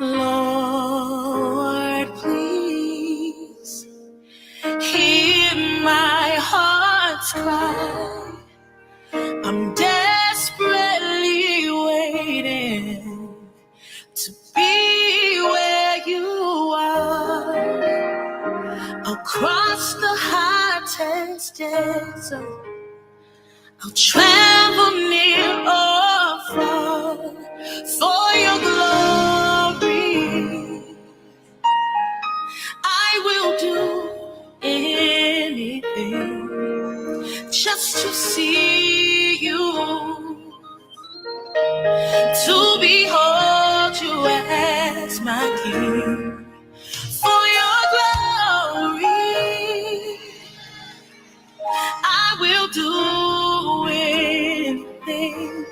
Lord, please hear my heart's cry. I'm desperately waiting to be where you are. Across the hottest desert, I'll travel near or far for your glory. I will do anything just to see you, to behold you as my King. For your glory, I will do anything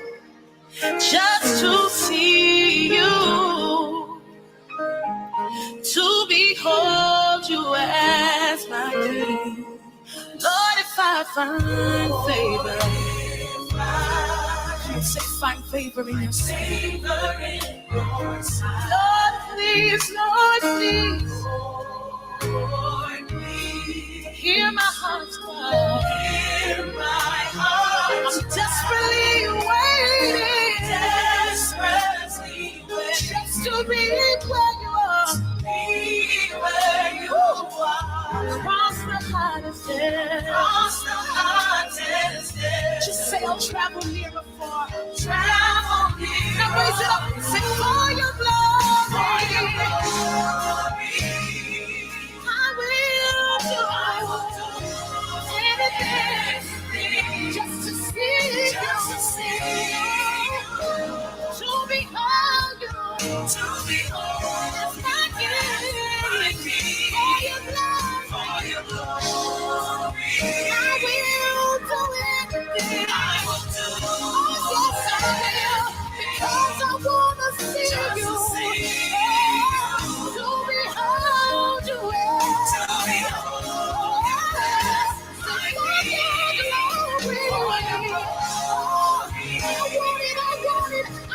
just to see you, to behold you as my King. Lord, if I find favor, you say find favor in your sight. Lord, please, Lord, please, Lord, please, hear my heart's cry. Hear my heart's I'm desperately waiting, just to be where you are. Be where you are. Across the hottest desert. Just say I'll travel near or far. Travel near. Now raise it up. Say for your glory. I will do anything just to see you. To behold you. To behold my King. For your glory. I will do anything. I will do. Yes, I will. Because I want to see you. To behold you. To behold my glory. I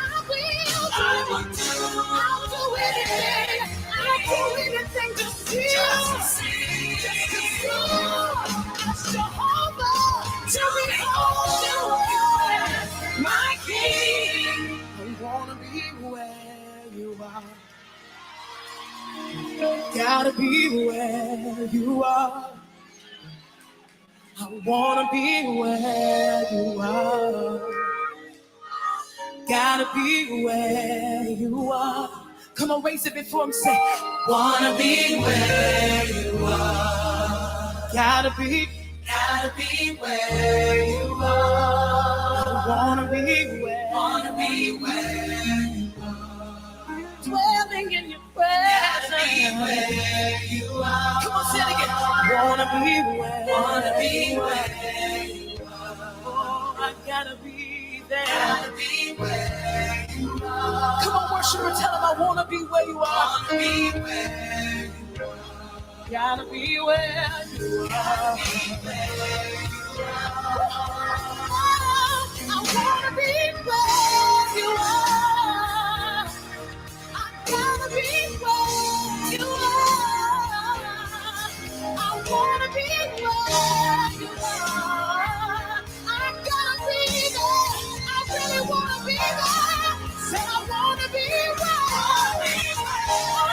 want it. I'll do anything. I'll do anything to see you. Jehovah, to behold you, my King. I wanna be where you are. Gotta be where you are. I wanna be where you are. Gotta be where you are. Come on, raise it before him. Say, wanna be where you are. Gotta be where you are. Wanna be where you are. Dwelling in your presence. Gotta be where you are. Come on, say it again. Wanna be where you are. Oh, I gotta be there. Gotta be where you are. Come on, worshiper, tell him I wanna be where you are. Wanna be where you are. Gotta be where you are. I wanna be where you are. I gotta be where you are. I wanna be where you are. I gotta be there. I really wanna be there. Say I wanna be where you are. I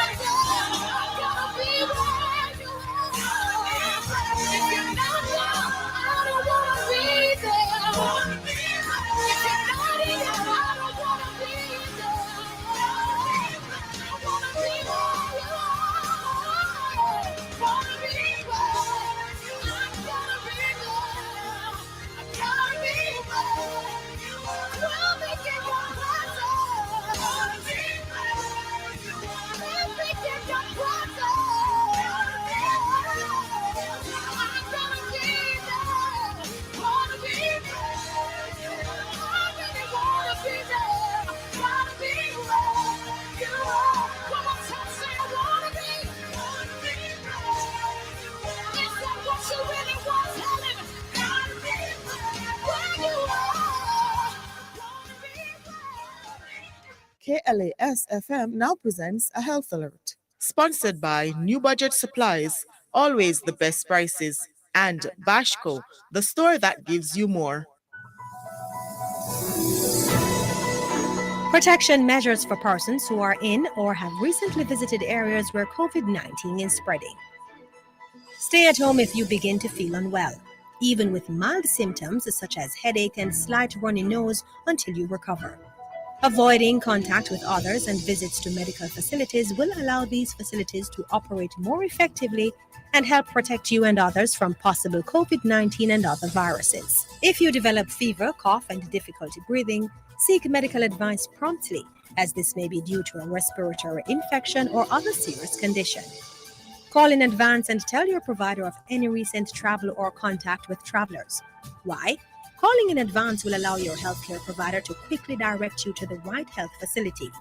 gotta be where you are. If you're not there, I don't wanna be there. If you're not here, I don't wanna be KLAS FM now presents a health alert. Sponsored by New Budget Supplies, always the best prices, and Bashco, the store that gives you more. Protection measures for persons who are in or have recently visited areas where COVID-19 is spreading. Stay at home if you begin to feel unwell, even with mild symptoms such as headache and slight runny nose until you recover. Avoiding contact with others and visits to medical facilities will allow these facilities to operate more effectively and help protect you and others from possible COVID-19 and other viruses. If you develop fever, cough, and difficulty breathing, seek medical advice promptly, as this may be due to a respiratory infection or other serious condition. Call in advance and tell your provider of any recent travel or contact with travelers. Why? Calling in advance will allow your healthcare provider to quickly direct you to the right health facility.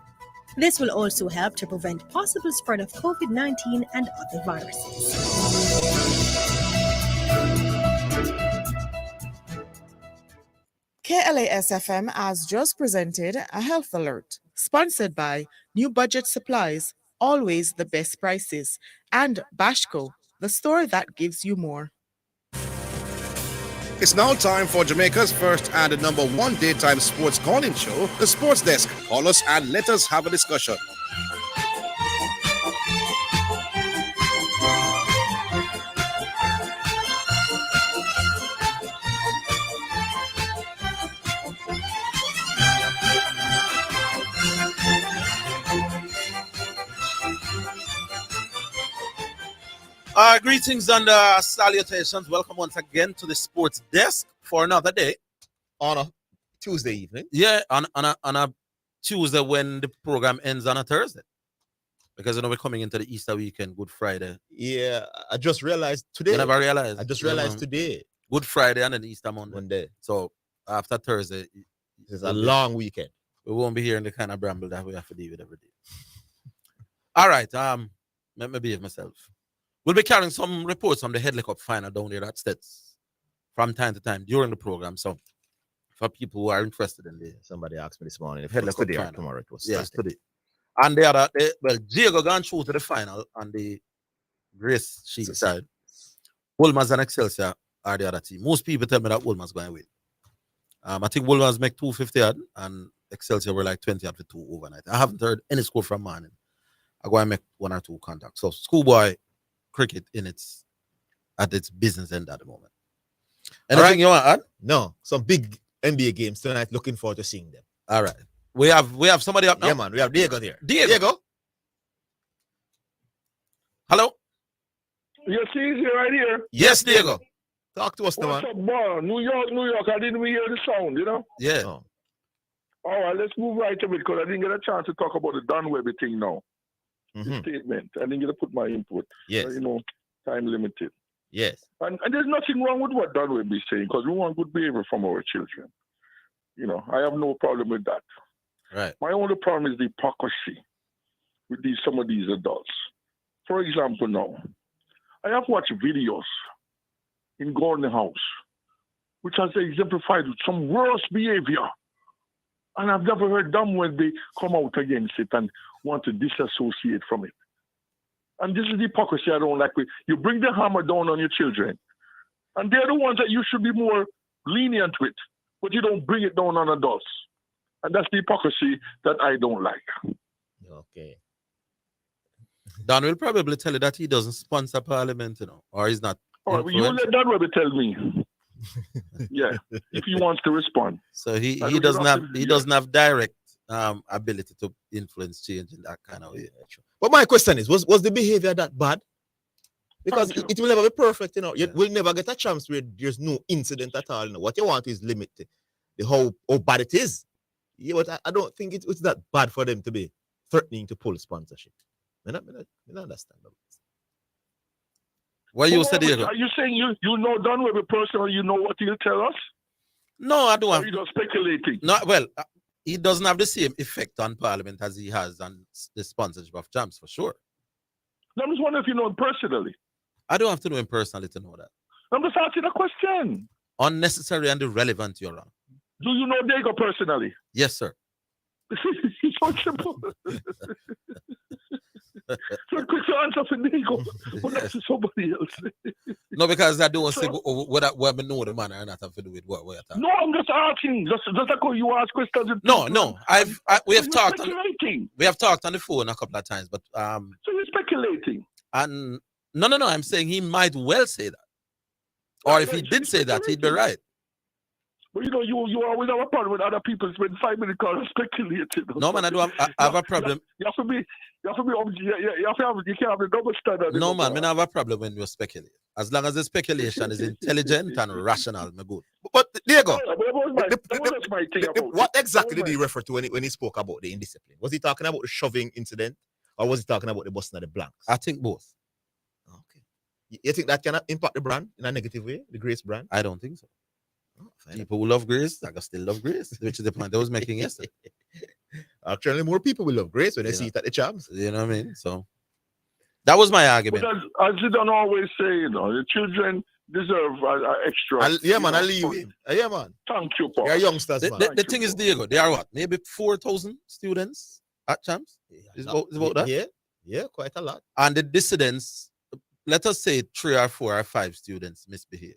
This will also help to prevent possible spread of COVID-19 and other viruses. KLAS FM has just presented a health alert, sponsored by New Budget Supplies, always the best prices, and Bashco, the store that gives you more. It's now time for Jamaica's first and #1 daytime sports calling show, The Sports Desk. Call us and let us have a discussion. Greetings and salutations. Welcome once again to the Sports Desk for another day. On a Tuesday evening. Yeah, on a Tuesday when the program ends on a Thursday. Because we're coming into the Easter weekend, Good Friday. Yeah, I just realized today. You never realized? I just realized today. Good Friday and then Easter Monday. So after Thursday, it's a long weekend. We won't be hearing the kind of bramble that we have to deal with every day. All right, let me behave myself. We'll be carrying some reports from the Headley Cup final down there at Stets from time to time during the program. So, for people who are interested in the somebody asked me this morning if Headley it was today Cup or final. Tomorrow. It was yes, Thursday. today. And Diego gone through to the final on the Grace Shield side. Wolmer's and Excelsior are the other team. Most people tell me that Wolmer's going to win. I think Wolmer's make 250 odd and Excelsior were like 20 odd for 2 overnight. I haven't heard any score from Manning. I'm going to make 1 or 2 contacts. So, schoolboy cricket at its business end at the moment. Anything you want to add? No, some big NBA games tonight. Looking forward to seeing them. All right, we have somebody up now. Yeah, man, we have Diego there. Diego. Hello. Yes, he's right here. Yes, Diego. Talk to us, man. What's up, boy? New York. I didn't hear the sound, Yeah. Oh. All right, let's move right to it because I didn't get a chance to talk about the Don Webby thing now. Mm-hmm. Statement. I didn't get to put my input. Yes. Time limited. Yes. And there's nothing wrong with what Don Webby is saying because we want good behavior from our children. I have no problem with that. Right. My only problem is the hypocrisy with some of these adults. For example, now, I have watched videos in Gordon House which has exemplified some worse behavior. And I've never heard them when they come out against it and want to disassociate from it. And this is the hypocrisy I don't like. You bring the hammer down on your children, and they're the ones that you should be more lenient with, but you don't bring it down on adults. And that's the hypocrisy that I don't like. Okay. Don will probably tell you that he doesn't sponsor Parliament, or he's not. Oh, you let Don Webby tell me. Yeah, if he wants to respond. So he doesn't have direct ability to influence change in that kind of way. But my question is, was the behavior that bad? Because it will never be perfect, You will never get a chance where there's no incident at all. What you want is limited. How bad it is. Yeah, but I don't think it's that bad for them to be threatening to pull sponsorship. I don't understand. What you said, are you saying you know Don Webby personally? You know what he'll tell us? No, I don't. Or you just speculating? No, well, he doesn't have the same effect on Parliament as he has on the sponsorship of Champs, for sure. I'm just wondering if you know him personally. I don't have to know him personally to know that. I'm just asking a question. Unnecessary and irrelevant, Your Honor. Do you know Diego personally? Yes, sir. so simple. So quick answer for Diego, but that's for somebody else. No, because I don't say what I know the man or not have to do with what you're talking. No, I'm just asking. Just like how you ask questions. No. We have talked on the phone a couple of times, but So you're speculating. And no. I'm saying he might well say that, or if he did say that, he'd be right. But you know, you always have a problem with other people spend 5 minutes calling speculating. No, man, I have a problem. You have to be. You can't have the double standard. No, man, I have a problem when you speculate. As long as the speculation is intelligent and rational, me good. But Diego, What what exactly did he refer to when he spoke about the indiscipline? Was he talking about the shoving incident, or was he talking about the busting of the blanks? I think both. Okay. You think that cannot impact the brand in a negative way, the Grace brand? I don't think so. People who love Grace, I can still love Grace, which is the point I was making yesterday. Actually, more people will love Grace when they see it at the champs. You know what I mean? So that was my argument. But as Zidane always say, you know, the children deserve extra. I'll leave him. Yeah, man. Thank you, Paul. They're youngsters, man. The thing is, Diego, they are what? Maybe 4,000 students at champs? Is about that? Yeah, quite a lot. And the dissidents, let us say 3 or 4 or 5 students misbehave.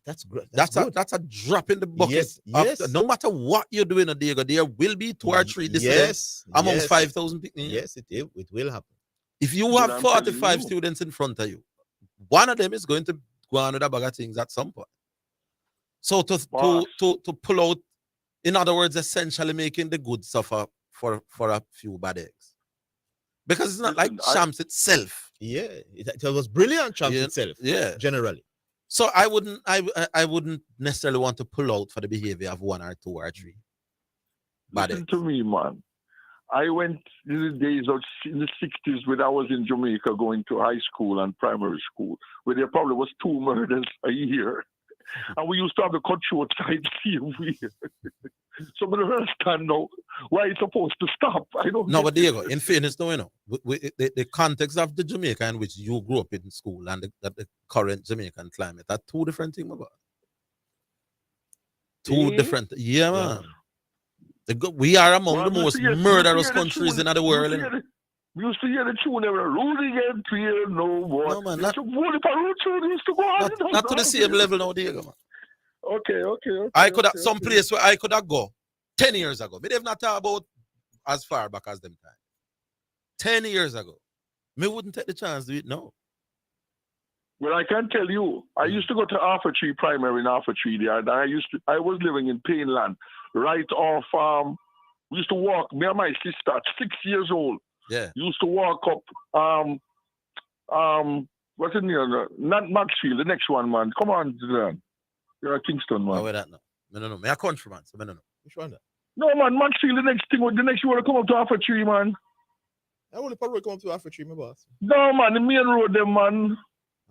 That's good. That's a drop in the bucket. Yes. No matter what you're doing, Diego, there will be 2 or 3 dissidents amongst 5,000 people. Yes, it will happen. If you have 45 students in front of you, one of them is going to go on with a bag of things at some point. So to pull out, in other words, essentially making the good suffer for a few bad eggs. Because it's not like champs itself. Yeah, it was brilliant champs itself. Yeah, generally. So I wouldn't necessarily want to pull out for the behavior of 1 or 2 or 3. Listen to me, man. I went in the days of in the 60s when I was in Jamaica going to high school and primary school, where there probably was 2 murders a year. And we used to have the control side CMV. So I don't understand now why it's supposed to stop. I don't know. No, but Diego, in fairness, though, you know, the context of the Jamaica in which you grew up in school and the current Jamaican climate are 2 different things about. 2 different. Yeah, man. We are among the most murderous countries in the world. We used to hear the tune every rooting and fear no more. No, man. Not to the the same level now, Diego, man. Okay. I could have some place where I could have go 10 years ago. But they've not talked about as far back as them time. 10 years ago. Me wouldn't take the chance to do it now. Well, I can tell you, I used to go to Arthur Tree Primary in Arthur Tree there, and I was living in Painland, right off we used to walk, me and my sister at 6 years old. Yeah. Used to walk up what's in here? Not Maxfield, the next one, man. Come on, Zidane. You're a Kingston, man. Oh, that no. No. Me a country, man. So I don't know. Which one? No, man, Maxfield, the next you want to come up to Arthur Tree, man. I want to probably come up to Arthur Tree, my boss. No, man, the main road there, man.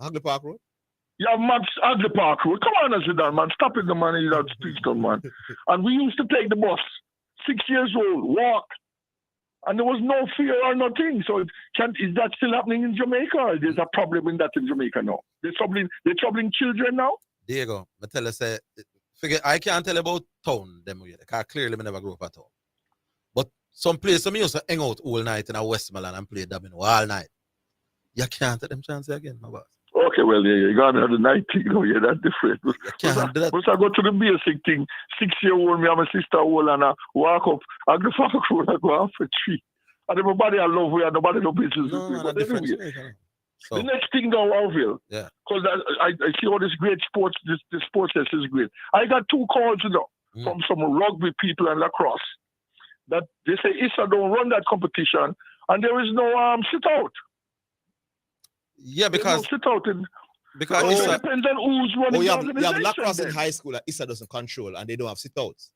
Hagley Park Road? Yeah, Max Hagley Park Road. Come on, Zidane, man. Stop it, the man. He's at Kingston, man. And we used to take the bus. 6 years old, walk. And there was no fear or nothing. So is that still happening in Jamaica? Or there's a problem in that in Jamaica now? They're troubling children now? There you go. I tell you, say, I can't tell about town them because clearly I never grew up at all. But some place I used to hang out all night in a Westmoreland and play domino all night. You can't take them chances again, my boss. Okay, well, yeah, you got another night thing. Oh, yeah, that's different. Once I go to the basic thing, 6-year-old, me and my sister old, and I walk up, I go for a road, I go off a tree. And everybody I love where nobody no business with me. But anyway, so, the next thing now, Oville, because I see all this great sports, this sports test is great. I got 2 calls, from some rugby people and lacrosse that they say Issa don't run that competition, and there is no sit-out. Yeah, because it depends on who's running the organization. You have lacrosse in high school that ISA doesn't control and they don't have sit-outs.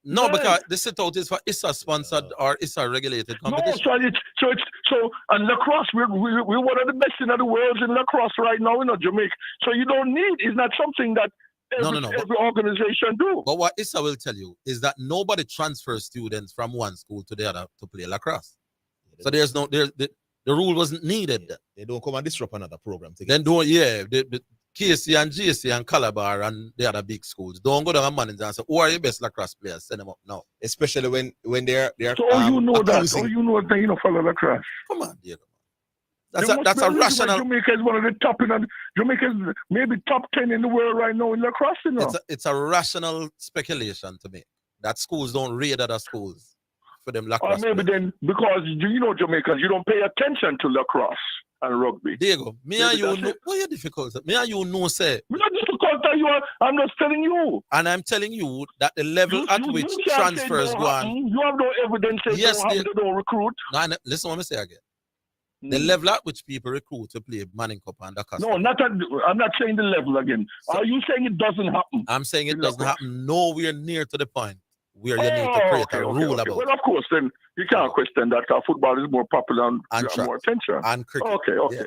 No, because the sit-out is for ISA sponsored or ISA regulated competition. No, so and lacrosse, we're one of the best in the world in lacrosse right now in Jamaica. So you don't need, it's not something that every organization do. But what ISA will tell you is that nobody transfers students from one school to the other to play lacrosse. So the rule wasn't needed. They don't come and disrupt another program. Then don't, KC and JC and Calabar and the other big schools. Don't go down and manage and say, who are your best lacrosse players? Send them up now. Especially when they're So you know that. accusing. Oh, you know that you know follow lacrosse. Come on, Diego. There That's must a be reason why rational. Jamaica is one of the top in Jamaica is maybe top 10 in the world right now in lacrosse. You know. It's a rational speculation to me that schools don't raid other schools for them Or lacrosse. maybe players. then because you know Jamaicans, you don't pay attention to lacrosse and rugby. Diego, me Maybe and you that's know it. what your difficult. Me and you know, say, We're not difficult that you are. I'm just telling you. and I'm telling you that the level at which you can't say transfers don't go on. happen. You have no evidence that Yes, don't happen, they don't recruit. No, listen what I say again. The level at which people recruit to play Manning Cup and the No, I'm not saying the level again. So- Are you saying it doesn't happen? I'm saying it in doesn't lacrosse? happen nowhere near to the point where you need to create a rule about Well, it. of course, then you can't question that. Football is more popular and And got more attention. And cricket. Okay. Yeah.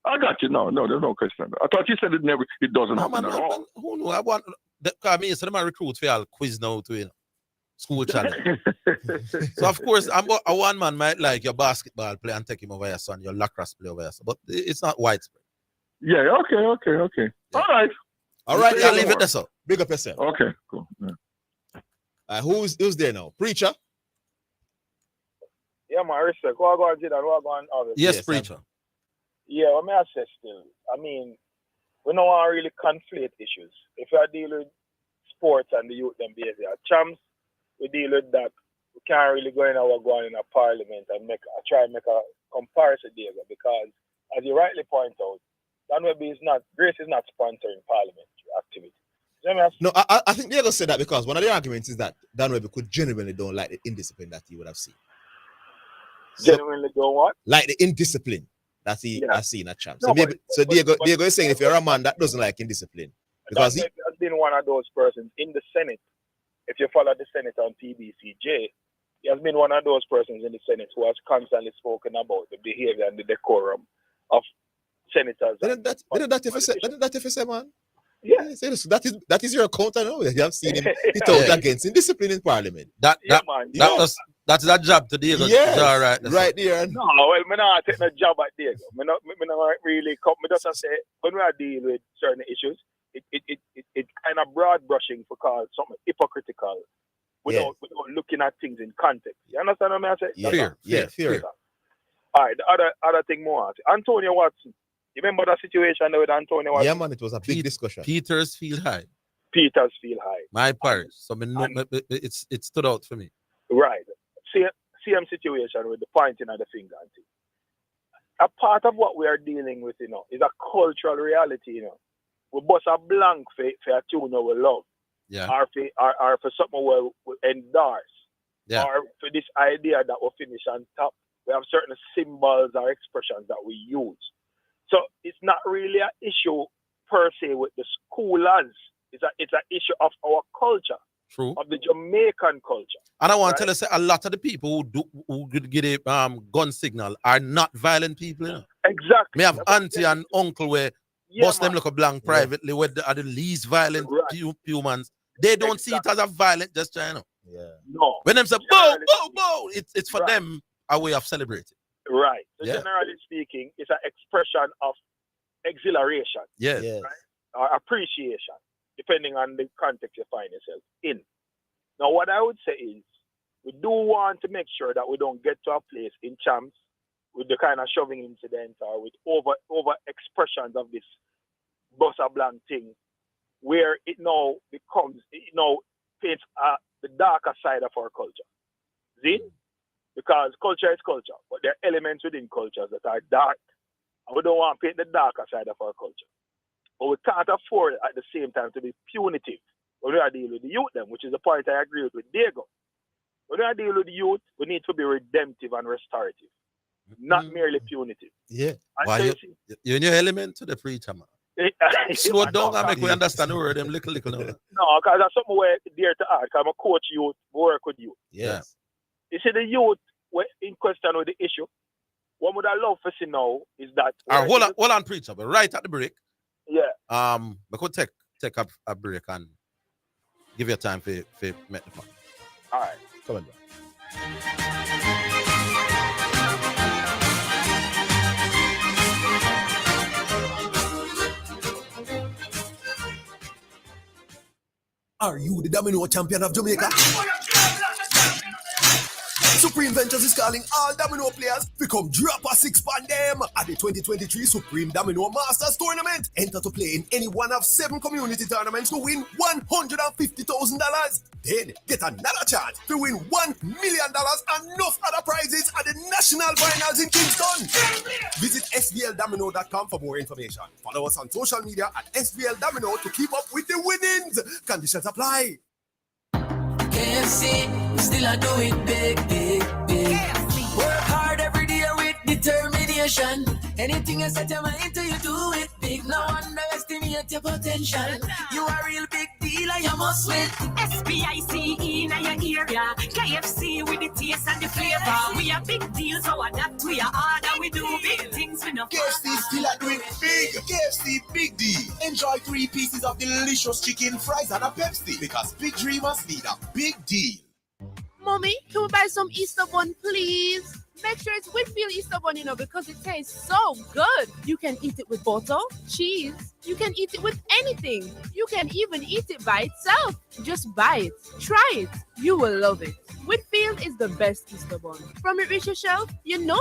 I got you. No, there's no question. I thought you said it doesn't No, happen man, at all. who know? I want because me so them recruit for all quiz now to school challenge. So of course, a one man might like your basketball play and take him over your son, your lacrosse play over your son, but it's not widespread. Yeah, okay. Yeah. All right. All right, Yeah, I'll leave no it there, so. Big up yourself. Okay, cool. Yeah. Who's there now? Preacher? Yeah, my respect. What going to Zidane? What going on? Yes, Yes, preacher. Yeah, what may I say still? I mean, we don't want to really conflate issues. If you deal with sports and the youth and behavior, champs, we deal with that. We can't really go in our going in a parliament and try and make a comparison there because, as you rightly point out, Grace is not sponsoring parliamentary activity. No, I think Diego said that because one of the arguments is that Dan Webber could genuinely don't like the indiscipline that he would have seen. Genuinely don't what? Like the indiscipline that he has seen at Champs. No, Diego is saying if you're a man that doesn't like indiscipline, because he has been one of those persons in the Senate. If you follow the Senate on TBCJ, he has been one of those persons in the Senate who has constantly spoken about the behavior and the decorum of senators. Didn't that if you say, man? Yeah. That is your account. I know you have seen him out against indiscipline in Parliament. That's that job to Diego. Yes, right there. No, well, I not take no job at Diego. I not really come. I just say when we are dealing with certain issues, it kind of broad brushing because something hypocritical without looking at things in context. You understand what I say? Fair. All right, the other thing more. Antonio Watson. You remember that situation with Antonio Watson? Yeah, man, it was a big discussion. Petersfield High. My parish. So it stood out for me. Right. Same situation with the pointing of the finger and thing. A part of what we are dealing with, is a cultural reality, We bust a blank for a tune we love. Yeah. Or for something we endorse. Yeah. Or for this idea that we finish on top. We have certain symbols or expressions that we use. So it's not really an issue per se with the schoolers. It's an issue of our culture. True. Of the Jamaican culture. And I want to tell you, a lot of the people who get a gun signal are not violent people. Exactly. Me have auntie and uncle where bust them like a blank privately, where they are the least violent humans. They don't see it as a violent gesture, Yeah. No. When them say bow, bow, bow, it's for them a way of celebrating. Right. So generally speaking, it's an expression of exhilaration. Yes. Right? Or appreciation, depending on the context you find yourself in. Now, what I would say is, we do want to make sure that we don't get to a place in Champs with the kind of shoving incident or with over expressions of this Bossa Blanc thing, where it now paints the darker side of our culture. See? Because culture is culture, but there are elements within cultures that are dark. And we don't want to paint the darker side of our culture. But we can't afford at the same time to be punitive when we are dealing with the youth, which is the point I agree with Diego. When we are dealing with the youth, we need to be redemptive and restorative, not merely punitive. Yeah. Why you're in your element to the preacher, man. Slow down and make we understand the word them little now. No, because that's something where dear to ask. I'm a coach youth, work with youth. Yes. You see, the youth in question with the issue, what would I love to see now is that. Hold on, preacher, but right at the break. Yeah. We could take a break and give you time for make the point. All right. Come on, bro. Are you the domino champion of Jamaica? Supreme Ventures is calling all domino players to come drop a six on them at the 2023 Supreme Domino Masters Tournament. Enter to play in any one of 7 community tournaments to win $150,000. Then get another chance to win $1 million and enough other prizes at the National Finals in Kingston. Visit svldomino.com for more information. Follow us on social media at svldomino to keep up with the winnings. Conditions apply. KFC, we still a do it big. Work hard every day with determination. Anything you set your mind to, you do it big. No underestimate your potential. You are a real big deal and you must win. SPICE in your area. KFC with the taste and the flavor. We are big deals, so adapt we are hard and we do big things with no KFC still a do it big. KFC Big Deal. Enjoy 3 pieces of delicious chicken, fries, and a Pepsi. Because big dreamers need a big deal. Mommy, can we buy some Easter bun, please? Make sure it's Whitfield Easter bun, because it tastes so good. You can eat it with butter, cheese. You can eat it with anything. You can even eat it by itself. Just buy it. Try it. You will love it. Whitfield is the best Easter bun. From it reach your shelf,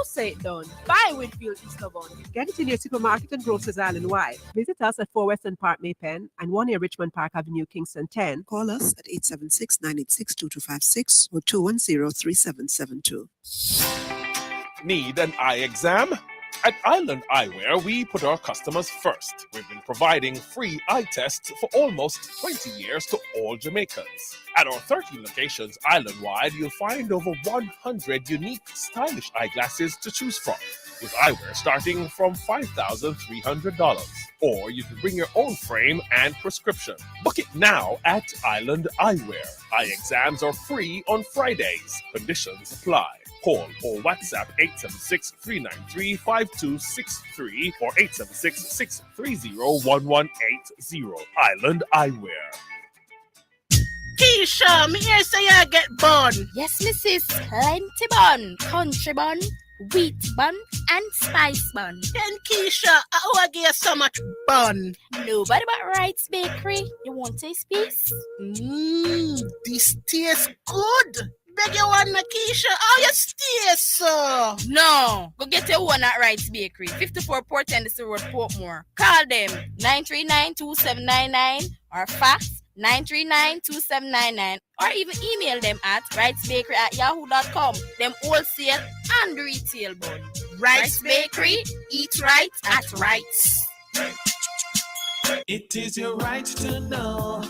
say it done. Buy Whitfield Easter bun. Get it in your supermarket and grocers island-wide. Visit us at 4 Western Park, Maypen, and 1 near Richmond Park Avenue, Kingston 10. Call us at 876-986-2256 or 210-3772. Need an eye exam? At Island Eyewear, we put our customers first. We've been providing free eye tests for almost 20 years to all Jamaicans. At our 13 locations island-wide, you'll find over 100 unique, stylish eyeglasses to choose from, with eyewear starting from $5,300. Or you can bring your own frame and prescription. Book it now at Island Eyewear. Eye exams are free on Fridays. Conditions apply. Call or WhatsApp 876-393-5263 or 876-630-1180. Island Eyewear. Keisha, me here say you get bun. Yes, Mrs. Plenty bun, country bun, wheat bun, and spice bun. Then Keisha, how I get so much bun? Nobody but Wright's Bakery. You want taste piece? This tastes good. Beg you one, Keisha. How you stay, so? No. Go get your one at Wright's Bakery, 54 Port Tennessee Road, Portmore. Call them 939-2799 or fax 939-2799 or even email them at wrightsbakery@yahoo.com. Them wholesale and retail bun. Wright's Bakery, eat right at Wright's. It is your right to know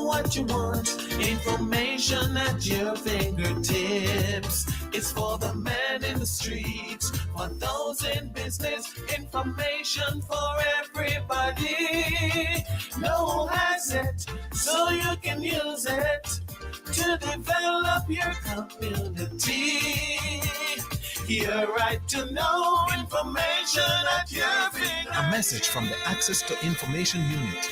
what you want. Information at your fingertips. It's for the man in the streets, for those in business. Information for everybody. No asset, so you can use it to develop your community. Your right to know information at your fingertips. A message from the Access to Information Unit.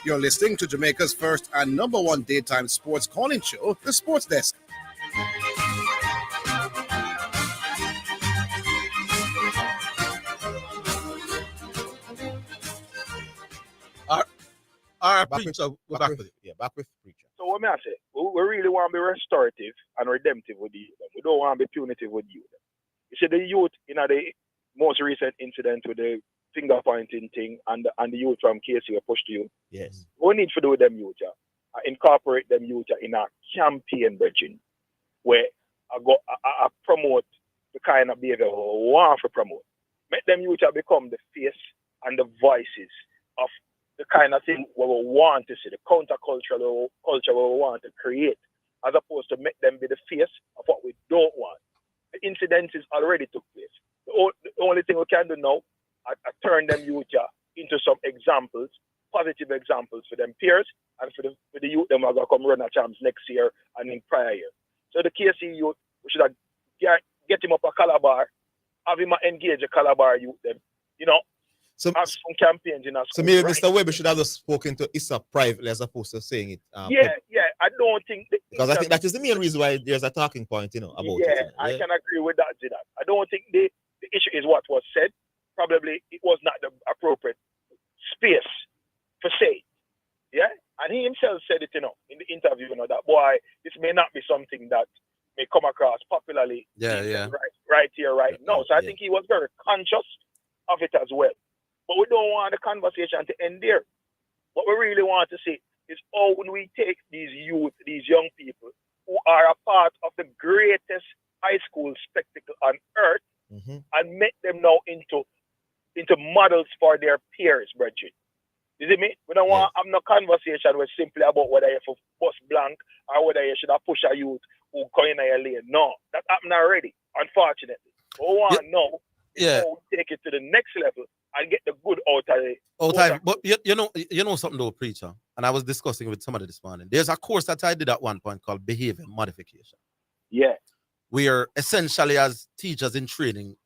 You're listening to Jamaica's first and number 1 daytime sports calling show, The Sports Desk. All right, Preacher. Back with Preacher. So what may I say? We really want to be restorative and redemptive with the youth. We don't want to be punitive with the youth. You see, the youth in the most recent incident with the finger pointing thing and the youth from KC were pushed to you. Yes. What we need to do with them youth, incorporate them youth in a campaign, bridging, where I promote the kind of behavior we want to promote. Make them youth become the face and the voices of the kind of thing we want to see, the countercultural culture we want to create, as opposed to make them be the face of what we don't want. The incidences already took place. The only thing we can do now, I turn them youth into some examples, positive examples for them peers and for the youth them are going to come run a champs next year and in prior year. So the KC youth, we should get him up a Calabar, have him engage a Calabar youth them, So, have some campaigns in our school. So maybe right? Mr. Weber should have just spoken to Issa privately as opposed to saying it. I don't think... Because I think that is the main reason why there's a talking point, about it. Yeah, I can agree with that, Zidane. I don't think the issue is what was said. Probably it was not the appropriate space for say. Yeah? And he himself said it, in the interview, that boy, this may not be something that may come across popularly right here, right now. So I think he was very conscious of it as well. But we don't want the conversation to end there. What we really want to see is how when we take these youth, these young people who are a part of the greatest high school spectacle on earth and make them now into models for their peers, brethren. You see me? We don't want to have no conversation with simply about whether you have bus blank or whether you should have push a youth who come in your lane. No, that happened already, unfortunately. What we want to know is how we take it to the next level and get the good out of it. But you know something though, preacher, and I was discussing with somebody this morning. There's a course that I did at one point called behavior modification. Yeah. Where essentially as teachers in training,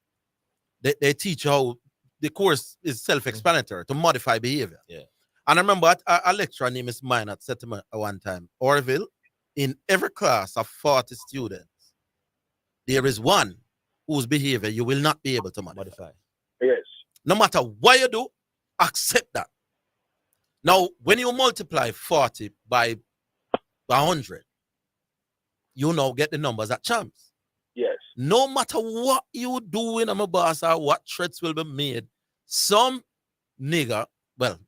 they teach how the course is self-explanatory to modify behavior. Yeah. And I remember a lecturer named Miss Minot said to me at one time, Oville, in every class of 40 students, there is one whose behavior you will not be able to modify. Yes. No matter what you do, accept that. Now, when you multiply 40 by 100, you now get the numbers at champs. Yes. No matter what you do in a boss or what threats will be made, some nigger, let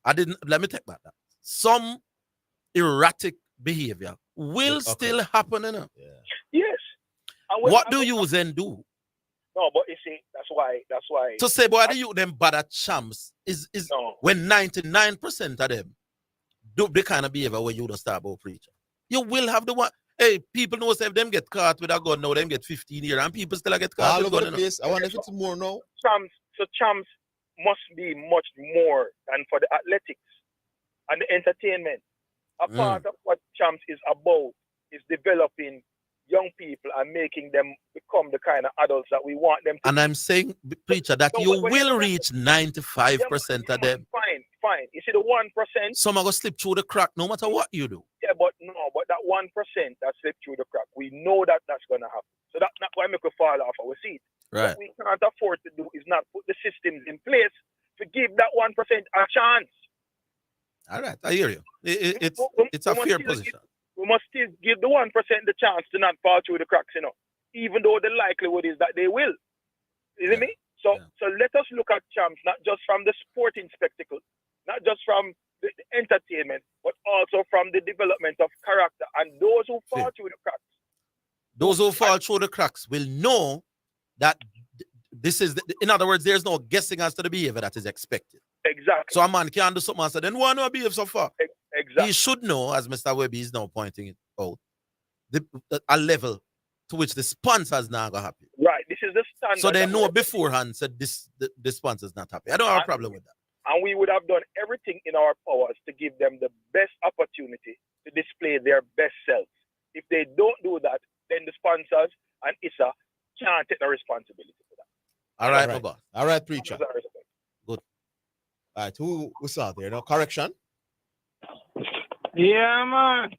me take back that. Some erratic behavior will still happen, Yes. What do you then do? No, but you see, that's why. To say, boy, the youth them bad at champs is when 99% of them do the kind of behavior where you don't start about preacher. You will have the one. Hey, people know if them get caught with a gun now, them get 15 years, and people still get caught with a gun. All over the place. I wonder if it's more now. Champs must be much more than for the athletics and the entertainment. A part of what champs is about is developing young people and making them become the kind of adults that we want them to be. I'm saying, preacher, that you will reach 95% of them. Fine. You see the 1%? Some are going to slip through the crack no matter what you do. Yeah, but that 1% that slip through the crack, we know that that's going to happen. So that's not why we could fall off our seat. Right. What we can't afford to do is not put the systems in place to give that 1% a chance. All right, I hear you. It's a fair position. We must still give the 1% the chance to not fall through the cracks, even though the likelihood is that they will. You see me? So let us look at champs, not just from the sporting spectacle, not just from the entertainment, but also from the development of character. And those who fall through the cracks. Those who fall through the cracks will know that this is, in other words, there's no guessing as to the behavior that is expected. Exactly. So a man can't do something and say, then why not behave so far? Exactly. He should know, as Mr. Webby is now pointing it out, a level to which the sponsors now are happy. Right. This is the standard. So they know beforehand said the sponsor's not happy. I don't have a problem with that. And we would have done everything in our powers to give them the best opportunity to display their best selves. If they don't do that, then the sponsors and ISA can't take the responsibility for that. All right, Baba. All right, preacher. Good. All right, who's out there? No correction? Yeah, man.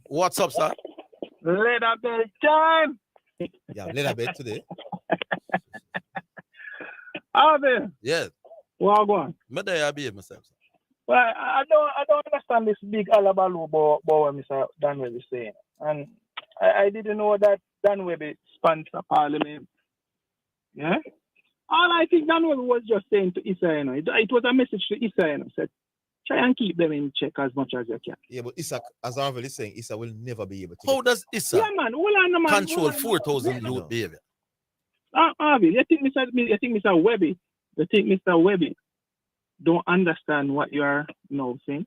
What's up, sir? Leather bed time. Yeah, leather bed today. Oville. Yes. What going? I behave myself. Well, I don't understand this big alabalu about what Mr. Dan Webby is saying. And I didn't know that Dan Webby sponsor Parliament. Yeah? All I think Dan Webby was just saying to Issa, it was a message to Issa, said, try and keep them in check as much as you can. Yeah, but Issa, as Oville is saying, Issa will never be able to. How does Issa control 4,000 youth behavior? Oville, you think Mr. Webby don't understand what you are now saying?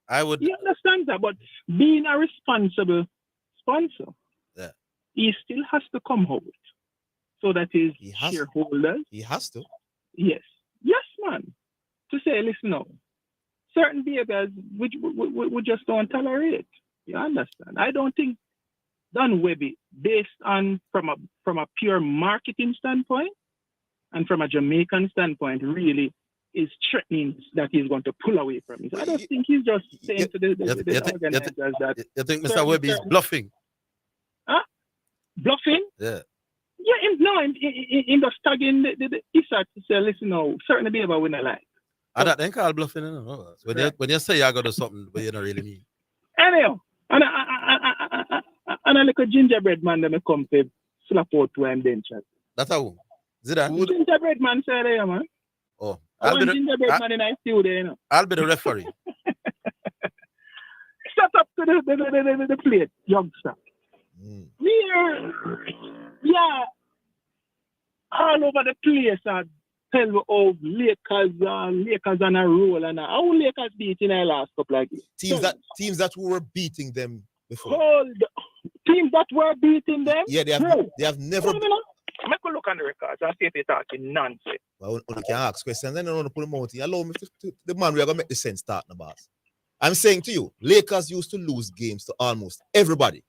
He understands that, but being a responsible sponsor, he still has to come out so that his shareholders. He has to. Yes, man. To say, listen now, certain behaviors which we just don't tolerate. You understand? I don't think Dan Webby, based on from a pure marketing standpoint and from a Jamaican standpoint, really is threatening that he's going to pull away from it. I don't think he's just saying to the organizers that. You think Mr. Webby is bluffing? Huh? Bluffing? Yeah. Yeah, in just tagging the ISA to say, listen, no, certain behavior we not like. I don't think I'll bluffing. No. When you say you're going to do something, but you don't really mean. Anyhow, and a little gingerbread man that me come to slap out to him bench. That's how. Zidane? Gingerbread man say there, man. Oh. Gingerbread man in I still there, you know. I'll be the referee. Step up to the plate, youngster. Yeah, all over the place. Tell me of Lakers on a roll, and how Lakers beat in our last couple of games. Teams that were beating them before. Teams that were beating them. Yeah, they have never. Make a look on the records and see if they're talking nonsense. Well, you can ask questions, then I don't want to put them out. Allow me to the man. We are gonna make the sense start, the boss. I'm saying to you, Lakers used to lose games to almost everybody,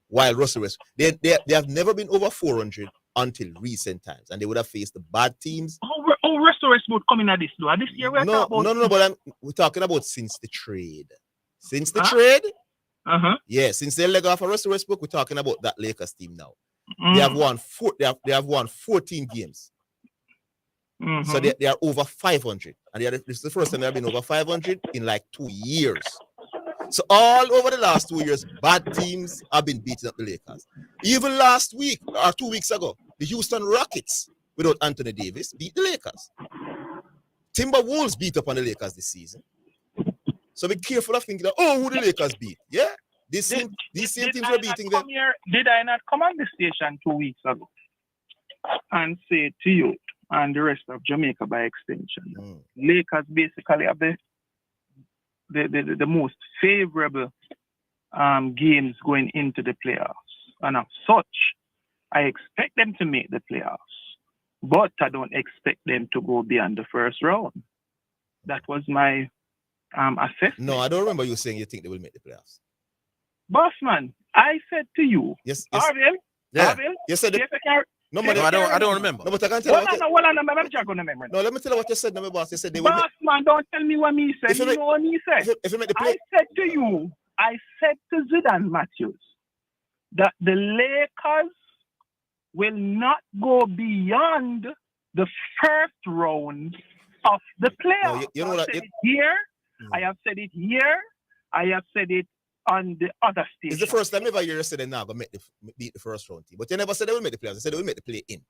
while Russell Westbrook, they have never been over 400 until recent times, and they would have faced the bad teams. How Russell Westbrook coming at this though? This year we're talking about. No, but we're talking about since the trade. Since the trade? Yeah, since they leg off of Russell Westbrook, we're talking about that Lakers team now. They have won they have won 14 games. So they are over 500. And this is the first time they've been over 500 in like 2 years. So all over the last 2 years, bad teams have been beating up the Lakers. Even last week or 2 weeks ago, the Houston Rockets, without Anthony Davis, beat the Lakers. Timberwolves beat up on the Lakers this season. So be careful of thinking that, who the Lakers beat? Yeah? These same teams were beating them. Did I not come on the station 2 weeks ago and say to you and the rest of Jamaica by extension, Lakers basically have the most favorable games going into the playoffs. And as such, I expect them to make the playoffs, but I don't expect them to go beyond the first round. That was my assessment. No, I don't remember you saying you think they will make the playoffs. Bossman, I said to you, Oville, yeah. Oville, you said no, I don't remember. No, but I can't tell you. What you said, no, boss. You said they will. Bossman, don't tell me what me said. You know what me said. If you make the play, I said to Zidane Matthews that the Lakers will not go beyond the first round of the playoffs. No, you know that I have said it here. I have said it on the other stage. It's the first time ever you said they're not going to beat the first round team. But you never said they will make the playoffs. You said they will make the play in.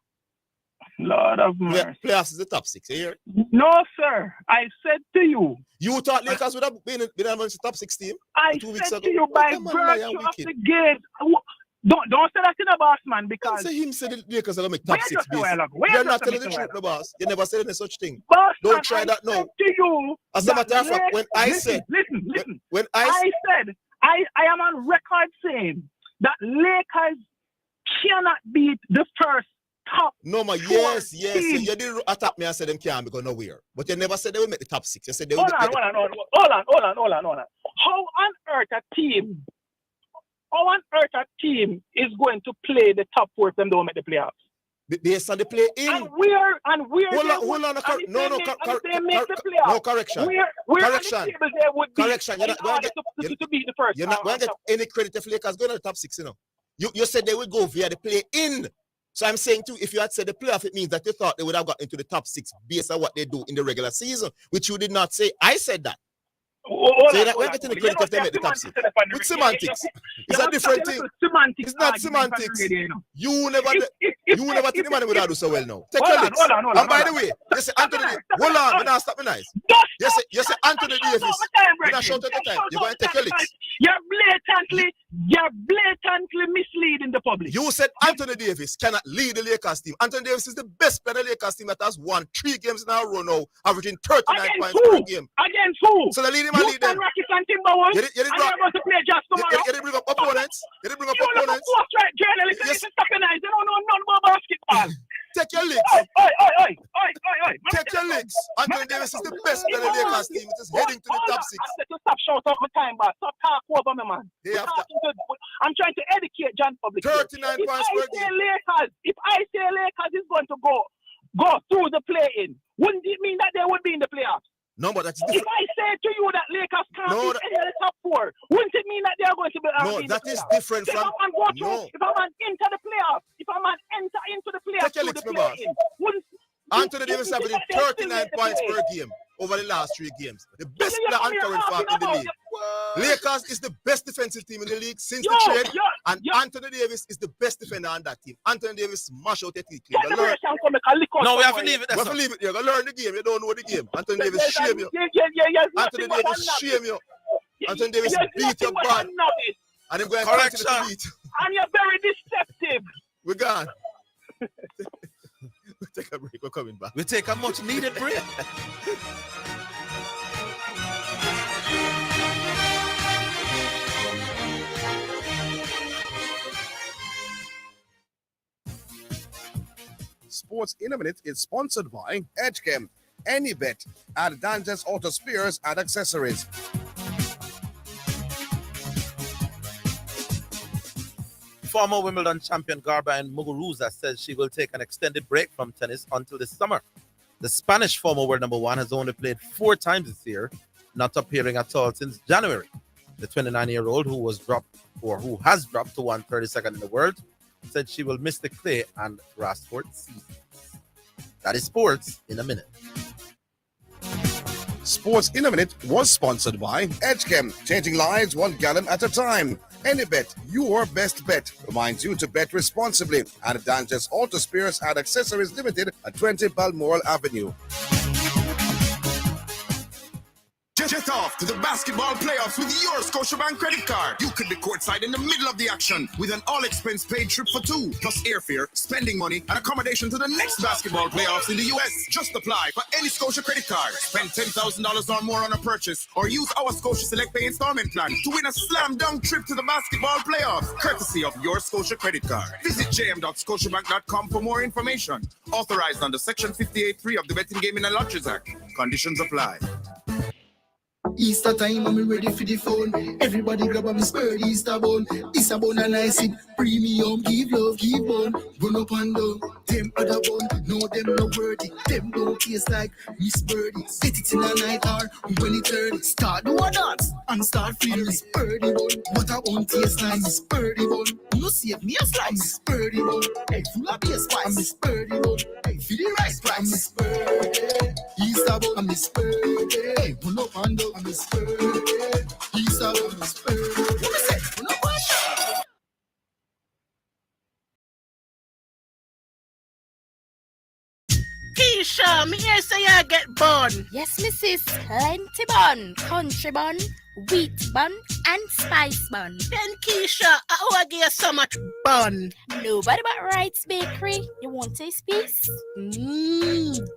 Lord of mercy. Playoffs is the top 6, you hear? No, sir. I said to you. You thought Lakers would have been amongst the top 6 team? I 2 weeks said ago. to you by virtue of the game. Don't say that to the boss, man, because... Don't say him said the Lakers are going to make top 6. You're not telling the truth, no, boss. You never said any such thing. Boss, don't try that now. To you, as a matter of fact, when I said... Listen. When I said... I am on record saying that Lakers cannot beat the first top. No, man, yes. You didn't attack me and say them can't go nowhere. But you never said they will make the top 6. You said they will. Hold on. How on earth a team is going to play the top 4 if them don't make the playoffs? Based on the play in. And where hold on. Correction. Correction. You're not going to beat the first. You're not going to get any credit if Lakers go to the top 6, you know. You said they would go via the play in. So I'm saying too, if you had said the playoff, it means that you thought they would have got into the top 6 based on what they do in the regular season, which you did not say. I said that. So you're not getting the credit if they make the top 6. With semantics. It's a different thing. It's not semantics. You never think the man would do so well now. Take your licks. And by the way, you say Anthony Davis. Hold on, we're not stopping nice. You say Anthony Davis. You're not short at the time. You're going to take your licks. You're blatantly misleading the public. You said Anthony Davis cannot lead the Lakers team. Anthony Davis is the best player in the Lakers team that has won 3 games in a row now, averaging 39 points per game. Against who? So they lead him and lead them. You didn't bring up opponents. You didn't bring up opponents. Take your licks. Take your licks. Anthony Davis is the best player in the Lakers team. It is heading to the top 6. Stop shouting over time, but stop talking over me, man. I'm trying to educate John public. 39 points per game. If I say Lakers is going to go through the play-in, wouldn't it mean that they would be in the playoffs? No, but that's different. If I say to you that Lakers can't beat any of the top 4, wouldn't it mean that they are going to be no, that is different from... If I'm an enter the playoffs, if I'm an enter into the playoffs, take your licks, my boss. Anthony Davis averaging 39 points per game. over the last 3 games. The best player and current form in the league. Lakers is the best defensive team in the league since the trade, and Anthony Davis is the best defender on that team. Anthony Davis smash out the team. No, we have to leave it. We have to leave it. You gotta learn the game. You don't know the game. Anthony Davis shame you. Anthony Davis shame you. Anthony Davis beat your bad. And then go and continue to beat. And you're very deceptive. We're gone. We'll take a break. We're coming back. We take a much needed break. Sports in a Minute is sponsored by Edgechem, Any Bet, and Dangerous Auto Spares and Accessories. Former Wimbledon champion Garbiñe Muguruza says she will take an extended break from tennis until this summer. The Spanish former world number 1 has only played 4 times this year, not appearing at all since January. The 29-year-old who has dropped to 132nd in the world said she will miss the clay and grass court seasons. That is Sports in a Minute. Sports in a Minute was sponsored by Edgechem, changing lives 1 gallon at a time. Any Bet, your best bet, reminds you to bet responsibly. And Dangerous Auto Spares and Accessories Limited at 20 Balmoral Avenue. Jet off to the basketball playoffs with your Scotiabank credit card. You could be courtside in the middle of the action with an all-expense paid trip for 2, plus airfare, spending money, and accommodation to the next basketball playoffs in the U.S. Just apply for any Scotia credit card. Spend $10,000 or more on a purchase, or use our Scotia Select Pay installment plan to win a slam-dunk trip to the basketball playoffs, courtesy of your Scotia credit card. Visit jm.scotiabank.com for more information. Authorized under Section 58.3 of the Betting, Gaming and Lotteries Act. Conditions apply. Easter time, I'm ready for the phone. Everybody grab a spurred Easter bone. Easter bone and I sit premium. Give love, give bone. Run up and down. Them other bone. No, them no worthy. Them don't taste like Miss Birdie. Set it in a night hour. When it turn, start do a dance and start feeling Miss Birdie bone. What I want taste like Miss Birdie bone. No save me a slice. Miss Birdie bone. Hey, full of bass spice. Miss Birdie bone. Hey, feel the rice price. Miss Birdie. Easter bone. Miss Birdie. Hey, run up and down. Miss Birdie. Easter bone. Miss Birdie. What me say? Run up and down. Keisha, me hear say you get bun. Yes, Mrs. Plenty bun, country bun, wheat bun, and spice bun. Then Keisha, how I get so much bun? Nobody but Wright's Bakery. You want taste piece?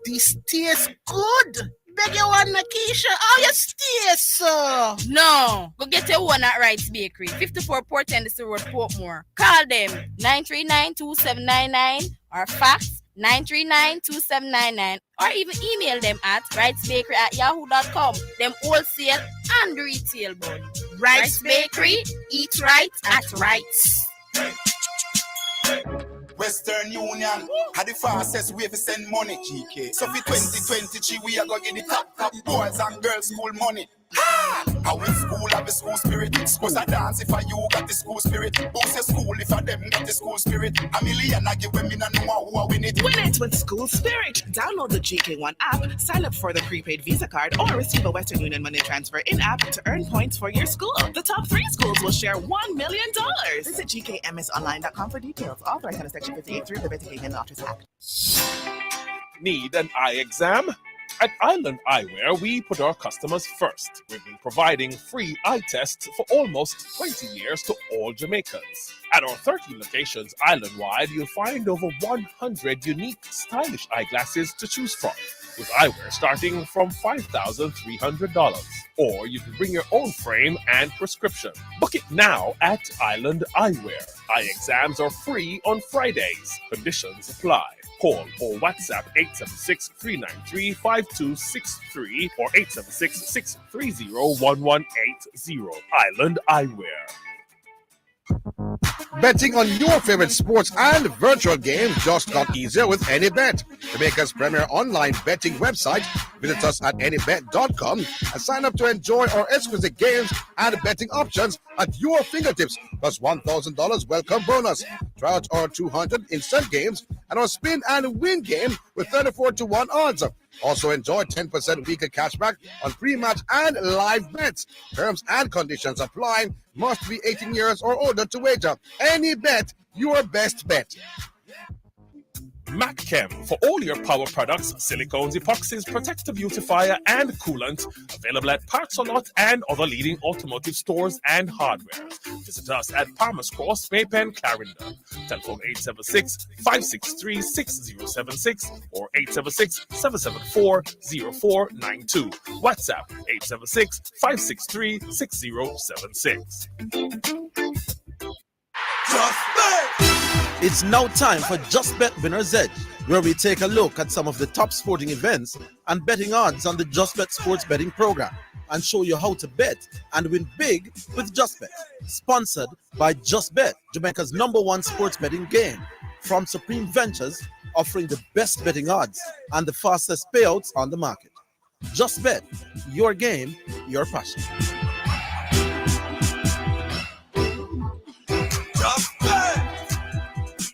This tastes good. Beg you one, Keisha. How you stay so? No. Go get your one at Wright's Bakery, 54 Port Henderson Road, Portmore. Call them 939-2799 or fax 939-2799 or even email them at wrightsbakery@yahoo.com. Them wholesale and retail bun. Wright's Bakery, eat right at Wright's. Western Union had the fastest way to send money, GK. So for 2023, we are going to get the top boys and girls school money. How in school have the school spirit? Schools a dance if I you got the school spirit. Who's your school if I them got the school spirit? A million I give women and know who I win it. Win it with school spirit. Download the GK1 app, sign up for the prepaid Visa card, or receive a Western Union money transfer in-app to earn points for your school. The top 3 schools will share $1 million. Visit gkmsonline.com for details. Authorized under Section 58 of the Betting, Gaming and Lotteries Act. Need an eye exam? At Island Eyewear, we put our customers first. We've been providing free eye tests for almost 20 years to all Jamaicans. At our 30 locations island-wide, you'll find over 100 unique, stylish eyeglasses to choose from, with eyewear starting from $5,300. Or you can bring your own frame and prescription. Book it now at Island Eyewear. Eye exams are free on Fridays. Conditions apply. Call or WhatsApp 876-393-5263 or 876-630-1180. Island Eyewear. Betting on your favorite sports and virtual games just got easier with AnyBet, Jamaica's premier online betting website. Visit us at anybet.com and sign up to enjoy our exquisite games and betting options at your fingertips, plus $1,000 welcome bonus. Try out our 200 instant games and our spin and win game with 34-1 odds. Also enjoy 10% weekly cashback on pre-match and live bets. Terms and conditions apply. Must be 18 years or older to wager. Any bet, your best bet. MacChem for all your power products, silicones, epoxies, protective beautifier, and coolant. Available at Parts a Lot and other leading automotive stores and hardware. Visit us at Palmer's Cross, Maypen, Clarendon. Telephone 876-563-6076 or 876-774-0492. WhatsApp 876-563-6076. It's now time for Just Bet Winner's Edge, where we take a look at some of the top sporting events and betting odds on the Just Bet sports betting program and show you how to bet and win big with Just Bet. Sponsored by Just Bet, Jamaica's #1 sports betting game, from Supreme Ventures, offering the best betting odds and the fastest payouts on the market. Just Bet, your game, your passion.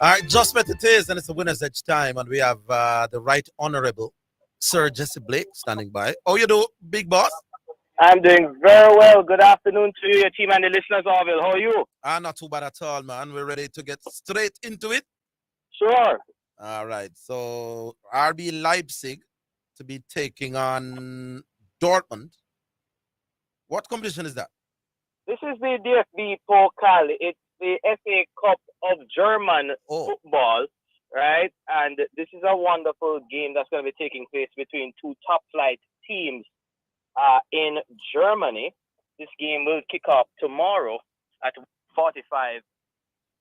All right, Just Bet it is, and it's the Winner's Edge time, and we have the Right Honorable Sir Jesse Blake standing by. How you do, big boss? I'm doing very well. Good afternoon to you, your team, and the listeners, Oville. How are you? Not too bad at all, man. We're ready to get straight into it. Sure. All right, so RB Leipzig to be taking on Dortmund. What competition is that? This is the DFB Pokal. It's the FA Cup of German football, right? And this is a wonderful game that's going to be taking place between two top-flight teams in Germany. This game will kick off tomorrow at 45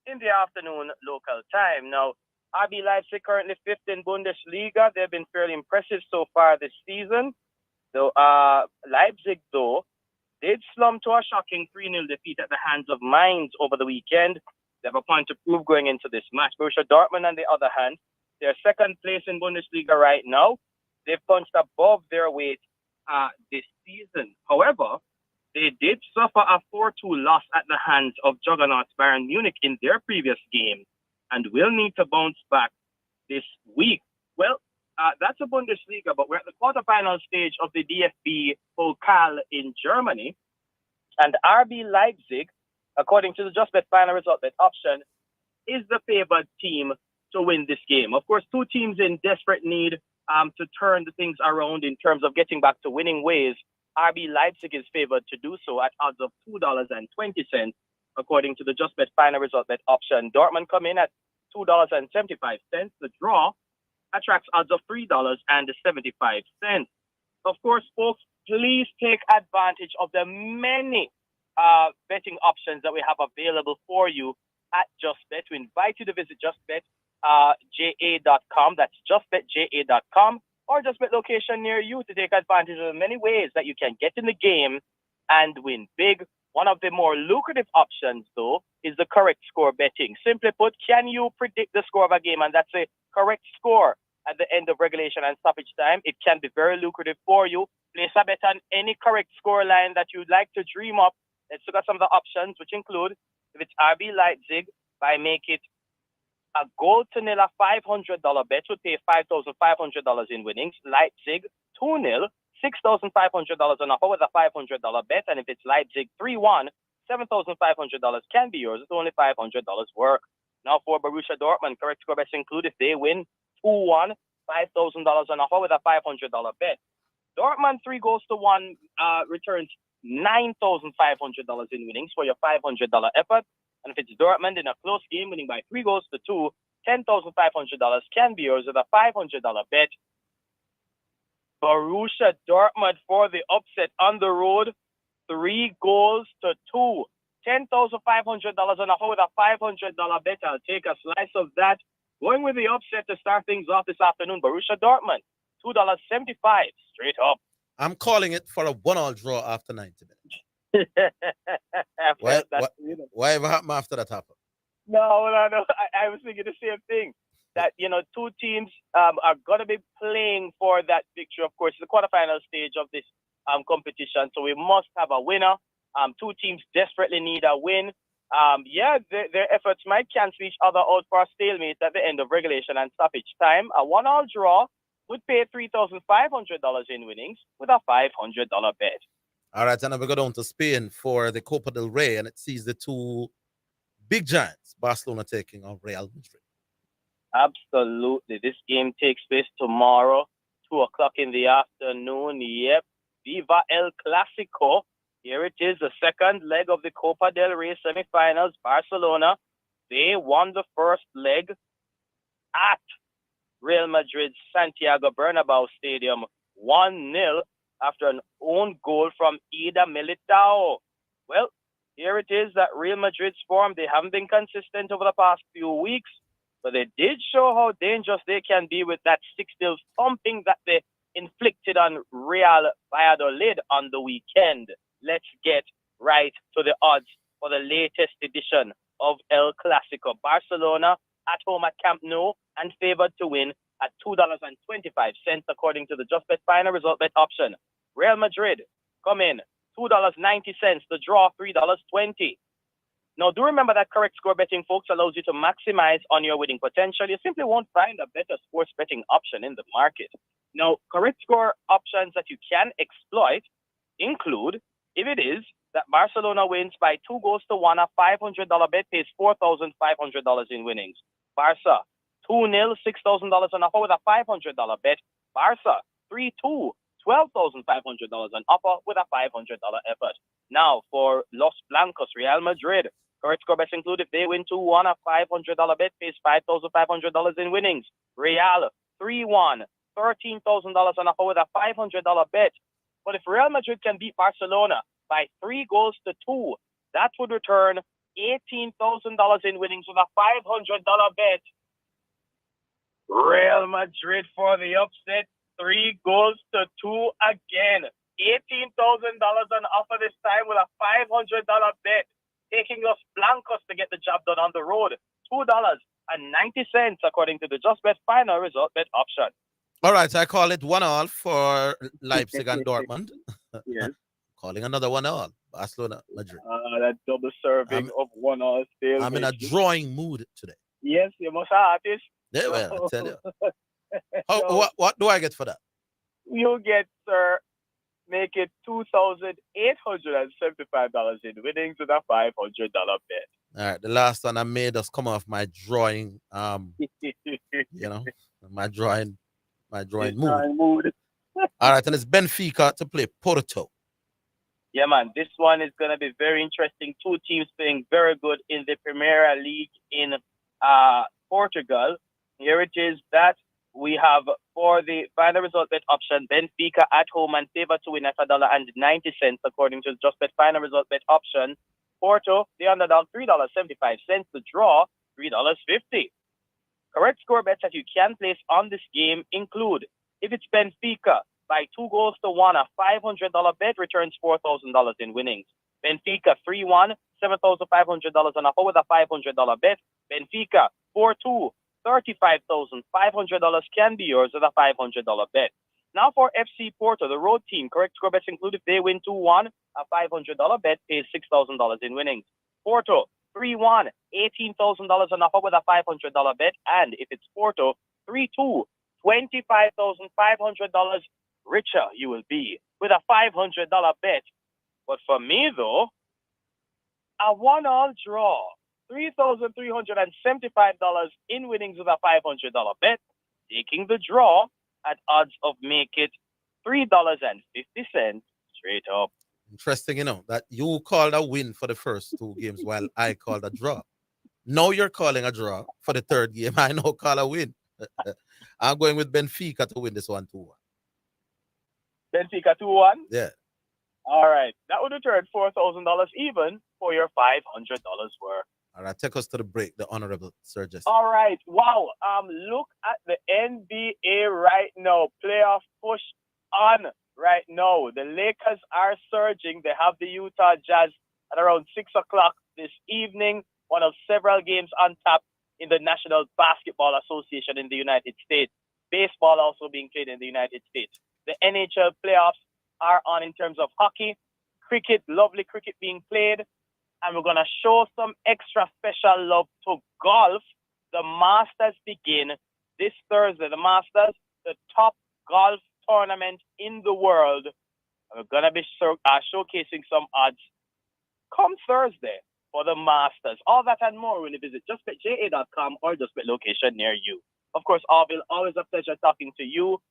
in the afternoon local time. Now, RB Leipzig currently 5th in Bundesliga. They've been fairly impressive so far this season. So Leipzig, though, did slump to a shocking 3-0 defeat at the hands of Mainz over the weekend. They have a point to prove going into this match. Borussia Dortmund, on the other hand, they're second place in Bundesliga right now. They've punched above their weight this season. However, they did suffer a 4-2 loss at the hands of juggernauts Bayern Munich in their previous game and will need to bounce back this week. Well, that's a Bundesliga, but we're at the quarterfinal stage of the DFB Pokal in Germany. And RB Leipzig, according to the Just Bet final result bet option, is the favored team to win this game. Of course, two teams in desperate need to turn the things around in terms of getting back to winning ways. RB Leipzig is favored to do so at odds of $2.20, according to the Just Bet final result bet option. Dortmund come in at $2.75. The draw attracts odds of $3.75. Of course, folks, please take advantage of the many betting options that we have available for you at JustBet. We invite you to visit justbetja.com. That's justbetja.com, or JustBet location near you to take advantage of the many ways that you can get in the game and win big. One of the more lucrative options, though, is the correct score betting. Simply put, can you predict the score of a game? And that's a correct score at the end of regulation and stoppage time. It can be very lucrative for you. Place a bet on any correct score line that you'd like to dream up. Let's look at some of the options, which include, if it's RB Leipzig, by make it a goal to nil, a $500 bet would pay $5,500 in winnings. Leipzig 2-0, $6,500 on offer with a $500 bet. And if it's Leipzig 3-1, $7,500 can be yours. It's only $500 work. Now for Borussia Dortmund, correct score bets include, if they win 2-1, $5,000 on offer with a $500 bet. Dortmund 3-1 returns $9,500 in winnings for your $500 effort. And if it's Dortmund in a close game, winning by 3-2, $10,500 can be yours with a $500 bet. Borussia Dortmund for the upset on the road, 3-2, $10,500 on offer with a $500 bet. I'll take a slice of that. Going with the upset to start things off this afternoon, Borussia Dortmund, $2.75 straight up. I'm calling it for a 1-all draw after 90 minutes. Whatever happened after that happened? No. I was thinking the same thing. That, two teams are going to be playing for that victory. Of course, it's the quarterfinal stage of this competition, so we must have a winner. Two teams desperately need a win. Their efforts might cancel each other out for a stalemate at the end of regulation and stoppage time. A 1-all draw would pay $3,500 in winnings with a $500 bet. All right, and then we go down to Spain for the Copa del Rey, and it sees the two big giants, Barcelona taking on Real Madrid. Absolutely. This game takes place tomorrow, 2 o'clock in the afternoon. Yep. Viva El Clasico. Here it is, the second leg of the Copa del Rey semifinals. Barcelona, they won the first leg at Real Madrid's Santiago Bernabeu Stadium 1-0 after an own goal from Ida Militao. Well, here it is that Real Madrid's form, they haven't been consistent over the past few weeks, but they did show how dangerous they can be with that 6-0 thumping that they inflicted on Real Valladolid on the weekend. Let's get right to the odds for the latest edition of El Clasico. Barcelona at home at Camp Nou and favored to win at $2.25 according to the Just Bet final result bet option. Real Madrid come in $2.90, the draw $3.20. Now, do remember that correct score betting, folks, allows you to maximize on your winning potential. You simply won't find a better sports betting option in the market. Now, correct score options that you can exploit include, if it is that Barcelona wins by 2-1, a $500 bet pays $4,500 in winnings. Barca, 2-0, $6,000 on offer with a $500 bet. Barca, 3-2, $12,500 on offer with a $500 effort. Now, for Los Blancos, Real Madrid, correct score bets include if they win 2-1, a $500 bet pays $5,500 in winnings. Real, 3-1, $13,000 on offer with a $500 bet. But if Real Madrid can beat Barcelona by 3-2, that would return $18,000 in winnings with a $500 bet. Real Madrid for the upset, 3-2 again. $18,000 on offer this time with a $500 bet, taking Los Blancos to get the job done on the road. $2.90 according to the Just Bet final result bet option. All right, I call it 1-1 for Leipzig and Dortmund. Yes. Calling another 1-1, Barcelona, Madrid. That double serving of 1-1 still. I'm in a drawing mood today. Yes, you must have artist. Yeah, well, I tell you. What do I get for that? You get, sir, make it $2,875 in winnings with a $500 bet. All right, the last one I made us come off my drawing, my drawing mood. All right, and it's Benfica to play Porto. Yeah, man, this one is going to be very interesting. Two teams playing very good in the Premier League in Portugal. Here it is that we have for the final result bet option, Benfica at home and favor to win at $1.90 according to the Just Bet final result bet option. Porto, the underdog, $3.75. The draw, $3.50. Correct score bets that you can place on this game include, if it's Benfica by 2-1, a $500 bet returns $4,000 in winnings. Benfica 3-1, $7,500 on offer with a $500 bet. Benfica 4-2, $35,500 can be yours with a $500 bet. Now for FC Porto, the road team, correct score bets include if they win 2-1, a $500 bet pays $6,000 in winnings. Porto 3-1, $18,000 on offer with a $500 bet. And if it's Porto 3-2, $25,500 richer you will be with a $500 bet. But for me, though, a 1-all draw, $3,375 in winnings with a $500 bet, taking the draw at odds of make it $3.50 straight up. Interesting, that you called a win for the first two games while I called a draw. Now you're calling a draw for the third game. I now call a win. I'm going with Benfica to win this one 2-1. Benfica 2-1? Yeah. All right. That would return $4,000 even for your $500 worth. All right. Take us to the break, the Honorable Sir Jesse. All right. Wow. Look at the NBA right now. Playoff push on right now. The Lakers are surging. They have the Utah Jazz at around 6 o'clock this evening. One of several games on tap in the National Basketball Association in the United States. Baseball also being played in the United States. The NHL playoffs are on in terms of hockey, cricket, lovely cricket being played. And we're going to show some extra special love to golf. The Masters begin this Thursday. The Masters, the top golf tournament in the world. And we're gonna be showcasing some odds come Thursday for the Masters. All that and more when you visit justbetja.com or justbet location near you. Of course, Oville, always a pleasure talking to you,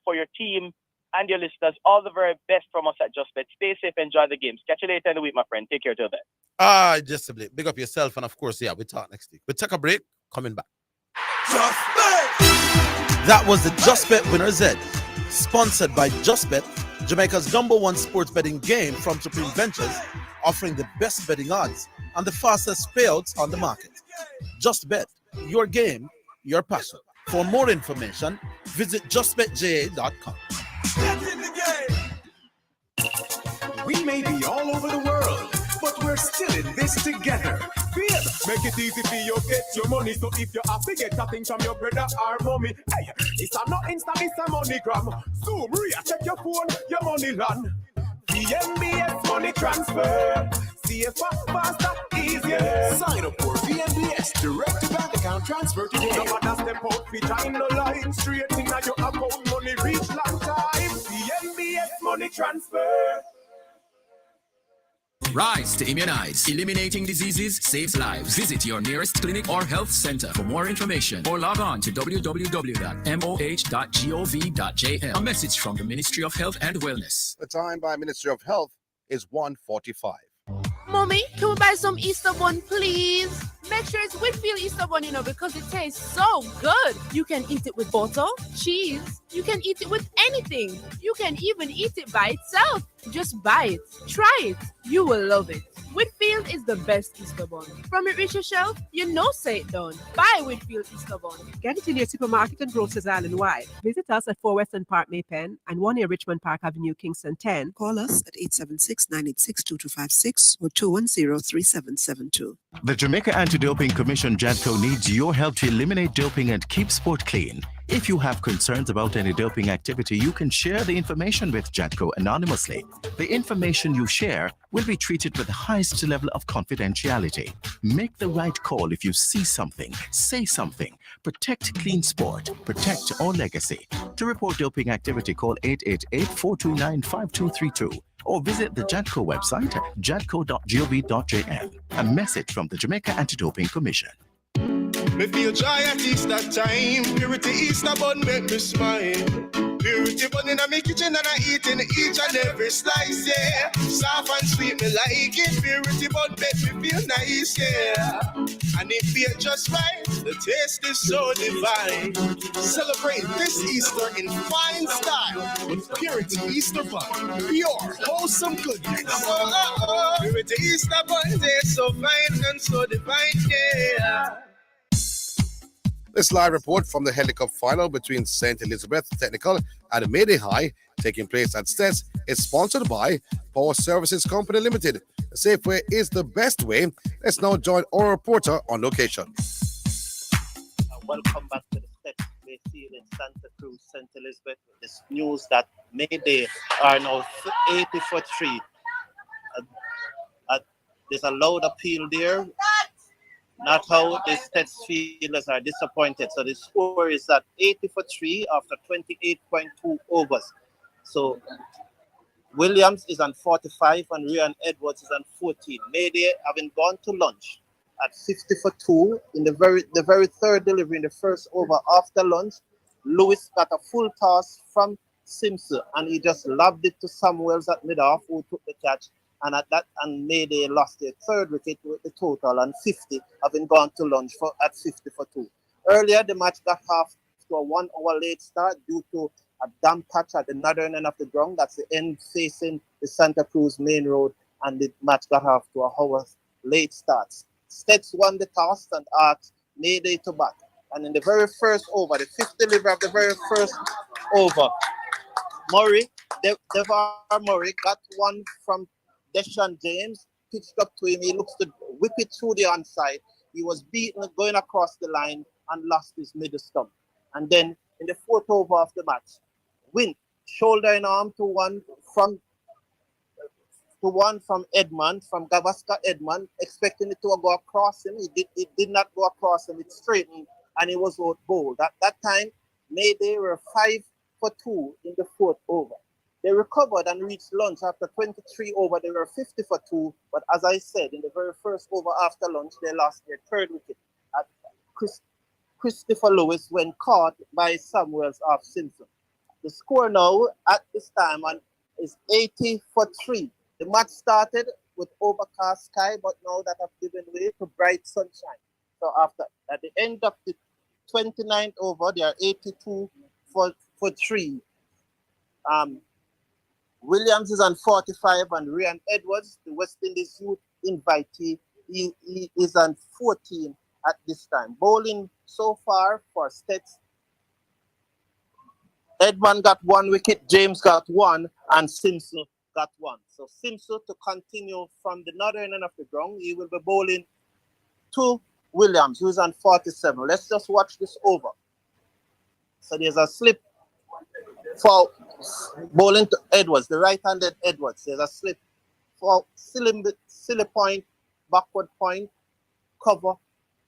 for your team and your listeners. All the very best from us at Just Bet. Stay safe, enjoy the games. Catch you later in the week, my friend. Take care till then. Just a bit. Big up yourself, and of course, yeah, we talk next week. We take a break, coming back. Just Bet! That was the Just Bet Winner Z, sponsored by Just Bet, Jamaica's #1 sports betting game from Supreme Ventures, offering the best betting odds and the fastest payouts on the market. Just Bet, your game, your passion. For more information, visit justbetja.com. We may be all over the world, but we're still in this together. Feel, make it easy for you get your money. So if you have to get something from your brother or mommy, hey, it's a not Insta, it's a MoneyGram. Zoom, check your phone, your money land. VNBS money transfer. CFA faster, easier. Sign up for VNBS direct to bank account transfer today. No matter step out, we time no line. Straight in your account, money reach long time. VNBS money transfer. Rise to immunize. Eliminating diseases saves lives. Visit your nearest clinic or health center for more information or log on to www.moh.gov.jm. A message from the Ministry of Health and Wellness. The time by Ministry of Health is 1:45. Mommy, can we buy some Easter bun, please? Make sure it's Whitfield Easter bun, because it tastes so good. You can eat it with butter, cheese. You can eat it with anything. You can even eat it by itself. Just buy it. Try it. You will love it. Whitfield is the best Easter bun. From it reach your shelf, say it done. Buy Whitfield Easter bun. Get it in your supermarket and grocers island-wide. Visit us at 4 Western Park, Maypen, and 1 near Richmond Park Avenue, Kingston 10. Call us at 876-986-2256 or 210-3772. The Jamaica Anti-Doping Commission, JADCO, needs your help to eliminate doping and keep sport clean. If you have concerns about any doping activity, you can share the information with JADCO anonymously. The information you share will be treated with the highest level of confidentiality. Make the right call if you see something, say something. Protect clean sport. Protect our legacy. To report doping activity, call 888-429-5232 or visit the JADCO website at jadco.gov.jm. A message from the Jamaica Anti-Doping Commission. Me feel joy at Easter time. Purity Easter bun make me smile. Purity bun in my kitchen and I eat in each and every slice, yeah. Soft and sweet, me like it. Purity bun make me feel nice, yeah. And it feel just right. The taste is so divine. Celebrate this Easter in fine style with Purity Easter bun. Pure, wholesome goodness. Purity Easter bun tastes so fine and so divine, yeah. This live report from the Helicup final between St. Elizabeth Technical and Mayday High, taking place at STES, is sponsored by Power Services Company Limited. The safe way is the best way. Let's now join our reporter on location. Welcome back to the STES Bay Field in Santa Cruz, St. Elizabeth. This news that Mayday are now 80 for 3. There's a loud appeal there. Not how the Stats fielders are disappointed. So the score is at 80 for 3 after 28.2 overs. So Williams is on 45 and Ryan Edwards is on 14. Mayday having gone to lunch at 50 for 2 in the very third delivery in the first over after lunch. Lewis got a full toss from Simpson and he just lobbed it to Samuels at mid-off who took the catch. And at that, and Mayday lost their third wicket with the total and 50, having gone to lunch at 50 for 2. Earlier, the match got half to a 1 hour late start due to a damp patch at the northern end of the ground. That's the end facing the Santa Cruz main road, and the match got half to a hour late start. Stets won the toss and asked Mayday to bat. And in the very first over, the fifth delivery of the very first over, Devar Murray got one from Deshaun James, pitched up to him. He looks to whip it through the onside. He was beaten going across the line and lost his middle stump. And then in the fourth over of the match, Wint shoulder and arm to one from Edmund, from Gavaskar Edmund, expecting it to go across him. It did not go across him. It straightened and it was out bowled. At that time, Mayday were 5 for 2 in the fourth over. They recovered and reached lunch after 23 over. They were 50 for 2, but as I said, in the very first over after lunch, they lost their third wicket at Christopher Lewis when caught by Samuels off Simpson. The score now at this time is 80 for 3. The match started with overcast sky, but now that have given way to bright sunshine. So at the end of the 29th over, they are 82 for 3. Williams is on 45 and Ryan Edwards, the West Indies youth invitee, he is on 14 at this time. Bowling so far for Stets, Edmund got 1 wicket, James got 1, and Simpson got 1. So Simpson to continue from the northern end of the ground, he will be bowling to Williams, who's on 47. Let's just watch this over. So there's a slip for bowling to Edwards, the right-handed Edwards. There's a slip for silly point, backward point, cover,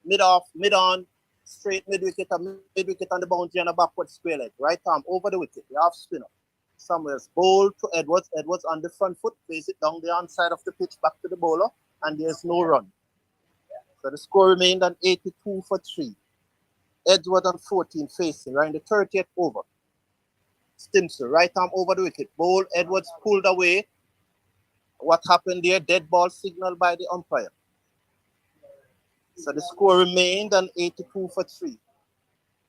mid-off, mid-on, straight mid-wicket, and mid-wicket on the boundary and a backward square leg. Right arm over the wicket, the off spinner. Samuels bowl to Edwards. Edwards on the front foot, face it down the onside of the pitch back to the bowler, and there's no run. So the score remained on 82 for 3. Edwards on 14 facing, right in the 30th over. Stimson, right arm over the wicket. Bowl, Edwards pulled away. What happened there? Dead ball signaled by the umpire. So the score remained on 82 for 3.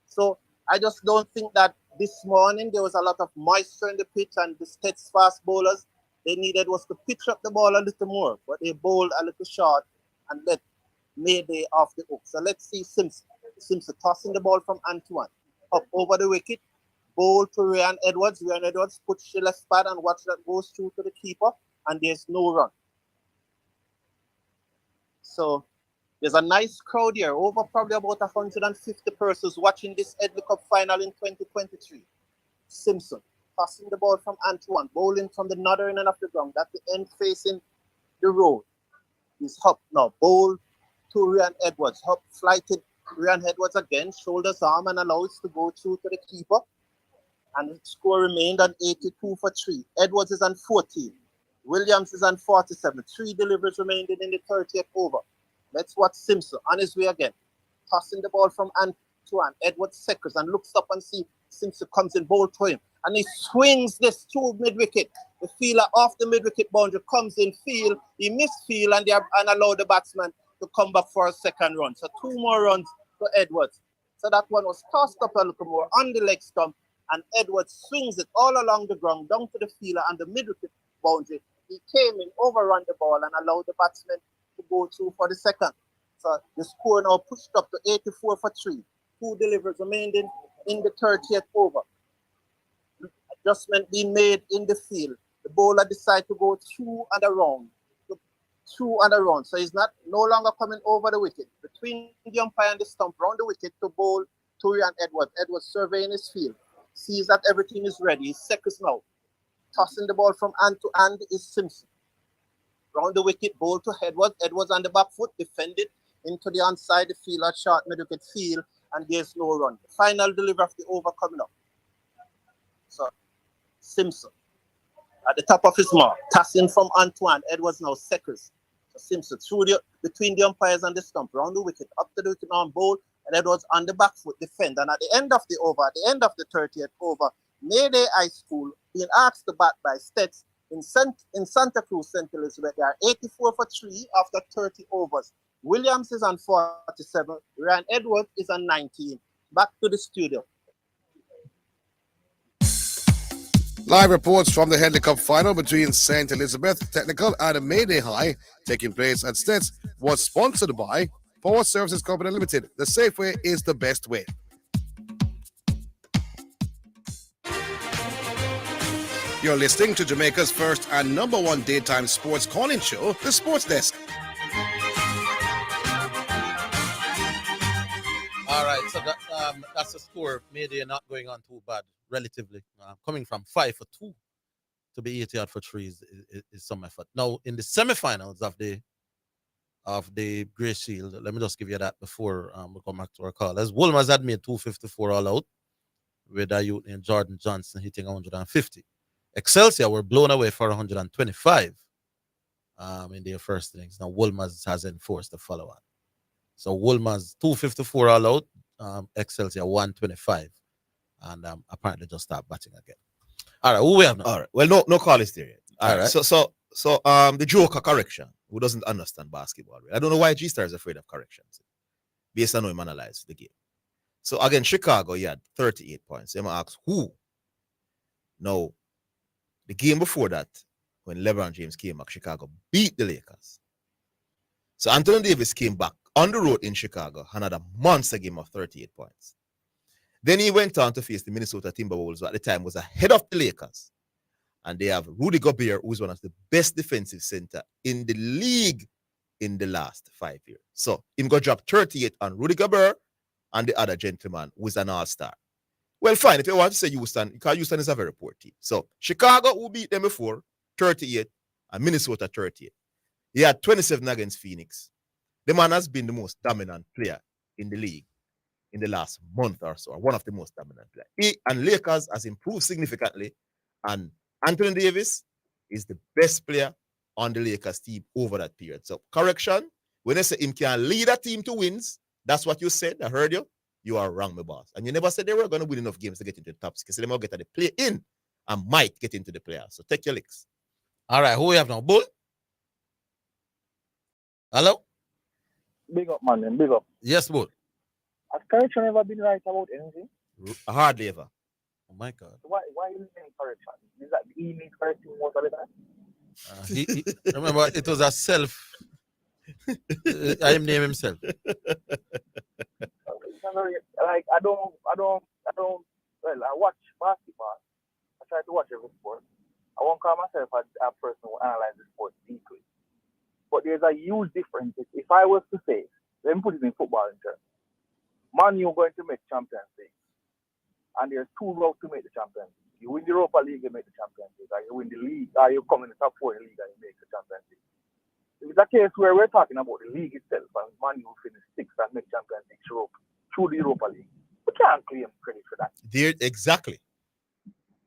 So I just don't think that this morning there was a lot of moisture in the pitch, and the Stets fast bowlers, they needed was to pitch up the ball a little more, but they bowled a little short and let Mayday off the hook. So let's see Simpson. Simpson tossing the ball from Antoine. Up over the wicket. Bowl to Ryan Edwards. Ryan Edwards puts the left pad and watch that goes through to the keeper, and there's no run. So there's a nice crowd here, over probably about 150 persons watching this Edley Cup final in 2023. Simpson passing the ball from Antoine, bowling from the northern end of the ground. That's the end facing the road. He's up now, bowl to Ryan Edwards. Up flighted Ryan Edwards again, shoulders arm and allows to go through to the keeper. And the score remained on 82 for 3. Edwards is on 14. Williams is on 47. 3 deliveries remained in the 30th over. Let's watch Simpson on his way again. Tossing the ball from Antoine. Edwards seconds and looks up and see Simpson comes in, bowl to him. And he swings this to mid-wicket. The fielder off the mid-wicket boundary comes in field. He missed field and allow the batsman to come back for a second run. So 2 more runs to Edwards. So that one was tossed up a little more on the leg stump. And Edwards swings it all along the ground, down to the fielder and the mid-wicket boundary. He came in, overrun the ball, and allowed the batsman to go through for the second. So the score now pushed up to 84 for 3. 2 deliveries remained in the 30th over. Adjustment being made in the field. The bowler decided to go through and around. So he's no longer coming over the wicket. Between the umpire and the stump, round the wicket to bowl to Ryan Edwards. Edwards surveying his field. Sees that everything is ready. He's seconds now. Tossing the ball from hand to hand is Simpson. Round the wicket, bowl to Edwards. Edwards on the back foot, defended into the onside, the fielder short mid-wicket field, and there's no run. The final delivery of the over coming up. So, Simpson at the top of his mark, tossing from Antoine. Edwards now seconds. So Simpson between the umpires and the stump, round the wicket, up to the wicket on bowl, and Edwards on the back foot defend. And at the end of the over, at the end of the 30th over, Mayday High School being asked to bat by Stets in Santa Cruz, St. Elizabeth. They are 84 for 3 after 30 overs. Williams is on 47. Ryan Edwards is on 19. Back to the studio. Live reports from the Henley Cup final between St. Elizabeth Technical and Mayday High taking place at Stets was sponsored by Power Services Company Limited. The safe way is the best way. You're listening to Jamaica's first and #1 daytime sports calling show, The Sports Desk. All right, so that's the score. Mayday not going on too bad, relatively. Coming from 5 for 2 to be 80 for 3 is some effort. Now, in the semifinals of the Grey Shield, let me just give you that before we come back to our call. As Wolmer's had made 254 all out. with a youth named Jordan Johnson hitting 150. Excelsior were blown away for 125 in their first innings. Now Wolmer's has enforced the follow-on. So Wolmer's 254 all out, Excelsior 125. And apparently just start batting again. All right, who we have now? All right. Well, no call is there yet. All right. right. So the Joker correction, who doesn't understand basketball. I don't know why G-Star is afraid of corrections. Based on how him analyze the game. So again, Chicago, he had 38 points. I'm ask who? Now, the game before that, when LeBron James came back, Chicago beat the Lakers. So Anthony Davis came back on the road in Chicago and had a monster game of 38 points. Then he went on to face the Minnesota Timberwolves, who at the time was ahead of the Lakers. And they have Rudy Gobert, who's one of the best defensive center in the league in the last 5 years. So him go drop 38 on Rudy Gobert and the other gentleman who's an all-star. Well, fine. If you want to say Houston, because Houston is a very poor team. So Chicago, who beat them before, 38, and Minnesota 38. He had 27 against Phoenix. The man has been the most dominant player in the league in the last month or so, or one of the most dominant players. He and Lakers has improved significantly, and Anthony Davis is the best player on the Lakers team over that period. So correction, when I say him can lead a team to wins, that's what you said. I heard you. You are wrong, my boss. And you never said they were going to win enough games to get into the top six. They might get to the play in and might get into the playoffs. So take your licks. All right, who we have now? Bull? Hello? Big up, man. Big up. Yes, Bull. Has correction ever been right about anything? Hardly ever. Oh, my God. Why you saying correction? Is that he needs correcting most of the time? Remember, it was a self. I am name himself. Like I don't. Well, I watch basketball. I try to watch every sport. I won't call myself a person who analyzes sports deeply. But there's a huge difference. If I was to say, let me put it in football in terms. Man, you're going to make Champions League. And there's two routes to make the Champions League. You win the Europa League, you make the Champions League. Or you win the league, or you come in the top 4 in the league and you make the Champions League. If it's a case where we're talking about the league itself, and Man U finish 6th and make Champions League through the Europa League, we can't claim credit for that. Exactly.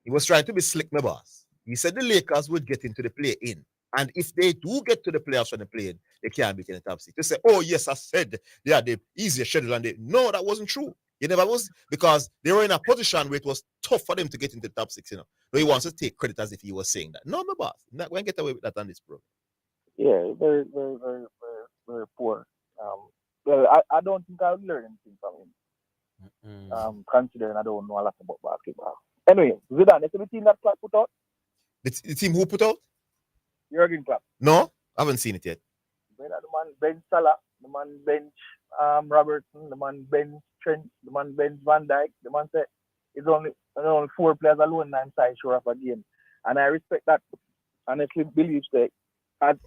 He was trying to be slick, my boss. He said the Lakers would get into the play-in. And if they do get to the playoffs from the play-in, they can't be in the top six. They say, oh, yes, I said they had the easier schedule. And no, that wasn't true. It never was, because they were in a position where it was tough for them to get into the top six, So he wants to take credit as if he was saying that. No, my boss. Not going to get away with that on this program. Yeah, very, very, very, very, very poor. Well, I don't think I'll learn anything from him. Considering I don't know a lot about basketball. Anyway, Zidane, is the team that Clark put out? The team who put out? Jurgen Klopp. No, I haven't seen it yet. The man bench Salah, the man bench Robertson, the man bench Trent, the man bench Van Dijk. The man said it's only 4 players alone and I'm side sure of a game. And I respect that. Honestly believe that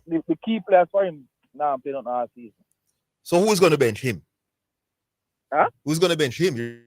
the key players for him now playing on our season. So who's going to bench him? Huh? Who's going to bench him?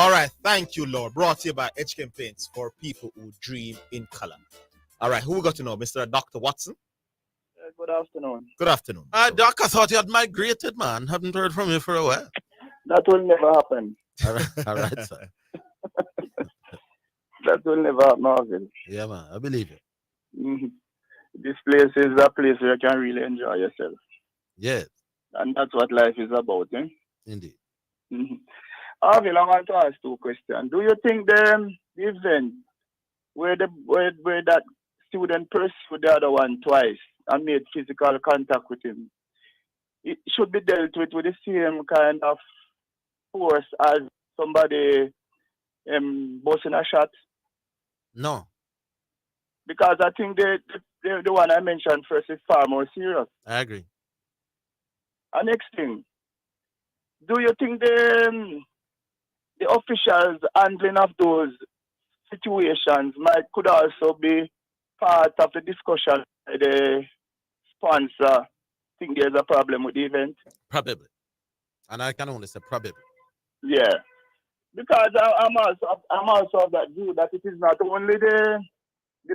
All right, thank you, Lord. Brought to you by HK Paints for people who dream in color. All right, who we got to know? Mr. Dr. Watson? Good afternoon. Good afternoon. Doc, I thought you had migrated, man. Haven't heard from you for a while. That will never happen. All right, sir. That will never happen, Oville. Yeah, man, I believe you. Mm-hmm. This place is a place where you can really enjoy yourself. Yes. And that's what life is about, eh? Indeed. Mm-hmm. Oville, I want to ask two questions. Do you think the event where that student pursued the other one twice and made physical contact with him, it should be dealt with the same kind of force as somebody busting a shot? No. Because I think the one I mentioned first is far more serious. I agree. And next thing, do you think the officials handling of those situations could also be part of the discussion? The sponsor think there's a problem with the event? Probably. And I can only say probably. Yeah. Because I'm also of that view that it is not only the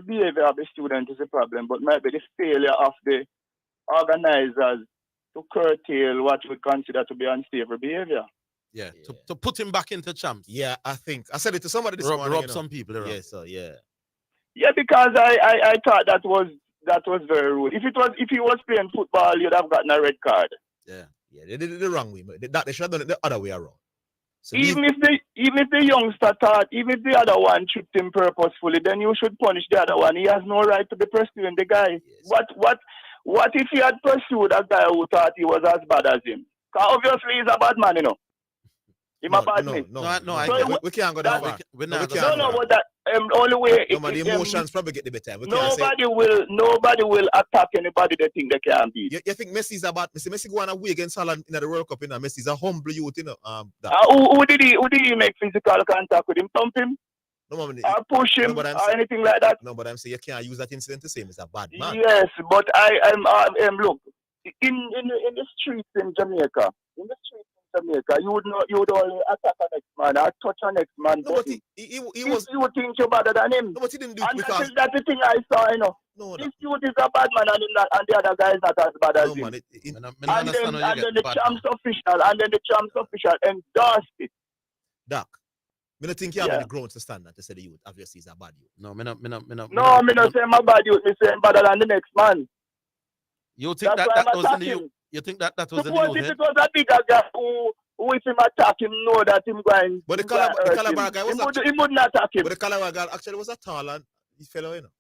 behavior of the student is a problem, but maybe the failure of the organizers to curtail what we consider to be unstable behavior. Yeah. To put him back into champs. Yeah, I think. I said it to somebody this morning. Rub some people around. Yes, sir, yeah. Yeah, because I thought that was very rude. If he was playing football, you'd have gotten a red card. Yeah, they did it the wrong way. They should have done it the other way around. So even if the youngster thought, even if the other one tripped him purposefully, then you should punish the other one. He has no right to be pursuing the guy. Yes. What if he had pursued a guy who thought he was as bad as him? Because obviously he's a bad man, you know. He's a bad man. No, we can't go that far. But that only way. No, the emotions probably get the better. Nobody will attack anybody they think they can beat. You think Messi's a bad? Messi go on away against Holland in the World Cup, you know. Messi's a humble youth, you know. Who did he make physical contact with him? Thump him? No, or push him or anything like that? No, but I'm saying you can't use that incident to say he's a bad man. Yes, but I'm look in the streets in Jamaica. You would only attack a next man or touch a next man. No, but he was. You would think you're better than him. No, but he didn't do it because. That's the thing I saw, you know. No, this youth is a bad man and the other guy is not as bad as him. Man, and then the champs official endorsed it. Doc, I don't think you have the grounds to stand that to say the youth obviously is a bad youth. No, me not say I'm a bad youth. Me say I'm better than the next man. You think that was in the youth? You think that was in the youth? If it was a bigger guy who if him attack him, know that him going. But the Calabar guy was he wouldn't attack him. But the Calabar guy actually was a tall and fellow, you know.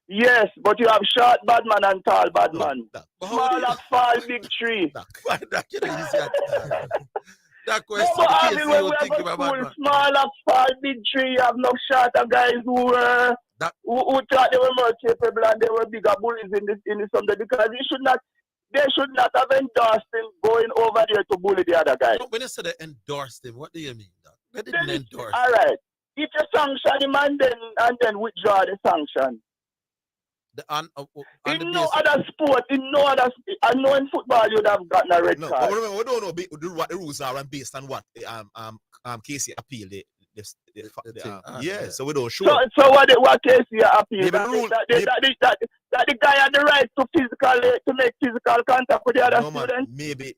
Yes, but you have short bad man and tall bad man. Small and fall big tree. That question small and fall big tree. You have no shorter guys who thought they were more capable and they were bigger bullies in the Sunday because they should not have endorsed him going over there to bully the other guy. When you say they endorsed him, what do you mean? They didn't endorse him. All right. If you sanction him and then withdraw the sanction. In no other sport, in football, you'd have gotten a red card. But remember, we don't know what the rules are and based on what Casey appealed so we don't show. So what Casey appealed? That the guy had the right to make physical contact with the other student. Maybe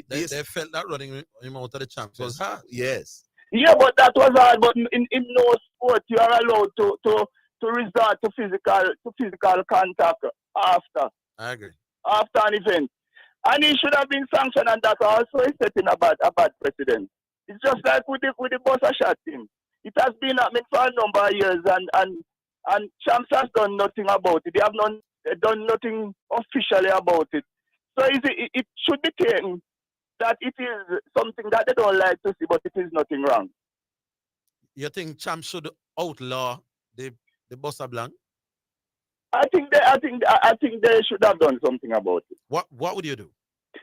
they felt that running him out of the champs was hard. Yes. Yeah, but that was hard. But in no sport, you are allowed to resort to physical contact after. I agree. After an event. And he should have been sanctioned, and that also is setting a bad precedent. It's just like with the Bossa shot team. It has been happening for a number of years, and champs has done nothing about it. They have done nothing officially about it. So it should be taken that it is something that they don't like to see, but it is nothing wrong. You think champs should outlaw the Bossa Blanc? I think they should have done something about it. What would you do?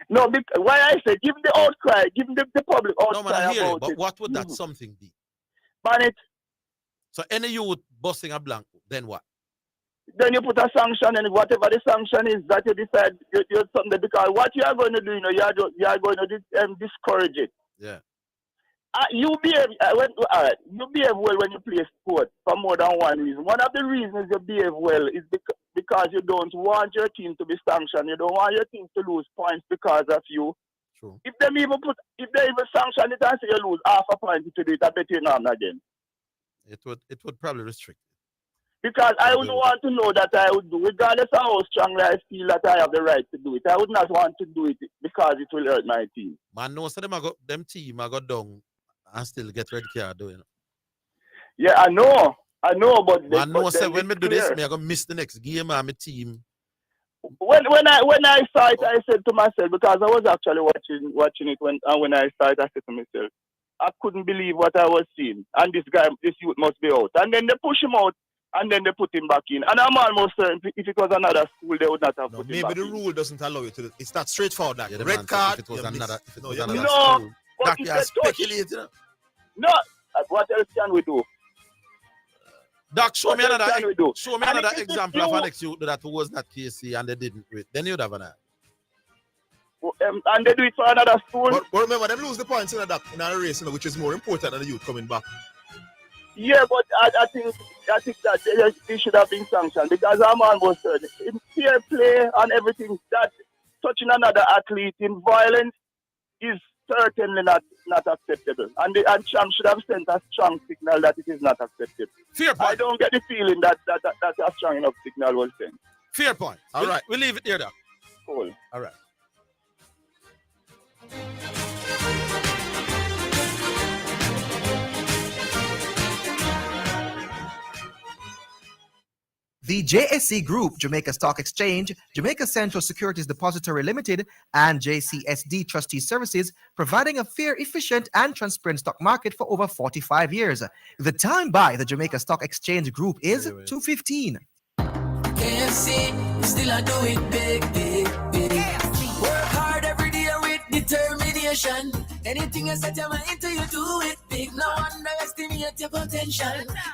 No, why I say give them the outcry, give them the public outcry. No, man, I hear about it, but it. what would that something be? Ban it. So any youth busting a blank, then what? Then you put a sanction, and whatever the sanction is that you decide you're something, because what you are going to do, you are going to discourage it. Yeah. You behave you behave well when you play sport for more than one reason. One of the reasons you behave well is because you don't want your team to be sanctioned. You don't want your team to lose points because of you. True. If they even sanction it and say you lose half a point to do it, I bet you not again. It would probably restrict. Because I would want to know that I would do, regardless of how strongly I feel that I have the right to do it. I would not want to do it because it will hurt my team. Man, no, so them team I got down and still get red card, you know. Yeah, I know, but man, no, so when me do this, me I gonna miss the next game and my team. When I saw it, I said to myself, because I was actually watching it when I saw it, I said to myself, I couldn't believe what I was seeing, and this youth must be out. And then they push him out, and then they put him back in. And I'm almost certain if it was another school, they would not have put him back in. Maybe the rule doesn't allow you to. It's not straightforward. Like red card. card. If it was another school, but if they speculate. No, what else can we do? Doc, show me another example of an ex-youth that was not KC and they didn't wait. Then you'd have an eye. And they do it for another school. But remember, them lose the points in a race, which is more important than the youth coming back. Yeah, but I think that they should have been sanctioned because our man was in fair play and everything. That touching another athlete in violence is certainly not acceptable. And Cham should have sent a strong signal that it is not acceptable. Fair point. I don't get the feeling that a strong enough signal was sent. Fair point. All right. We'll leave it there, Doc. Cool. All right. The JSC Group, Jamaica Stock Exchange, Jamaica Central Securities Depository Limited, and JCSD Trustee Services, providing a fair, efficient, and transparent stock market for over 45 years. The time by the Jamaica Stock Exchange Group is 2:15. KFC, still I do it big. Work hard every day with determination. Anything you set your mind to, you do it big. No underestimate your potential.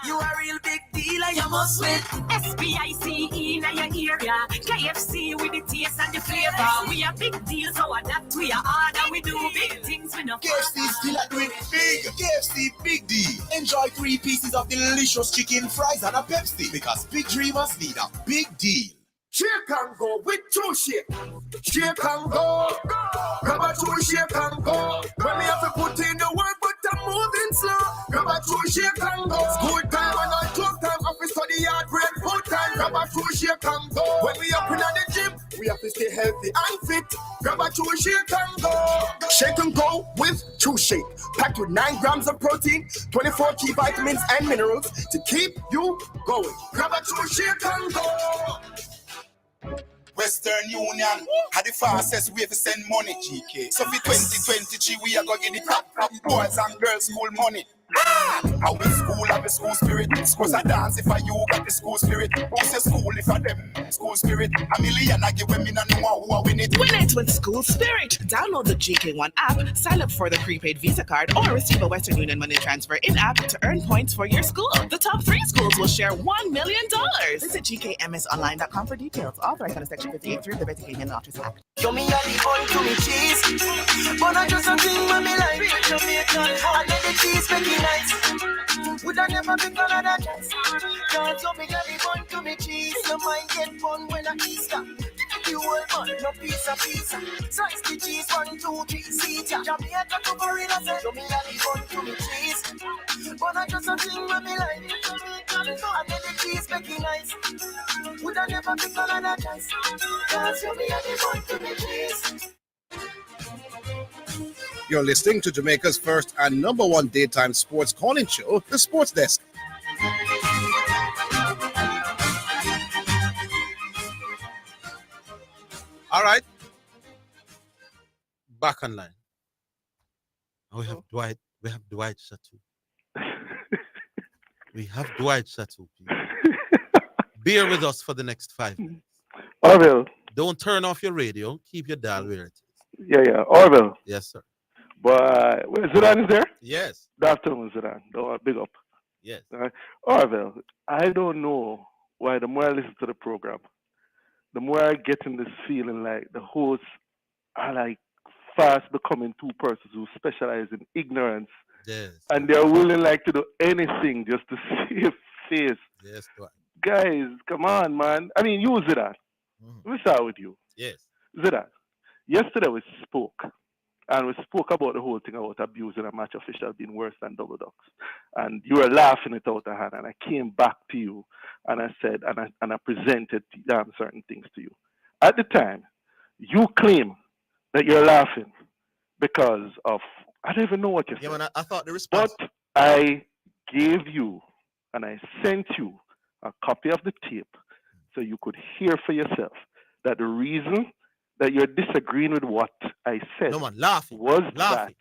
You are a real big deal and you must win. SPICE in your area. KFC with the taste and the flavor. We are big deals, so adapt we are hard and we do big things with no KFC still are doing big. KFC big deal. Enjoy 3 pieces of delicious chicken, fries, and a Pepsi. Because big dreamers need a big deal. Shake and go with 2 shake. Shake and go. Grab a 2 shake and go. When me have to put in the work, but I'm moving slow. Grab a 2 shake and go. School time and on job time, office study hard, break full time. Grab a 2 shake and go. When we up in the gym, we have to stay healthy and fit. Grab a 2 shake and go. Shake and go with 2 shake. Packed with 9 grams of protein, 24 key vitamins and minerals to keep you going. Grab a 2 shake and go. Western Union had the fastest way to send money, GK. So for 2023, we are going to get the top boys and girls school money. How in school have the school spirit. Schools are dance if I you got the school spirit. Who's the school if I them school spirit? $1 million I give women and know who are win it. Win it with school spirit. Download the GK1 app, sign up for the prepaid Visa card, or receive a Western Union money transfer in-app to earn points for your school. The top 3 schools will share $1 million. Visit gkmsonline.com for details. Authorized under Section 58 of the Betting and Lotteries Act. Show me how the fun to me cheese. But I just something when me like Jamaican. And then the cheese make it nice. Would I never pick another chance? Can't show me how the fun to me cheese. You might get fun when I Easter. You whole man, no pizza. Size the cheese, 1, 2, 3, see ya. Jamaica to Florida, say show me how the fun to me cheese. But I just something when me like Jamaican. And then the cheese make it nice. Would I never pick another chance? Can't show me how the fun to me cheese. You're listening to Jamaica's first and #1 daytime sports calling show, The Sports Desk. All right. Back online. We have Dwight. We have Dwight Chateau. We have Dwight Chateau. Bear with us for the next 5 minutes. Oville. Don't turn off your radio. Keep your dial where it is. Yeah. Oville. Yes, sir. But Zidane is there? Yes. Good afternoon, Zidane. Big up. Yes. Oville, I don't know why the more I listen to the program, the more I get in this feeling like the hosts are like fast becoming two persons who specialize in ignorance, Yes. and they're willing like to do anything just to save face. Yes. Guys, come on, man. I mean, you Zidane. Let me start with you. Yes. Zidane. Yesterday we spoke, and we spoke about the whole thing about abusing a match official being worse than double ducks, and you were laughing it out of hand. And I came back to you, and I said, and I presented certain things to you. At the time, you claim that you're laughing because of I don't even know what you said. Yeah, man, I thought the response. But I gave you and I sent you a copy of the tape so you could hear for yourself that the reason that you're disagreeing with what I said was that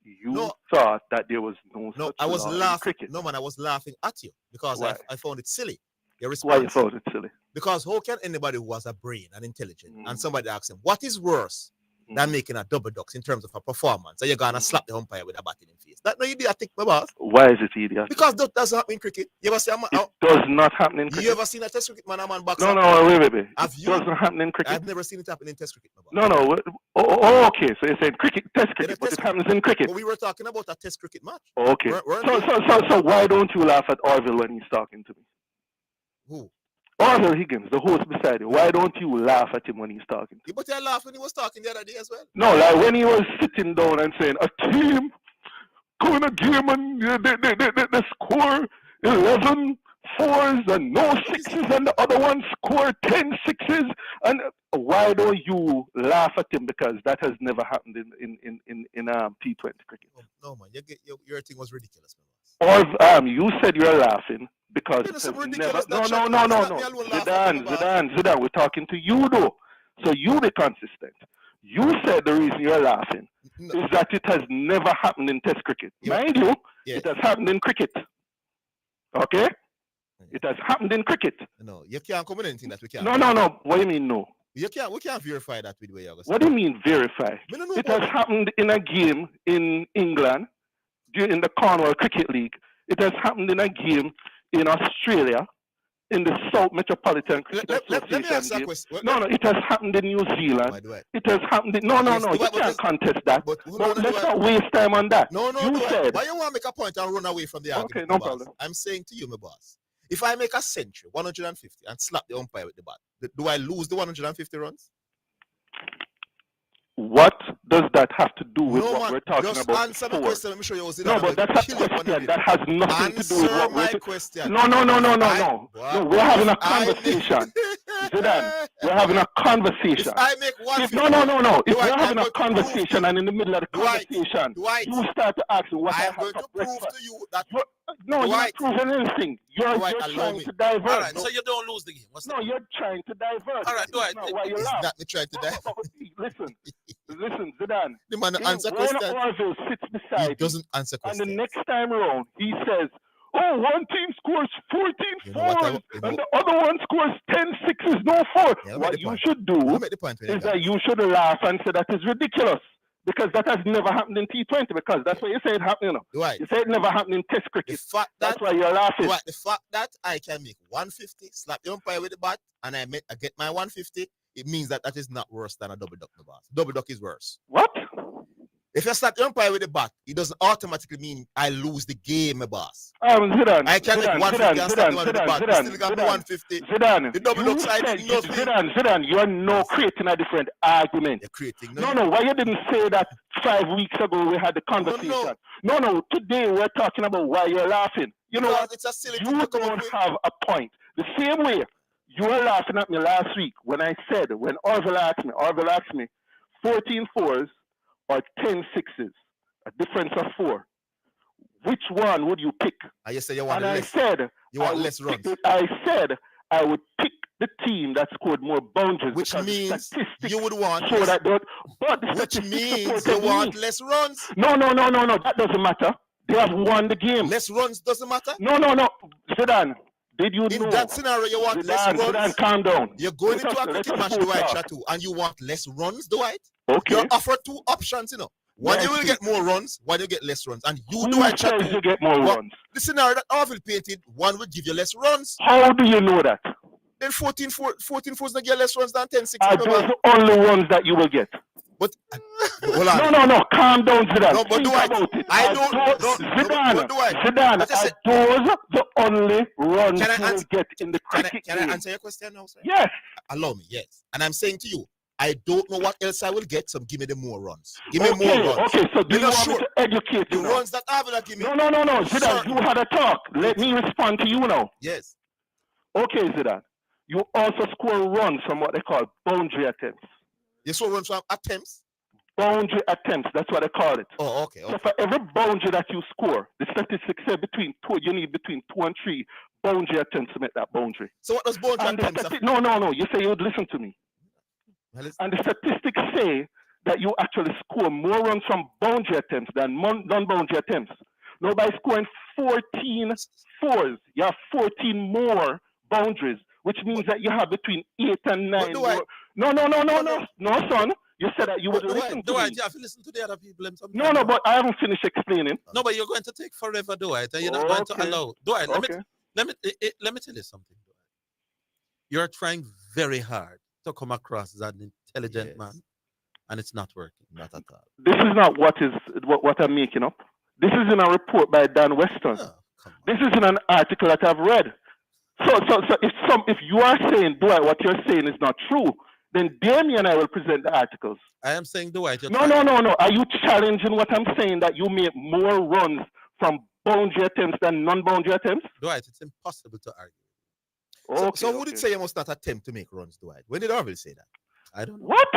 you thought that there was no such I was law in laughing. cricket. No, man, I was laughing at you because Why? I found it silly. Your Why response. you found it silly? Because how can anybody who has a brain and intelligent and somebody asks him, what is worse than making a double ducks in terms of a performance? So you're gonna slap the umpire with a bat in his face. That no idiotic, my boss. Why is it idiot? Because that doesn't happen in cricket. You ever see It does not happen in cricket. You ever seen a test cricket man box? No, wait. It doesn't happen in cricket. I've never seen it happen in test cricket, my boss. No. Oh, okay. So you're saying cricket, test cricket, but it happens in cricket. But we were talking about a test cricket match. Okay. So why don't you laugh at Orville when he's talking to me? Who? Orville Higgins, the host beside you. Why don't you laugh at him when he's talking? But I laughed when he was talking the other day as well. No, like when he was sitting down and saying, a team going a game and they score 11 fours and no sixes, and the other one score 10 sixes. And why don't you laugh at him? Because that has never happened in T20 cricket. No, man, your thing was ridiculous, man. Or you said you're laughing because it has never. No. Zidane, we're talking to you though. So you be consistent. You said the reason you're laughing is that it has never happened in Test cricket. Mind you, it has happened in cricket. Okay? It has happened in cricket. No, you can't come with anything that we can't. No. What do you mean no? We can't verify that with where you're going. What do you mean verify? It has happened in a game in England during the Cornwall Cricket League. It has happened in a game in Australia in the South Metropolitan Cricket Association. Let me ask that question. No, it has happened in New Zealand. It has happened in... No, you can't contest that. But let's not waste time on that. No. You said... Why you want to make a point and run away from the argument? Okay, no problem. I'm saying to you, my boss, if I make a century, 150, and slap the umpire with the bat, do I lose the 150 runs? What does that have to do with what we're talking just about? Answer my question. Let me show you. No, but that's a question that has nothing to do with what we're talking question. No. We're having a conversation. Zidane, we're having a conversation. If I make 150, no. If we're having a conversation and in the middle of the conversation, you start to ask me what I have going to prove breakfast. to you that No, you're not proving anything. You're trying to divert. All right, so you don't lose the game. You're trying to divert. All right, go ahead. Why you laugh? Not me trying to divert. Listen, Zidane. The man answer when question. Orville sits beside He doesn't answer questions. And the next time around, he says, oh, one team scores 14 fours, and the other one scores 10 sixes, no four. What you should do is that you should laugh and say that is ridiculous. Because that has never happened in T20, because that's what you say it happened, you know. You say it never happened in Test cricket. That's why you're laughing. The fact that I can make 150, slap the umpire with the bat, and I get my 150, it means that is not worse than a double duck, my boss. Double duck is worse. What? If you slap the umpire with the bat, it doesn't automatically mean I lose the game, my boss. Zidane, I can make 150 and slap the one with the bat. You still got 150. Zidane, the double duck side is nothing. Zidane, you're creating a different argument. You're creating No, why you didn't say that 5 weeks ago we had the conversation? No, today we're talking about why you're laughing. You know what? It's a silly you don't have a point. The same way you were laughing at me last week when Orville asked me 14 fours or 10 sixes, a difference of 4. Which one would you pick? You said you want less. You want less runs. I said I would pick the team that scored more boundaries. Which means you would want so that which means you want less runs. No, that doesn't matter. They have won the game. Less runs doesn't matter? No. Zidane, did you know? In that scenario, you want less runs? Zidane, calm down. You're going into a cricket match, Dwight Chateau, and you want less runs, Dwight? Okay. You're offered 2 options, you know. One, you will get more runs. One, you get less runs. And Who says you get more runs? The scenario that Orville painted, one will give you less runs. How do you know that? Then 14 fours not get less runs than 10 6. Those are the only ones that you will get. But hold on. No. Calm down, Zidane. No, but Think about it. Zidane, those the only runs you will get in the cricket Can game. I answer your question now, sir? Yes. Allow me, yes. And I'm saying to you, I don't know what else I will get, so give me the more runs. Give me more runs. Okay, so do You're you not want me sure. to educate you The now? runs that Avila give me. No. Zidane, you had a talk. Let me respond to you now. Yes. Okay, Zidane. You also score runs from what they call boundary attempts. You score runs from attempts? Boundary attempts, that's what they call it. Oh, okay. So for every boundary that you score, the statistics say you need between 2 and 3 boundary attempts to make that boundary. So what does boundary attempts? No. You say you would listen to me. And the statistics say that you actually score more runs from boundary attempts than non-boundary attempts. Now, by scoring 14 fours, you have 14 more boundaries, which means that you have between 8 and 9 more. No, son. You said that you would listen to me. You have to listen to the other people. No, but I haven't finished explaining. No, but you're going to take forever, Dwight, and you're not going to allow. Dwight, let me tell you something, Dwight. You're trying very hard to come across as an intelligent man, and it's not working. Not at all. This is not what I'm making up. This is in a report by Dan Weston. This is in an article that I've read. So if you are saying, Dwight, what you're saying is not true, then Damien and I will present the articles. I am saying, Dwight. No. Are you challenging what I'm saying, that you make more runs from boundary attempts than non-boundary attempts? Dwight, it's impossible to argue. So would it say you must not attempt to make runs, Dwight? When did Oville say that? I don't know. What?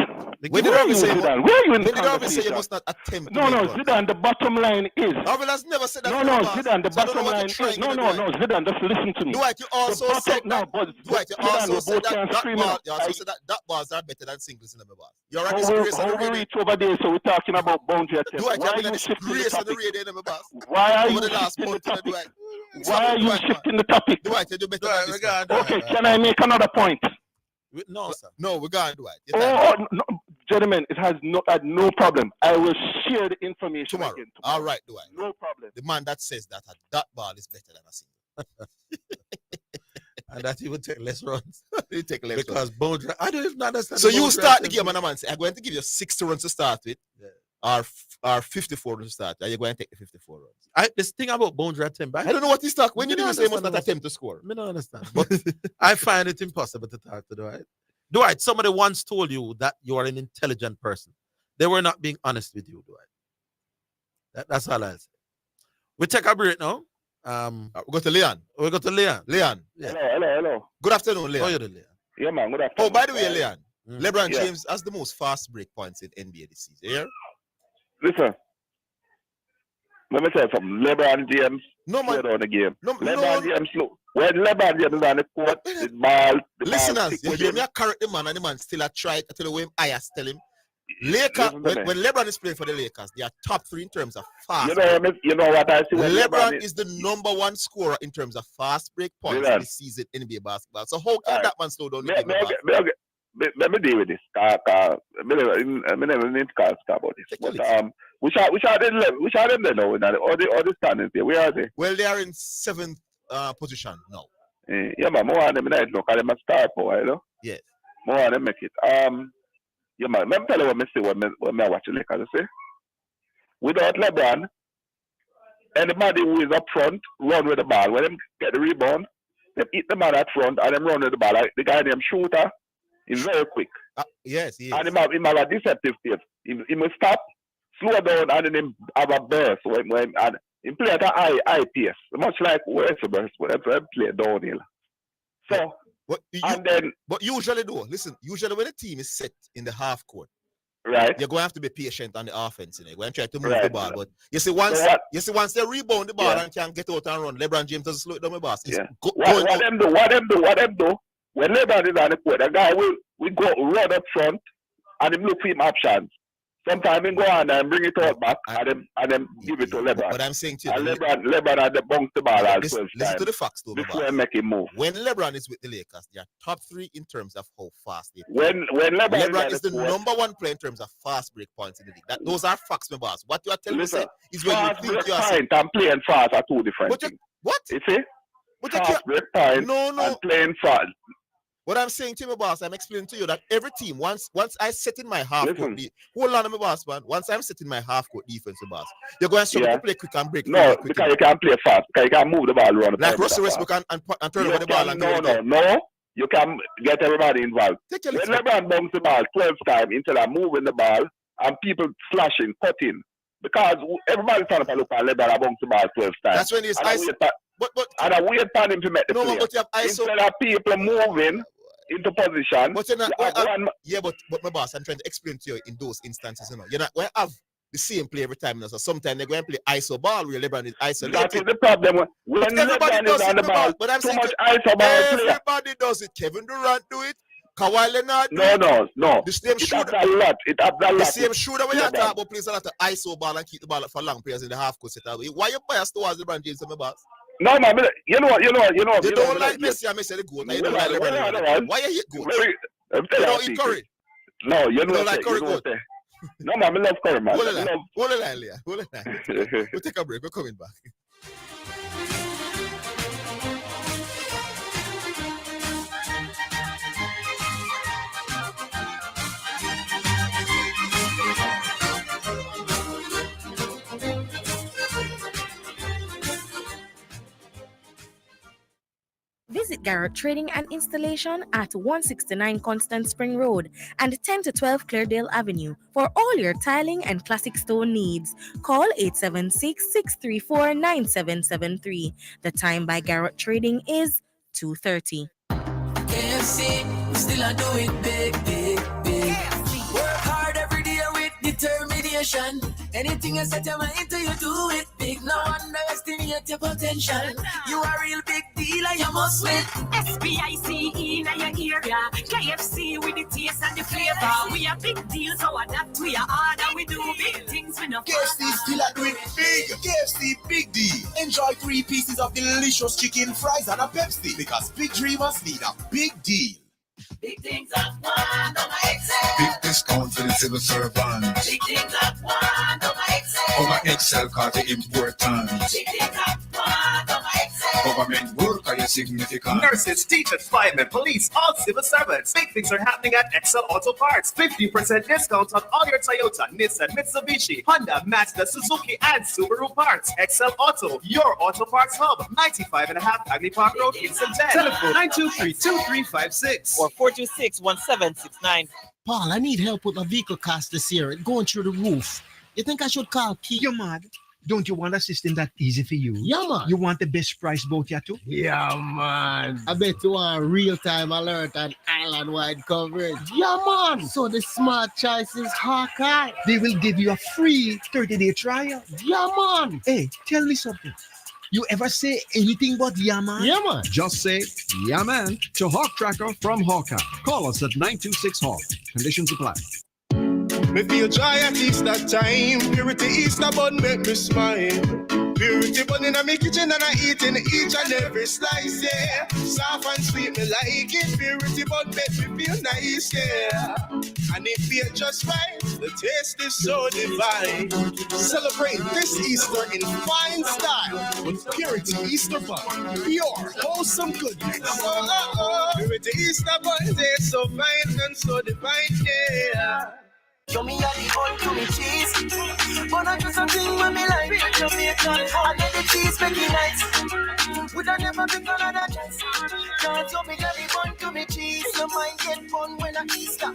When did Oville say Zidane? Where are you in when the did Oville say you conversation? must not attempt to No, make runs? Zidane, the bottom line is... Oville has never said that. No, Zidane, the bottom line is... No, Zidane, just listen to me. Dwight, you also said that. Dwight, you also said that bars are better than singles in the bars. You're a disgrace on the radio. How we reach over there, so we're talking about boundary attempts. Dwight, Why are you're you a shifting the disgrace on the topic? radio in the bars. Why are Over you the last shifting the month, topic? Dwight. Why are you shifting the topic? Dwight, you do better than this one. Okay, can I make another point? No, sir. No, we're going, Dwight. No, gentlemen, it has no problem. I will share the information tomorrow. Again All right, Dwight. No problem. The man that says that a dot ball is better than a single. And that he would take less runs. He take less because boundary. I don't even understand. So you start the game and a man say, I'm going to give you 60 runs to start with. Or 54 runs to start. Are you going to take the 54 runs? This thing about boundary attempt. I don't know what he's talking. When you say must not attempt to score. I don't understand. But I find it impossible to talk to Dwight. Dwight, somebody once told you that you are an intelligent person. They were not being honest with you, Dwight. That's all I'll say. We take a break now. We go to Leon. We go to Leon. Leon. Yeah. Hello. Good afternoon, Leon. How are you doing, Leon? Yeah, man. Good afternoon. Oh, by the way, Leon, LeBron Yeah. James has the most fast break points in NBA this season. Yeah? Listen. Let me tell you something. LeBron James played on the game. LeBron James, look. When LeBron James is on the court, the ball. Listeners, you hear me? I correct the man, and the man still a try to tell the way I tell him. Lakers, when LeBron is playing for the Lakers, they are top 3 in terms of fast. You know what I see? When LeBron is the #1 scorer in terms of fast break points this season in NBA basketball. So how can that man slow down the game? Let me deal with this. I never need to talk about this. But, which are them there now? All the standings there. Where are they? Well, they are in 7th position now. Yeah, but more of them not look at them a star power, you know? Yes. More of them make it. Yeah, man, let me tell you what I see when I watch the Lakers. I say, without LeBron, anybody who is up front run with the ball. When them get the rebound, they hit the man up front and them run with the ball. Like the guy named Shooter is very quick. Yes, he is. And he have a deceptive pace. He must stop, slow down, and then him have a burst and he play at a high pace, much like Westbrook when play downhill. So. But usually when a team is set in the half court, right, you're going to have to be patient on the offense. You're going to try to move the ball. But you see, once they rebound the ball and can get out and run, LeBron James doesn't slow it down the ball. What them do? When LeBron is on the court, the guy will go right up front and him look for him options. Sometimes he go on and bring it out back and then give it to LeBron. But I'm saying to you, and LeBron had the bounce the ball as well. Listen to the facts, though. Before he make him move. When LeBron is with the Lakers, they are top 3 in terms of how fast they play. When LeBron is the #1 player in terms of fast break points in the league. Those are facts, my boss. What you are telling me is when you think you are and playing fast are two different things. What? You see? Fast break point and playing fast. What I'm saying to you, my boss, I'm explaining to you that every team, once I set in my half court, Listen. hold on, my boss, man. Once I'm setting my half court defense, my boss, you're going to struggle Yeah. to play quick and break. No, because you can't play fast. Because you can't move the ball around the like perimeter Russell fast. Westbrook and turn over the ball and No. You can get everybody involved. When LeBron bounce the ball 12 times instead of moving the ball and people slashing, cutting, because everybody's trying to look at LeBron bounce the ball 12 times. That's when he's and I wait for him to make the play. But you have ISO. Instead of people moving into position. But you're not. But my boss, I'm trying to explain to you in those instances, you're not going to have the same play every time. So sometimes they're going to play ISO ball where LeBron is isolated. That is the problem. When everybody LeBron is on the ball, but I'm too saying much ISO ball play. Everybody does it. Kevin Durant do it. Kawhi Leonard do it. No. The same shooter. The same shooter when you talk about plays a lot of ISO ball and keep the ball for long players in the half court set. Why you biased towards LeBron James, my boss? No, man, you know. You don't like Messi and Messi the goat. You don't like LeBron. Why you hate goat? You don't eat Curry. No, you don't like Curry goat. No, man, I love Curry, man. Hold the line, Leah. We'll take a break. We're coming back. Visit Garrett Trading and Installation at 169 Constant Spring Road and 10 to 12 Cleardale Avenue for all your tiling and classic stone needs. Call 876-634-9773. The time by Garrett Trading is 2:30. KFC, we still a do it big. Work hard every day with determination. Anything you set your mind to, you do it big. No underestimate your potential. You are a real big deal and you must win. SBICE in your area. KFC with the taste and the flavor. We are big deals, so adapt we are hard and we do big things we know. KFC still a do it big. KFC big deal. Enjoy 3 pieces of delicious chicken, fries and a Pepsi because big dreamers need a big deal. Big things at one on my Excel. Big discount for the civil servants. Big things at one on my Excel. Over Excel card the important. Big things at one on my Excel. Government work are significant. Nurses, teachers, firemen, police, all civil servants. Big things are happening at Excel Auto Parts. 50% discount on all your Toyota, Nissan, Mitsubishi, Honda, Mazda, Suzuki, and Subaru parts. Excel Auto, your auto parts hub. 95.5 Agni Park Road, Kingston 10. Telephone 923-2356 or 426-1769. Paul, I need help with my vehicle cost this year. It's going through the roof. You think I should call Key? You're mad. Don't you want a system that easy for you? Yeah, man. You want the best price boat here too? Yeah, man. I bet you want real-time alert and island-wide coverage. Yeah, man. So the smart choice is Hawkeye. They will give you a free 30-day trial. Yeah, man. Hey, tell me something. You ever say anything but yeah, man? Yeah, man. Just say yeah, man to Hawk Tracker from Hawkeye. Call us at 926-HAWK. Conditions apply. Me feel joy at Easter time. Purity Easter bun make me smile. Purity bun in my kitchen and I eat in each and every slice, yeah. Soft and sweet, me like it. Purity bun make me feel nice, yeah. And it feel just right. The taste is so divine. Celebrate this Easter in fine style with Purity Easter bun. Pure, wholesome goodness. Purity Easter bun, they're so fine and so divine, yeah. Show me how the bun to me cheese. But I just something when me like Jamaican. And then the cheese make it nice. Would I never pick another choice? Can't show me how the bun to me cheese. You might get fun when I Easter.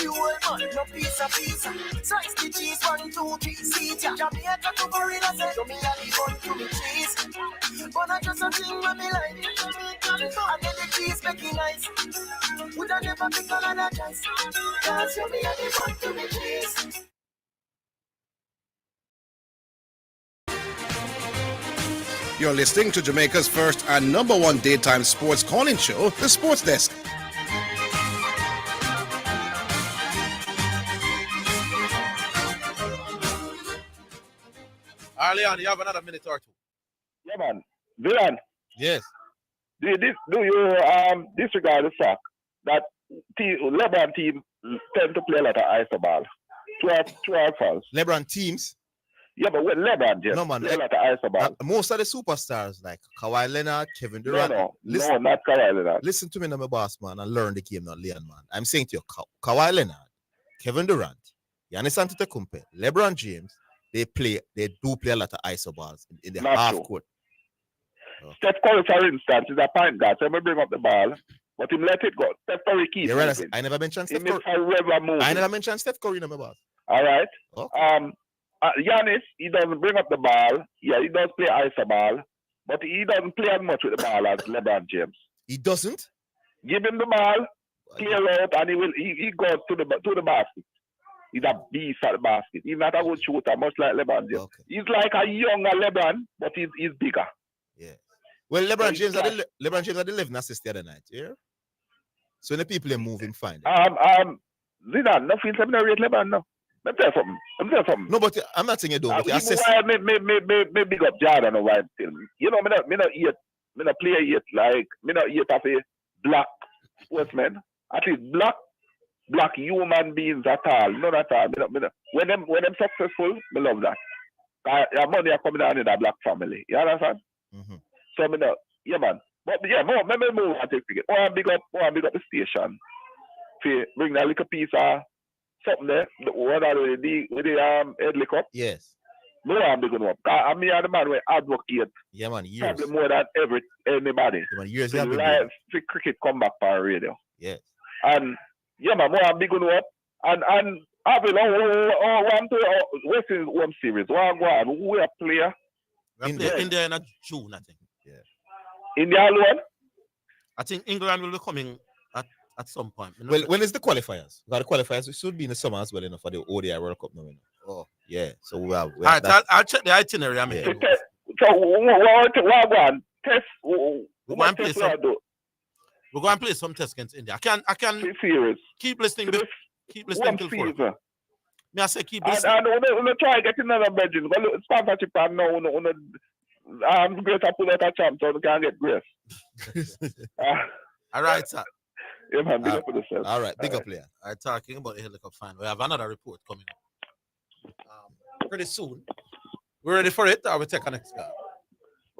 You whole bun, no pizza. Slice the cheese, 1, 2, 3, see ya. Jamaica to Gorilla say, show me how the bun to me cheese. But I just something when me like Jamaican. And then the cheese make it nice. Would I never pick another choice? Can't show me how the bun to me. You're listening to Jamaica's first and number one daytime sports calling show, The Sports Desk. Arleon, you have another minute or two. Yeah, man. Zidane. Yes. Do you disregard the fact that LeBron team tend to play a lot of iso ball? True or false? LeBron teams? Yeah, but with LeBron James, No man, play a lot of ice ball. most of the superstars like Kawhi Leonard, Kevin Durant. No, not Kawhi Leonard. Listen to me now, my boss man, and learn the game, not Leon man. I'm saying to you, Kawhi Leonard, Kevin Durant, Giannis Antetokounmpo, LeBron James, they do play a lot of iso balls in the Not half true. court. Steph Curry, for instance, is a point guard. So he bring up the ball, but him let it go. Steph Curry keeps moving. I never mentioned Steph He Curry. forever moving. I never mentioned Steph Curry, no, my boss. All right. Okay. Giannis, he doesn't bring up the ball. Yeah, he does play iso ball, but he doesn't play as much with the ball as LeBron James. He doesn't? Give him the ball, clear out, and he goes to the basket. He's a beast at the basket. He's not a good shooter, much like LeBron James. Okay. He's like a younger LeBron, but he's bigger. Yeah. Well, LeBron James had the 11 assists the other night, yeah? So the people are moving fine. Zidane, nothing seminary LeBron, no. Let me tell you something. No, but I'm not saying you don't. Me big up Jordan or why still. You know, me not play yet, like, me not yet as a black sportsman. At least black human beings at all. None at all. When them successful, me love that. Your money are coming down in a black family. You understand? Mm-hmm. So me know, yeah man. But yeah, me move and take cricket. I big up the station. To bring that little piece of something there. What are with the Headley Cup? Yes. No, I'm big up. I'm the man who advocate. Yeah man, years. Probably more than anybody. Yeah, man, years live cricket come back on radio. Yes. And yeah man, more I'm big up. And I will want to West is home series. One go on. Who a player? India in June, I think. Yeah. India alone? I think England will be coming at some point. Well, when is the qualifiers? Because the qualifiers should be in the summer as well, you know, for the ODI World Cup now. Oh, yeah. So we have. All right, I'll check the itinerary. I mean, so what one test? We're going to play some. We're going to play some tests against India. I can serious. Keep listening. Keep listening till 4. Me I say keep listening. And we try get another bedroom. Sponsorship and now I'm great to pull out a champ so we can get grace. All right, sir. Yeah, man, big up for yourself. All right, big up, player. All right, talking about the Headley Cup final. We have another report coming up pretty soon. We're ready for it, or we take our next call?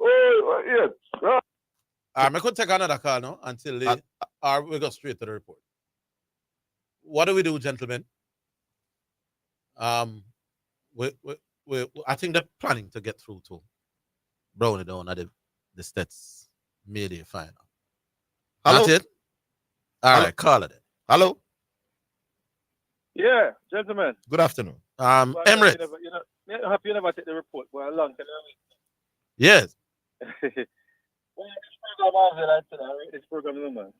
Oh, yes. I could take another call now until or we go straight to the report. What do we do, gentlemen? I think they're planning to get through to Brownie down at the States Mayday final. Hello? Not it? All right, call it. Hello? Yeah, gentlemen. Good afternoon. Emirates. I hope you never take the report for a long time. Yes. This program, man.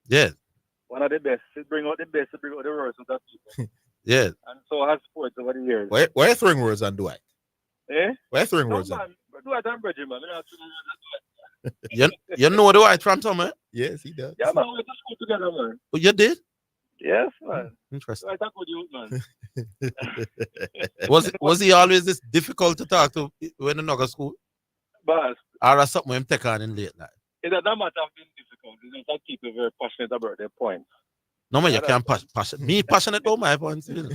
Yes. One of the best. It bring out the best, it bring out the worst of that people. Yes. And so has sports over the years. Why are you throwing words on Dwight? Eh? Why are you throwing words on? Man, Dwight and Bridget, man. You know Dwight from Tommy? Yes, he does. Yeah, man. We went to school together, man. Oh, you did? Yes, man. Interesting. Dwight a good youth, man. was he always this difficult to talk to when in Noga school? But or something him take on in late night? It does not matter being difficult. It's just people very passionate about their points. No man, you can't passionate. Me passionate about my points. You know?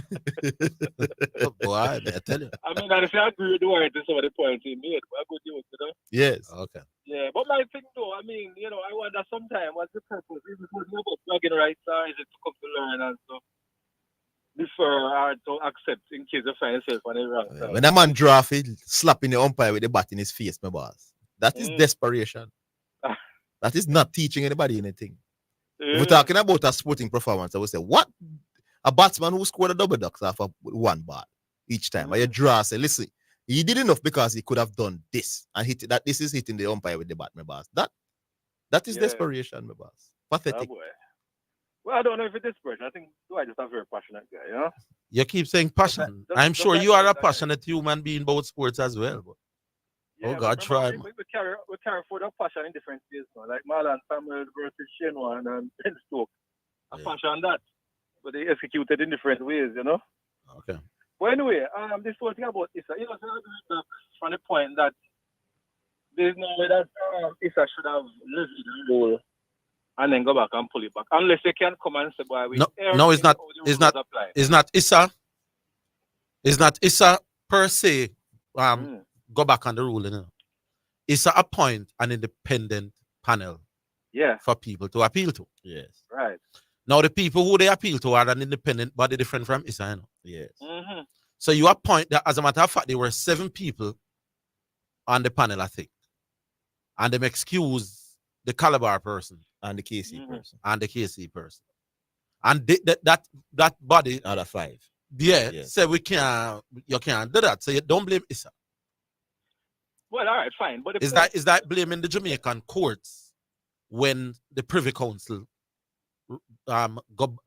Oh, boy, I tell you. I mean, if I agree with the word to some of the points he made, I good youth, you know? Yes. Okay. Yeah, but my thing though, I mean, you know, I wonder sometimes what's the purpose? Is it about bragging rights or is it to come to learn and stuff? Defer or to accept in case you find yourself on the wrong side. When a man draft, he slapping the umpire with the bat in his face, my boss. That is desperation. That is not teaching anybody anything. If we're talking about a sporting performance, I would say, what? A batsman who scored a double ducks off of one ball each time. Or you draw, say, listen, he did enough because he could have done this. And hit that. This is hitting the umpire with the bat, my boss. That is desperation, my boss. Pathetic. Oh, boy. Well, I don't know if it's desperation. I think Dwight just a very passionate guy, you know? You keep saying passion. I'm sure you are a passionate human being about sports as well. But... Yeah, oh God, try. We carry forward a passion in different ways, man. Like Marlon Samuel versus Shenwan and Ben Stoke. A passion that, but they executed in different ways, you know. Okay. But anyway, this whole thing about Issa, you know, so from the point that there's no way that Issa should have left the role and then go back and pull it back, unless they can come and say, "Boy, we no, it's not. It's not Issa. It's not Issa per se go back on the ruling. You know. It's to appoint an independent panel for people to appeal to. Yes. Right. Now, the people who they appeal to are an independent body different from ISA. You know. Yes. So you appoint that, as a matter of fact, there were 7 people on the panel, I think. And them excuse the Calabar person. And the KC person. And the KC person. And that body. Out of 5. Yeah, Yes. say you can't do that. So you don't blame ISA. Well, all right, fine. But Is that blaming the Jamaican courts when the Privy Council go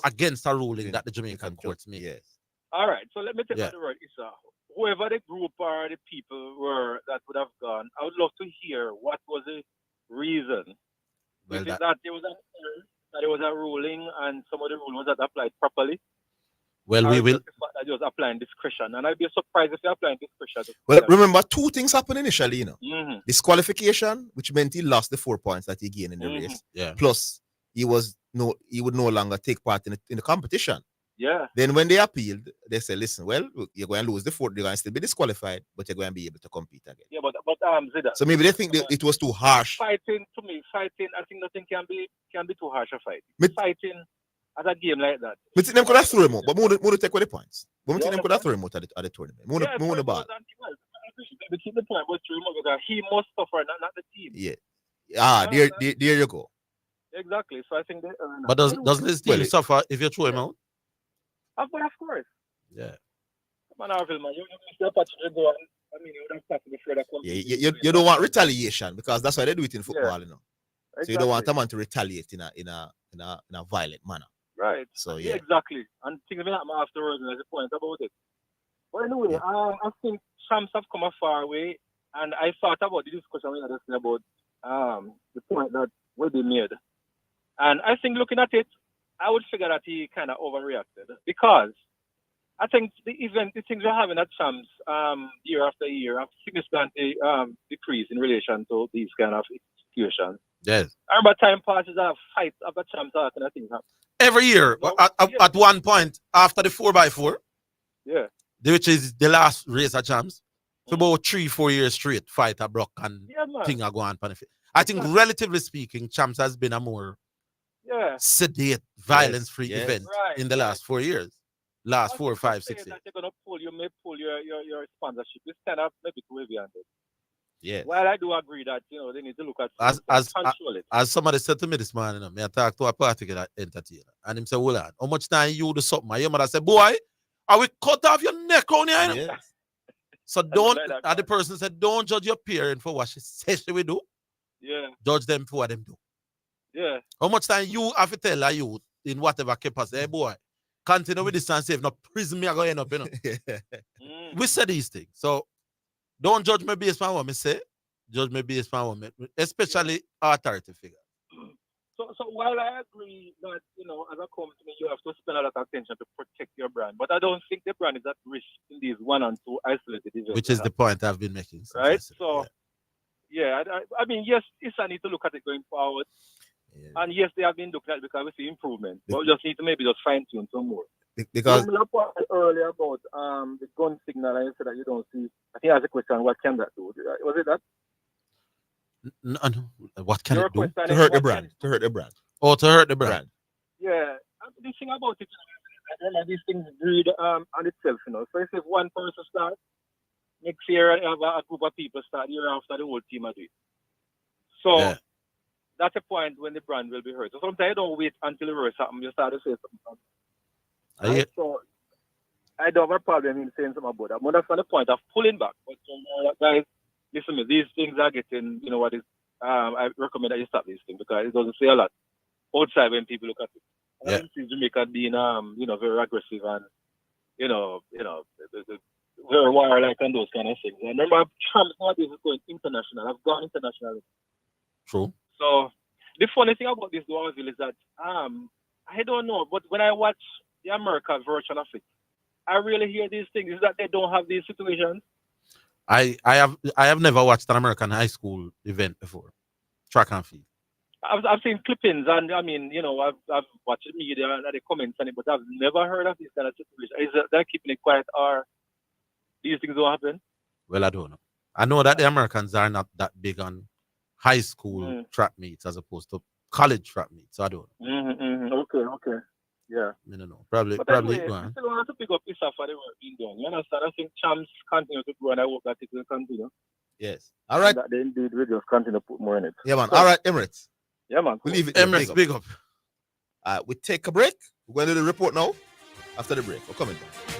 against a ruling that the Jamaican courts made? Yes. All right, so let me take the word, Issa. Whoever the group or the people were that would have gone, I would love to hear what was the reason. Well, Is it that there was a ruling and some of the ruling was not applied properly? Well, we will. The fact that you was applying discretion, and I'd be surprised if you're applying discretion. Well, remember 2 things happened initially, you know. Mm-hmm. Disqualification, which meant he lost the 4 points that he gained in the race. Yeah. Plus, he would no longer take part in the competition. Yeah. Then when they appealed, they said, listen, well, you're going to lose the 4th, you're going to still be disqualified, but you're going to be able to compete again. Yeah, but Zidane. So maybe they think that it was too harsh. Fighting, I think nothing can be too harsh a fight. Fighting at a game like that. But them could have thrown him out, but more take away the points. But them could have thrown him out at the tournament. More the ball. They keep the point, but because he must suffer, not the team. Yeah. There you go. Exactly. So I think they earn. But doesn't this team suffer if you throw him out? Of course. Yeah. Man, Oville, man, you missed the opportunity to go. I mean, you would have started before that. You don't want retaliation because that's why they do it in football, you know. Exactly. So you don't want a man to retaliate in a violent manner. Right. So exactly. And things will happen afterwards, and there's a point about it. But anyway, I think champs have come a far way, and I thought about the discussion we had about the point that will be made. And I think looking at it, I would figure that he kind of overreacted because I think the things we're having at champs year after year have significantly decreased in relation to these kind of situations. Yes. I remember time passes, I have fights after champs, all kind of things happen. Every year, at one point, after the 4x4, which is the last race at champs, for about 3-4 years straight, fight a broke and thing are going on. I think, relatively speaking, champs has been a more sedate, violence-free event in the last 4 years. Last 4, 5, 6 years. They're going to pull, you may pull your sponsorship. It's kind of maybe too heavy on it. Yeah. Well, I do agree that they need to look at control it. As somebody said to me this morning, I talked to a particular entertainer, and him said, "Hold on, how much time you do something?" My mother said, "Boy, I will cut off your neck on here." Yes. So don't. And the person said, "Don't judge your parent for what she says she will do. Yeah. Judge them for what them do." Yeah. How much time you have to tell a youth in whatever capacity, hey boy, continue with this and save no prison me are going to end up, you know. We say these things. So don't judge me based on what me say. Judge me based on what me, especially authority figure. So while I agree that, as a company, you have to spend a lot of attention to protect your brand, but I don't think the brand is at risk in these 1 and 2 isolated events. Which is the point I've been making. Right? So, I mean, yes, ISA need to look at it going forward. Yeah. And yes, they have been looking at it because we see improvement. But we just need to maybe just fine-tune some more. Because you point earlier about the gun signal, and you said that you don't see. I think that's a question. What can that do? Was it that? No. What can it do? To hurt the brand. To hurt the brand. Oh, to hurt the brand. Yeah. And the thing about it, these things breed on itself, So if one person starts, next year have a group of people start, year after the whole team are doing. So that's a point when the brand will be hurt. So sometimes you don't wait until the worst happens, you start to say something. Right? So I don't have a problem in saying something about that. But that's not the point of pulling back. But guys, listen to me, these things are getting, what is, I recommend that you stop these things because it doesn't say a lot outside when people look at it. I see Jamaica being, very aggressive and, very warlike and those kind of things. And remember, champs nowadays is going international. I've gone international. True. So the funny thing about this Oville is that I don't know, but when I watch the America version of it, I really hear these things. Is that they don't have these situations? I have never watched an American high school event before, track and field. I've seen clippings, and I mean, I've watched the media and the comments on it, but I've never heard of this kind of situation. Is that they're keeping it quiet, or these things don't happen? Well, I don't know. I know that the Americans are not that big on high school track meets as opposed to college track meets. So I don't know. Okay. Yeah. I don't know. Probably But probably anyway, go I on. still want to pick up Issa for the work being done. You understand? I think champs continue to grow and I hope that it will continue. Yes. All right. And that they indeed will just continue to put more in it. Yeah, man. So, All right, Emirates. Yeah, man. We leave it there. Emirates, big up. We take a break. We're going to do the report now. After the break, we're coming back.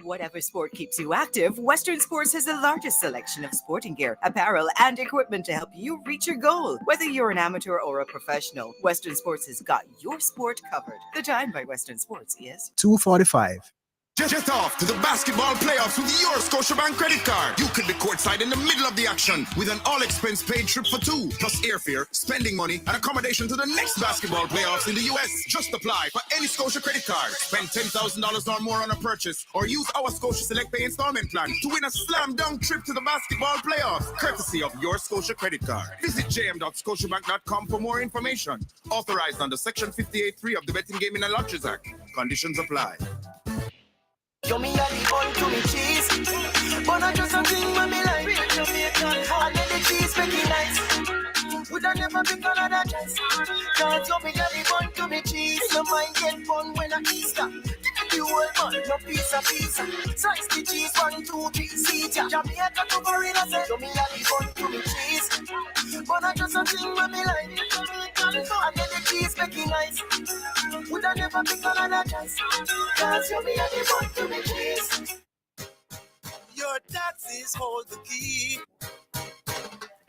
Whatever sport keeps you active, Western Sports has the largest selection of sporting gear, apparel, and equipment to help you reach your goal. Whether you're an amateur or a professional, Western Sports has got your sport covered. The time by Western Sports is 2:45. Get off to the basketball playoffs with your Scotiabank credit card. You could be courtside in the middle of the action with an all-expense paid trip for two, plus airfare, spending money, and accommodation to the next basketball playoffs in the U.S. Just apply for any Scotia credit card. Spend $10,000 or more on a purchase, or use our Scotia Select Pay installment plan to win a slam-dunk trip to the basketball playoffs, courtesy of your Scotia credit card. Visit jm.scotiabank.com for more information. Authorized under Section 58.3 of the Betting, Gaming and Lotteries Act. Conditions apply. Show me how the bun to me cheese. But not just a thing when me like real Jamaican. And then the cheese make it nice. Would I never pick another choice? Cause show me how the bun to me cheese. Your mind get fun when I Easter. The whole man, no piece of pizza. Slice the cheese, 1, 2, 3, see ya. Jamaica to Marina say, show me how the bun to me cheese. But not just a thing when me like real Jamaican. And then the cheese make it nice. Would I never pick another choice? Cause show me how the bun to me cheese. Your taxes hold the key.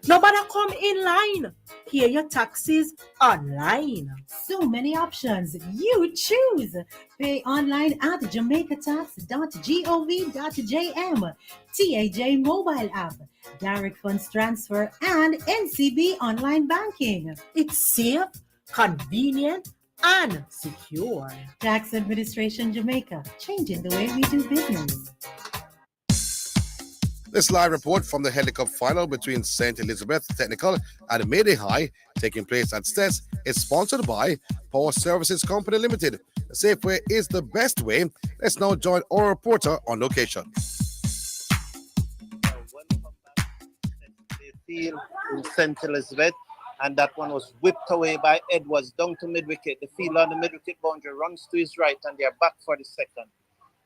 Nobody come in line. Pay your taxes online. So many options. You choose. Pay online at jamaicatax.gov.jm, TAJ mobile app, direct funds transfer, and NCB online banking. It's safe, convenient, and secure. Tax Administration Jamaica, changing the way we do business. This live report from the Heli Cup final between St. Elizabeth Technical and Mayday High, taking place at STES, is sponsored by Power Services Company Limited. The safe way is the best way. Let's now join our reporter on location. Field in St. Elizabeth, and that one was whipped away by Edwards down to mid-wicket. The field on the mid-wicket boundary runs to his right, and they are back for the second.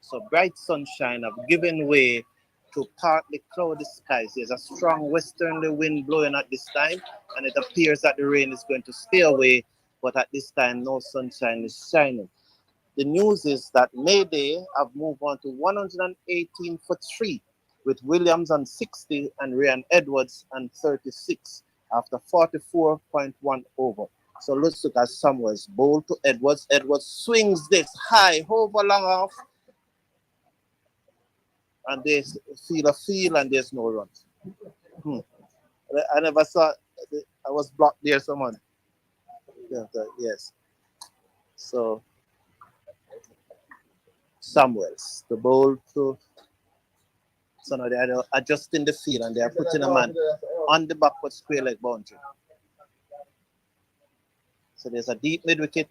So bright sunshine have given way to partly cloudy skies. There's a strong westerly wind blowing at this time, and it appears that the rain is going to stay away, but at this time, no sunshine is shining. The news is that Mayday have moved on to 118 for 3, with Williams on 60 and Ryan Edwards on 36 after 44.1 over. So let's look at Samuels. Bowl to Edwards. Edwards swings this high, over long off. And they feel a feel and there's no runs. I never saw, I was blocked there, someone. Yes. So, Samuels, the bowl to, so now they are adjusting the field and they are putting a man on the backward square leg boundary. So there's a deep mid wicket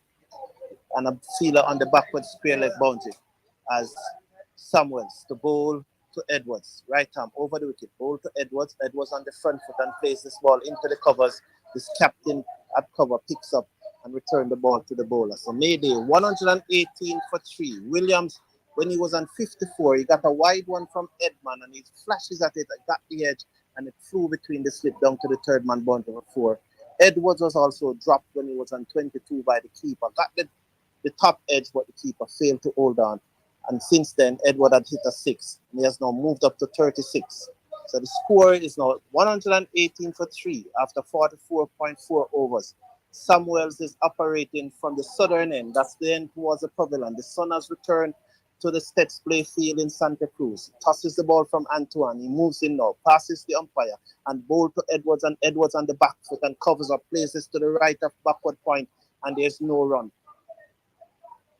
and a fielder on the backward square leg boundary as Samuels, the bowl to Edwards, right arm over the wicket, bowl to Edwards. Edwards on the front foot and plays this ball into the covers. This captain at cover picks up and return the ball to the bowler. So Mayday 118 for 3. Williams, when he was on 54, he got a wide one from Edman and he flashes at it, got the edge, and it flew between the slip down to the third man boundary for 4. Edwards was also dropped when he was on 22 by the keeper. Got the top edge, but the keeper failed to hold on. And since then, Edward had hit a 6. And he has now moved up to 36. So the score is now 118 for 3 after 44.4 overs. Samuels is operating from the southern end. That's the end towards the pavilion. The sun has returned to the Stets play field in Santa Cruz. Tosses the ball from Antoine. He moves in now, passes the umpire, and bowl to Edwards, and Edwards on the back foot and covers up, places to the right of backward point, and there's no run.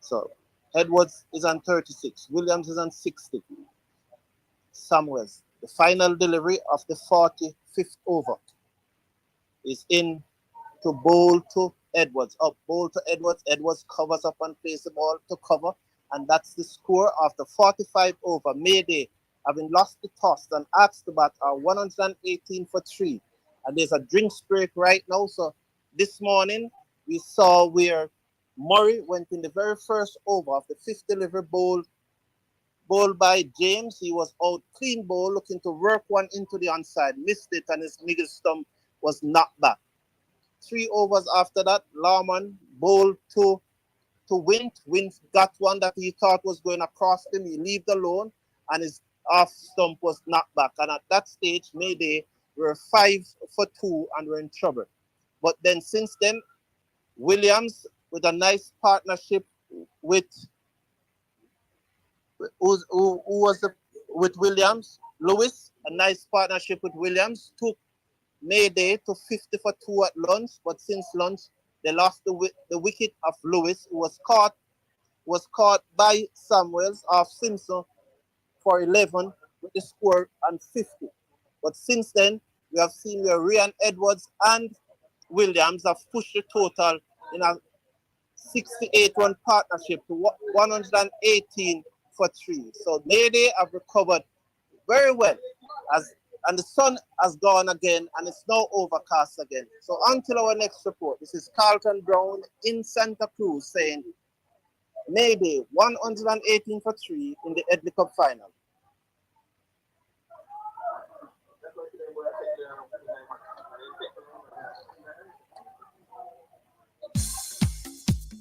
So Edwards is on 36. Williams is on 60. Samuels. The final delivery of the 45th over is in to bowl to Edwards. Up, bowl to Edwards. Edwards covers up and plays the ball to cover. And that's the score after 45 over. Mayday, having lost the toss and asked to bat, are 118 for 3. And there's a drinks break right now. So this morning, we saw where Murray went in the very first over of the 5th delivery bowl by James. He was out clean bowl, looking to work one into the onside. Missed it, and his nigger stump was knocked back. 3 overs after that, Lawman bowled to Wint. Wint got one that he thought was going across him. He left alone, and his off stump was knocked back. And at that stage, Mayday were 5 for 2 and were in trouble. But then since then, Williams, with a nice partnership with with Williams, Lewis, a nice partnership with Williams, took Mayday to 50 for 2 at lunch. But since lunch, they lost the wicket of Lewis, who was caught by Samuels off Simpson for 11 with the score and 50. But since then, we have seen where Ryan Edwards and Williams have pushed the total in a 68-run partnership to 118 for 3. So Mayday have recovered very well, and the sun has gone again, and it's now overcast again. So until our next report, this is Carlton Brown in Santa Cruz saying Mayday 118 for 3 in the Headley Cup final.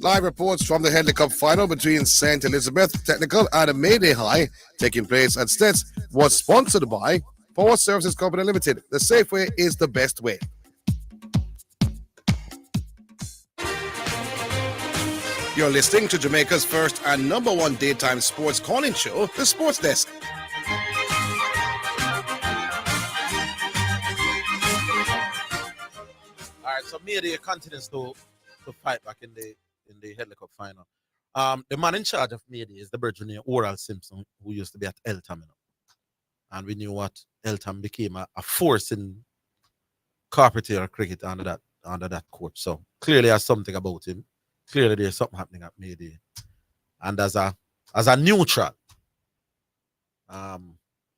Live reports from the Headley Cup final between St. Elizabeth Technical and Mayday High, taking place at Stets, was sponsored by Power Services Company Limited. The safe way is the best way. You're listening to Jamaica's first and number 1 daytime sports calling show, The Sports Desk. All right, so Mayday continues to fight back in the Headley Cup final. The man in charge of Mayday is the Virginia Oral Simpson, who used to be at Eltham. And we knew what Eltham became a force in carpet cricket under that court. So clearly there's something about him. Clearly there's something happening at Mayday. And as a neutral,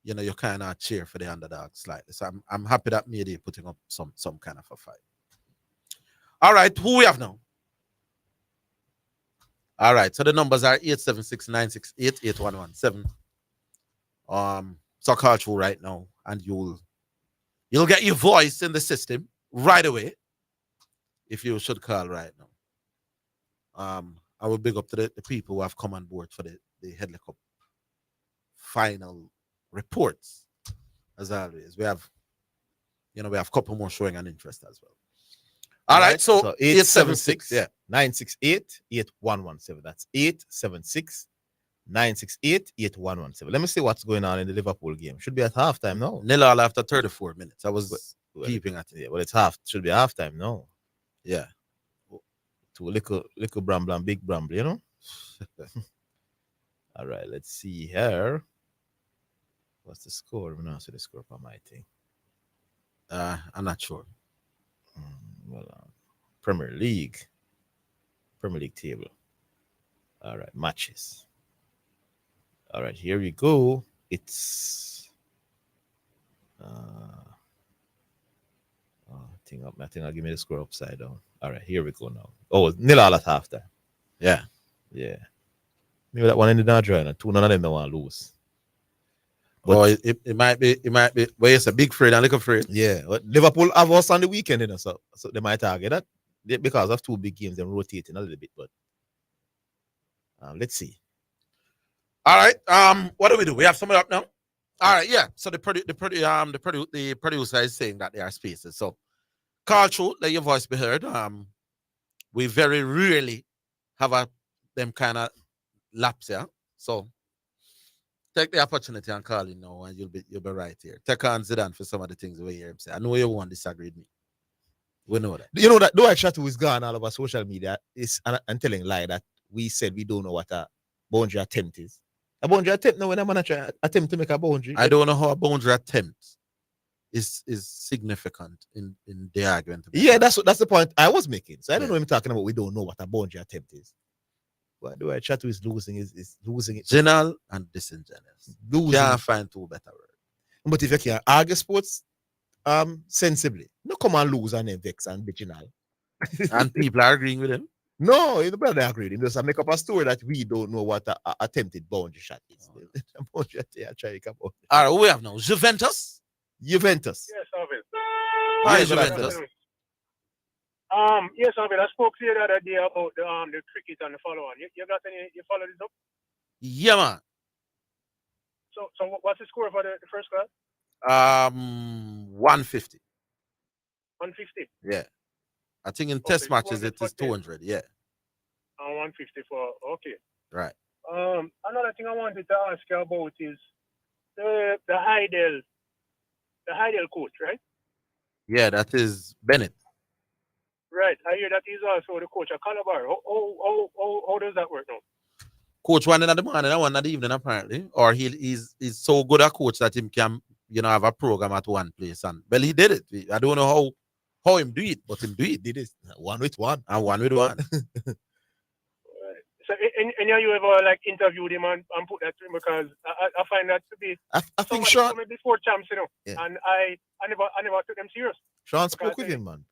you kind of cheer for the underdog slightly. So I'm happy that Mayday putting up some kind of a fight. All right, who we have now? All right, so the numbers are 876-968-8117. So call through right now, and you'll get your voice in the system right away if you should call right now. I will big up to the people who have come on board for the Headley Cup final reports. As always, we have a couple more showing an interest as well. All right, so 876 yeah. 968-8117. That's 876-968-8117. Let me see what's going on in the Liverpool game. Should be at halftime now. 0-0 after 34 minutes. I was keeping at it. Yeah, well, should be halftime now. Yeah. To little bramble and big bramble, you know? All right, let's see here. What's the score? I'm not sure the score for my thing. I'm not sure. Premier League table. All right, matches. All right, here we go. It's I think I'll give me the score upside down. All right, here we go now. Oh, 0-0 at halftime. Yeah. Maybe that one ended not drawing, and 2 none of them don't want to lose. But it might be. Well, it's a big afraid and little afraid. Yeah, but Liverpool have us on the weekend, so they might target that because of 2 big games. They're rotating a little bit, but let's see. All right. What do we do? We have someone up now. All right. Yeah. So the producer is saying that there are spaces. So call through, let your voice be heard. We very rarely have them kind of laps here. So take the opportunity and call in now, and you'll be right here. Take on Zidane for some of the things we hear him say. I know you won't disagree with me. We know that. You know that though I chat who is gone all over social media is and telling lie that we said we don't know what a boundary attempt is. A boundary attempt now when a manager attempt to make a boundary. I don't know how a boundary attempt is significant in the argument. Yeah, that's the point I was making. So I don't know what I'm talking about. We don't know what a boundary attempt is. What do I chat to is losing is losing it. General and disingenuous. Can't find two better words. But if you can argue sports sensibly, no come and lose and then vex and be general. And people are agreeing with him. No, the brother agreed. He just make up a story that we don't know what a attempted boundary shot is. All right, who we have now? Juventus? Juventus. Yes, Oville. Hi, Juventus. Yes, Oville. I spoke to you the other day about the cricket and the follow-on. You got any? You follow this up? Yeah, man. So what's the score for the first class? 150. 150. Yeah. I think in test matches it is 200. Yeah. 150 for okay. Right. Another thing I wanted to ask you about is the Heidel coach, right? Yeah, that is Bennett. Right. I hear that he's also the coach at Calabar. How does that work now? Coach one in the morning and one in the evening apparently, or he's so good a coach that him can have a program at one place. And well, he did it. I don't know how him do it, but him do it. Did it one with one and one with one. So, and you ever like interviewed him and put that to him, because I find that to be I think Sean before champs, yeah. And I never took them serious. Sean spoke with him, man.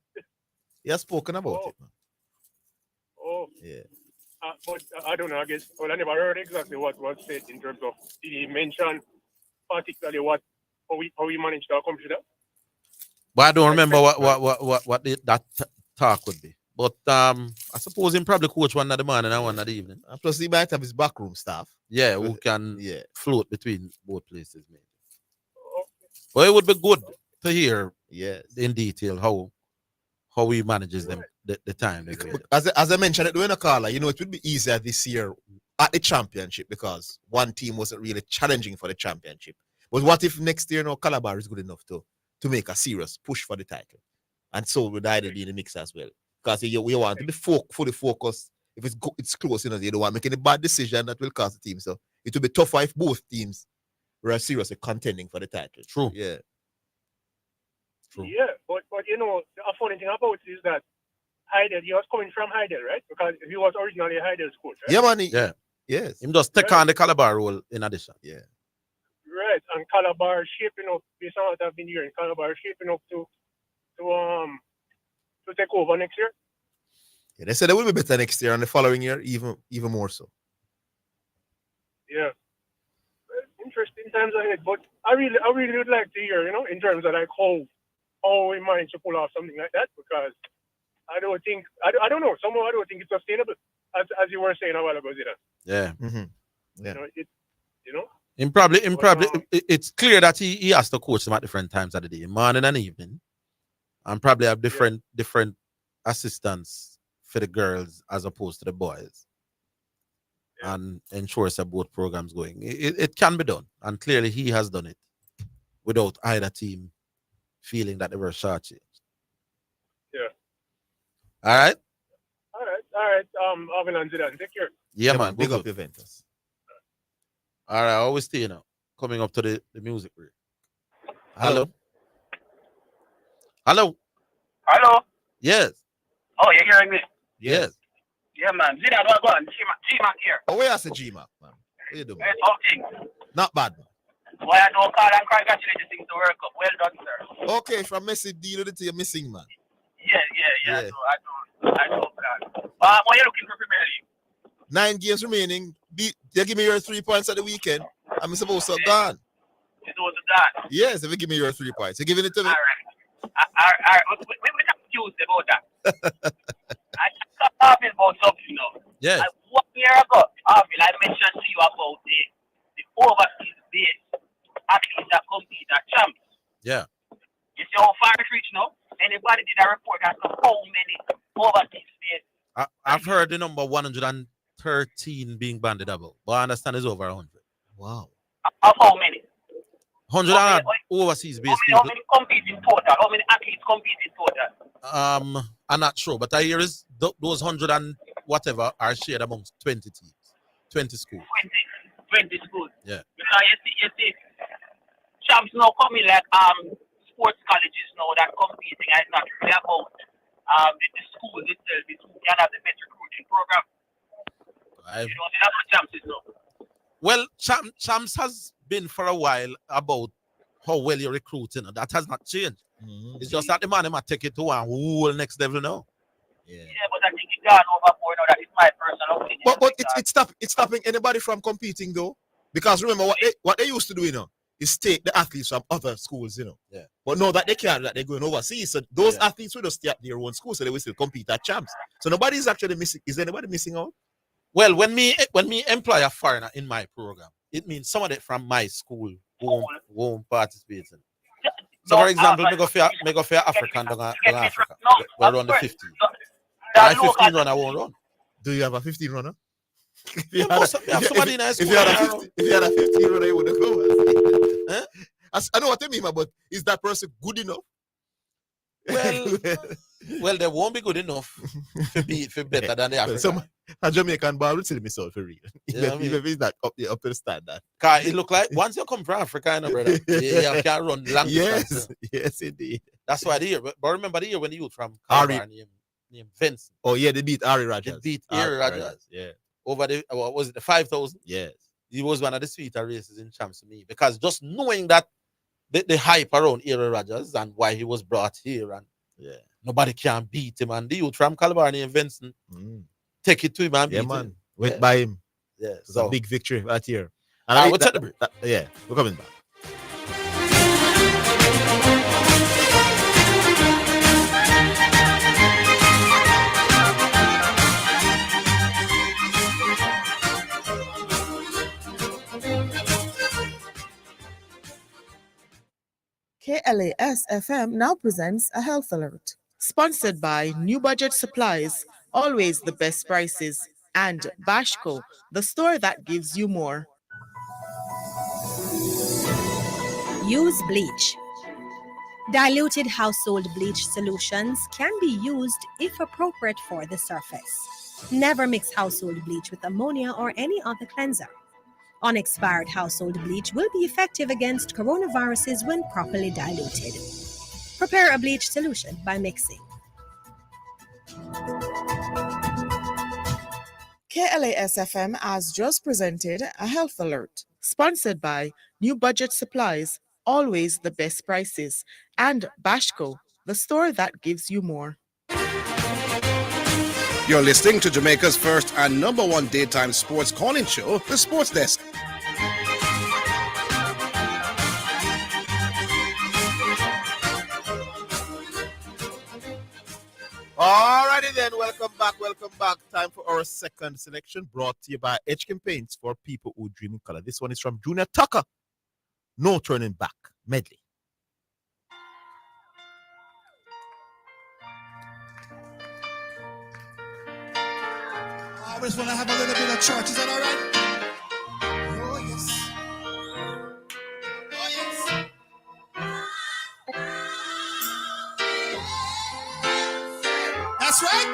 He has spoken about it, man. Oh yeah. But I don't know. I guess I never heard exactly what was said in terms of, did he mention particularly how he managed to accomplish that? But I don't remember what that talk would be. But I suppose him probably coach one in the morning and one in the evening. And plus, he might have his backroom staff. Yeah, who can float between both places, maybe. But it would be good to hear in detail how he manages them the time. As I mentioned at the winner caller, it would be easier this year at the championship because one team wasn't really challenging for the championship. But what if next year Calabar is good enough to make a serious push for the title? And so would either be in the mix as well. Because we want to be fully focused. If it's close, you don't want to make any bad decision that will cost the team. So it will be tougher if both teams were seriously contending for the title. True. Yeah. True. Yeah, but a funny thing about it is that Heidel, he was coming from Heidel, right? Because he was originally Heidel's coach, right? Yeah, man. Yeah. Yes. Him just take on the Calabar role in addition. Yeah. Right, and Calabar shaping up, based on what I've been hearing, Calabar shaping up to take over next year. Yeah, they said it will be better next year and the following year, even more so. Yeah. Interesting times ahead, but I really would like to hear, in terms of like how we managed to pull off something like that, because I don't think I don't know, somehow I don't think it's sustainable, as you were saying a while ago, Zidane. Yeah. Mm-hmm. Yeah. It's clear that he has to coach them at different times of the day, morning and evening, and probably have different assistants for the girls as opposed to the boys, and ensures that both programs going. It can be done, and clearly he has done it without either team feeling that they were shortchanged. Yeah. All right. Oville and Zidane, take care. Yeah, man. Big up Juventus. All right, I always stay now. Coming up to the music break. Hello. Hello. Yes. Oh, you're hearing me? Yes. Yeah, man. Zidane, go on. G-Mac here. Oh, where is the G-Mac, man? What you doing? How things? Not bad, man. Why I don't call and congratulate the things to work up. Well done, sir. Okay, from Messi deal with it, you're missing, man. Yeah. So I don't plan. What are you looking for Premier League? 9 games remaining. They give me your 3 points at the weekend. I'm supposed to have gone. You know that? Yes, if you give me your 3 points. You're giving it to me? All right. We have Tuesday about that. I talked about something now. Yes. 1 year ago, I mentioned to you about the overseas base athletes that compete at champs. Yeah. You see how far it's reached now? Anybody did a report as to how many overseas base? I've heard the number 113 being banded about, but I understand it's over 100. Wow. Of how many? 100 overseas based how many compete in total? How many athletes compete in total? I'm not sure, but I hear is those 100 and whatever are shared amongst 20 teams, 20 schools. 20 schools. Yeah. Because you see, champs now coming like sports colleges now that competing and it's not really about the schools itself, it's who can have the best recruiting program. You know, that's what champs is now. Well, champs has been for a while about how well you're recruiting. That has not changed. It's just that the man might take it to a whole next level now. Yeah, but I think it's gone overboard now. That is my personal opinion. But it's stopping anybody from competing though. Because remember what they used to do, you know, is take the athletes from other schools, you know. Yeah. But now that they can't, that they're going overseas. So those athletes will just stay at their own school, so they will still compete at champs. So nobody's actually missing. Is anybody missing out? Well, when me employ a foreigner in my program, it means somebody from my school won't participate in. So, for example, me go for African down Africa. We'll run the 50. My 15 runner won't run. Do you have a 15 runner? If you had a 15 runner, you wouldn't go. I know what you mean, but is that person good enough? Well, they won't be good enough to be better than the African. A Jamaican ball would tell me so for real. Even if it's not up to the standard. Cause it look like once you come from Africa, you know, brother, you can't run long distance. Yes, indeed. That's why the year. But remember the year when the youth from Calabar named Vince. Oh yeah, they beat Ari Rogers. They beat Ari Rogers. Yeah. Over the what was it, the 5,000? Yes. He was one of the sweeter races in champs to me because just knowing that the hype around Ari Rogers and why he was brought here and nobody can beat him, and the youth from Calabar named Vincent take it to him and beat him. Went by him. Yeah, it's a big victory that year. And we'll take the break. We're coming back. KLAS FM now presents a health alert. Sponsored by New Budget Supplies, always the best prices, and Bashco, the store that gives you more. Use bleach. Diluted household bleach solutions can be used if appropriate for the surface. Never mix household bleach with ammonia or any other cleanser. Unexpired household bleach will be effective against coronaviruses when properly diluted. Prepare a bleach solution by mixing. KLAS FM has just presented a health alert, sponsored by New Budget Supplies, always the best prices, and Bashco, the store that gives you more. You're listening to Jamaica's first and number one daytime sports calling show, The Sports Desk. Alrighty then, welcome back. Time for our second selection, brought to you by Edgekin Paints for people who dream in color. This one is from Junior Tucker. No Turning Back medley. I always want to have a little bit of church. Is that all right? Oh, yes. Oh, yes. That's right.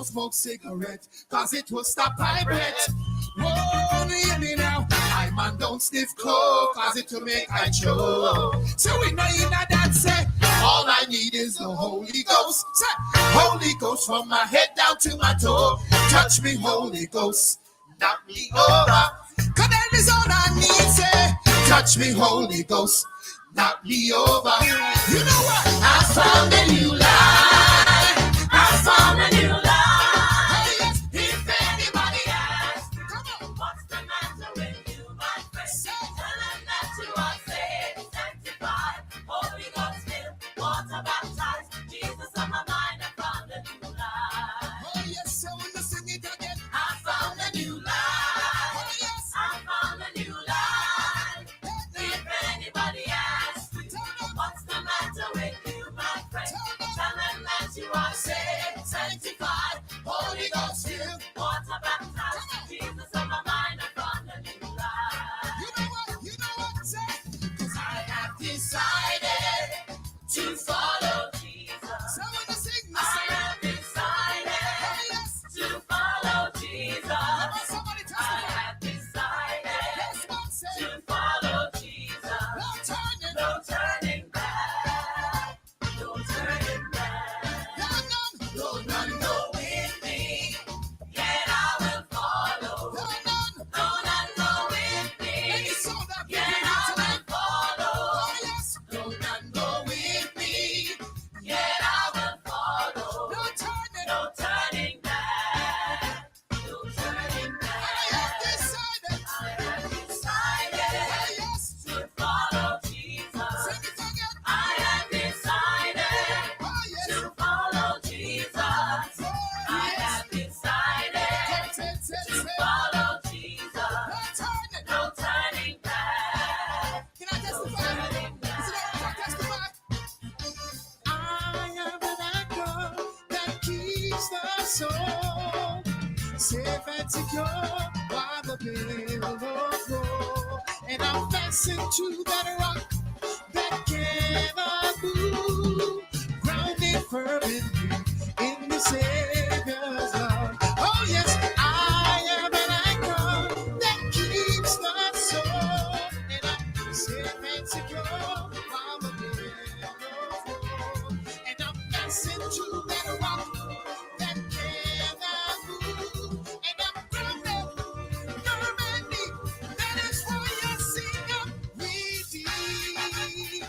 Smoke cigarette, cause it will stop my breath. Whoa, hear me now. I man don't sniff coke, cause it will make I choke. So we know in that say, all I need is the Holy Ghost. Say, Holy Ghost from my head down to my toe. Touch me, Holy Ghost, knock me over. Cause that is all I need, say, touch me, Holy Ghost, knock me over. You know what? I found a new life. I found a new life. decided to follow Jesus. Someone sing this. I have decided to follow Jesus. Somebody testify. I have decided to follow Jesus. No turning, no turning back. No turning back. No, none go with me. Yet I will follow. No, none go with me. Yet I will follow. No, none go with me. Yet I will follow. No turning back. No turning back. I have decided to follow Jesus. I have decided to follow Jesus. I have decided to follow Jesus. No turning back. Can I testify? Is it all right if I testify? I am an anchor that keeps the soul safe and secure by the billows roll. And I'm fastened to that rock that cannot move, grounded firmly in the Savior's love. Oh yes, I am an anchor that keeps the soul, and I'm safe and secure while the billows roll. And I'm fastened to that rock that cannot move, and I'm grounded firmly. That is why I sing up redeemed.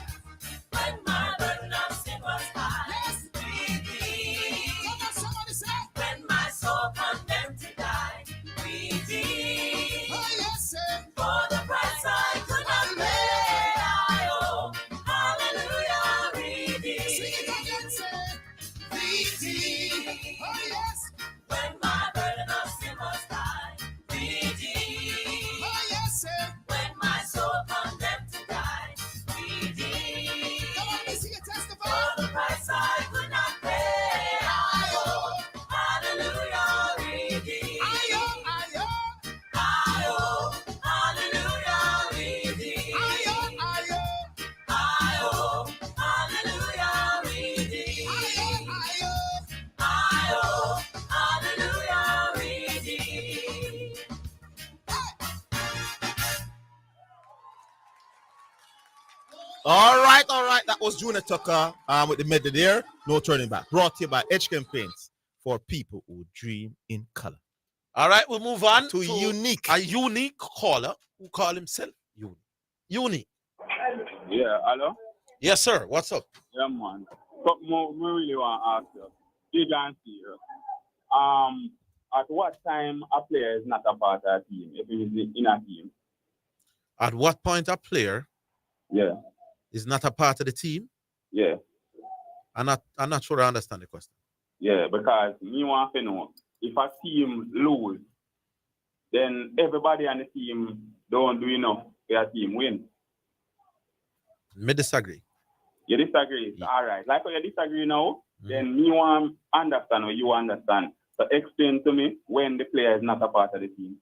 When my burden of sin was high, redeemed. Come on, somebody say. When my soul condemned to die, redeemed. Oh yes, sir. For the price I could not pay, I owe. Hallelujah, redeemed. Sing it again, say. Redeemed. Oh yes. When my burden of sin was high, redeemed. Oh yes, sir. When my soul condemned to die, redeemed. Come on, let me see you testify. For the price I could not pay, I owe. Hallelujah, redeemed. I owe. I owe. Hallelujah, redeemed. I owe. Hallelujah, redeemed. I owe. Hallelujah, redeemed. All right. That was Junior Tucker with the medley there. No turning back. Brought to you by Edge Campaigns for people who dream in color. All right, we'll move on to a unique caller who call himself Unique. Yeah, hello? Yes, sir. What's up? Yeah, man. Something we really want to ask you. Big and serious. At what time a player is not a part of a team, if he is in a team? At what point a player is not a part of the team? Yeah. I'm not sure I understand the question. Yeah, because me want to know, if a team lose, then everybody on the team don't do enough for a team win. Me disagree. You disagree? Yeah. All right. Like when you disagree now, then me want to understand what you understand. So explain to me when the player is not a part of the team.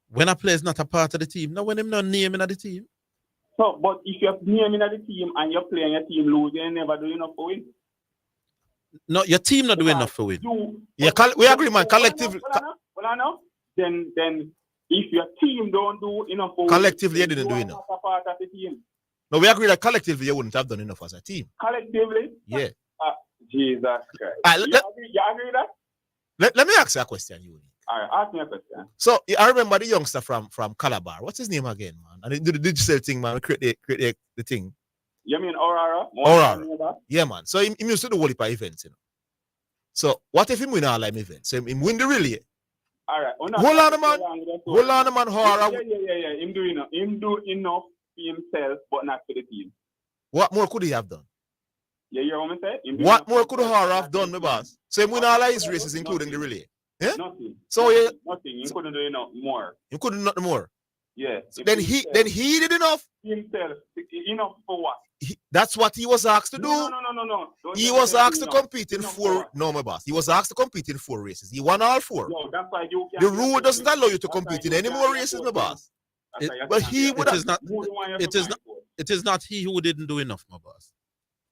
When a player is not a part of the team? No, when him not naming of the team. So, but if you're naming of the team and you're playing your team lose, you never do enough for win. No, your team not doing enough for win. We agree, man. Collectively. Well, I know. Then if your team don't do enough for collectively, win, you didn't do enough. Not a part of the team. No, we agree that collectively you wouldn't have done enough as a team. Collectively? Yeah. Jesus Christ. You agree with that? Let me ask you a question, you. All right, ask me a question. So I remember the youngster from Calabar. What's his name again, man? And he did the digital thing, man. Create the thing. You mean Aurora? Aurora. Yeah, man. So he used to do whole heap of events, you know. So what if he win all them events? So he win the relay. All right. Hold on, man. Aurora. Yeah. Him do enough for himself, but not for the team. What more could he have done? Yeah, you hear what I say? What more could Aurora have done, my boss? So he win all of his races, including the relay. Yeah? Nothing. So nothing. He couldn't do enough more. He couldn't do nothing more. Yeah. So then he did enough. Himself. Enough for what? That's what he was asked to do. No. He was asked to compete in 4. No, my boss. He was asked to compete in 4 races. He won all 4. No, that's why you the rule doesn't allow you to compete in any more races, my boss. But he would have. It is not. It is not he who didn't do enough, my boss.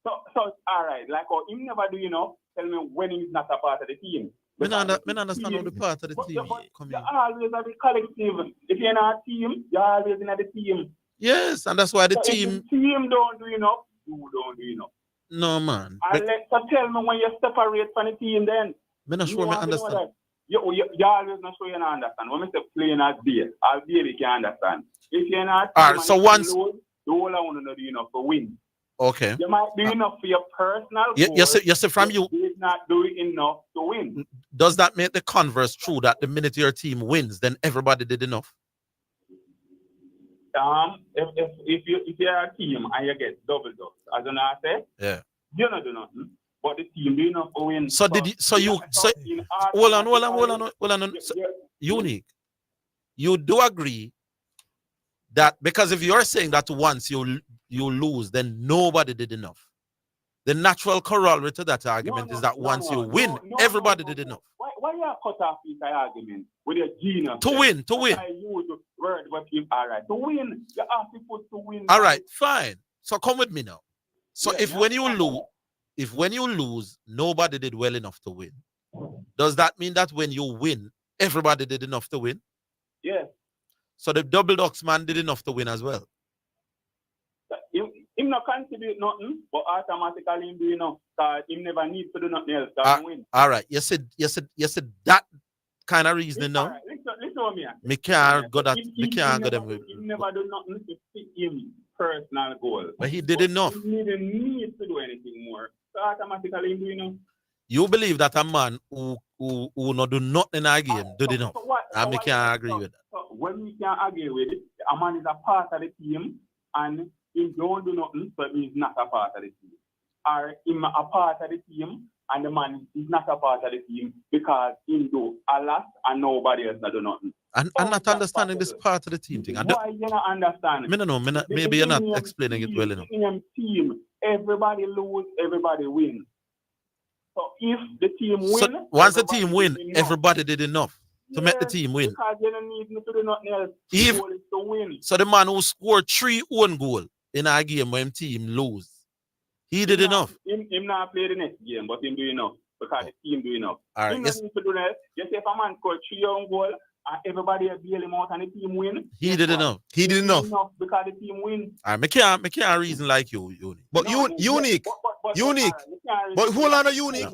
So all right, like him never do enough. Tell me when he's not a part of the team. I don't understand how the part of the team come You're in. always at the collective. If you're in a team, you're always in the team. Yes, and that's why the So team. if the team don't do enough, you don't do enough. No, man. So tell me when you separate from the team, then. I'm not sure I understand. You always not sure you don't understand. When I say playing as beer, I'll be able to understand. If you're not, all right, so once. the whole I want to do enough for win. Okay. You might do enough for your personal goal. Yes, from you. Did not do enough to win. Does that make the converse true that the minute your team wins, then everybody did enough? If you're a team and you get double dubs, as I say, yeah, you don't do nothing. But the team do enough to win. So hold on. Unique. You do agree that because if you're saying that once you lose, then nobody did enough. The natural corollary to that argument is that once you win, everybody did enough. Why you cut off this argument with your genius? To win. I use the word, but all right. To win, you have to put to win. All right, fine. So come with me now. So when you lose, nobody did well enough to win. Does that mean that when you win, everybody did enough to win? Yes. So the double ducks man did enough to win as well. Him not contribute nothing, but automatically him do enough. Because him never needs to do nothing else to win. All right. You said that kind of reasoning now. Right. Listen to me. Me can't go that. Me can't go them. He never do nothing to fit him personal goal. But he did enough. He didn't need to do anything more. So automatically him do enough. You believe that a man who not do nothing in a game did enough? I can't agree with that. So when we can agree with it, a man is a part of the team and he don't do nothing, so he's not a part of the team. Or him a part of the team and the man is not a part of the team because he do a lot and nobody else not do nothing. I'm not understanding this part of the team thing. Why you not understand? Maybe you're not explaining it well enough. In team, everybody lose, everybody win. So if the team win, so once the team win, everybody did enough to make the team win. Because you don't need to do nothing else. The goal is to win. So the man who scored 3 own goals in a game when team lose, he did enough. Him not play the next game, but him do enough because the team do enough. All right, him not need to do that. Just if a man scored 3 own goals and everybody bail him out and the team win. He did enough. He did enough because the team win. All right, me can't reason like you, Unique. But unique. Unique. But hold on, unique.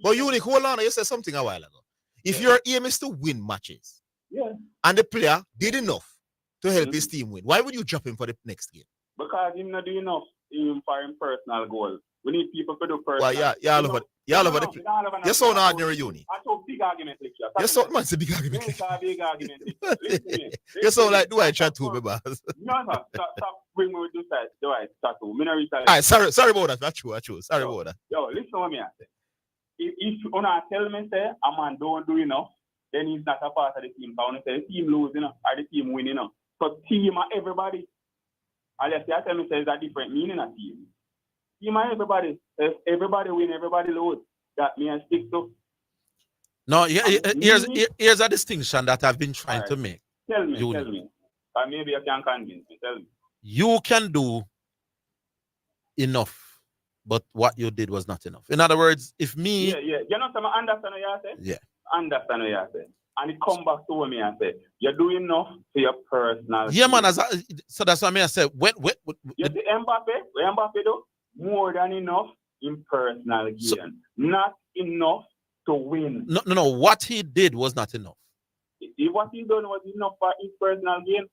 But unique, hold on. You said something a while ago. If your aim is to win matches, and the player did enough to help his team win, why would you drop him for the next game? Because him not do enough for him personal goal. We need people to do personal. Well, yeah, all over the you're so ordinary, Unique. I told big argument lecture. You're so man's a big argument. Big argument lecture. You're so like, do I chat to me, boss? No, stop bring me with this side. Do I chat to me? All right, sorry about that. That's true. Sorry about that. Yo, listen to me. I say. If you tell me say a man don't do enough, then he's not a part of the team. But when say the team lose enough or the team win enough. So team and everybody. Unless you tell me say it's a different meaning of team. Team and everybody. If everybody win, everybody lose. That me and stick to. No, here's a distinction that I've been trying to make. Tell me. Maybe you can convince me. Tell me. You can do enough. But what you did was not enough. In other words, if me... Yeah. You know, I understand what you say? Yeah. Understand what you say. And it come back to me and say, you're doing enough for your personal... Yeah, man. So that's what I say. You see Mbappe do? More than enough in personal gain. So, not enough to win. No. What he did was not enough. If what he done was enough for his personal gain,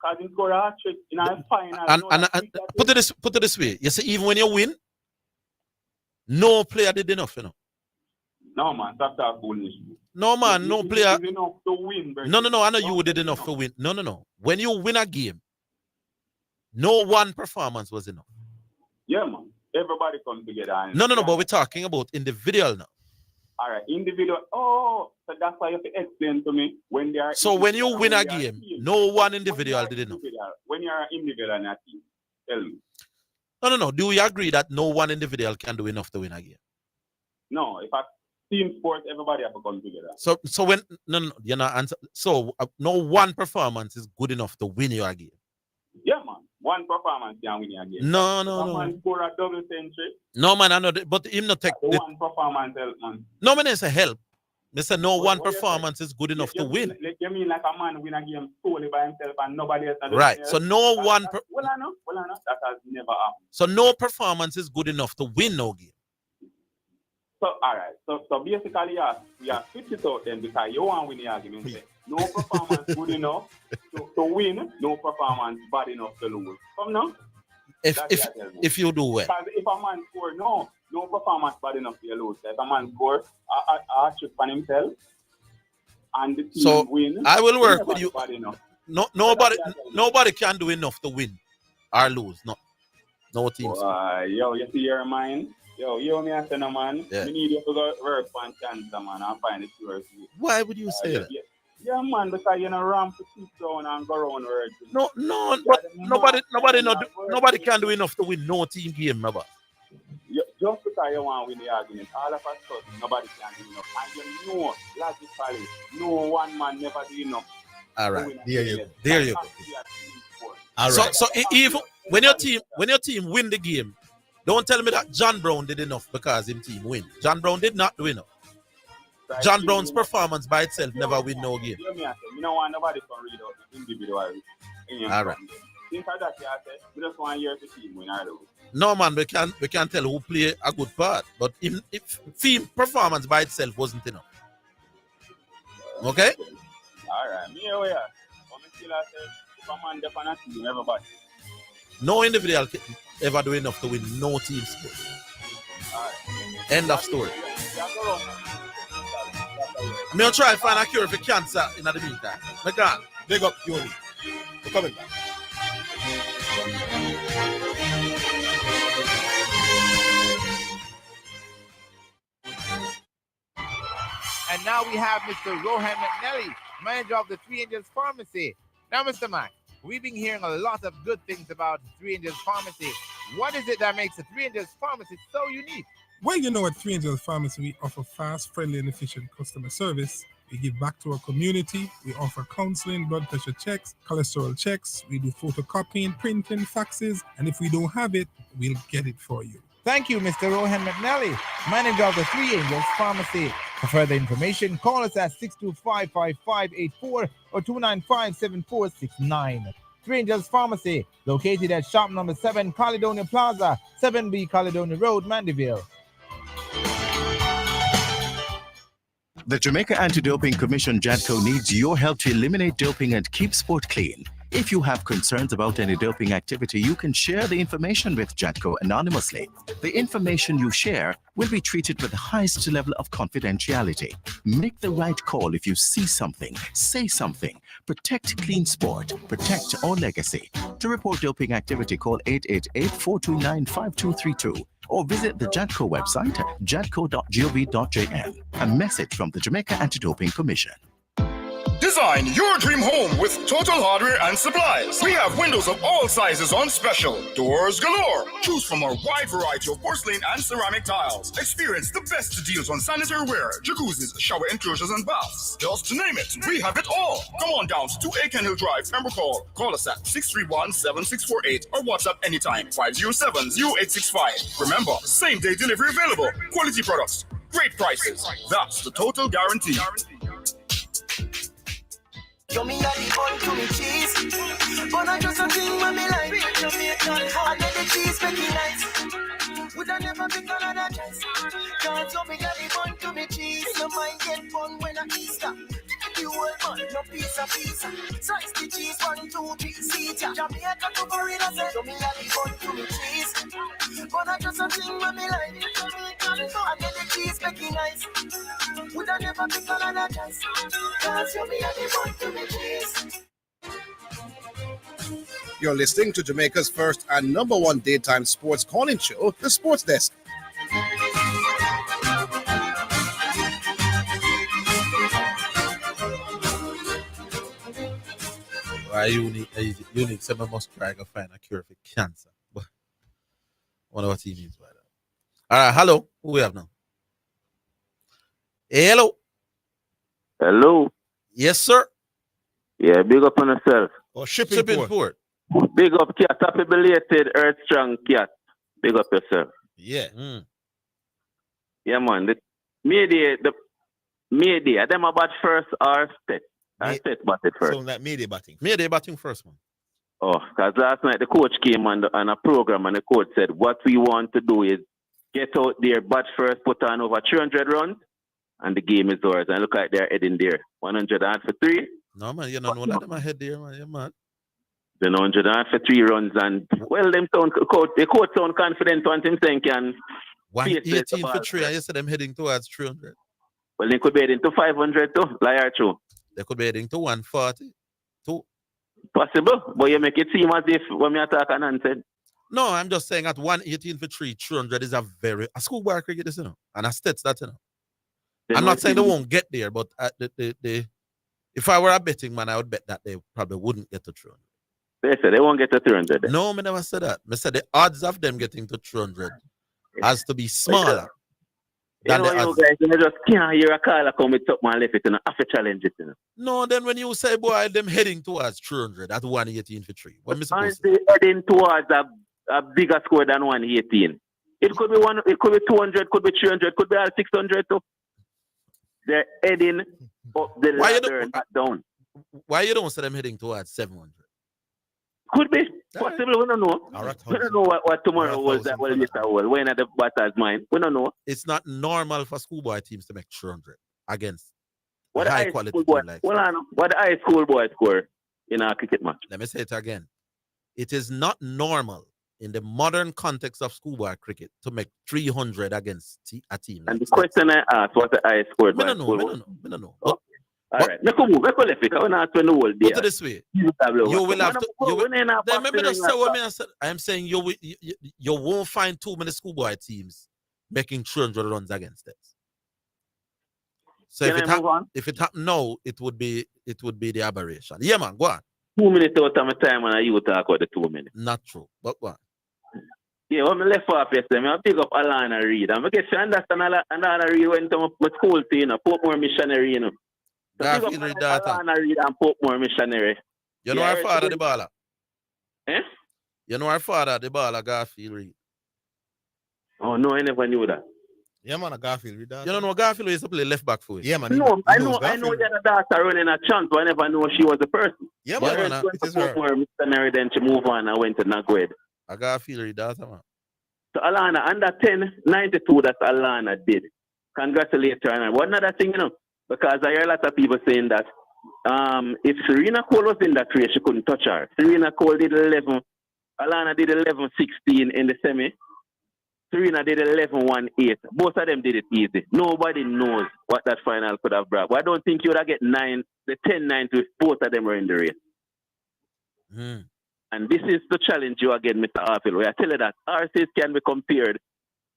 because he scored a hat-trick in a final... And put it this way. You see, even when you win, no player did enough, No, man, that's a foolish. No, man, no player. Did enough to win, no. I know you did enough to win. No. When you win a game, no one performance was enough. Yeah, man. Everybody comes together. No. But we're talking about individual now. All right, individual. Oh, so that's why you have to explain to me when they are. So when you win a game, no one individual did enough. When you are an individual in a team, tell me. No. Do you agree that no one individual can do enough to win a game? No. If a team sport, everybody have to come together. So when you're not answer. So no one performance is good enough to win your game. Yeah, man. One performance can win a game. No. Man score a double century. No, man, I know that, but him not take the one performance help, man. No, man, it's a help. Mr. No What- one what you performance is good enough to win. You mean like a man win a game solely by himself and nobody else? Right. So no one. Well, I know. That has never happened. So no performance is good enough to win no game. So all right. So basically, we are switch it out then because you want to win the argument. Say, no performance good enough to win. No performance bad enough to lose. Come now. If you do well. Because if a man score no performance bad enough to lose. If a man score a trick on himself and the team win. I will work with you. Bad enough. No, nobody can do enough to win or lose. No team. Yo, you see your mind. Yo, me I say no man. Yeah. We need you to go work on cancer, man, and find the cure. Why would you say that? Yeah, man, because you know ramp to sit down and go around work. No, but nobody can do enough to win no team game, never. Just because you want to win the argument, all of a sudden nobody can do enough. And you know, logically, no one man never do enough. All right, there you go. All right. So even when your team win the game, don't tell me that John Brown did enough because his team win. John Brown did not do enough. John Brown's performance by itself never win no game. You don't want nobody to read out the individual. All right. Since that I said, we just want your team win. No man, we can tell who play a good part, but if team performance by itself wasn't enough. Okay? All right, me aware. But me still I say, if a man depend on team, everybody. No individual can ever do enough to win no team sport. Right. End of story. I'm going to try to find a cure for cancer in the meantime. Big up, Yoni. We're coming back. And now we have Mr. Rohan McNally, manager of the Three Angels Pharmacy. Now, Mr. Mac, we've been hearing a lot of good things about Three Angels Pharmacy. What is it that makes the Three Angels Pharmacy so unique? Well, you know, at Three Angels Pharmacy, we offer fast, friendly, and efficient customer service. We give back to our community. We offer counseling, blood pressure checks, cholesterol checks. We do photocopying, printing, faxes, and if we don't have it, we'll get it for you. Thank you, Mr. Rohan McNally, manager of the Three Angels Pharmacy. For further information, call us at 625-5584 or 295-7469. Three Angels Pharmacy, located at shop number 7, Caledonia Plaza, 7B Caledonia Road, Mandeville. The Jamaica Anti-Doping Commission, JADCO, needs your help to eliminate doping and keep sport clean. If you have concerns about any doping activity, you can share the information with JADCO anonymously. The information you share will be treated with the highest level of confidentiality. Make the right call if you see something, say something. Protect clean sport. Protect our legacy. To report doping activity, call 888-429-5232 or visit the JADCO website, jadco.gov.jn. A message from the Jamaica Anti-Doping Commission. Design your dream home with Total Hardware and Supplies. We have windows of all sizes on special. Doors galore. Choose from our wide variety of porcelain and ceramic tiles. Experience the best deals on sanitary ware, jacuzzis, shower enclosures, and baths. Just to name it, we have it all. Come on down to 2 Aiken Hill Drive, Pembroke. Call us at 631-7648 or WhatsApp anytime 507-0865. Remember, same day delivery available. Quality products, great prices. That's the Total Guarantee. You me a the bun to me cheese, but I just a thing when me like Jamaican. And then the cheese make it nice. Would I never pick another choice? Cause you me a the bun to me cheese. No mind get fun when I Easter. You old man, no pizza. Slice the cheese, 1, 2, 3, see ya. Jamaica to Florida say, you me a the bun to me cheese, but I just a thing when me like Jamaican. And then the cheese make it nice. Would I never pick another choice? Cause you me a the bun to me. You're listening to Jamaica's first and number one daytime sports calling show, The Sports Desk. Unique, someone must try to find a cure for cancer. I wonder what he means by that. All right, hello. Who we have now? Hey, hello. Hello. Yes, sir. Yeah, big up on yourself. Oh, shipping port. Big up, Cat. Happy belated Earth Strong Cat. Big up yourself. Yeah. Yeah, man. The media, them about first or state? State batted first. So that media batting. Media batting first, man. Oh, because last night the coach came on a program and the coach said, what we want to do is get out there, bat first, put on over 300 runs, and the game is ours. And look like they're heading there. 100 for 3. No, man, you don't know that. Them head there, man. Yeah, man. Then 100 for 3 runs. And, well, the coach sound confident on him saying can... 118 for 3, and you said them heading towards 300. Well, they could be heading to 500 too, liar true. They could be heading to 140. Possible, but you make it seem as if when we attack and answered. No, I'm just saying at 118 for 3, 300 is a schoolboy cricket, you know, and a stats that, you know. I'm not saying they won't get there, but if I were a betting man, I would bet that they probably wouldn't get to 300. They said they won't get to 300. Then. No, I never said that. I said the odds of them getting to 300 has to be smaller. You know, you guys, you just can't hear a caller come with something and left it, you know, have to challenge it, you know. No, then when you say, boy, them heading towards 300 at 118 for 3, what am I supposed to say? Heading towards a bigger score than 118. It could be 200, could be 300, could be all 600 too. They're heading up the ladder, not down. Why you don't say them heading towards 700? Could be. Possible, we don't know. We don't know what tomorrow was that well yesterday. When at the batter's mind. We don't know. It's not normal for schoolboy teams to make 300 against what high quality team like what the high school boy score in our cricket match. Let me say it again. It is not normal in the modern context of schoolboy cricket to make 300 against a team. And the question I asked, what the high score boy score? I don't know. All right, make a move. Make a left. I want to spend the whole day. Put it this way. You will have to. Then maybe just say what I said. I am saying you won't find too many schoolboy teams making 300 runs against it. So if it happened now, it would be the aberration. Yeah, man, go on. 2 minutes out of my time when you talk about the 2 minutes. Not true, but go on. Yeah, when I left off yesterday, I pick up Alana Reid. I get to understand Alana Reid went to my school to, you know, Portmore Missionary, you know. Garfield Reid daughter. Alana Reid and Portmore Missionary. You know our father, the baller? Eh? You know our father, the baller, Garfield Reid? Oh, no, I never knew that. Yeah, man, a Garfield Reid daughter. You don't know Garfield used to play left back for you? Yeah, man. No, I know the other daughter running a chance, but I never knew she was the person. Yeah, man. It is her. Missionary, then she moved on and went to Nagwed. A Garfield Reid daughter, man. So Alana, under 10, 92, that's Alana did. Congratulate her. And one other thing, you know, because I hear a lot of people saying that if Serena Cole was in that race, she couldn't touch her. Serena Cole did 11. Alana did 11-16 in the semi. Serena did 11-1-8. Both of them did it easy. Nobody knows what that final could have brought. But I don't think you would have get the 10-9 if both of them were in the race. And this is the challenge you again, Mr. Oville. I tell you that RCs can be compared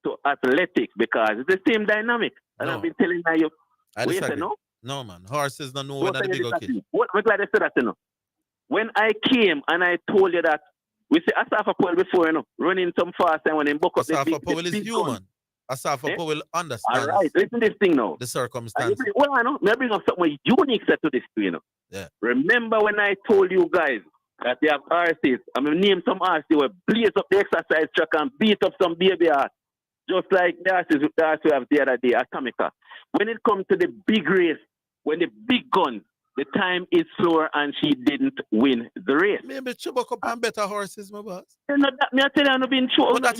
to athletics because it's the same dynamic. And I've been telling you. I disagree. No? No, man. Horses don't know when they're the bigger kid. I'm glad I said that, you know. When I came and I told you that we see Asafa Powell before, you know, running some fast and when he buck up Asafa Powell is human. Asafa Powell understands. All right, listen to this thing now. The circumstances. Well, I know. Maybe bring up something unique set to this, you know. Yeah. Remember when I told you guys that they have RCs, I mean, name some RC where blaze up the exercise track and beat up some baby ass. Just like the RCs we have the other day, Atomica. When it comes to the big race, when the big gun, the time is slower and she didn't win the race. Maybe Chubbuck up and better horses, my boss. No, that me I tell you, I'm not being choked. But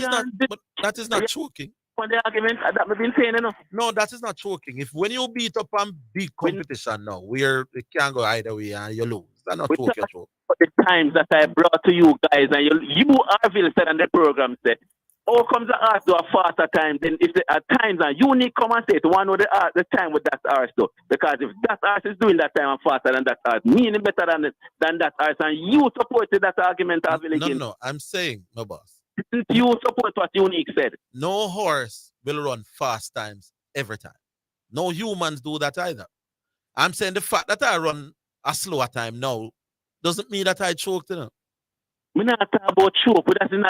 that is not choking. On the argument that we've been saying, you know. No, that is not choking. If when you beat up on big competition now, where it can go either way and you lose, that's not choke. The times that I brought to you guys, and you Oville said on the program said, how comes the arse do a faster time than if at times and you need come and say to one of the time with that arse though? Because if that arse is doing that time and faster than that arse, meaning better than that arse, and you supported that argument again. No, I'm saying, no boss. You support what Unique said. No horse will run fast times every time. No humans do that either. I'm saying the fact that I run a slower time now doesn't mean that I choked, you know. We're not talking about choke, but that is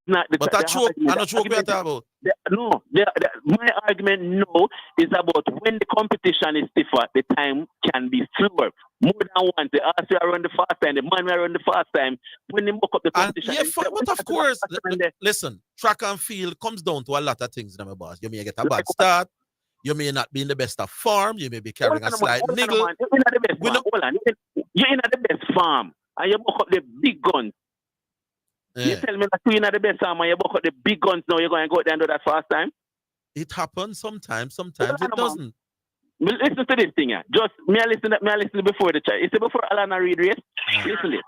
not the. But that choke, I'm not choke we are talking about. My argument no is about when the competition is stiffer, the time can be slower. More than once, the horse will run the fast time, the man will run the fast time. When they book up the competition, but of course, listen, track and field comes down to a lot of things, my boss. You may get a bad start. You may not be in the best of form. You may be carrying a slight niggle. You're in the best farm. Hold on. You're in the best farm, and you book up the big guns. Yeah. You tell me that you're in the best farm, and you book up the big guns. Now you're going to go there and do that fast time. It happens sometimes. Sometimes it doesn't. Listen to this thing, yeah. Just me I listen before the chat. Is it before Alana read race? Listen it.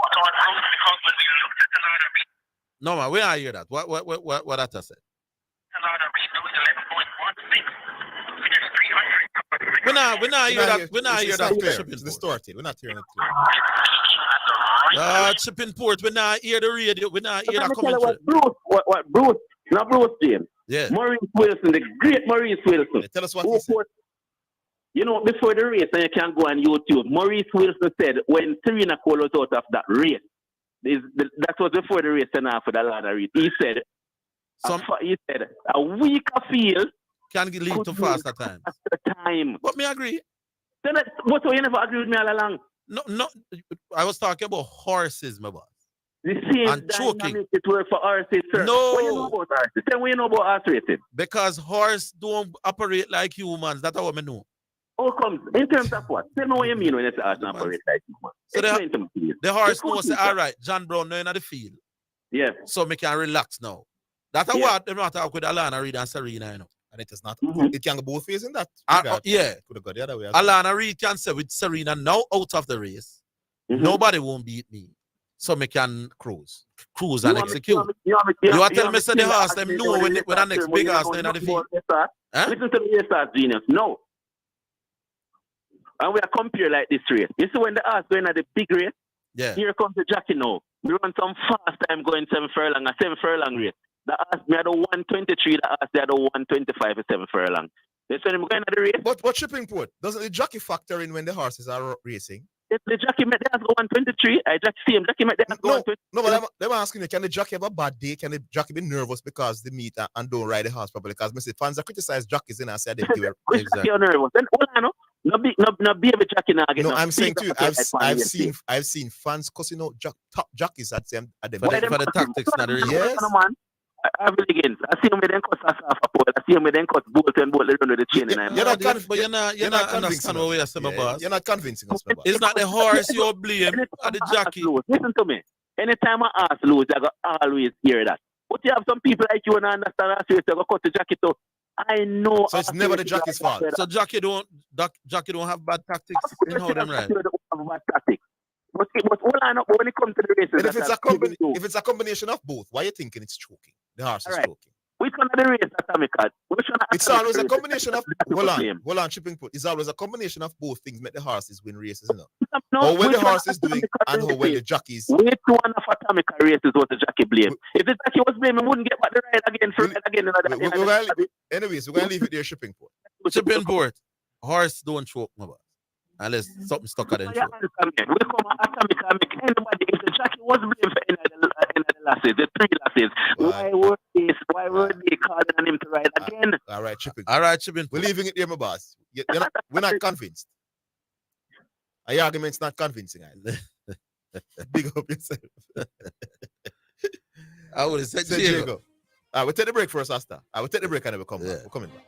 No man, we don't hear that. What that said? We not hear that. We not hear that. It's distorted. We're not hearing it clear. Chipping port. We not hear the radio. We not hear that commentary. What Bruce? Not Bruce James. Yeah. Maurice Wilson, the great Maurice Wilson. Tell us what he said. You know, before the race, and you can go on YouTube, Maurice Wilson said when Serena Cole was out of that race, that was before the race and after the ladder race. He said, a weaker field can lead to faster time. But me agree. But you never agree with me all along. No, I was talking about horses, my boss. The same and choking. It work for horses, sir. No. What you know about horses? Tell me what you know about horse racing. Because horse don't operate like humans. That's what I know. How comes? In terms of what? Tell me what you mean when you say horse operate like humans. So the horse knows, say, all right, John Brown now in the field. Yeah. So me can relax now. That's what the matter with Alana Reid and Serena, you know. And it is not. It can go both ways in that. Yeah. Could have got the other way. Alana Reid can say with Serena now out of the race, nobody won't beat me. So me can cruise and execute. You are telling me say the horse them know when the next big horse in the field. Listen to the race genius. No. And we are compare like this race. You see when the horse going at the big race, here comes the jockey now. We run some fast time going 7 furlong, a 7 furlong race. The horse me had a 123, the horse they had a 125 for 7 furlong. That's when we're going at the race. But what shipping port? Doesn't the jockey factor in when the horses are racing? The jockey met the horse go 123. I just see him. Jockey met the horse go 123. No, but I'm asking you, can the jockey have a bad day? Can the jockey be nervous because they meet and don't ride the horse properly? Because fans are criticize jockeys and I say they do it. Exactly. You're nervous. Then hold on, no be a jockey now. No, I'm saying to you, I've seen fans cussing out top jockeys at them. For the tactics, not the reason. Yes. I have against. I see him with them cuss Asaf Paul. I see him with them cuss Bolt and Bolt under the chain. But you're not understand what you're saying, boss. You're not convincing us, boss. It's not the horse you blame, or the jockey. Listen to me. Anytime I ask lose, I go always hear that. But you have some people like you and understand that you go cut the jacket too. I know. So it's never the jockey's fault. So jockey don't have bad tactics in how them ride. But all I know when it comes to the races, and if it's a combination of both, why are you thinking it's choking? The horse is choking. Which one of the races, Atomica? It's always a combination of hold on, shipping put. It's always a combination of both things make the horses win races, you know. Or when the horse is doing and how when the jockeys. Which one of Atomica races was the jockey blame? If the jockey was blamed, we wouldn't get back the ride again. Anyways, we're gonna leave it there, shipping port. Shipping port. Horse don't choke, my boy. Unless something stuck at the throat. We come at Atomica and make anybody. If the jockey was blamed for any of the losses, the 3 losses, why were they calling on him to ride again? All right, chipping. We're leaving it there, my boss. We're not convinced. Your argument's not convincing. Big up yourself. I would have said Diego. We'll take the break first, Asta. We'll take the break and then we'll come back. We're coming back.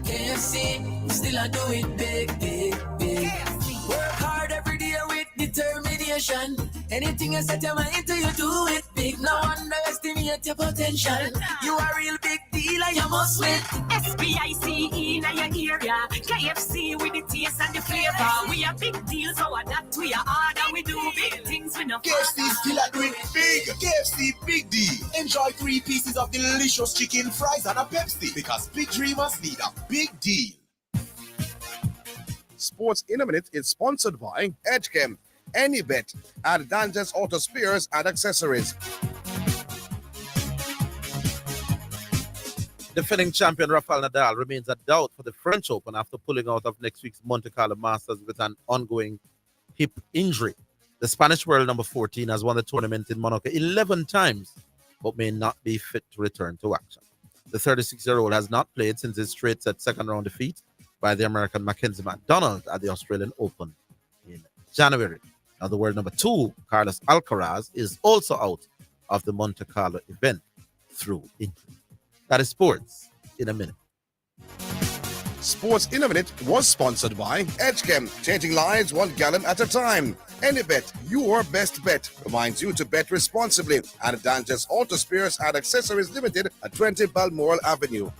KFC, still I do it big, big, big. Work hard every day with determination. Anything you set your mind to, you do it big. No underestimate your potential. You are a real big deal and you must win. SPICE in your area. KFC with the taste and the flavor. We are big deals, so that we are hard and we do big things with no KFC still are doing big. KFC Big Deal. Enjoy 3 pieces of delicious chicken, fries, and a Pepsi. Because big dreamers need a big deal. Sports in a Minute is sponsored by Edgechem, Any Bet, and Danges Auto Spares and Accessories. Defending champion Rafael Nadal remains a doubt for the French Open after pulling out of next week's Monte Carlo Masters with an ongoing hip injury. The Spanish world number 14 has won the tournament in Monaco 11 times, but may not be fit to return to action. The 36-year-old has not played since his straight set second round defeat by the American Mackenzie McDonald at the Australian Open in January. Now, the world number 2, Carlos Alcaraz, is also out of the Monte Carlo event through injury. That is sports in a minute. Sports in a Minute was sponsored by Edgechem, changing lives 1 gallon at a time. Anybet, your best bet, reminds you to bet responsibly. And Dangerous Auto Spares and Accessories Limited at 20 Balmoral Avenue.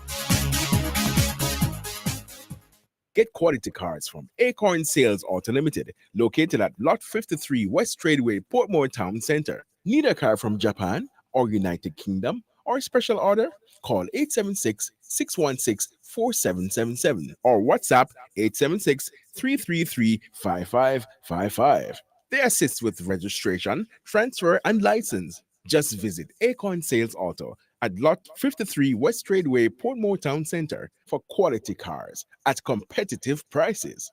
Get quality cars from Acorn Sales Auto Limited, located at Lot 53 West Tradeway, Portmore Town Center. Need a car from Japan or United Kingdom or special order? Call 876-616-4777 or WhatsApp 876-333-5555. They assist with registration, transfer, and license. Just visit Acorn Sales Auto at Lot 53 West Tradeway, Portmore Town Center for quality cars at competitive prices.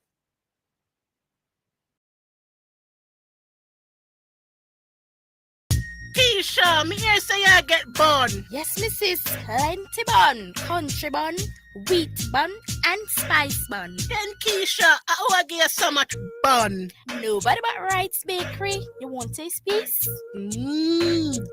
Keisha, me hear say you get bun. Yes, missus. Plenty bun. Country bun, wheat bun, and spice bun. Then Keisha, how I get so much bun? Nobody but Wright's Bakery. You want taste piece?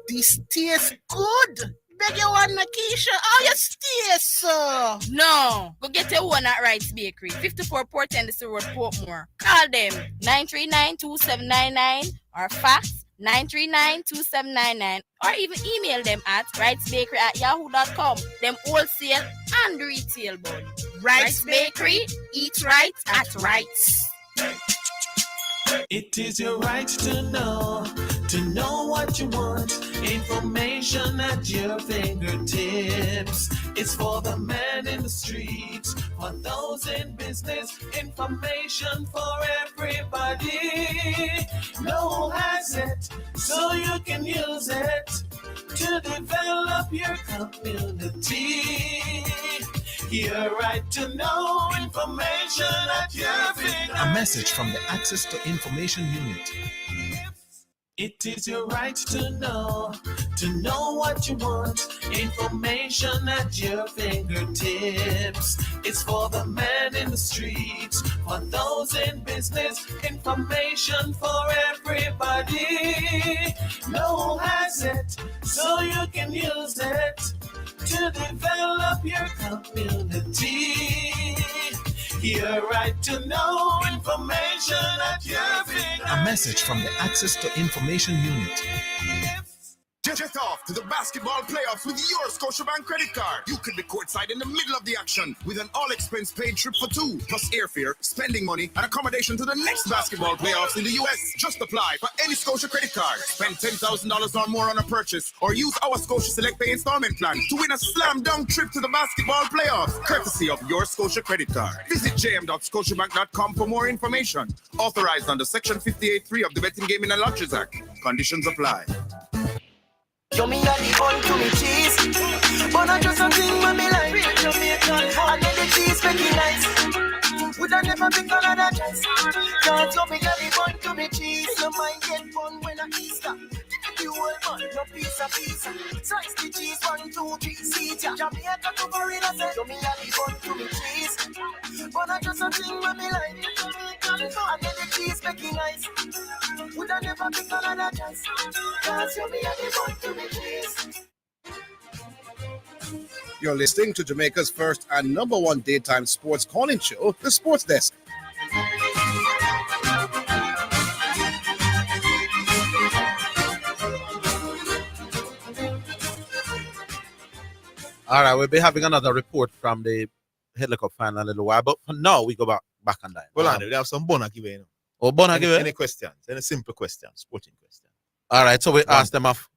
This tastes good. Beg you one, Keisha. How you stay, so? No. Go get your one at Wright's Bakery. 54 Port Henderson Road, Portmore. Call them 939-2799 or fax 939-2799 or even email them at wrightsbakery@yahoo.com. Them wholesale and retail bun. Wright's Bakery, eat right at Wright's. It is your right to know what you want. Information at your fingertips. It's for the man in the streets, for those in business. Information for everybody. No has it, so you can use it to develop your community. Your right to know information at your fingertips. A message from the Access to Information Unit. It is your right to know what you want. Information at your fingertips. It's for the man in the streets, for those in business. Information for everybody. No has it, so you can use it to develop your community. Your right to know information at your fingertips. A message from the Access to Information Unit. Jet off to the basketball playoffs with your Scotiabank credit card. You could be courtside in the middle of the action with an all-expense paid trip for 2, plus airfare, spending money, and accommodation to the next basketball playoffs in the U.S. Just apply for any Scotia credit card. Spend $10,000 or more on a purchase, or use our Scotia Select Pay installment plan to win a slam-dunk trip to the basketball playoffs, courtesy of your Scotia credit card. Visit jm.scotiabank.com for more information. Authorized under Section 58.3 of the Betting, Gaming and Lotteries Act. Conditions apply. Show me how the bun to me cheese. But not just something when me like real Jamaican. And then the cheese make it nice. Would I never pick another choice? Can't show me how the bun to me cheese. You might get fun when I Easter. The whole bun, no piece of pizza. Slice the cheese, 1, 2, 3, see ya. Jamaica to Barilla say, show me how the bun to me cheese. But not just something when me like real Jamaican. And then the cheese make it nice. Would I never pick another choice? Can't show me how the bun to me cheese. You're listening to Jamaica's first and number 1 daytime sports calling show, The Sports Desk. All right, we'll be having another report from the Headley Cup final in a little while, but for now we go back on that. Well, we have some bonus given. Oh, bonus given? Any questions? Any simple questions? Sporting questions. All right, so we ask them of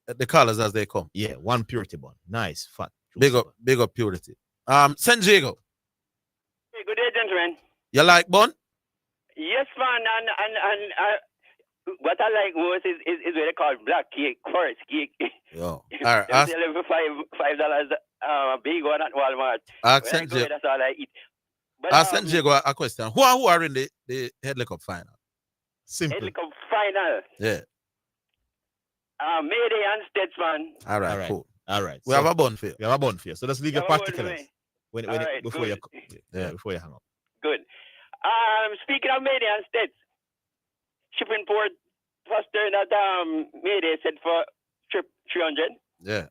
the callers as they come. Yeah, one purity bun. Nice, fat. Big up purity. San Diego. Hey, good day, gentlemen. You like bun? Yes, man, and what I like most is what they call black cake, forest cake. Yo, all right. They sell it for $5 Big one at Walmart. Ask When I St. go, Jago. that's all I eat. But Ask St. Jago a question. Who are in the Headley Cup final? Simple. Headley Cup final. Yeah. Mayday and Statesman. All right, cool. All right. We have a bun for you. We have a bun for you. So let's leave You your have a bun for particulars me. All right, before good. before you hang up. Good. Speaking of Mayday and States, shipping port faster that Mayday said for trip 300. Yeah.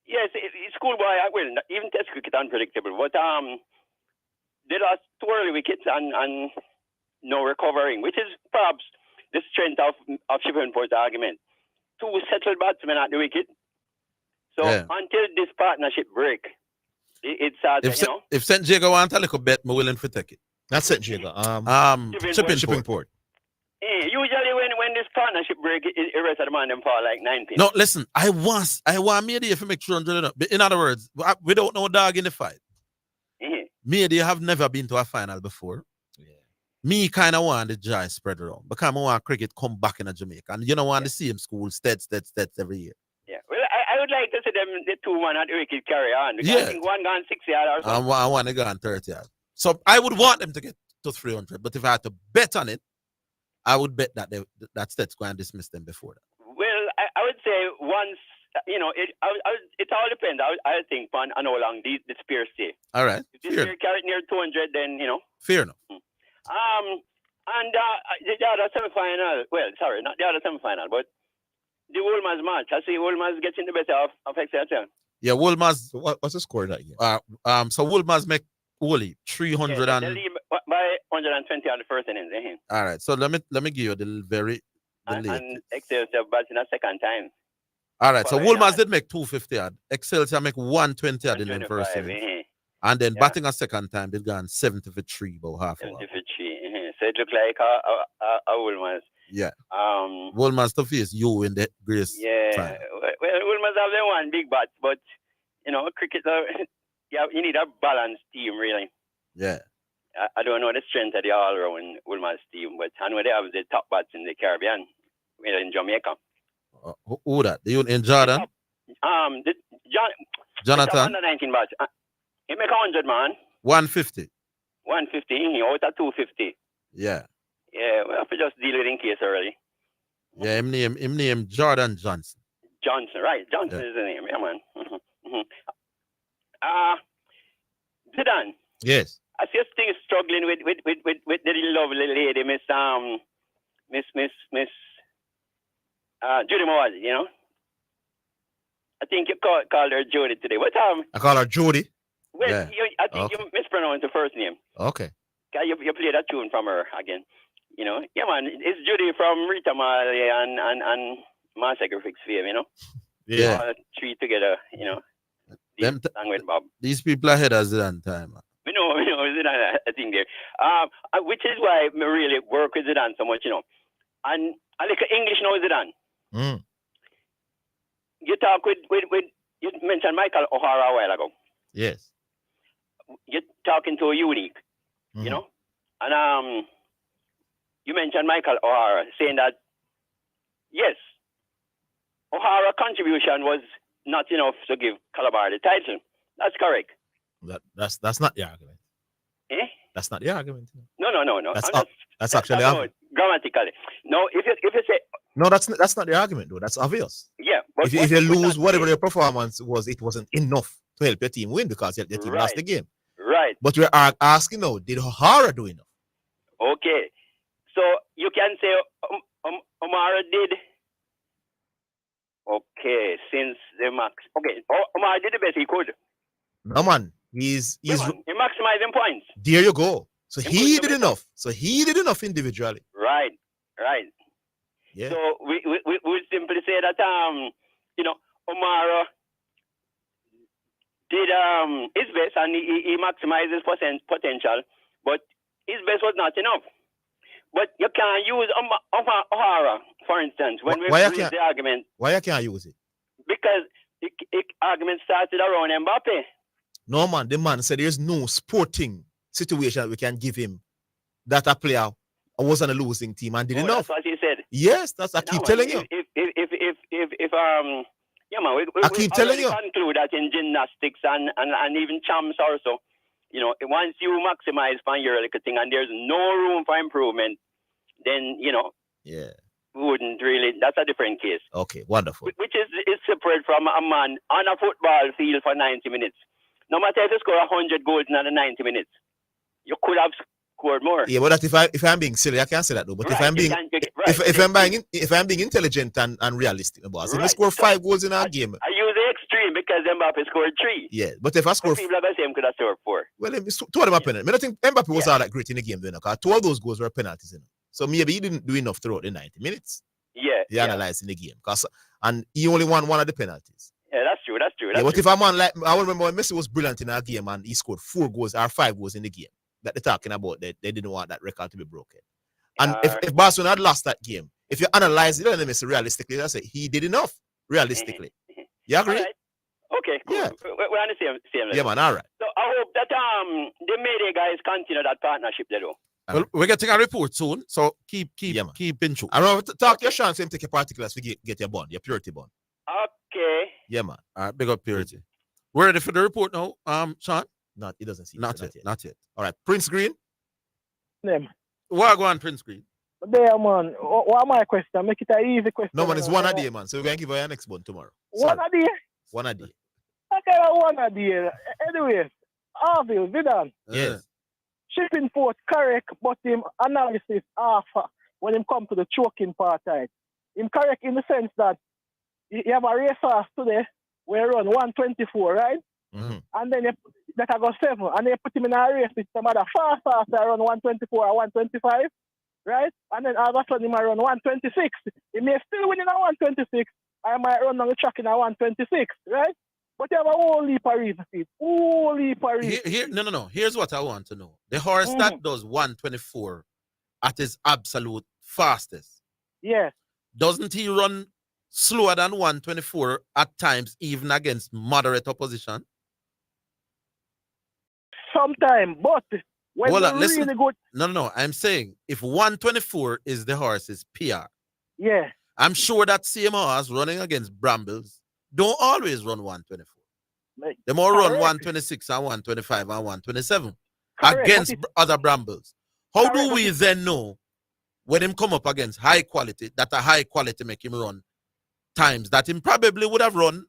Yes, it's schoolboy. Well, even Test cricket unpredictable, but they lost 2 early wickets and no recovering, which is perhaps the strength of shipping port's argument. 2 settled batsmen at the wicket. So until this partnership break, it's sad. If St. Jago want a little bet, I'm willing to take it. That's St. Jago. Shipping port. Usually when this partnership break, the rest of the man them fall like 19. No, listen, I want Mayday to make 300. In other words, we don't know dog in the fight. Mayday have never been to a final before. Me kind of want the joy spread around because I want cricket come back in Jamaica. And you don't want the same school, stats every year. Yeah, well, I would like to see them, the 2-1 at the wicket carry on. Because I think one gone 60 yards or something. I want to go on 30 yards. So I would want them to get to 300. But if I had to bet on it, I would bet that that stats go and dismiss them before that. Well, I would say once, it all depends. I think on how long the spear stay. All right. If the spear carry near 200, then, Fair enough. And the other semi-final, well, sorry, not the other semi-final, but the Wolmer's match. I see Wolmer's getting the better of Exeter. Yeah, Wolmer's. What's the score that game? So Wolmer's make Wooly 300 They lead by 120 on the first innings. All right, so let me give you the late. And Excelsior batting a second time. All right, so Wolmer's did make 250 odd. Excelsior make 120 odd in the first innings. And then batting a second time, they've gone 70 for 3, about half hour. 70 for 3. So it looked like a Wolmer's. Yeah. Wolmer's to face you in the Grace. Yeah. Time. Well, Wolmer's have their one big bat, but cricket, you need a balanced team, really. Yeah. I don't know the strength of the all-round Wolmer's team, but I know they have the top bats in the Caribbean, in Jamaica. Who that? In Jordan? Jonathan? 19 bats. He make 100, man. 150. 150, he out at 250. Yeah. Yeah, we have to just deal with it in case early. Yeah, him name Jordan Johnson. Johnson, right. Johnson is the name, yeah, man. Zidane. Yes. I see things struggling with the lovely lady, Miss Judy Mawazi, I think you called her Judy today. What I call her Judy. Well, I think you mispronounced the first name. Okay. You play that tune from her again. Yeah, man. It's Judy from Rita Marley and Massacre Fix fame, Yeah. All 3 together, Them with Bob. These people are ahead of Zidane time. We know, Zidane, I think there. Which is why I really work with Zidane so much, And I like English now, Zidane. You talk with you mentioned Michael O'Hara a while ago. Yes. You're talking to a unique, and you mentioned Michael O'Hara saying that yes, O'Hara's contribution was not enough to give Calabar the title. That's correct. That's not the argument. Eh? That's not the argument. No. That's actually the argument. Grammatically. No, if you say no, that's not the argument though. That's obvious. Yeah, but if you lose whatever your performance was, it wasn't enough to help your team win because your team lost the game. Right. But we're asking now, did O'Hara do enough? Okay. So you can say O'Mara did. Okay, since the max. Okay, O'Mara did the best he could. No man, he's he maximizing points. There you go. So he did enough. So he did enough individually. Right. Yeah. So we would simply say that O'Mara did his best and he maximized his potential, but his best was not enough. But you can't use O'Hara, for instance, when we raise the argument. Why you can't use it? Because the argument started around Mbappe. No, man. The man said there's no sporting situation that we can give him that a player was on a losing team and did enough. That's what he said. Yes, I keep telling you. If Yeah, man. I keep telling you. Conclude that in gymnastics and even champs also, you know, once you maximize on your little thing and there's no room for improvement, then, you know, yeah, wouldn't really, that's a different case. Okay, wonderful. Which is separate from a man on a football field for 90 minutes. No matter if you score 100 goals in the 90 minutes, you could have scored more. Yeah, but that if I'm being silly, I can't say that though. But right, if I'm being if I'm being intelligent and realistic, boss, if I score 5 goals in a game, I use the extreme because Mbappe scored 3. Yeah, but if I score, people are the same could have scored 4. Well, 2 of them are penalties. I don't think Mbappe was all that great in the game, though, because 2 of those goals were penalties. So maybe he didn't do enough throughout the 90 minutes. Yeah, he analyzed in the game, and he only won 1 of the penalties. Yeah, that's true. But if a man like I remember when Messi was brilliant in our game and he scored 4 goals or 5 goals in the game that they're talking about, they didn't want that record to be broken. And if Barcelona had lost that game, if you analyze it, Messi realistically, I say he did enough realistically. You agree? Right. Okay, cool. Yeah. We're on the same level. Yeah, man. All right. So I hope that the Mayday guys continue that partnership there, though. Well, we're getting a report soon, so keep in tune. I remember talk to your Sean, so him take your particulars to get your bond, your purity bond. Okay. Yeah, man. All right, big up purity. We're ready for the report now, Sean? Not, it doesn't see. Not yet. All right, Prince Green. Name. What go on, Prince Green? There, man. What my question? Make it an easy question. No, man, it's 1 a day, man. So we're going to give you your next one tomorrow. 1 a day? 1 a day. Okay, 1 a day. Anyway, Oville, Zidane. Yes. Shipping forth correct, but him analysis half when him come to the choking part side. Him correct in the sense that you have a race fast today where run 124, right? Mm-hmm. And then that I got 7, and they put him in a race with some other fast that run 124 or 125, right? And then all of a sudden he might run 126. He may still win in a 126. I might run on the track in a 126, right? But you have a whole heap of reasons. Whole heap of reasons. No. Here's what I want to know. The horse that does 124 at his absolute fastest. Yes. Doesn't he run slower than 124 at times, even against moderate opposition? Sometimes, but when listen. really good. No. I'm saying if 124 is the horse's PR, yeah, I'm sure that same horse running against Brambles don't always run 124. They more run 126 and 125 and 127 against other Brambles. How do we then know when him come up against high quality, that a high quality make him run times that him probably would have run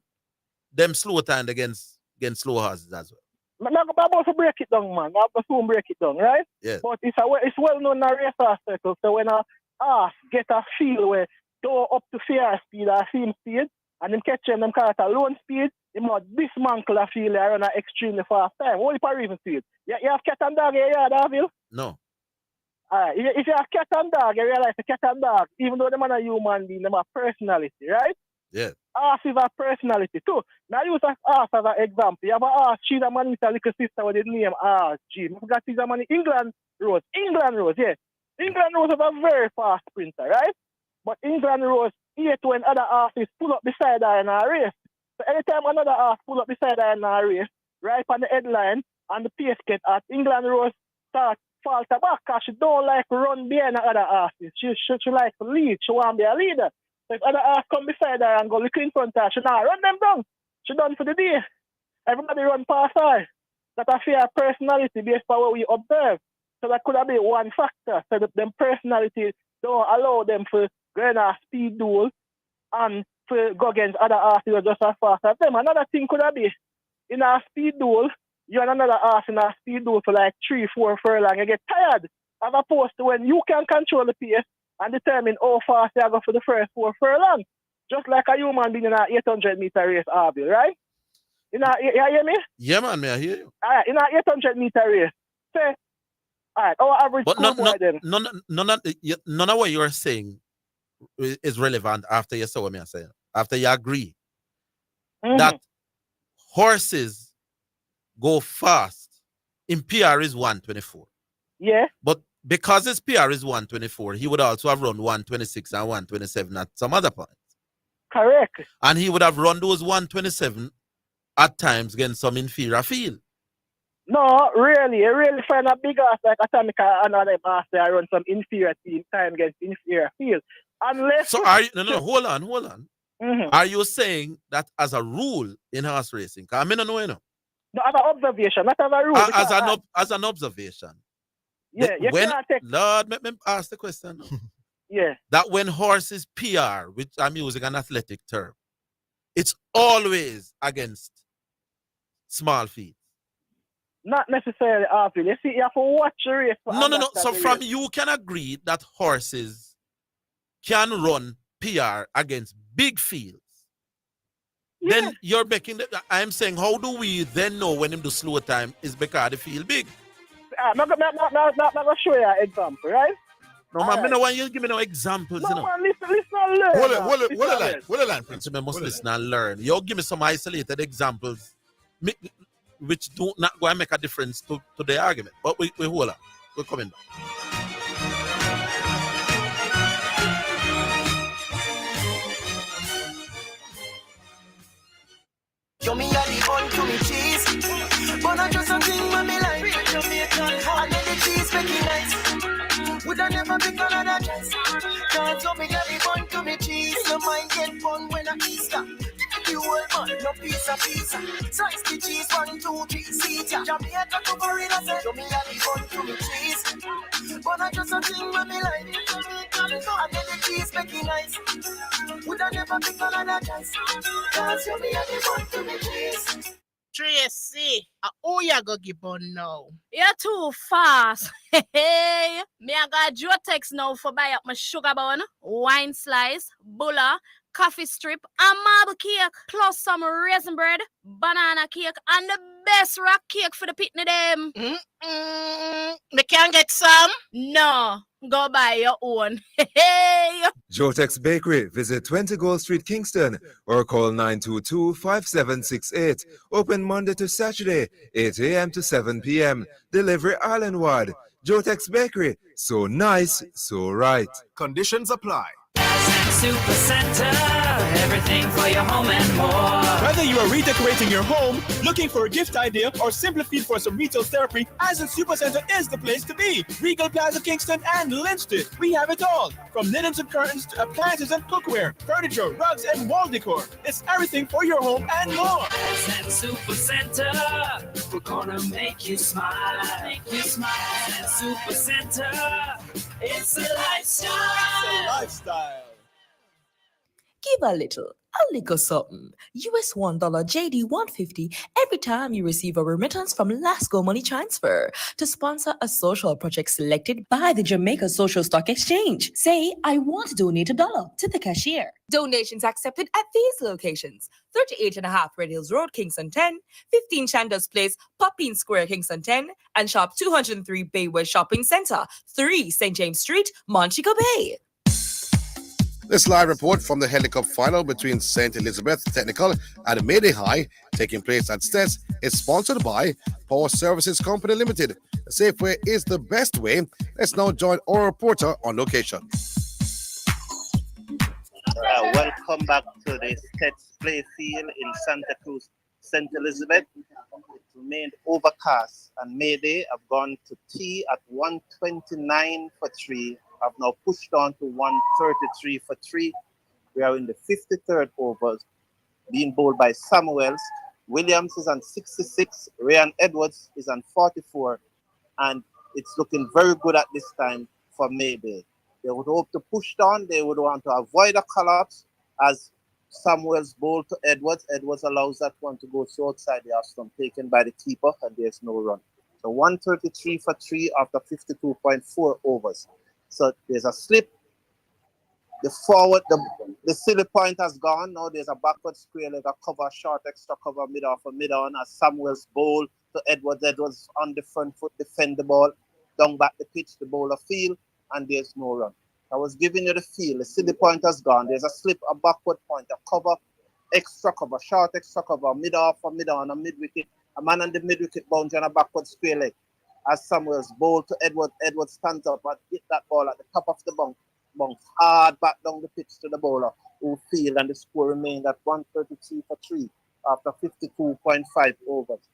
them slow time against slow horses as well? I'm about to break it down, man. I'm about to break it down, right? Yeah. But it's well known in a race circle. So when a horse get a feel where go up to fair speed or same speed, and them catch them call it a low speed, they must dismantle a field and run an extremely fast time. Only for reason speed. You have cat and dog in your yard, Oville? No. Alright, if you have cat and dog, you realize the cat and dog, even though them are a human being, them have personality, right? Yeah. Horses have personality too. Now use a horse as an example. You have a horse, she's a man with a little sister with the name RG. I forgot she's a man in England Rose, yeah. England Rose is a very fast sprinter, right? But England Rose hate when other horses pull up beside her in a race. So anytime another horse pull up beside her in a race, right on the headline and the pace get at England Rose start falter back because she don't like run behind the other horses. She likes to lead. She want to be a leader. So if other horse come beside her and go look in front of her, she not run them down. She done for the day. Everybody run past her. That a fair personality based on what we observe. So that could have been one factor. So that them personality don't allow them to go in a speed duel and to go against other horses who are just as fast as them. Another thing could have been in a speed duel, you and another horse in a speed duel for like 3-4 furlong, you get tired. As opposed to when you can control the pace and determine how fast you go for the first 4 furlong. Just like a human being in an 800-meter race, Oville, right? You hear me? Yeah, man, may I hear you? All right, in an 800-meter race, say, all right, our average score then. None of what you're saying is relevant after you saw what I'm saying. After you agree that horses go fast in PR is 124. Yeah. But because his PR is 124, he would also have run 126 and 127 at some other points. Correct. And he would have run those 127 at times against some inferior field. No, really. You really find a big ass like Atomica and other ass there run some inferior team time against inferior field. Unless so are you, no, hold on. Are you saying that as a rule in horse racing? Because I don't know, you know. No, as an observation, not as a rule. As an observation. Yeah, you can't take. Lord, let me ask the question. Yeah. That when horses PR, which I'm using an athletic term, it's always against small feet. Not necessarily Oville. You see, you have to watch the race. No. So from you can agree that horses can run PR against big fields. Yeah. Then you're making I'm saying, how do we then know when him do slow time is because the field big? I'm not going to show you an example, right? No, man, I don't want you to give me no examples. No, you know. man, listen and learn. Hold on, Prince. You must listen and learn. You give me some isolated examples which do not go and make a difference to the argument. But we hold on. We're coming back. Show me how the bun to me cheese. But not just something when me like Jamaican. And then the cheese make it nice. Would I never pick another choice? Can't show me how the bun to me cheese. No mind get fun when I Easter. The whole man, no pizza. Slice the cheese, 1, 2, 3, see ya. Jamaica to Barilla say, show me how the bun to me cheese. But not just something when me like Jamaican. And then the cheese make it nice. Would I never pick another choice? Can't show me how the bun to me cheese. Tracy, who you go give on now? You're too fast. Hey, me I got your text now for buy up my sugar bun, wine slice, bulla, coffee strip, and marble cake, plus some raisin bread, banana cake, and the best rock cake for the pitney them. Me can't get some? No, go buy your own. Hey. Jotex Bakery. Visit 20 Gold Street, Kingston, or call 922-5768. Open Monday to Saturday, 8 a.m. to 7 p.m. Delivery island-wide. Jotex Bakery. So nice, so right. Conditions apply. Super Center, everything for your home and more. Whether you are redecorating your home, looking for a gift idea, or simply feel for some retail therapy, Ascent Super Center is the place to be. Regal Plaza Kingston and Linston. We have it all. From linens and curtains to appliances and cookware, furniture, rugs, and wall decor. It's everything for your home and more. Ascent Super Center, we're gonna make you smile. Ascent Super Center, it's a lifestyle. Give a little something. US $1 JD 150 every time you receive a remittance from Lasco Money Transfer to sponsor a social project selected by the Jamaica Social Stock Exchange. Say, I want to donate $1 to the cashier. Donations accepted at these locations: 38.5 Red Hills Road, Kingston 10, 15 Chandos Place, Poppin Square, Kingston 10, and Shop 203 Bayway Shopping Center, 3 St. James Street, Montego Bay. This live report from the Helicup final between St. Elizabeth Technical and Mayday High, taking place at Stess, is sponsored by Power Services Company Limited. The safe way is the best way. Let's now join our reporter on location. Welcome back to the Stess Play Field in Santa Cruz, St. Elizabeth. It remained overcast, and Mayday have gone to tee at 129 for 3. Have now pushed on to 133 for 3. We are in the 53rd overs, being bowled by Samuels. Williams is on 66. Ryan Edwards is on 44. And it's looking very good at this time for Mayday. They would hope to push on. They would want to avoid a collapse as Samuels bowled to Edwards. Edwards allows that one to go so outside the stump, taken by the keeper, and there's no run. So 133 for 3 after 52.4 overs. So there's a slip. The forward, the silly point has gone. Now there's a backward square leg, a cover, short extra cover, mid-off for mid-on as Samuels bowl to Edwards. Edwards on the front foot, defend the ball, down back the pitch, the bowler field, and there's no run. I was giving you the feel. The silly point has gone. There's a slip, a backward point, a cover, extra cover, short extra cover, mid-off for mid-on, a mid-wicket, a man on the mid-wicket boundary and a backward square leg. As Samuels bowl to Edwards, Edwards stands up and hit that ball at the top of the bunk, hard back down the pitch to the bowler who field, and the score remained at 133 for 3 after 52.5 overs.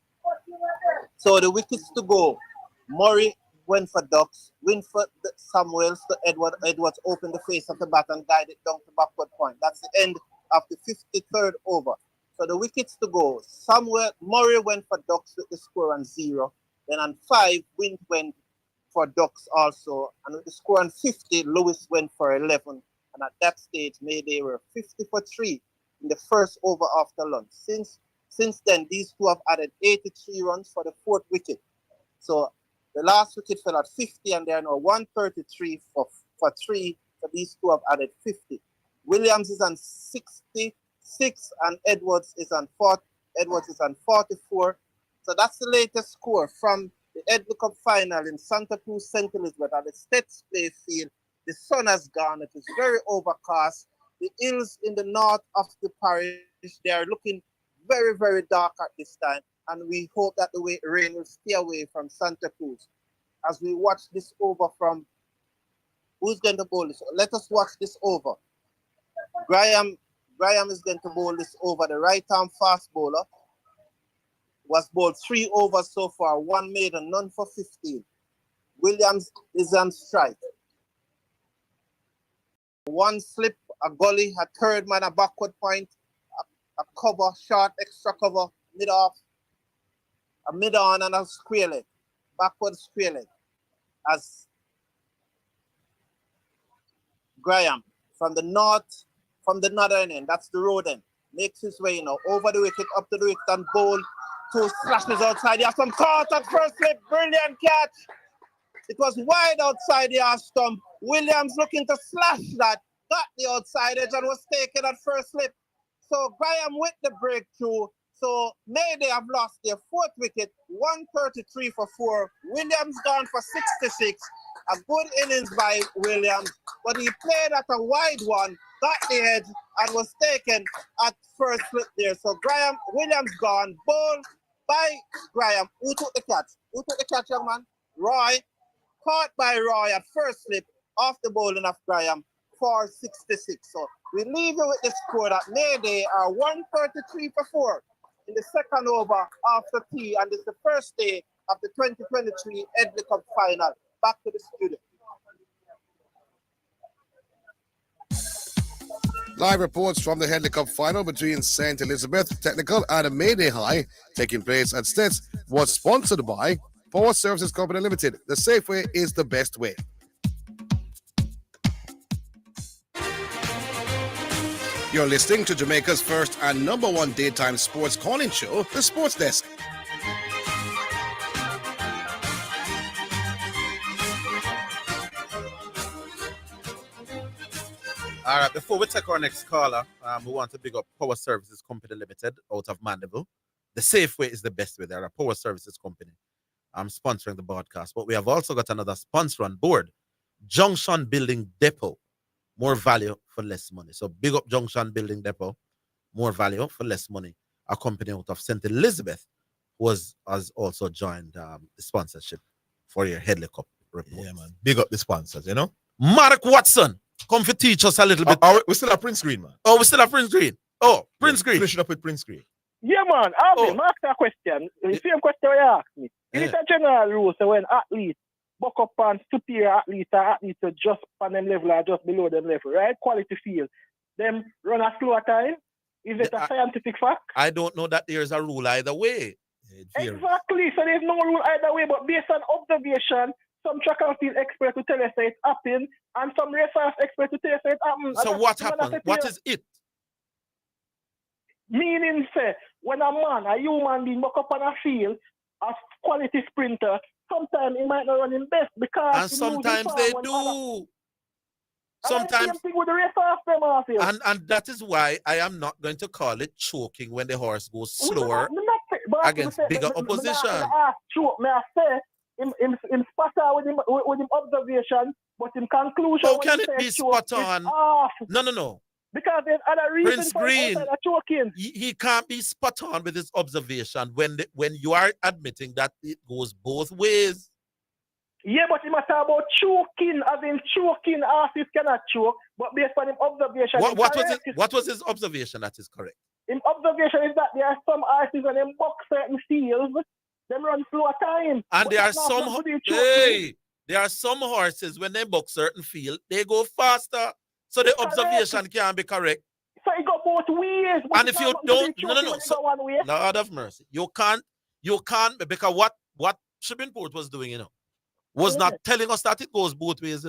So the wickets to go. Murray went for ducks, Winford Samuels to Edwards. Edwards opened the face of the bat and guided it down to backward point. That's the end of the 53rd over. So the wickets to go. Samuel Murray went for Ducks with the score on 0. Then on 5, Wint went for Ducks also. And with the score on 50, Lewis went for 11. And at that stage, Mayday were 50 for 3 in the first over after lunch. Since then, these two have added 83 runs for the 4th wicket. So the last wicket fell at 50, and they are now 133 for 3. So these two have added 50. Williams is on 66, and Edwards is on 44. So that's the latest score from the Headley Cup final in Santa Cruz, St. Elizabeth at the States Play Field. The sun has gone. It is very overcast. The hills in the north of the parish, they are looking very, very dark at this time. And we hope that the rain will stay away from Santa Cruz. As we watch this over from who's going to bowl this? Let us watch this over. Graham is going to bowl this over. The right-arm fast bowler was bowled 3 overs so far, 1 maiden, none for 15. Williams is on strike. 1 slip, a gully, a third man, a backward point, a cover, short, extra cover, mid-off, a mid-on and a square leg, backward square leg. As Graham from the northern end, that's the road end, makes his way over the wicket, up to the wicket and bowl. 2 slashes outside. He has some caught at first slip, brilliant catch. It was wide outside the half stump. Williams looking to slash that, got the outside edge and was taken at first slip. So Graham with the breakthrough. So Mayday have lost their 4th wicket, 133 for 4. Williams gone for 66. A good innings by Williams, but he played at a wide one, got the edge, and was taken at first slip there. So Williams gone, ball by Graham. Who took the catch? Who took the catch, young man? Roy. Caught by Roy at first slip off the bowling of Graham for 66. So we leave you with the score that Mayday are 133 for 4 in the second over after tea, and this is the first day of the 2023 Headley Cup final. Back to the studio. Live reports from the Headley Cup final between St. Elizabeth Technical and Mayday High, taking place at Stets, was sponsored by Power Services Company Limited. The safe way is the best way. You're listening to Jamaica's first and number 1 daytime sports calling show, The Sports Desk. All right, before we take our next caller, we want to big up Power Services Company Limited out of Mandeville. The safe way is the best way. They're a Power Services Company. I'm sponsoring the broadcast, but we have also got another sponsor on board, Junction Building Depot. More value for less money. So big up Junction Building Depot, more value for less money. A company out of St. Elizabeth has also joined the sponsorship for your Headley Cup report. Yeah, man. Big up the sponsors, Mark Watson, come to teach us a little bit. We still have Prince Green, man. Oh, we still have Prince Green. Oh, Prince Green. Finish it up with Prince Green. Yeah, man. Alvin, ask a question. The same question you asked me. It's a general rule, so when athletes buck up on superior athletes or athletes are just on them level or just below them level, right? Quality field. Them run a slower time. Is it a scientific fact? I don't know that there's a rule either way. Exactly. So there's no rule either way, but based on observation, some track and field experts will tell us that it's happening, and some racers experts will tell us that it happens. So what happened? What is it? Meaning, say, when a human being buck up on a field, a quality sprinter, sometimes he might not run him best because and sometimes they do. Sometimes same thing with the rest of them, and that is why I am not going to call it choking when the horse goes slower against bigger opposition. May I say in spot on with him observation, but in conclusion, how can it be spot on? No. Because there's other reasons Prince Green, for choking. He can't be spot on with his observation when you are admitting that it goes both ways. Yeah, but he must talk about choking, as in choking, artists cannot choke, but based on his observation. What was his observation that is correct? His observation is that there are some artists when they box certain fields, they run slower time. And there are some horses when they box certain field, they go faster. So the observation can be correct. So he got both ways. And if you don't, no. So, Lord have mercy. You can't, because what Shipping Port was doing, was not telling us that it goes both ways,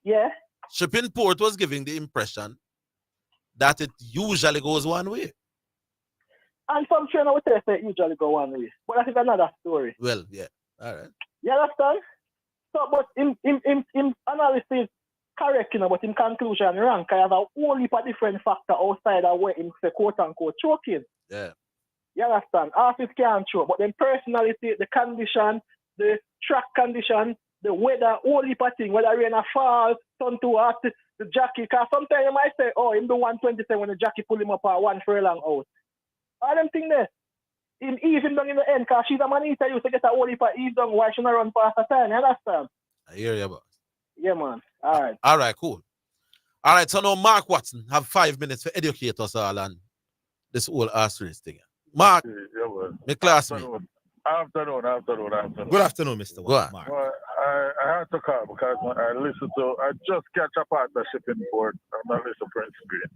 Yeah. Shipping Port was giving the impression that it usually goes one way. And some trainer would say it usually go one way. But that is another story. Well, yeah. All right. You understand? So, but in analysis, correct, but in conclusion, wrong. I have a whole heap of different factor outside of where him say quote unquote choking. Yeah. You understand? Artists can't choke, but then personality, the condition, the track condition, the weather, whole heap of thing, whether rain or fall, sun to hot, the jockey. Because sometimes you might say, oh, him do 127 when the jockey pull him up at 1 furlong out. I don't think that. In even down in the end, because she's a man eater, used to get a whole heap of ease down, why she not run past the time, you understand? I hear you, boss. Yeah, man. All right. All right, cool. All right, so now Mark Watson have 5 minutes to educate us all on this whole horse race thing. Mark, my classmate. Afternoon. Good afternoon, Mr. Watson. Mark. Well, I had to call because I just catch a partnership in Port and I listen Prince Green.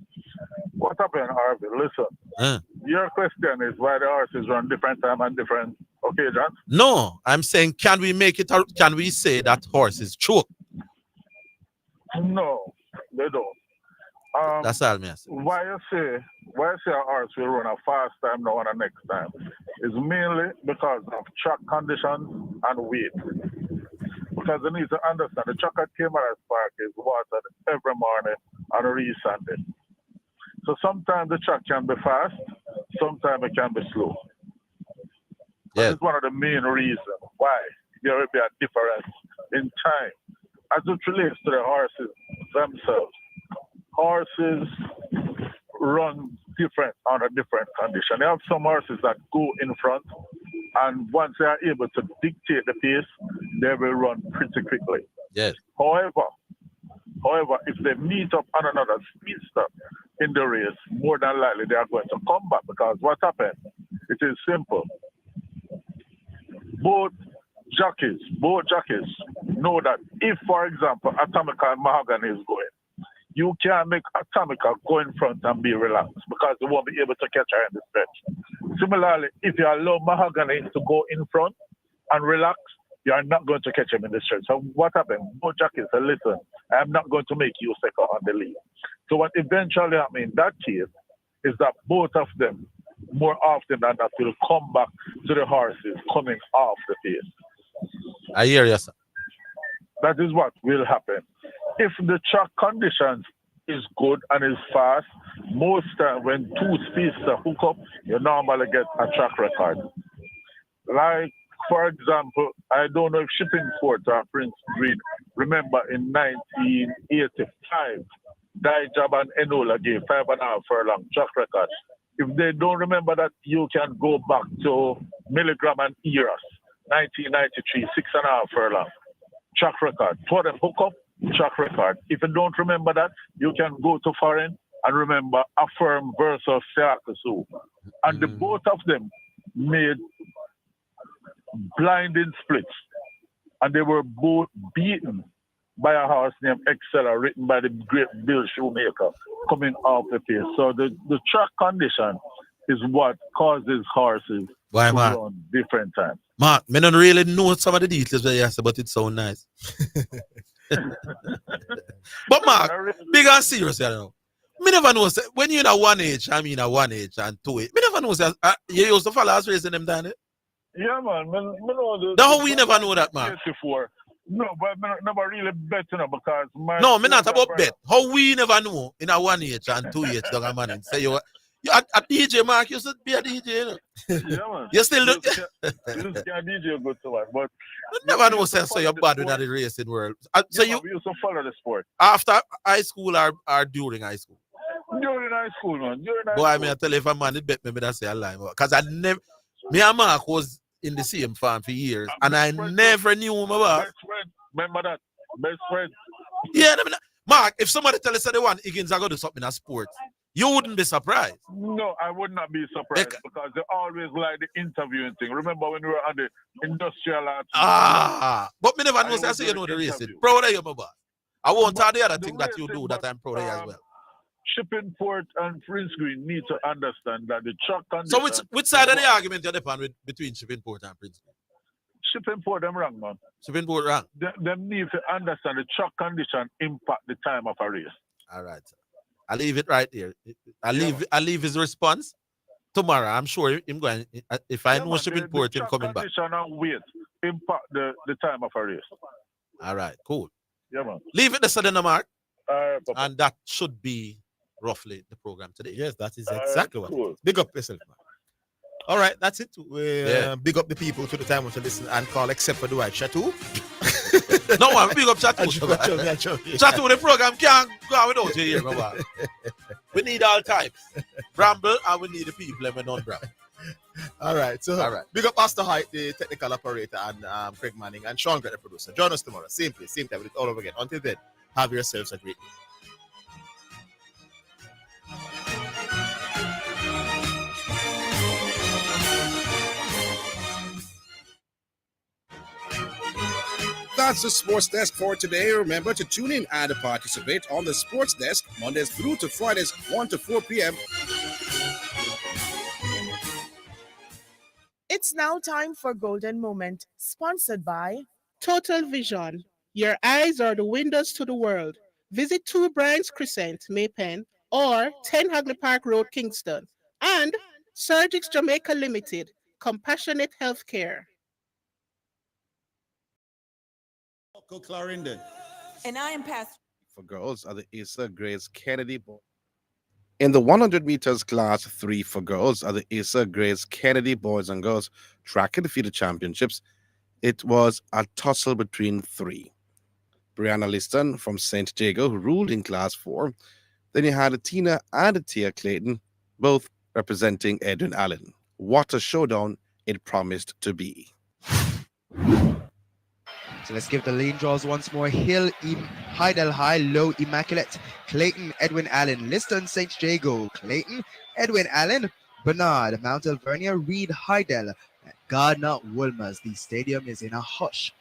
What happened, Harvey? Listen, your question is why the horses run different time and different occasions? No, I'm saying can we make it, or can we say that horses choke? No, they don't. That's all me I say. Why you say a horse will run a fast time now and a next time is mainly because of track conditions and weight. Because you need to understand the track at Cameras Park is watered every morning and re-sanded. So sometimes the track can be fast, sometimes it can be slow. That is one of the main reasons why there will be a difference in time as it relates to the horses themselves. Horses run different under different conditions. You have some horses that go in front, and once they are able to dictate the pace, they will run pretty quickly. Yes. However, if they meet up on another speedster in the race, more than likely they are going to come back because what happened? It is simple. Both jockeys know that if, for example, Atomica and Mahogany is going, you can't make Atomica go in front and be relaxed because they won't be able to catch her in the stretch. Similarly, if you allow Mahogany to go in front and relax, you are not going to catch him in the stretch. So what happened? Both jockeys said, listen, I am not going to make you second on the lead. So what eventually happened in that case is that both of them, more often than not, will come back to the horses coming off the pace. I hear you, sir. That is what will happen. If the track conditions is good and is fast, most time when two speedsters hook up, you normally get a track record. Like, for example, I don't know if Shipping Port or Prince Green remember in 1985, Dijab and Enola gave 5.5 furlong track record. If they don't remember that, you can go back to Milligram and Eros, 1993, 6.5 furlong track record. For them hook up, track record. If you don't remember that, you can go to foreign and remember Affirm versus Seakasu. And the both of them made blinding splits. And they were both beaten by a horse named Excella, written by the great Bill Shoemaker, coming off the pace. So the track condition is what causes horses to run different times. Mark, I don't really know some of the details that you say, but it sounds nice. But Mark, big and serious, you know. Me never know when you're in a 1H, I mean a 1H and 2H. Me never know you used to follow us racing them down there. Yeah, man. Me know how we never know that, man. No, but I never really bet, because no, me not about bet. How we never know in a 1H and 2H, dog, man. And say you a DJ, Mark. You should be a DJ, you know. Yeah, man. You still do. You just can't DJ good to watch, but you never know, so you're bad in the racing world. So we used to follow the sport after high school or during high school. During high school, man. Boy, I mean, I tell you, if a man did bet me, that say a lie, because I never. Me and Mark was in the same farm for years, and I never knew him about. Best friend. Remember that? Best friend. Yeah, I mean, Mark, if somebody tell us that they want Higgins are going to do something in sports, you wouldn't be surprised. No, I would not be surprised because they always like the interviewing thing. Remember when we were on the industrial art? But me never know, so you know the racing. Proud of you, my boy. I won't tell the other thing that you do that I'm proud of you as well. Shipping Port and Prince Green need to understand that the track condition. So which side of the argument you depend with between Shipping Port and Prince Green? Shipping Port them wrong, man. Shipping Port wrong. Them need to understand the track condition impact the time of a race. All right. I'll leave it right there. I'll leave his response tomorrow. I'm sure him going. If I know Shipping Port, him coming back. Condition and weight impact the time of a race. All right, cool. Yeah, man. Leave it the sudden mark. Papa. And that should be roughly the program today. Yes, that is exactly what cool. it is. Big up yourself, man. All right, that's it. Big up the people to the time to listen and call, except for the white Chateau. No one, big up Chateau. Chateau, the program can't go on without you here, my boy. We need all types. Bramble, and we need the people and non-bramble. All right, so big up Pastor Hyde, the technical operator, and Craig Manning, and Sean Grant, the producer. Join us tomorrow, same place, same time, with it all over again. Until then, have yourselves a great day. That's the Sports Desk for today. Remember to tune in and participate on the Sports Desk Mondays through to Fridays, 1 to 4 p.m. It's now time for Golden Moment, sponsored by Total Vision. Your eyes are the windows to the world. Visit 2 Bryans Crescent, Maypen, or 10 Hagley Park Road, Kingston. And Surgix Jamaica Limited, Compassionate Healthcare. Clarendon. And I am Pastor. For girls are the Asa Grace Kennedy Boys. In the 100 meters class 3 for girls are the Asa Grace Kennedy Boys and Girls Track and Field Championships. It was a tussle between 3. Brianna Liston from St. Jago, who ruled in class 4. Then you had Tina and Tia Clayton, both representing Edwin Allen. What a showdown it promised to be. So let's give the lane draws once more. Hill, Heidel High, Low, Immaculate, Clayton, Edwin Allen, Liston, St. Jago, Clayton, Edwin Allen, Bernard, Mount Alvernia, Reed, Heidel, Gardner, Wolmers. The stadium is in a hush.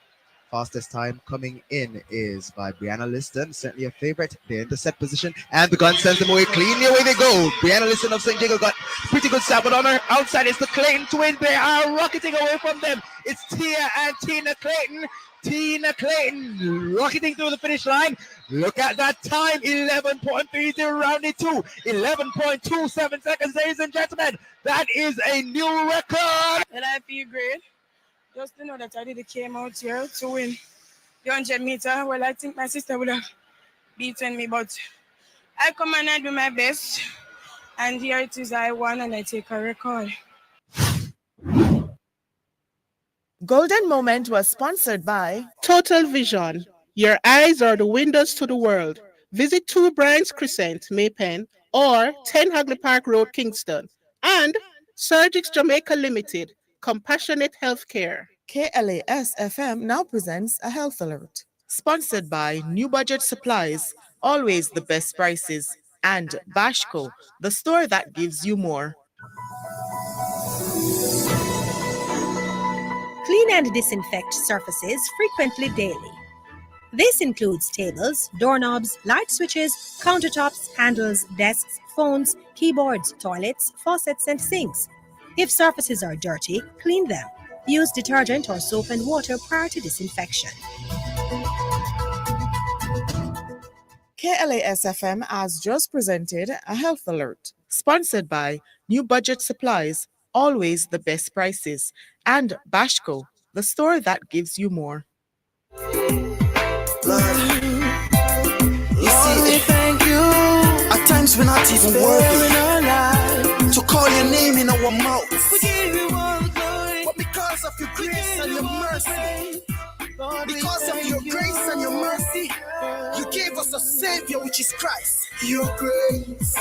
Fastest time coming in is by Brianna Liston, certainly a favorite. They're in the set position, and the gun sends them away cleanly. Away they go. Brianna Liston of St. Jago got pretty good start, but on her outside is the Clayton twins. They are rocketing away from them. It's Tia and Tina Clayton. Tina Clayton rocketing through the finish line. Look at that time, 11.30 rounded to 11.27 seconds, ladies and gentlemen. That is a new record. And I feel great. Just to know that I did came out here to win the 100 meter. Well, I think my sister would have beaten me, but I come and I do my best. And here it is, I won and I take a record. Golden Moment was sponsored by Total Vision. Your eyes are the windows to the world. Visit 2 Bryans Crescent, Maypen, or 10 Hagley Park Road, Kingston. And Surgix Jamaica Limited, Compassionate Healthcare. KLAS FM now presents a health alert. Sponsored by New Budget Supplies, always the best prices, and Bashco, the store that gives you more. Clean and disinfect surfaces frequently daily. This includes tables, doorknobs, light switches, countertops, handles, desks, phones, keyboards, toilets, faucets, and sinks. If surfaces are dirty, clean them. Use detergent or soap and water prior to disinfection. KLAS FM has just presented a health alert. Sponsored by New Budget Supplies, always the best prices, and Bashco, the store that gives you more. Lord, we thank you. At times we're not even worthy to call your name in our mouth. We give you all the glory. But because of your grace and your mercy, because of your grace and your mercy, you gave us a Savior, which is Christ. Your grace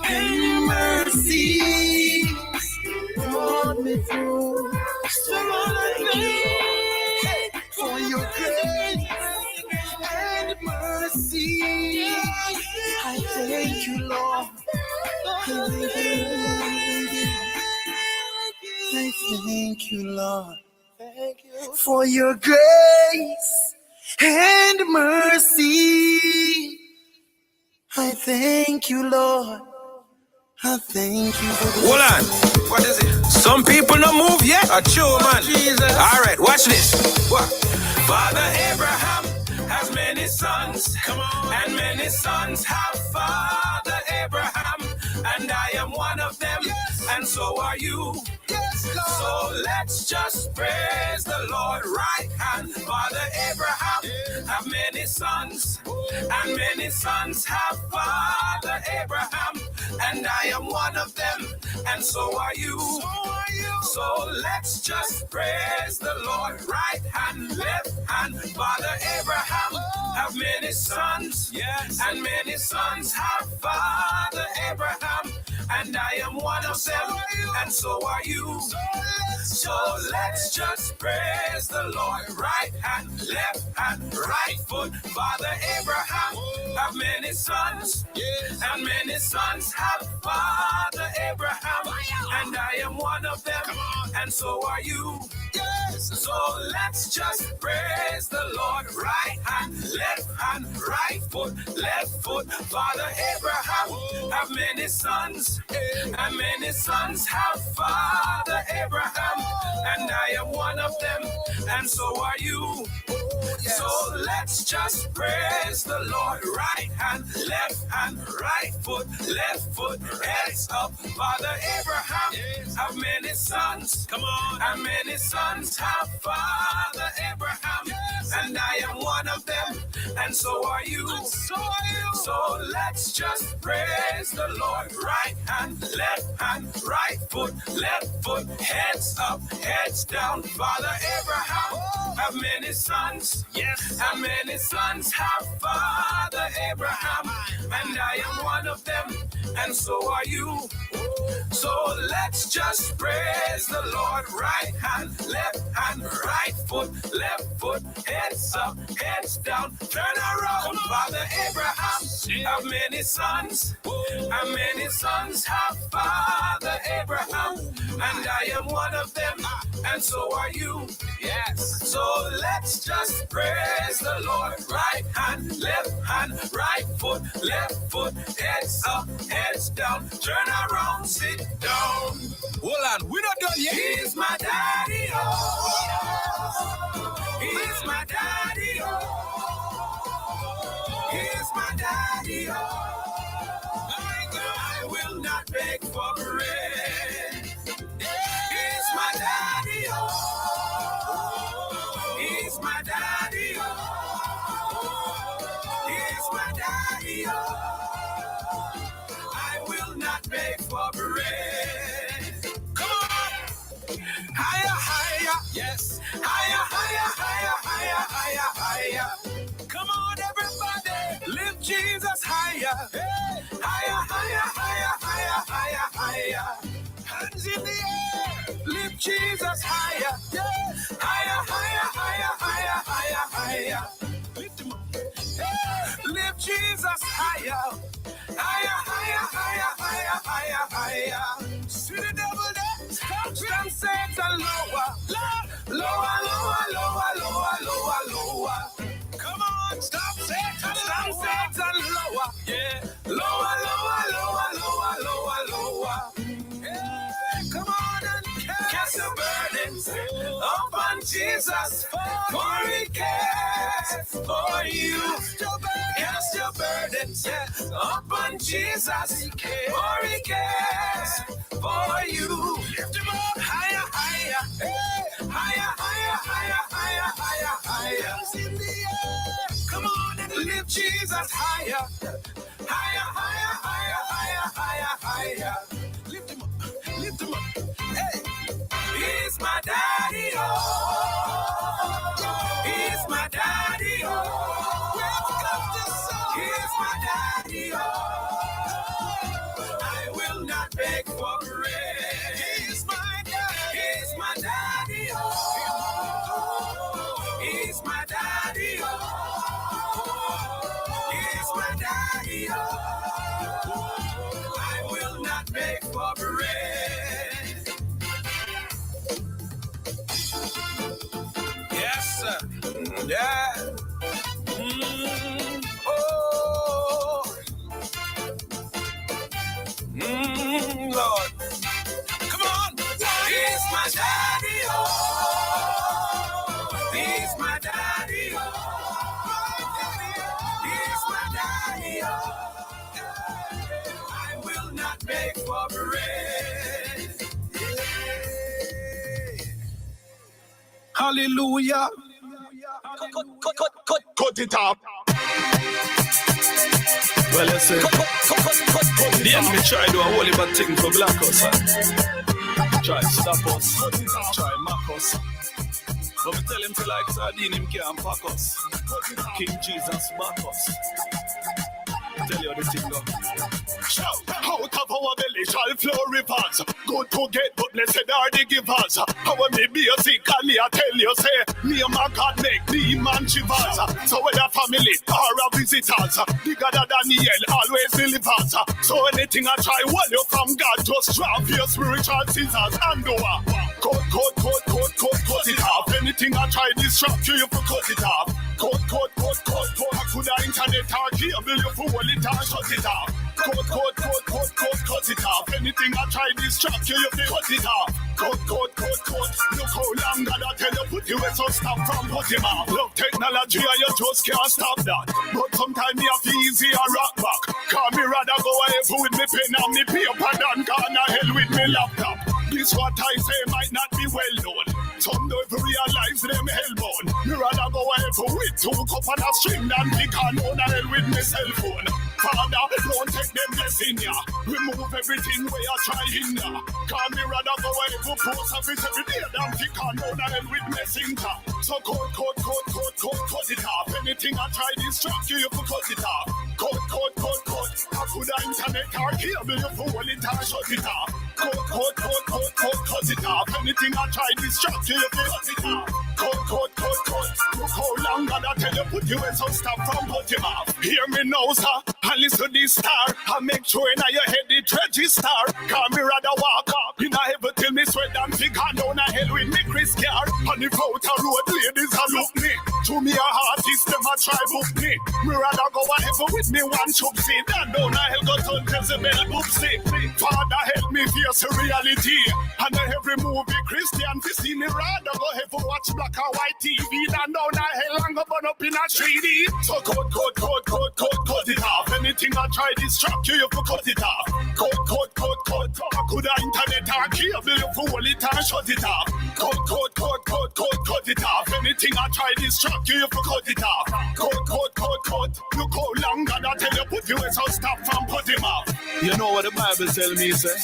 and your mercy brought me through. So all I thank for your grace and mercy. I thank you, Lord. I thank you, Lord, for your grace and mercy. I thank you, Lord. I thank you for this. Hold on. What is it? Some people no move yet. A true man. Jesus. All right, watch this. What? Father Abraham has many sons. Come on. And many sons have Father Abraham. And I am one of them. Yes. And so are you. Yes, Lord. So let's just praise the Lord. Right hand. Father Abraham have many sons. And many sons have Father Abraham. And I am one of them, and so are you. So let's just praise the Lord. Right hand, left hand. Father Abraham have many sons, yes, and many sons have Father Abraham. And I am one of them, and so are you. So let's just praise the Lord. Right hand, left hand, right foot. Father Abraham have many sons, and many sons have Father Abraham. And I am one of them, and so are you. So let's just praise the Lord. Right hand, left hand, right foot, left foot. Father Abraham have many sons, and many sons have Father Abraham. And I am one of them, and so are you. So let's just praise the Lord. Right hand, right foot, heads up. Father Abraham have many sons. Come on. And many sons have Father Abraham. And I am one of them, and so are you. So let's just praise the Lord. Right hand, right foot, heads up, heads down. Father Abraham have many sons. Yes. And many sons have Father Abraham. And I am one of them, and so are you. So let's just praise the Lord. Right hand, right foot, heads up, heads down. Turn around. Father Abraham have many sons, and many sons have Father Abraham. And I am one of them, and so are you. Yes. So let's just praise the Lord. Right hand, right foot, heads up, heads down. Turn around, sit down. Hold on, we're not done yet. He's my daddy, oh. He's my daddy, oh. He's my daddy, oh. I will not beg for bread. He's my daddy, oh. He's my daddy, oh. He's my daddy, oh. I will not beg for bread. Come on. Higher, higher. Yes. Higher, higher, higher, higher, higher, higher. Come on, everybody. Lift Jesus higher. Hey. Higher, higher, higher, higher, higher, higher. Hands in the air. Lift Jesus higher. Yeah. Higher, higher, higher, higher, higher, higher. Lift him up. Hey. Lift Jesus higher. Higher, higher, higher, higher, higher, higher. See the devil there? Touch them, Satan, lower. Lower, lower, lower, lower, lower, lower. Come on, stop Satan, lower. Yeah. Lower, lower, lower, lower, lower, lower. Yeah. Come on and cast your burdens upon Jesus, for he cares for you. Cast your burdens upon Jesus, for he cares for you. Lift him up higher, higher, hey. Higher, higher, higher, higher, higher, higher. In the air. Come on and lift Jesus higher, higher, higher, higher, higher, higher, higher. Lift him up, lift him up. Hey, he's my daddy, oh. He's my daddy, oh. He's my daddy, oh. I will not beg for bread. He's my daddy. He's my daddy, oh. He's my daddy, oh. He's my daddy, oh. I will not beg for bread. Yes, sir. Yeah. Oh. Hallelujah. Cut it off. Well, I say, the enemy try to do a whole heap of thing for black us. Try stop us, try mock us. But we tell him to like sardine, him can't pack us. King Jesus back us. Tell you the thing go. Shout out of our belly shall flow rivers. Good to get, but blessed are the givers. How may be a sick, I tell you, say, me and my God make the man shivers. So whether family or a visitors, the God of Daniel always delivers. So anything I try, well, you from God, just drop your spiritual scissors and do a cut it off. Anything I try, distract you, you for cut it off. Cut. I could have internet or cable, you for hold it and shut it off. Cut it off. Anything I try distract you, you cut it off. Cut. Look how long God I tell you put you so stop from put him off. Look, technology and you just can't stop that. But sometimes me have easy a rock back. Cause me rather go away with me pen and me paper than gone to hell with me laptop. This what I say might not be well known. Some don't realize them hellbound. Me rather go away with 2 cup and a string than pick on hell with me cell phone. Father, don't take them blessing ya. Remove everything where you try in ya. Cause me rather go away for post office every day than pick on hell with messenger. So cut it off. Anything I try distract you, you for cut it off. Cut. I could have internet or cable, you for hold it and shut it off. Cut it off. Anything I try distract you, you for cut it off. Cut. Look how long God I tell you put you in, so stop from put him off. Hear me now, sir, and listen to this star. I make sure in your head it register. Call me rather walk up in a heaven till me sweat and pick on down a hell with me Chris Car. And if out a road ladies a look me, to me a artist them a try book me. Me rather go a heaven with me one chub see. That down a hell go turn Jezebel boopsie. Father help me face the reality. And every movie Christian to see me rather go heaven watch black and white TV than down a hell and go burn up in a 3D. So cut it off. Anything I try distract you, you for cut it off. Cut. I could have internet or cable, you for hold it and shut it off. Cut it off. Anything I try distract you, you for cut it off. Cut. Look how long God I tell you put you in, so stop from put him off. You know what the Bible tell me, say?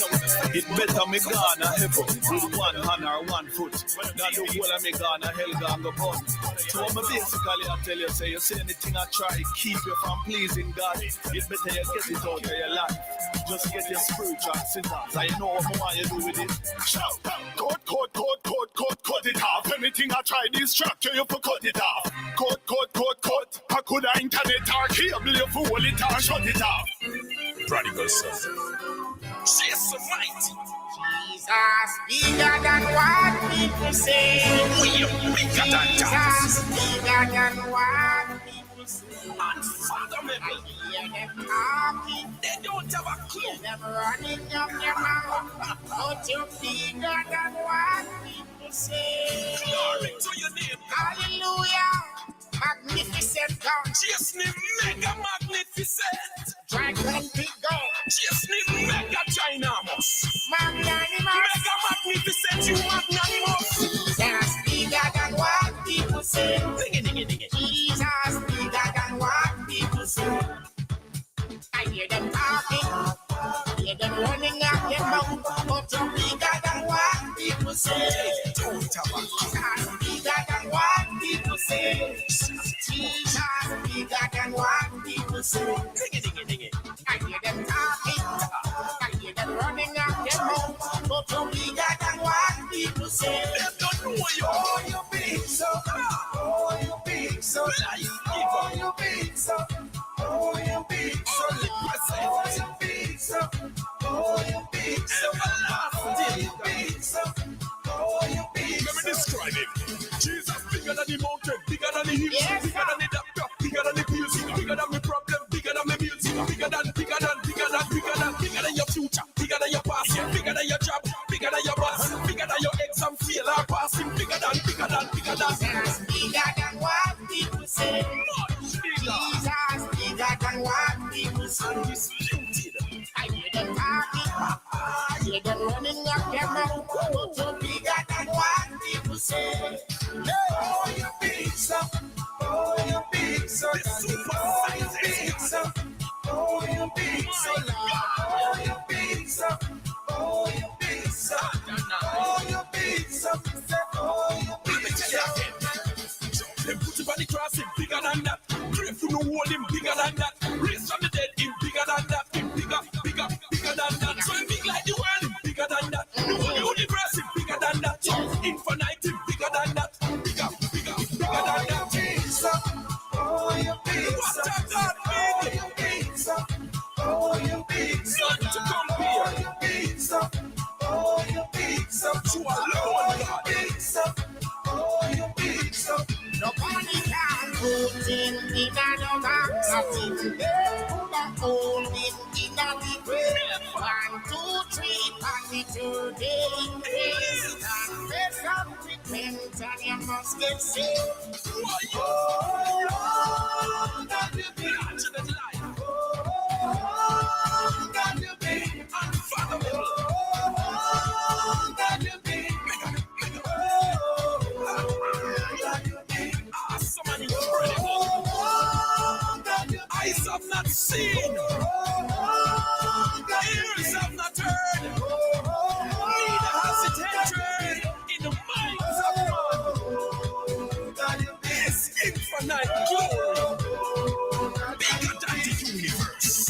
It better me gone a heaven with one hand or one foot. That the whole of me gone a hell gone go burn. So I'm basically I tell you, say you say anything I try, keep you from pleasing God. It better you get it out of your life. Just get your spiritual scissors. I know what you do with it. Shout out. Cut it off. Anything I try distract you, you for cut it off. Cut. I could have internet or cable, you for hold it and shut it off. Prodigal son. Jesus mighty. Jesus bigger than what people say. We are bigger than that. Jesus bigger than what people say. Unfathomable. I hear them talking. They don't have a clue. Them running up your mouth. But you're bigger than what people say. Glory to your name. Hallelujah. Magnificent God. Jesus name mega magnificent. Dragon big God. Jesus name mega ginormous. Magnanimous. Mega magnificent, you magnanimous. Jesus bigger than what people say. Ding it. Jesus bigger than what people say. I hear them talking, hear them running out their mouth, but you're bigger than what people say. Don't have a Jesus bigger than what people say. Jesus bigger than what people say. Ding it. I hear them talking, I hear them running out their mouth, but you're bigger than what people say. They don't know you. Oh, you big so, oh, you big so, oh, you big so, oh, you big so, oh, you big so, oh, you big so, oh, you big so, oh, you big so. Let me describe it. Jesus bigger than the mountain, bigger than the hills, Yes, bigger than the doctor, bigger than the pills, bigger than the problem, bigger than the music, bigger than your future, bigger than your past, bigger than your job, bigger than your boss, bigger than your exam fail or passing, bigger than. Jesus bigger than what people say. Jesus bigger than what people say. I hear them talking, I hear them running up their mouth, but you're bigger than what people say. Oh, you pizza. Oh, you pizza. Oh, you pizza. Oh, you pizza. Oh, you pizza. Oh, you pizza. Oh, you pizza. Oh, you pizza. Them put him on the cross, him bigger than that. Pray for no hole, him bigger than that. Raise from the dead, him bigger than that. Him bigger than that. So him big like the world, him bigger than that. The whole universe, him bigger than that. Infinite, him bigger than that. Bigger than that. Pizza. Oh, you pizza. Oh, you pizza. Oh, you pizza. None to compare. Oh, you pizza. Oh, you pizza. You alone, God. Pizza. Oh, you pizza. Nobody can put in the box. Nothing to put a hole in the grave. 1, 2, 3, party today. Confess and repent and you must get saved. Oh, God, you be. Oh, God, you be. Unfathomable. Oh, God, you be. Somebody incredible. Eyes have not seen. Ears have not heard. Neither has it entered in the minds of man. This infinite glory, bigger than the universe.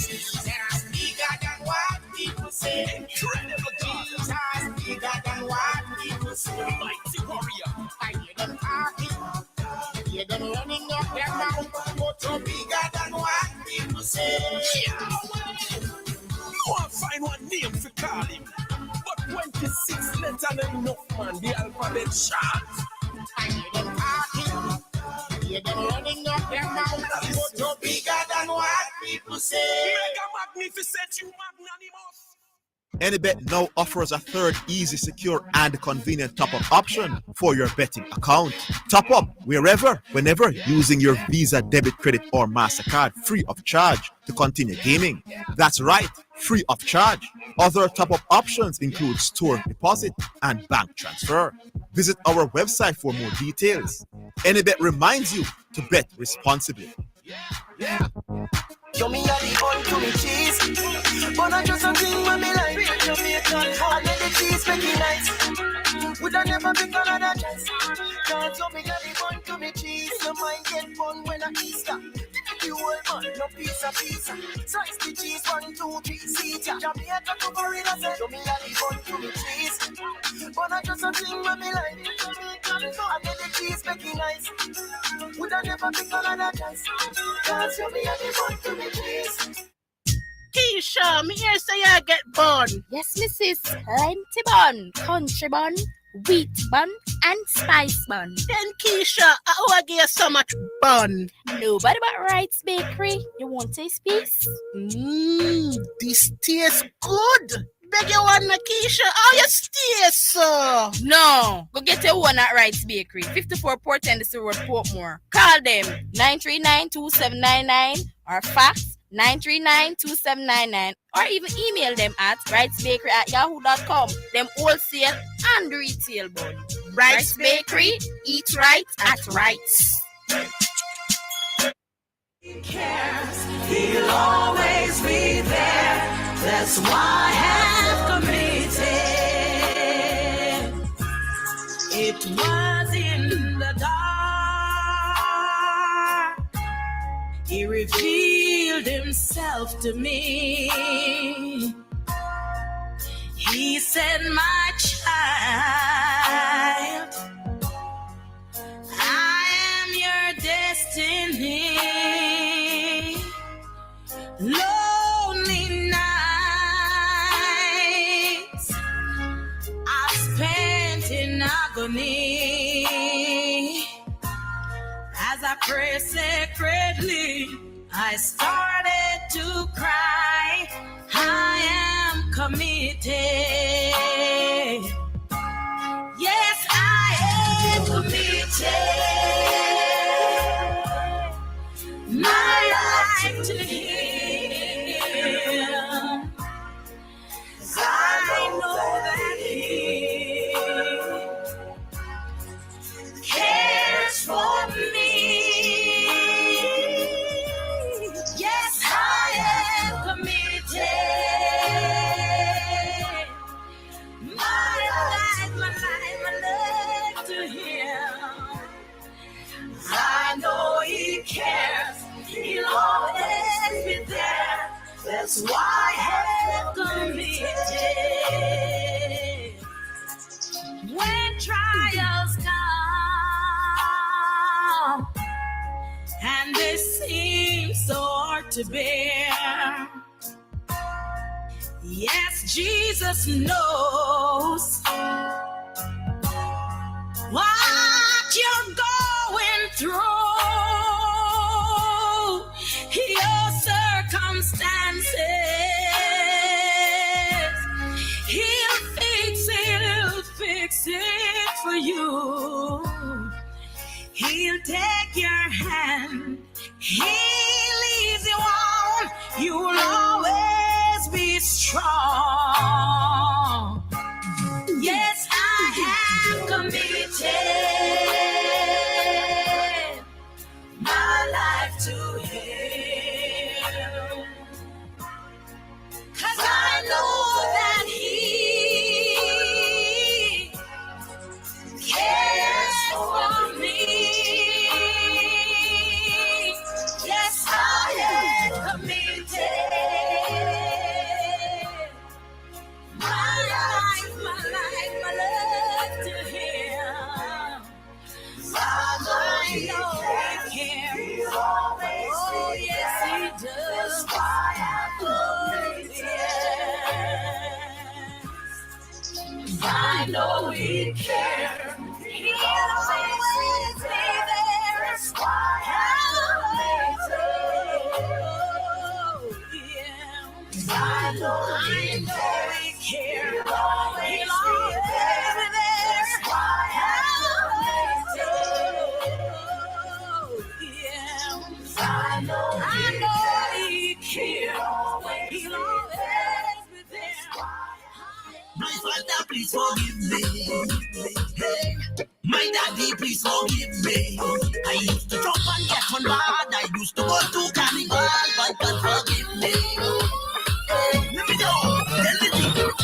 That's bigger than what people say. Incredible God. Jesus bigger than what people say. Mighty warrior. I hear them talking. Hear them running up their mouth, but you're bigger than what people say. You won't find one name for call him, but 26 letters enough, man. The alphabet short. I hear them talking. Hear them running up their mouth, but you're bigger than what people say. Mega magnificent, you magnanimous. AnyBet now offers a third easy, secure, and convenient top-up option for your betting account. Top up wherever, whenever, using your Visa, debit, credit, or MasterCard free of charge to continue gaming. That's right, free of charge. Other top-up options include store deposit and bank transfer. Visit our website for more details. AnyBet reminds you to bet responsibly. Show me how the bun to me cheese. But I just a thing when me like Jamaican. And then the cheese make it nice. Would I never pick another chance? Can't show me how the bun to me cheese. No mind get fun when I Easter. You whole man, no pizza. Slice the cheese, 1, 2, 3, seat ya. Jamaica to Florida, say show me how the bun to me cheese. But I just a thing when me like Jamaican. And then the cheese make it nice. Would I never pick another chance? Can't show me how the bun to me cheese. Keisha, me here say you get bun. Yes, missus. Plenty bun, country bun, wheat bun, and spice bun. Then Keisha, I give you so much bun. Nobody but Wright's Bakery. You want taste piece? This tastes good. Beg you one, Keisha. How you stay, so? No. Go get your one at Wright's Bakery. 54 Port Henderson Road, Portmore. Call them 939-2799 or fax 939-2799 or even email them at wrightsbakery@yahoo.com. Them wholesale and retail bun. Wright's Bakery, eat right at Wright's. He'll always be there. That's why I have committed. It was in the dark. He revealed himself to me. He said, my child, I am your destiny. Lonely nights I spent in agony. As I pray secretly, I started to cry. I am committed. Yes, I am committed. My life to Him. I know that He cares. That's why I have committed. When trials come and they seem so hard to bear, yes, Jesus knows what you're going through, your circumstances. He'll fix it for you. He'll take your hand, he'll ease you on. You'll always be strong. Yes, I have committed my life to Him, 'cause I know that He cares for me. Yes, I have committed my life to Him. Father, I know He cares. Oh, yes, He does. Oh, yes. I know He cares. He'll always be there. That's why I know He cares. He'll always be there. That's why I know He cares. He'll always be there. My father, please forgive me. Hey, my daddy, please forgive me. I used to jump and get on bad. I used to go to carnival, but God forgive me. Hey, let me go. Tell the truth.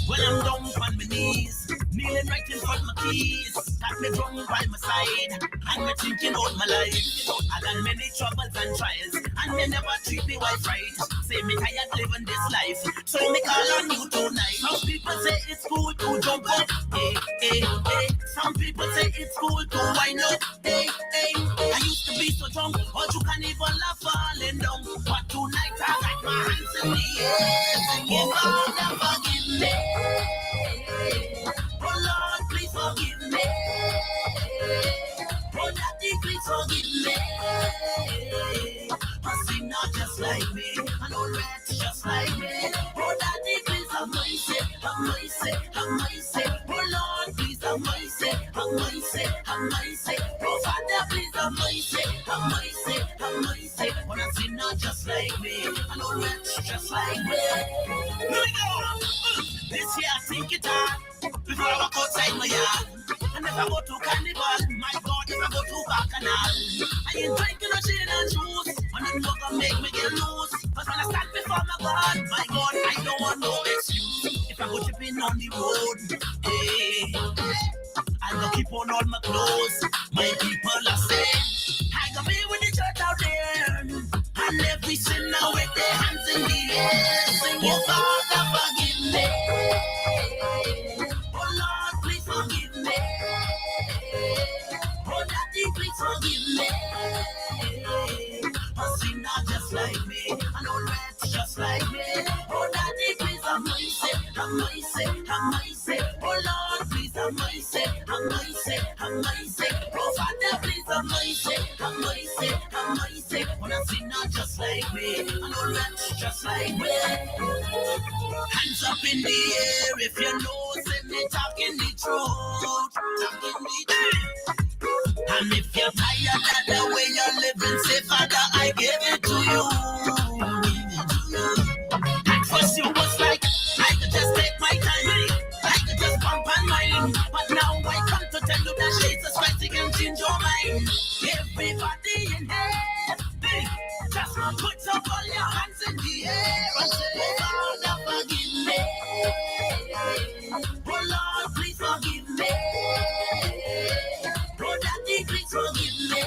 When I'm down on my knees, kneeling right in front of my keys, got me drunk by my side, and me thinking about my life. I got many troubles and trials, and me never treat me wife right. Say me tired living this life, so me call on you tonight. Some people say it's cool to jump up, hey, hey, hey. Some people say it's cool to wind up, hey, hey. I used to be so drunk, but you can't even laugh falling down. But tonight I got my hands in the air, singing, God, forgive me. Oh Lord, please forgive me. Oh Daddy, please forgive me. A sinner just like me, an old rat just like me. Oh Daddy, please have mercy, have mercy, have mercy. Oh Lord, please have mercy, have mercy, have mercy. Oh Father, please have mercy, have mercy, have mercy. When a sinner just like me, an old rat just like me. Here we go. This year I think it hard. Before I walk outside my yard, and if I go to carnival, my God, if I go to Bacchanal, I ain't drinking no gin and juice, and it's not gonna make me get loose. But when I stand before my God, I don't want no excuse. If I go tripping on the road, hey, I go keep on all my clothes. My people are saying, I go be with the church out there, and every sinner with their hands in the air, singing, Father, forgive me. Forgive me. Oh, Daddy, please forgive me. A sinner just like me, an old rat just like me. Oh, Daddy, please have mercy, have mercy, have mercy. Oh, Lord, please have mercy, have mercy, have mercy. Oh, Father, please have mercy, have mercy, have mercy. When a sinner just like me, an old rat just like me. Hands up in the air if you know, send me talking the truth. Talking the truth. And if you're tired of the way you're living, say, Father, I give it to you. At first you was like, I could just take my time, I could just bump on mine. But now I come to tell you that Jesus Christ can change your mind. Everybody in here, just put up all your hands in the air and say, Father, forgive me. Oh Lord, please forgive me. Oh Daddy, please forgive me.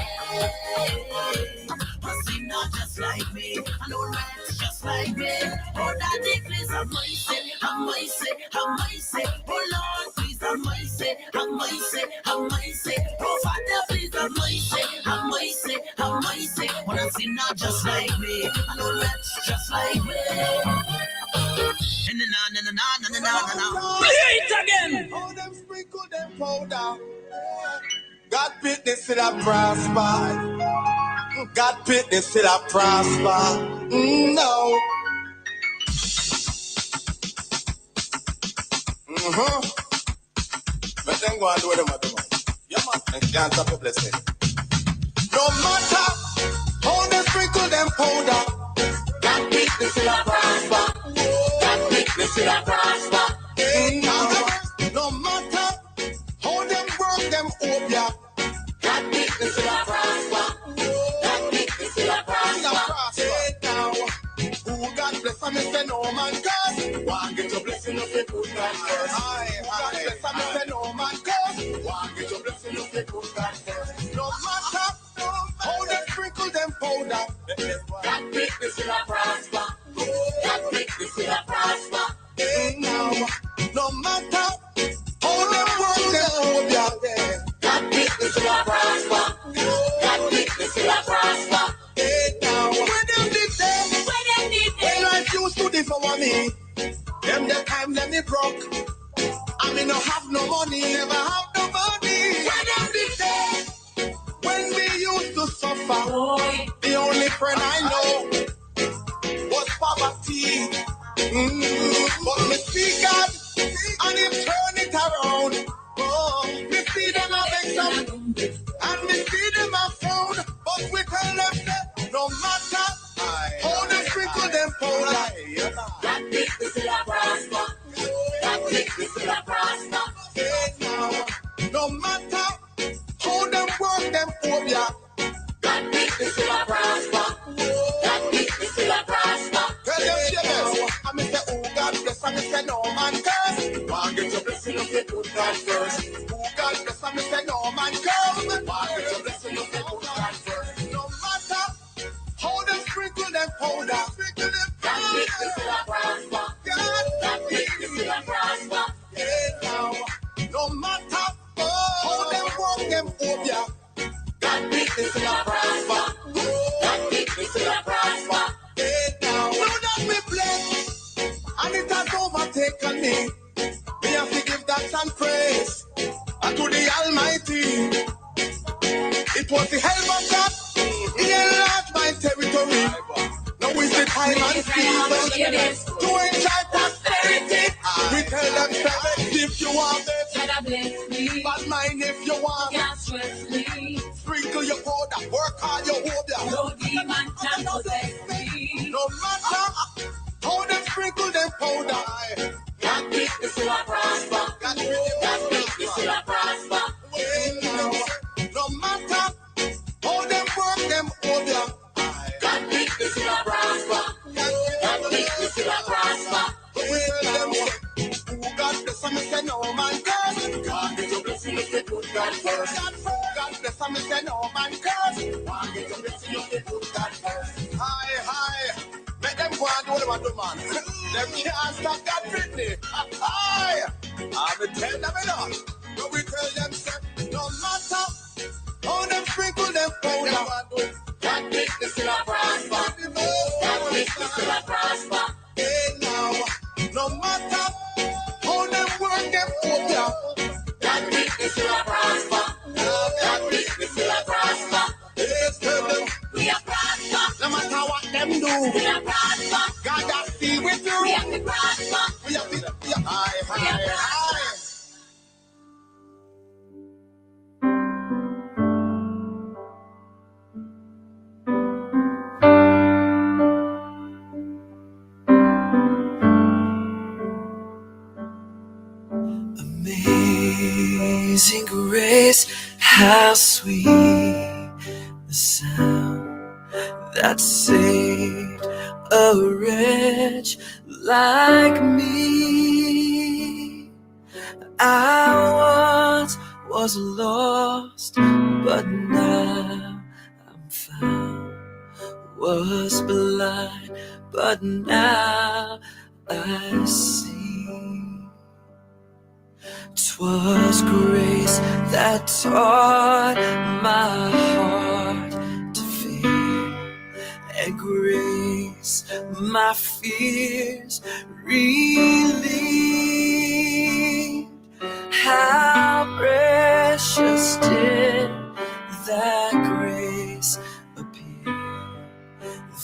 A sinner just like me, an old rat just just like me. Oh, that necklace, I might say, I might say, I might say. Oh, Lord, please, I might say, I might say, I might say. Oh, Father, please, I might say, I might say, I might say. When I see not just like me, I know that's just like me. Play it again. Oh, them sprinkle them powder. God pick this till I prosper. God pick this till I prosper. No. But then go and do what them want to do. Yeah, man. And can't stop your blessing. No matter how they sprinkle them powder. God pick this till I prosper. God pick this till I prosper. No matter how them work them up, yeah. God pick this till I prosper. God pick this till I prosper. Now, who God bless and me say no man curse. One get your blessing if you put God first. Who God bless and me say no man curse. One get your blessing if you put God first. No matter how they sprinkle them powder. God pick this till I prosper. God pick this till I prosper. Now, no matter how them work them up, yeah. God pick this till I prosper. God pick this till I prosper. Now, when them did them, when life used to devour me, them the time let me broke. I mean, no have no money, never have no money. When them did them, when we used to suffer, the only friend I know was poverty. But me see God, and Him turn it around. Oh, me see them a vex them, and me see them a frown. But we tell them that no matter how they sprinkle them powder, God pick this till I prosper. God pick this till I prosper. No matter how them work them phobia, God pick this till I prosper. God pick this till I prosper. Tell them yes. I mean say, oh God bless, I mean say no man curse. One get your blessing if you put God first. Oh God bless, I mean say no man curse. One get your blessing if you put God first. No matter how them sprinkle them powder, sprinkle them God pick this till I prosper. God pick this till I prosper. Now, no matter how them work them phobia, God pick this till I prosper. God pick this till I prosper. Now, know that we blessed, and it has overtaken me. We have to give thanks and praise unto the Almighty. It was the help of God, He enlarged my territory. Now is the time and season to enjoy prosperity. We tell them, if you want it, but mine if you want. Sprinkle your powder, work hard your powder. No demon can possess me. No matter how they sprinkle them powder. God pick this till I prosper. God pick this till I prosper. No matter how them work them powder. God pick this till I prosper. God pick this till I prosper. God bless me, say no man curse. God get your blessing if you put God first. God bless me, say no man curse. God get your blessing if you put God first. Hi, make them go and do what they do, man. Them can't stop God Britney. Hi, I'm a tell them enough. No, we tell them, say, no matter how them sprinkle them powder. God pick this till I prosper. God pick this till I prosper. Now, no matter how them work them phobia, God pick this till I prosper. God pick this till I prosper. Yes, tell them we are prosper. No matter what them do, we are prosper. God has see with you. We have to prosper. We have to high. Amazing grace, how sweet the sound that saved a wretch like me. I once was lost, but now I'm found. was blind, but now I see. 'Twas grace that taught my heart to fear, and grace my fears relieved. How precious did that grace appear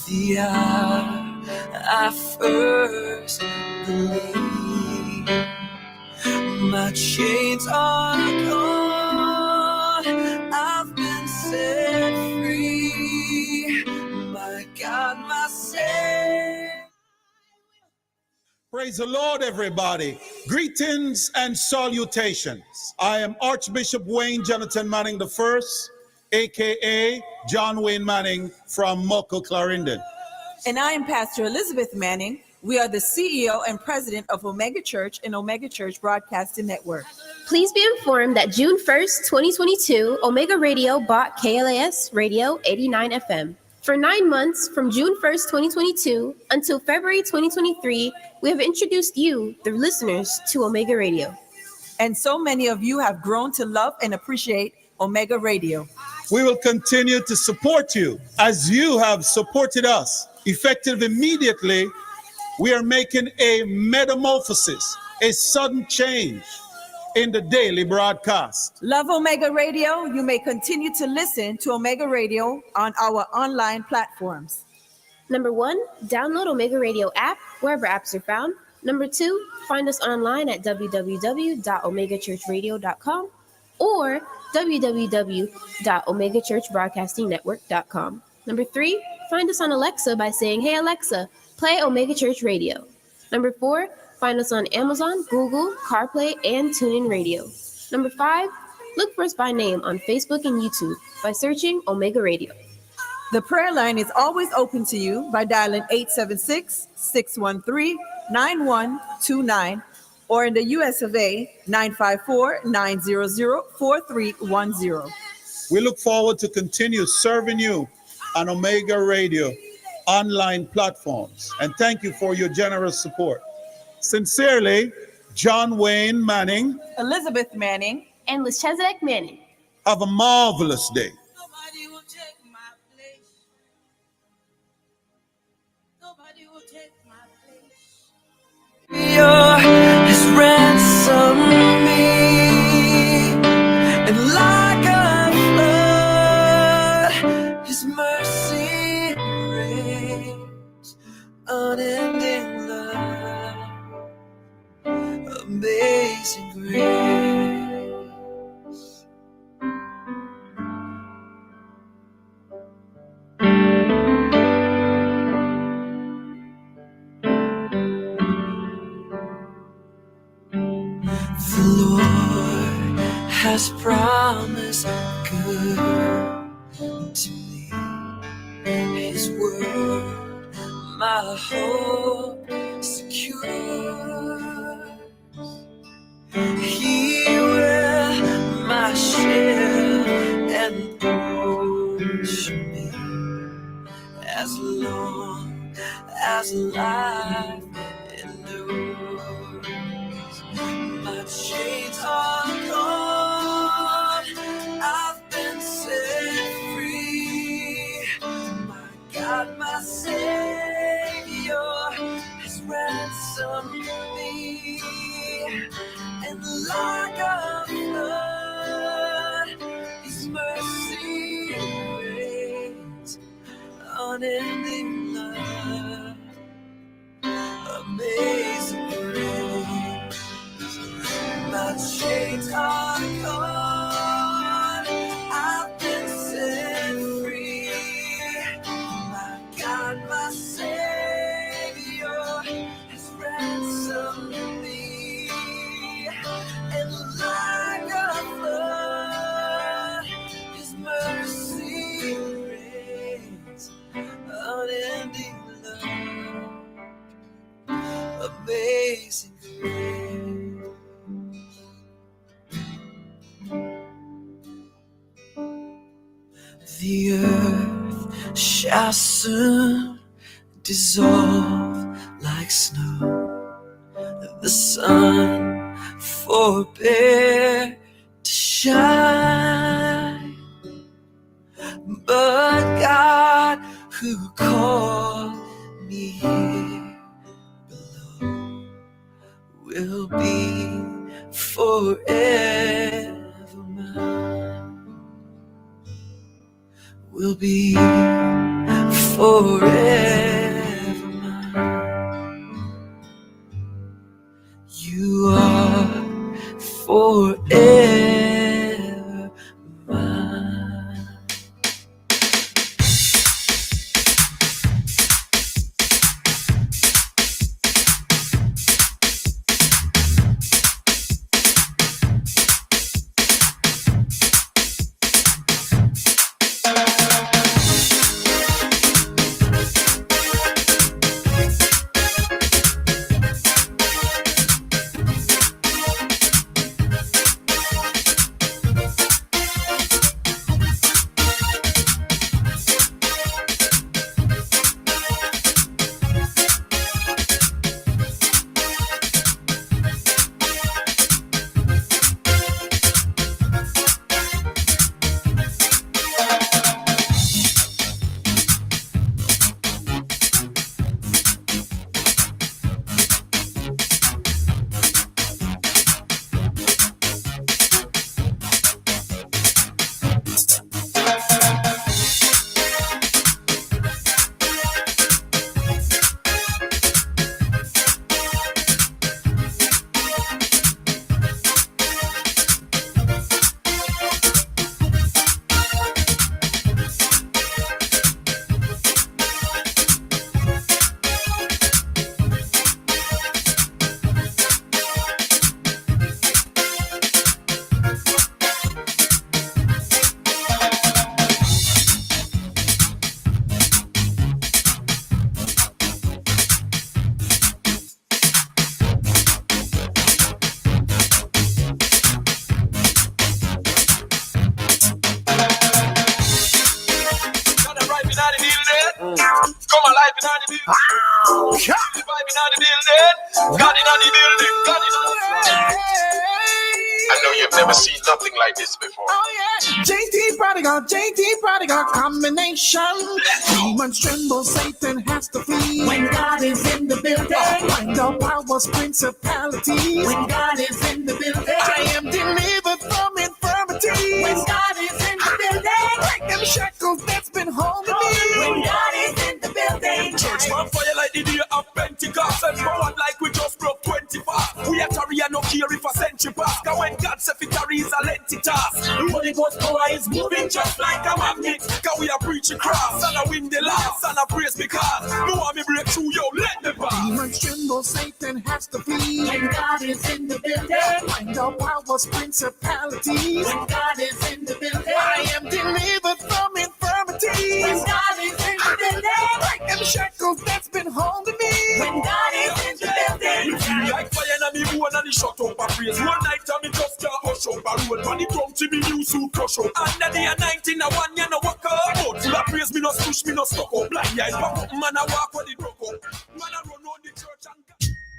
the hour I first believed. My chains are gone, I've been set free. My God, my Savior. Praise the Lord, everybody. Greetings and salutations. I am Archbishop Wayne Jonathan Manning I, a.k.a. John Wayne Manning from Muckle, Clarendon. And I am Pastor Elizabeth Manning. We are the CEO and president of Omega Church and Omega Church Broadcasting Network. Please be informed that June 1st, 2022, Omega Radio bought KLAS Radio 89 FM. For 9 months, from June 1st, 2022 until February 2023, we have introduced you, the listeners, to Omega Radio. And so many of you have grown to love and appreciate Omega Radio. We will continue to support you as you have supported us. Effective immediately, we are making a metamorphosis, a sudden change in the daily broadcast. Love Omega Radio? You may continue to listen to Omega Radio on our online platforms. Number 1, download Omega Radio app wherever apps are found. Number 2, find us online at www.omegachurchradio.com or www.omegachurchbroadcastingnetwork.com. Number 3, find us on Alexa by saying, "Hey Alexa, play Omega Church Radio." Number 4, find us on Amazon, Google, CarPlay, and TuneIn Radio. Number 5, look for us by name on Facebook and YouTube by searching Omega Radio. The prayer line is always open to you by dialing 876-613-9129 or in the US of A, 954-900-4310. We look forward to continue serving you on Omega Radio online platforms. And thank you for your generous support. Sincerely, John Wayne Manning, Elizabeth Manning, and Lizchezedek Manning. Have a marvelous day. Has ransomed me, and like a flood, His mercy reigns, unending love, amazing grace. The Lord has promised good to me. His word, my hope secure. He will my shield and portion me as long as life endures. My chains are gone, I've been set free. My God, my Savior has ransomed me, and like a flood, His mercy reigns, unending love, amazing grace. My chains are gone, I've been set free. My God, my Savior has ransomed me, and like a flood, His mercy reigns unending. shall soon dissolve like snow. The sun forbear to shine, but God who called me here below will be forever mine, will be forever mine. You are forever mine. Come alive in the building. Vibe in the building. God in the building. God in the building. I know you've never seen nothing like this before. Oh yeah, JT Prodigal combination. Demons tremble, Satan has to flee. When God is in the building, find out powers, principalities. When God is in the building, I am delivered from infirmity. When God is in the building, break them shackles that's been holding me. When God is in the building, church on fire like the day of Pentecost. And forward like we just broke 20 fast. We are tarry and no care if a century pass. Cause when God said it is a lengthy task. The Holy Ghost power is moving just like a magnet. Cause we are preaching cross and I win the last and I praise because no one me break through, yo, let me pass. Demons tremble, Satan has to flee. When God is in the building, find out powers, principalities. When God is in the building, I am delivered from infirmity. When God is in the building, break them shackles that's been holding me. When God is in the building, like fire and me bone and the shut up a praise. One night I me just can't hush up a road. When it come to me new suit crush up. And the day 19 I want you no walk up. But full of praise me no push me no stuck up. Blind eye pop up man I walk when it broke up. Man I run on the church and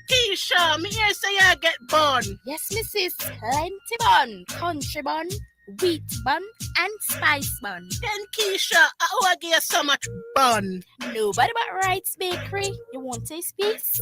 Keisha, me hear say you get bun. Yes, Mrs. Plenty bun, country bun, wheat bun, and spice bun. Then Keisha, I give you so much bun. Nobody but Wright's Bakery. You want taste piece?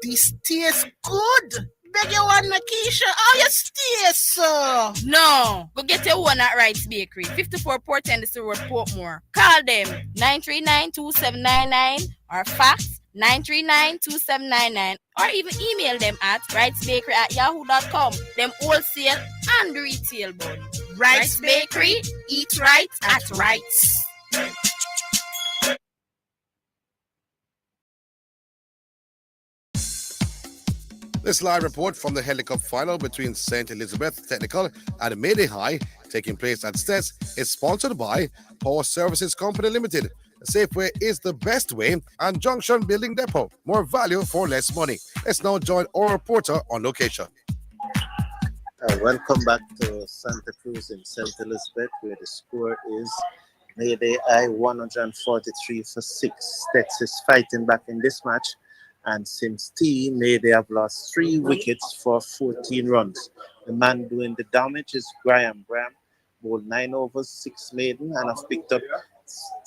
This tastes good. Beg you one, Keisha. How you stay, so? No. Go get your one at Wright's Bakery. 54 Port Henderson Road, Portmore. Call them 939-2799 or fax 939-2799 or even email them at wrightsbakery@yahoo.com. Them wholesale and retail bun. Wright's Bakery. Eat right at Wright's. This live report from the Helicup final between St. Elizabeth Technical and Mayday High, taking place at Stess, is sponsored by Power Services Company Limited. Safeway is the best way, and Junction Building Depot. More value for less money. Let's now join our reporter on location. Welcome back to Santa Cruz in St. Elizabeth, where the score is Mayday I 143 for 6. Stets is fighting back in this match. And Sims T, Mayday have lost 3 wickets for 14 runs. The man doing the damage is Graham. Graham bowled 9 overs, 6 maiden, and have picked up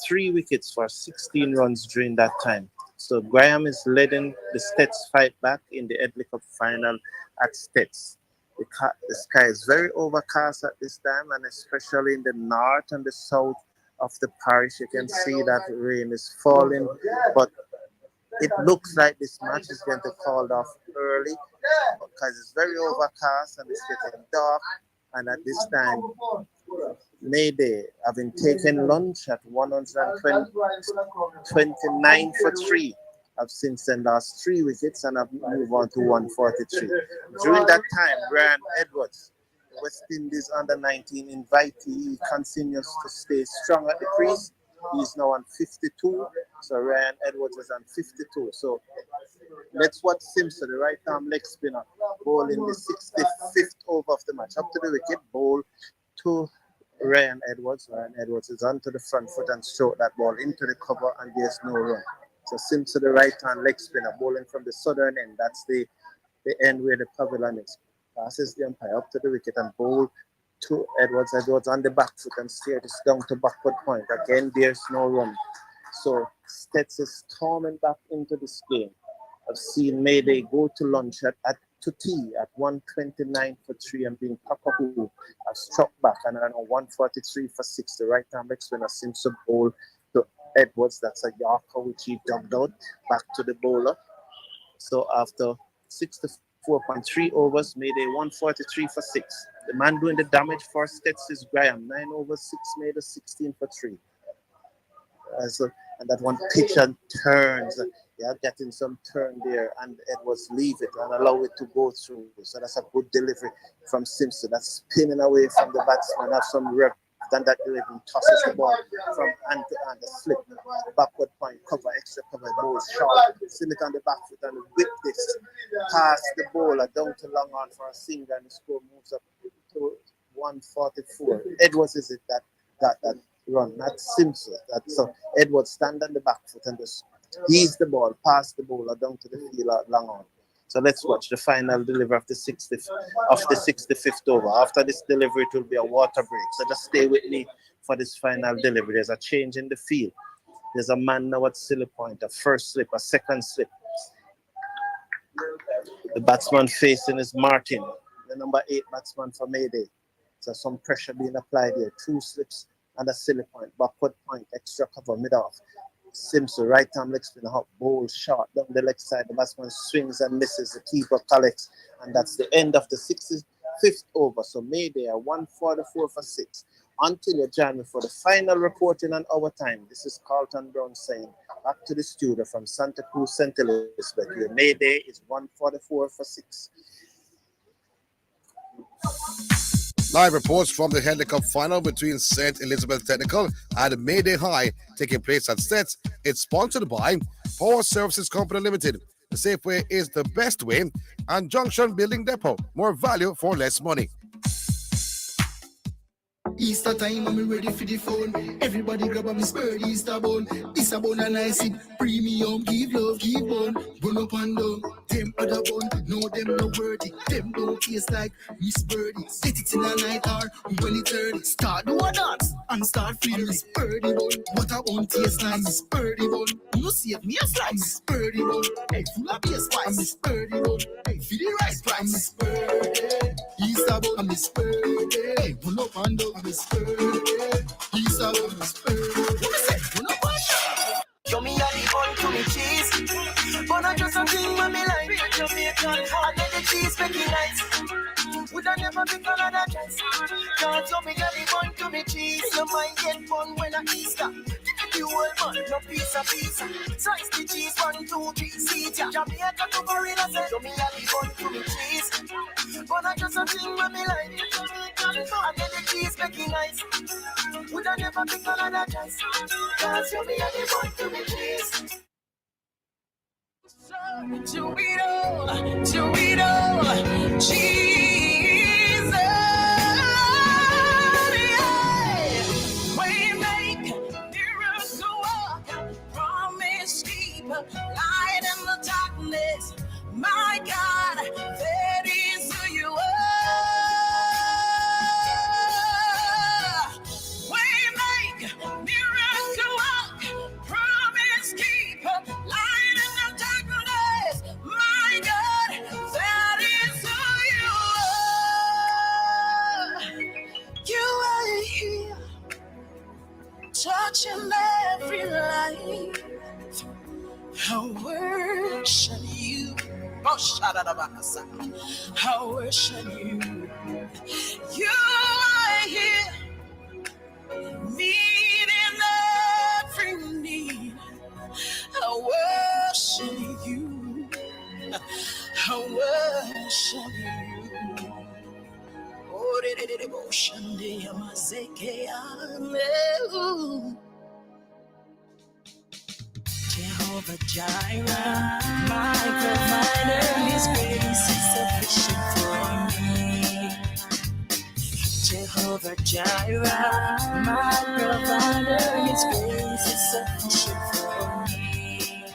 3 wickets for 16 runs during that time. So Graham is leading the Stets fight back in the Headley Cup final at Stets. The sky is very overcast at this time, and especially in the north and the south of the parish, you can see that rain is falling, but it looks like this match is going to call off early because it's very overcast and it's getting dark. And at this time, Mayday, having taken lunch at 129 for 3, have since then lost 3 wickets and have moved on to 143. During that time, Brian Edwards, West Indies under-19 invitee, continues to stay strong at the crease. He's now on 52, so Ryan Edwards is on 52. So let's watch Simpson, the right-arm leg spinner, bowl in the 65th over of the match. Up to the wicket, bowl to Ryan Edwards. Ryan Edwards is onto the front foot and stroke that ball into the cover, and there's no run. So Simpson, the right-hand leg spinner, bowling from the southern end. That's the end where the pavilion is. Passes the umpire up to the wicket and bowl to Edwards. Edwards on the back foot and steer this down to backward point. Again, there's no run. So Stets is storming back into this game. I've seen Mayday go to lunch to tea at 129 for 3 and being Papa have struck back and are now 143 for 6. The right hand leg spinner seems to bowl to Edwards. That's a Yorker which he dubbed out back to the bowler. So after 64.3 overs, Mayday 143 for 6. The man doing the damage for Stets is Graham. 9 overs, 6 Mayday, 16 for 3. And that one pitch and turns. Yeah, getting some turn there, and Edwards leave it and allow it to go through. So that's a good delivery from Simpson. That's spinning away from the batsman. Have some rep. Then that delivery tosses the ball from hand to hand, a slip, backward point, cover, extra cover, ball short, send it on the back foot and whip this past the bowler down to long on for a single, and the score moves up to 144. Edwards is it that run, not Simpson. So Edwards stand on the back foot and just ease the ball, pass the bowler down to the field long on. So let's watch the final delivery of the 65th over. After this delivery, it will be a water break. So just stay with me for this final delivery. There's a change in the field. There's a man now at silly point, a first slip, a second slip. The batsman facing is Martin, the number 8 batsman for Mayday. So some pressure being applied here. 2 slips and a silly point, backward point, extra cover, mid-off. Simpson, right arm leg spinner, hot bowl short down the leg side. The batsman swings and misses. The keeper collects, and that's the end of the 65th over. So Mayday 144 for 6. Until you join me for the final reporting on our time. This is Carlton Brown saying back to the studio from Santa Cruz, St. Elizabeth. Your Mayday is 144 for 6. Live reports from the Headley Cup final between St. Elizabeth Technical and Mayday High taking place at Stets. It's sponsored by Power Services Company Limited. The safe way is the best way. And Junction Building Depot. More value for less money. Easter time, I'm ready for the phone. Everybody grab a Miss Bird Easter bone. Easter bone and I see premium. Give love, give bone. Bun up and down. Them other bone, no them no worthy. Them don't taste like Miss Birdie. Set it in a night hour when it's early. Start do a dance and start feeling Miss Birdie bone. What I want taste like Miss Birdie bone. You see it, me a slice Miss Birdie bone. Hey, full of bass spice Miss Birdie bone. Hey, feel the rice price Miss Birdie. Easter bone Miss Birdie. Hey, bun up and down. Miss Birdie, he's a Miss Birdie. What me say? You know what? Show me how the bun to me cheese, but I just something when me like Jamaican. And then the cheese make it nice. Would I never pick another choice? Can't show me how the bun to me cheese. No mind get fun when I Easter. You whole bun, no pizza. Slice the cheese, 1, 2, 3, see ya. Jamaica to Florida, say show me how the bun to me cheese, but I just something when me like Jamaican. And then the cheese make it nice. Would I never pick another choice? Can't show me how the bun to me cheese. Chubito, Jesus, yeah. We make every life. I worship you. Oh, shadadabakasa. I worship you. You are here, meeting every need. I worship you. I worship you. Oh, devotion, Jehovah Jireh, my provider, His grace is sufficient for me. Jehovah Jireh, my provider, His grace is sufficient for me.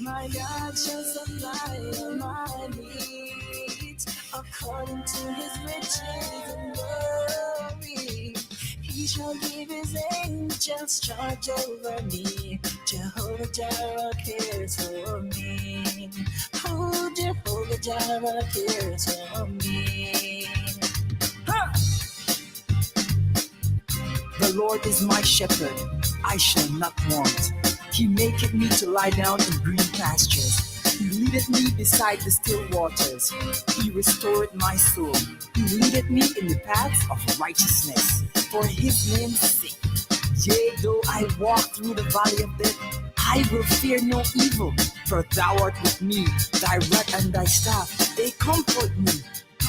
My God shall supply all my needs according to His riches and glory. He shall give His angels charge over me. Jehovah Jireh cares for me. Oh, Jehovah Jireh cares for me. The Lord is my shepherd, I shall not want. He maketh me to lie down in green pastures. He leadeth me beside the still waters. He restored my soul. He leadeth me in the paths of righteousness for His name's sake. Yea, though I walk through the valley of death, I will fear no evil, for Thou art with me. Thy rod and Thy staff, they comfort me.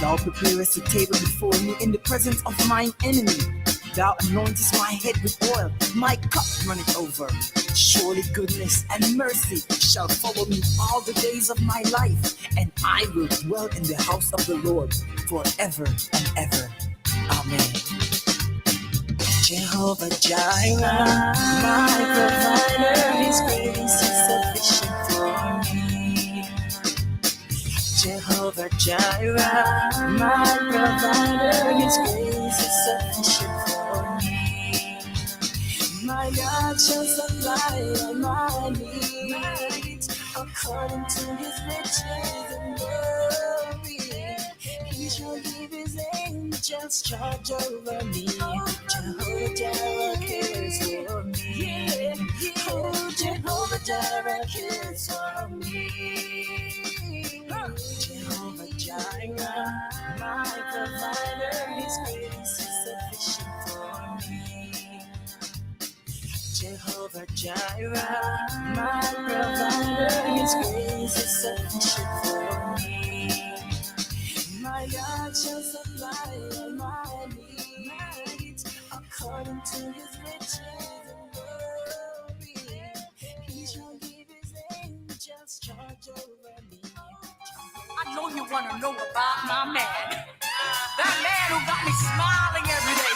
Thou preparest a table before me in the presence of mine enemy. Thou anointest my head with oil, my cup runneth over. Surely goodness and mercy shall follow me all the days of my life, and I will dwell in the house of the Lord forever and ever. Amen. Jehovah Jireh, my provider, His grace is sufficient for me. Jehovah Jireh, my provider, His grace is sufficient for me. My God shall supply all my needs according to His riches and glory. He shall give His angels charge over me. Jehovah Jireh cares for me. Oh, Jehovah Jireh cares for me. Jehovah Jireh, my provider, His grace is sufficient for me. Jehovah Jireh, my provider, His grace is sufficient for me. My God shall supply all my needs according to His riches and glory. He shall give His angels charge over me. I know you want to know about my man. That man who got me smiling every day,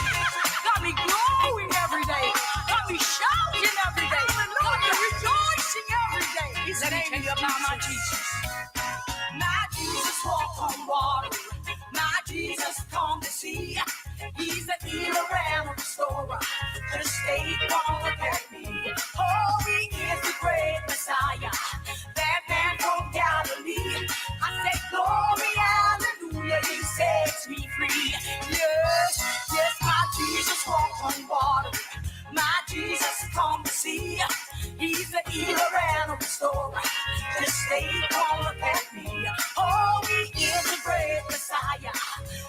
got me glowing every day, got me shouting every day, got me rejoicing every day. Let me tell you about my Jesus. My Jesus walked on water. My Jesus calmed the sea. He's the healer and the restorer. The state won't protect me. Oh, He is the great Messiah. That man from Galilee. I said, glory, hallelujah. He sets me free. Yes, yes, my Jesus walked on water. My Jesus calmed the sea. He's the healer and the restorer. The state won't protect me. Oh, He is the great Messiah.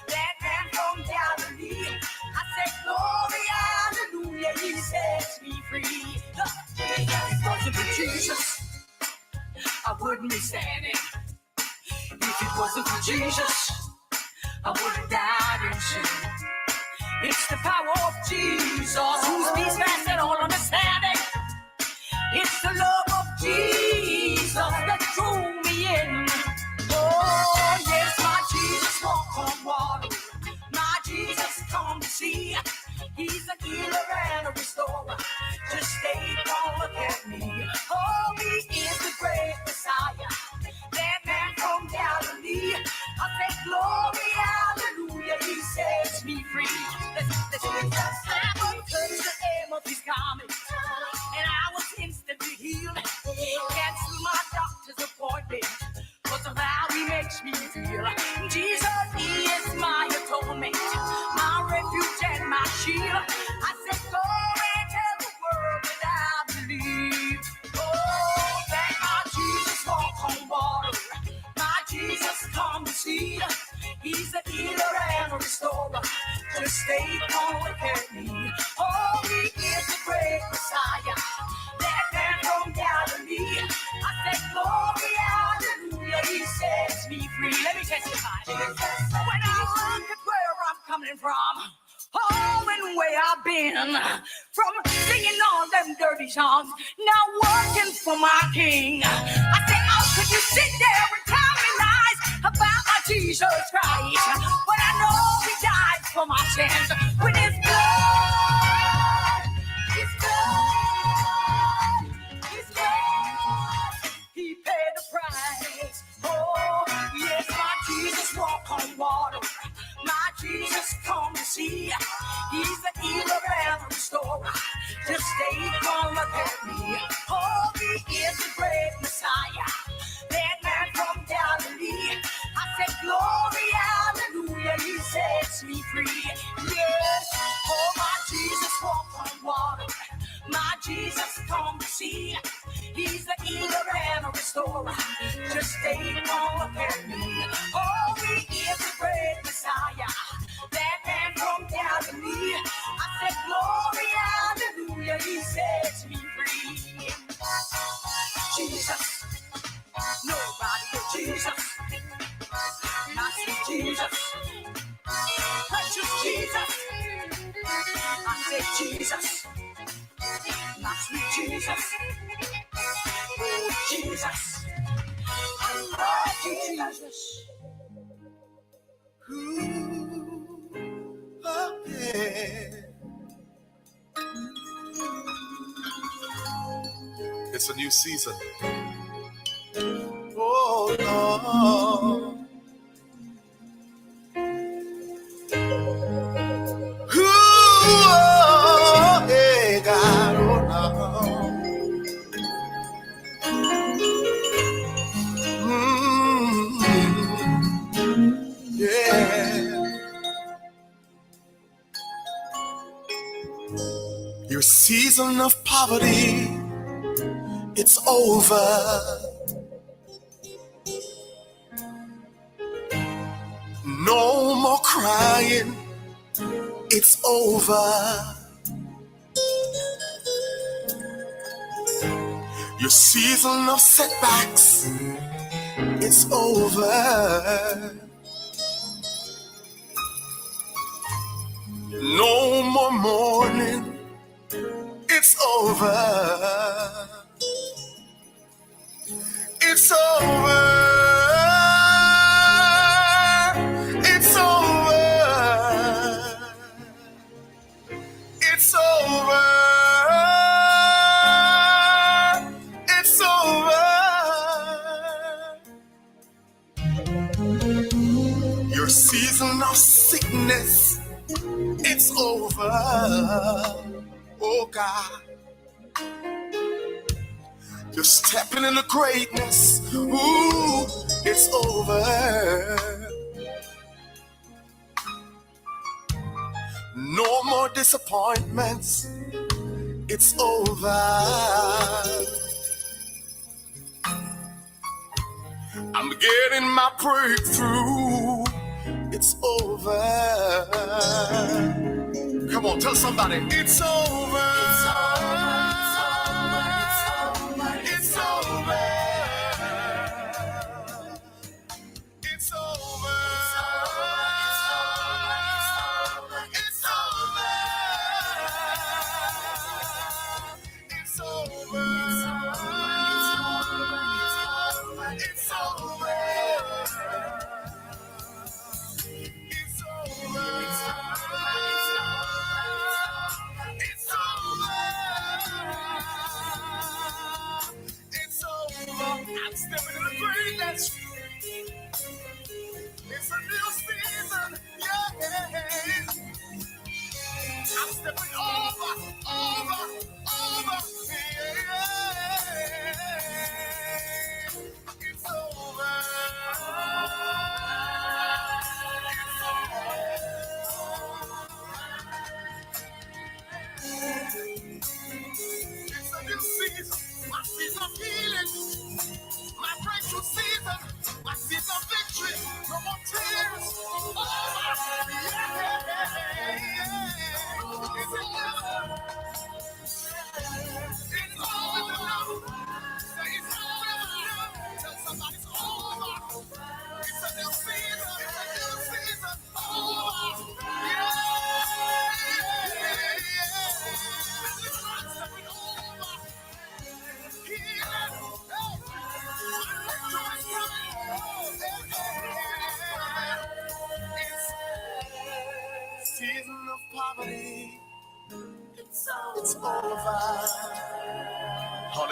That man from Galilee. I said, glory, hallelujah. He sets me free. If it wasn't for Jesus, I wouldn't be standing. If it wasn't for Jesus, I would have died in sin. It's the power of Jesus whose peace passes all understanding. It's the love of Jesus that drew me in. Oh, yes, my Jesus walked on water. My Jesus calmed the sea. He's a healer and a restorer. Just stay calm, look at me. Oh, He is the great Messiah. That man from Galilee. I say, glory, hallelujah. He sets me free. Listen, listen. I will curse the aim of His garment. I've been from singing all them dirty songs, now working for my king. I said, how could you sit there and tell me lies about my Jesus Christ? But I know he died for my sins with his blood. His blood. His blood. He paid the price. Oh, yes, my Jesus walked on water. My Jesus come to see. He's the healer and the restorer. Just stay calm, look at me. Oh, he is the great Messiah. That man from Galilee. I said, glory, hallelujah. He sets me free. Yes. Oh, my Jesus walk on water. My Jesus come to see. He's the healer and a restorer. Just stay calm, look at me. Oh, he is the great Messiah. That man from Galilee. I said, glory, hallelujah. He sets me free. Jesus. Nobody but Jesus. My sweet Jesus. Precious Jesus. I said, Jesus. My sweet Jesus. Oh, Jesus. I love Jesus. Ooh, oh, yeah. It's a new season. Oh, Lord. Ooh, oh, yeah, God, oh, Lord. Yeah. Your season of poverty, it's over. No more crying, it's over. Your season of setbacks, it's over. No more mourning, it's over. It's over. It's over. It's over. It's over. Your season of sickness, it's over. Oh God. You're stepping into greatness. Ooh, it's over. No more disappointments. It's over. I'm getting my breakthrough. It's over. Come on, tell somebody. It's over. It's over. It's over. It's over. It's over. It's over. It's over. It's over.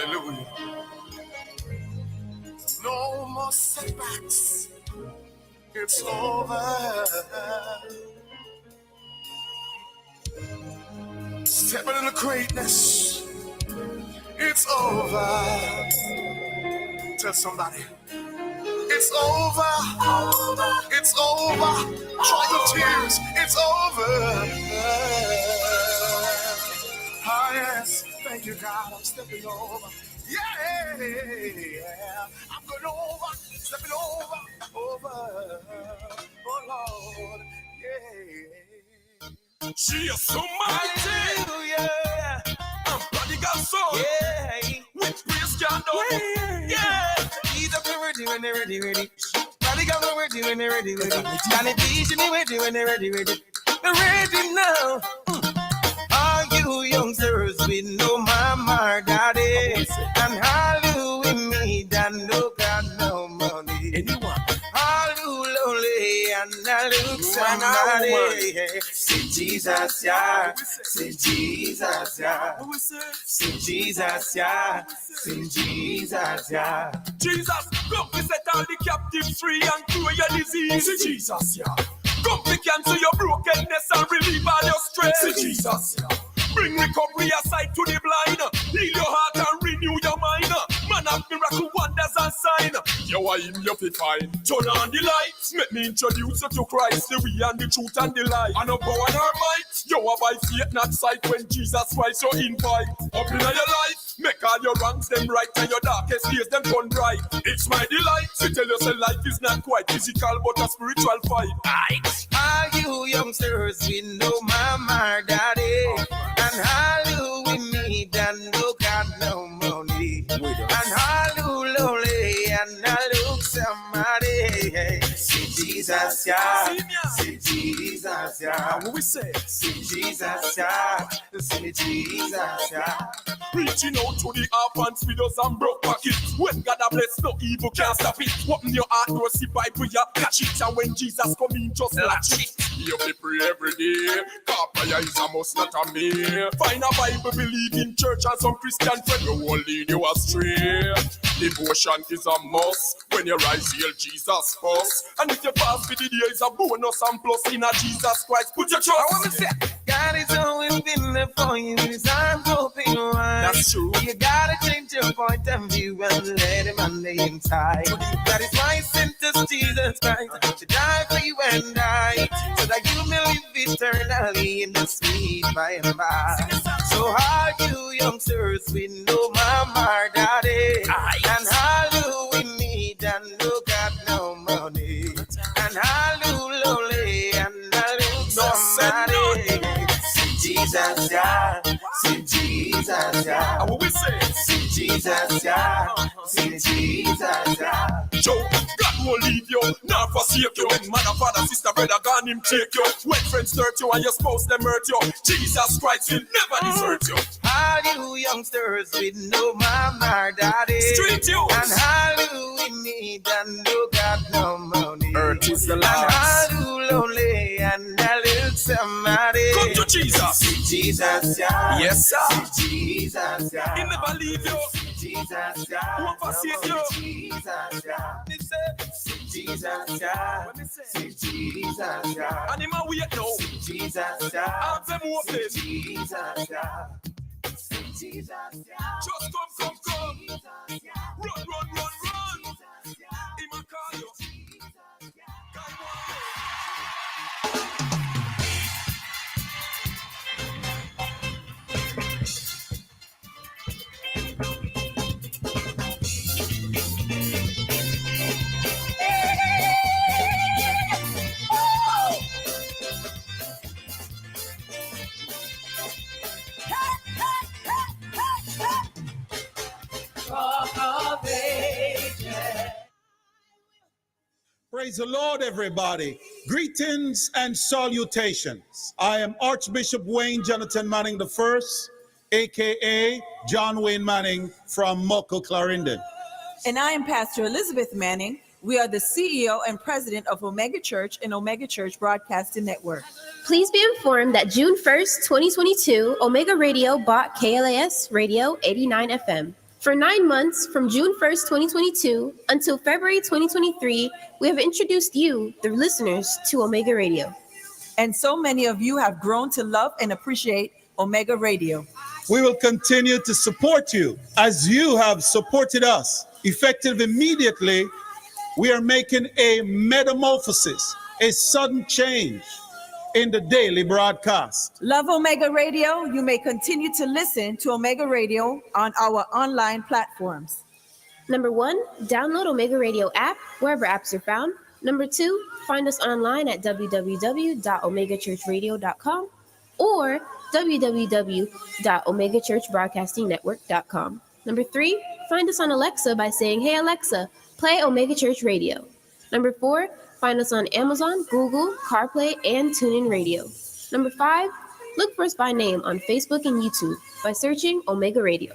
Hallelujah. No more setbacks. It's over. Stepping into greatness. It's over. Tell somebody. It's over. It's over. Dry your tears. It's over. Ah, yes. Thank you, God. I'm stepping over. Yeah. I'm going over. Stepping over. Over. Oh, Lord. Yeah. She is so mighty. Hallelujah. I'm prodigal son. Yeah. With praise can't do. Yeah. He's up and ready when they're ready. Prodigal when we're doing it ready. Got it vision when we're doing it ready. We're ready now. All you youngsters with no mama, daddy, and all you with me that no got no money. Anyone? All you lonely and I look somebody. See Jesus, yeah. See Jesus, yeah. See Jesus, yeah. See Jesus, yeah. Jesus, come to set all the captives free and cure your disease. See Jesus, yeah. Come to cancel your brokenness and relieve all your stress. See Jesus, yeah. Bring recovery aside to the blind. Heal your heart and renew your mind. Man of miracle, wonders and sign. You are him, you feel fine. Turn on the lights. Let me introduce you to Christ, the way and the truth and the light. And no power and our might. You are by faith, not sight. When Jesus Christ you invite. Up in your life. Make all your wrongs them right and your darkest days them turn bright. It's my delight to tell you that life is not quite physical but a spiritual fight. All you youngsters we know mama, daddy, and all you we need and no got no money, and all you lonely and I look somebody. See Jesus, yeah. See Jesus, yeah. What we say? See Jesus, yeah. See Jesus, yeah. Reaching out to the orphans, widows and broke pockets. When God a bless, no evil can't stop it. Open your heart, no see Bible, ya catch it. And when Jesus come in, just latch it. You have to pray every day. God, prayer is a must, not a me. Find a Bible, believe in church, and some Christian friend who won't lead you astray. Devotion is a must. When you rise, hail Jesus first. And if you pass with the day, is a bonus and plus in a Jesus Christ. Put your trust. I want to say, God is always been there for you. His arms open wide. That's true. You gotta change your point of view and let him on the inside. That is why he sent us Jesus Christ to die for you and I, so that you may live eternally in the sweet by and by. So all you youngsters with no mama or daddy, and all you we need and no got no money, and all you lonely and all you somebody. Jesus, yeah. See Jesus, yeah. And what we say? See Jesus, yeah. See Jesus, yeah. Joe, God won't leave you, nor forsake you. When mother, father, sister, brother, gone him take you. When friends hurt you and your spouse them hurt you, Jesus Christ will never desert you. All you youngsters with no mama or daddy, street you, and all you we need and no got no money. Earth is the last. And all you lonely and I look somebody. Come to Jesus. See Jesus, yeah. Yes, sir. See Jesus, yeah. He never leave you. See Jesus, yeah. Won't forsake you. Jesus, yeah. See Jesus, yeah. See Jesus, yeah. And him a wait now. See Jesus, yeah. Have them open. See Jesus, yeah. See Jesus, yeah. Just come. Run. Him a call you. Praise the Lord, everybody. Greetings and salutations. I am Archbishop Wayne Jonathan Manning I, a.k.a. John Wayne Manning from Muckle, Clarendon. And I am Pastor Elizabeth Manning. We are the CEO and president of Omega Church and Omega Church Broadcasting Network. Please be informed that June 1st, 2022, Omega Radio bought KLAS Radio 89 FM. For 9 months, from June 1st, 2022 until February 2023, we have introduced you, the listeners, to Omega Radio. And so many of you have grown to love and appreciate Omega Radio. We will continue to support you as you have supported us. Effective immediately, we are making a metamorphosis, a sudden change in the daily broadcast. Love Omega Radio? You may continue to listen to Omega Radio on our online platforms. Number 1, download Omega Radio app wherever apps are found. Number 2, find us online at www.omegachurchradio.com or www.omegachurchbroadcastingnetwork.com. Number 3, find us on Alexa by saying, "Hey Alexa, play Omega Church Radio." Number 4, find us on Amazon, Google, CarPlay, and TuneIn Radio. Number 5, look for us by name on Facebook and YouTube by searching Omega Radio.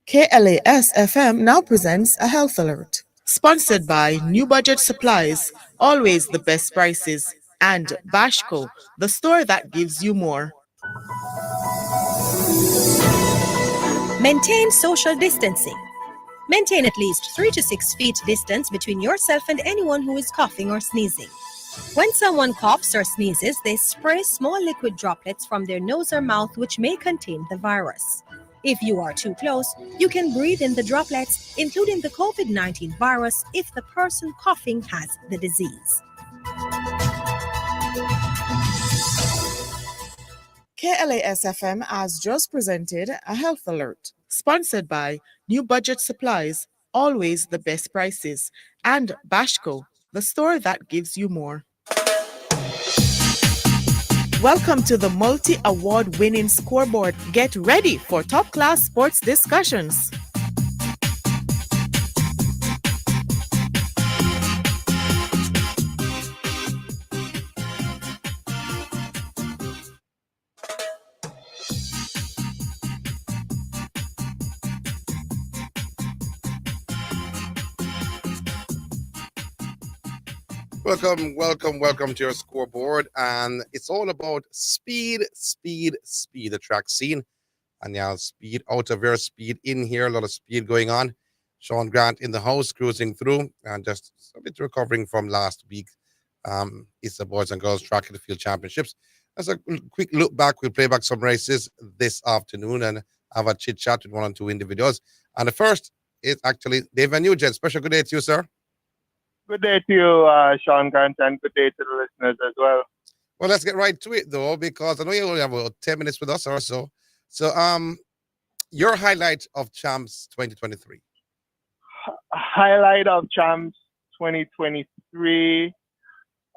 KLAS FM now presents a health alert. Sponsored by New Budget Supplies, always the best prices, and Bashco, the store that gives you more. Maintain social distancing. Maintain at least 3 to 6 feet distance between yourself and anyone who is coughing or sneezing. When someone coughs or sneezes, they spray small liquid droplets from their nose or mouth, which may contain the virus. If you are too close, you can breathe in the droplets, including the COVID-19 virus, if the person coughing has the disease. KLAS FM has just presented a health alert. Sponsored by New Budget Supplies, always the best prices, and Bashco, the store that gives you more. Welcome to the multi-award winning scoreboard. Get ready for top-class sports discussions. Welcome to your scoreboard. And it's all about speed, the track scene. And now speed out of your speed in here, a lot of speed going on. Sean Grant in the house, cruising through and just a bit recovering from last week. It's the boys and girls track and field championships. As a quick look back, we'll play back some races this afternoon and have a chit chat with 1 or 2 individuals. And the first is actually Dave and Nugent. Special good day to you, sir. Good day to you, Sean Grant, and good day to the listeners as well. Well, let's get right to it, though, because I know you only have about 10 minutes with us or so. So, your highlight of Champs 2023. Highlight of Champs 2023.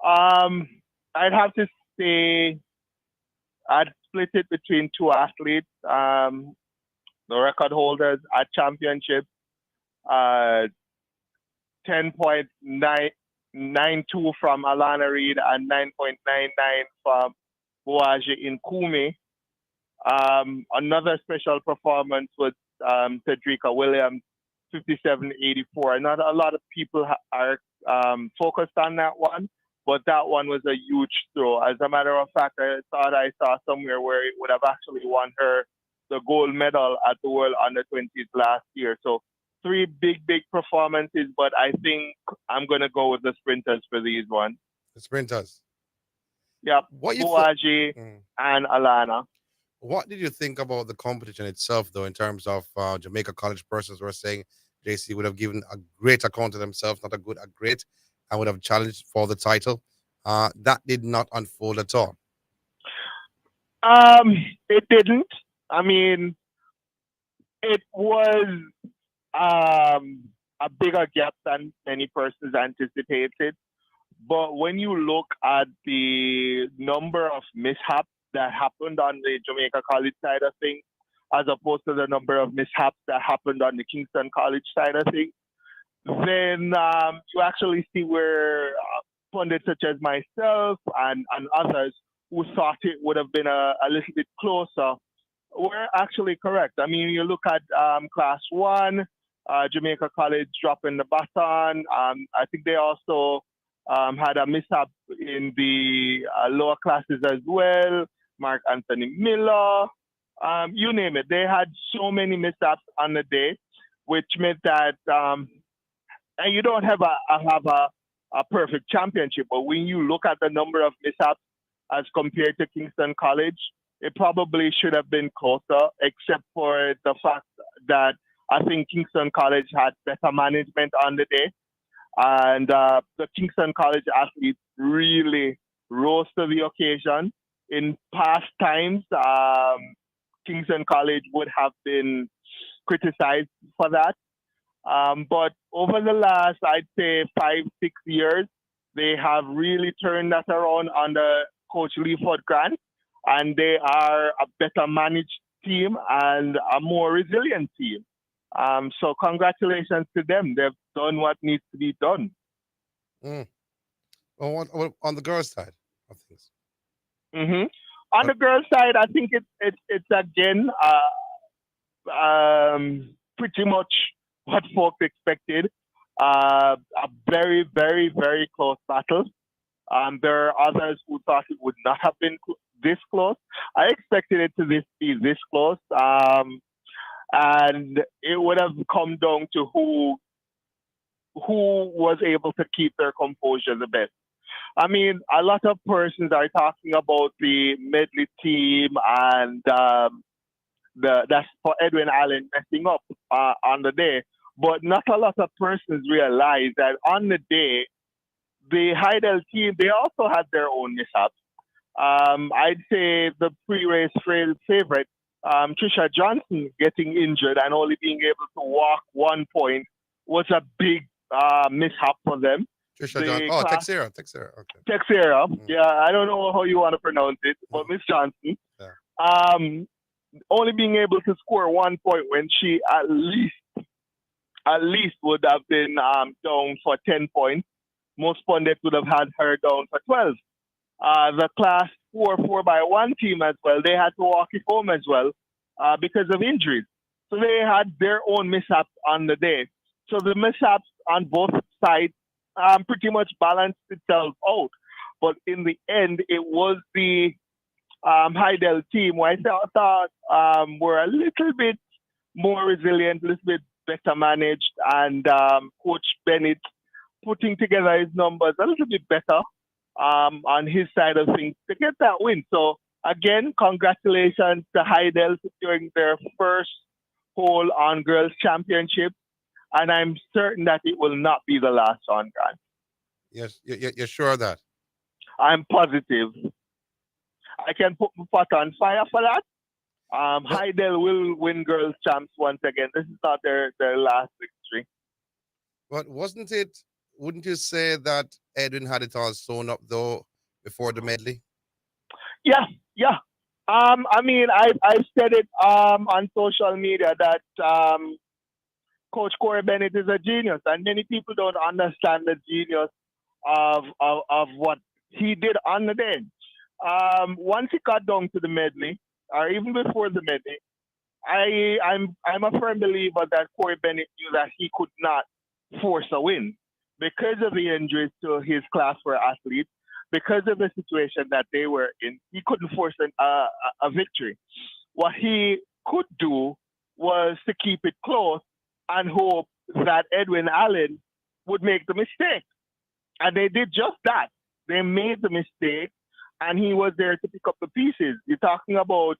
I'd have to say I'd split it between 2 athletes. The record holders at championship. 10.992 from Alana Reid and 9.99 from Boaji in Kumi. Another special performance was Cedrica Williams, 57.84. Not a lot of people are focused on that one, but that one was a huge throw. As a matter of fact, I thought I saw somewhere where it would have actually won her the gold medal at the World Under-20s last year. So 3 big performances, but I think I'm going to go with the sprinters for these ones. The sprinters? Yep, Boaji and Alana. What did you think about the competition itself, though, in terms of Jamaica College persons were saying JC would have given a great account of themselves, not a good, a great, and would have challenged for the title? That did not unfold at all. It didn't. I mean, it was a bigger gap than many persons anticipated. But when you look at the number of mishaps that happened on the Jamaica College side of things, as opposed to the number of mishaps that happened on the Kingston College side of things, then you actually see where pundits such as myself and others who thought it would have been a little bit closer were actually correct. I mean, you look at Class 1, Jamaica College dropping the baton. I think they also had a mishap in the lower classes as well. Mark Anthony Miller, you name it. They had so many mishaps on the day. which meant that and you don't have a perfect championship, but when you look at the number of mishaps as compared to Kingston College, it probably should have been closer, except for the fact that I think Kingston College had better management on the day. And the Kingston College athletes really rose to the occasion. In past times, Kingston College would have been criticized for that. But over the last, I'd say, 5-6 years, they have really turned that around under Coach Leaford Grant, and they are a better managed team and a more resilient team. So congratulations to them. They've done what needs to be done. Well, on the girls' side of things. On the girls' side, I think it's again pretty much what folks expected. A very, very, very close battle. There are others who thought it would not have been this close. I expected it to be this close. And it would have come down to who was able to keep their composure the best. I mean, a lot of persons are talking about the medley team and that's for Edwin Allen messing up on the day. But not a lot of persons realize that on the day, the Heidel team, they also had their own mishaps. I'd say the pre-race favorite, Trisha Johnson, getting injured and only being able to walk 1 point was a big mishap for them. Trisha Johnson. Oh, Texera. Okay. Texera. Yeah, I don't know how you want to pronounce it, but Miss Johnson. Only being able to score 1 point when she at least would have been down for 10 points. Most pundits would have had her down for 12. The class 4x1 team as well, they had to walk it home as well because of injuries. So they had their own mishaps on the day. So the mishaps on both sides pretty much balanced itself out. But in the end, it was the Heidel team who I thought were a little bit more resilient, a little bit better managed, and Coach Bennett putting together his numbers a little bit better on his side of things to get that win. So again, congratulations to Heidel securing their first hole on Girls Championship, and I'm certain that it will not be the last on Grant. Yes, you're sure of that? I'm positive. I can put my pot on fire for that. Heidel will win Girls Champs once again. This is not their last victory. But wouldn't you say that Edwin had it all sewn up though before the medley? Yeah. I mean, I've said it on social media that Coach Corey Bennett is a genius, and many people don't understand the genius of what he did on the day. Once he got down to the medley, or even before the medley, I'm a firm believer that Corey Bennett knew that he could not force a win because of the injuries to his class 4 athletes, because of the situation that they were in. He couldn't force a victory. What he could do was to keep it close and hope that Edwin Allen would make the mistake. And they did just that. They made the mistake, and he was there to pick up the pieces. You're talking about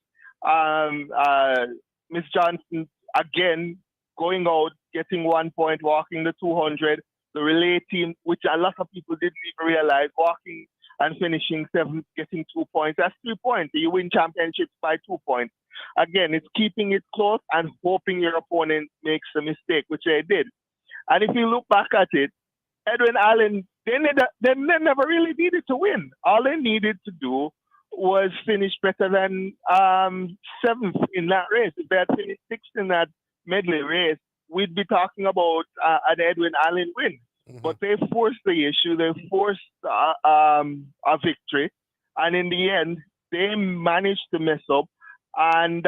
Miss Johnson, again, going out, getting 1 point, walking the 200. The relay team, which a lot of people didn't even realize, walking and finishing 7th, getting 2 points. That's 3 points. You win championships by 2 points. Again, it's keeping it close and hoping your opponent makes a mistake, which they did. And if you look back at it, Edwin Allen, they never really needed to win. All they needed to do was finish better than 7th in that race. If they had finished 6th in that medley race, we'd be talking about an Edwin Allen win. Mm-hmm. But they forced the issue. They forced a victory. And in the end, they managed to mess up. And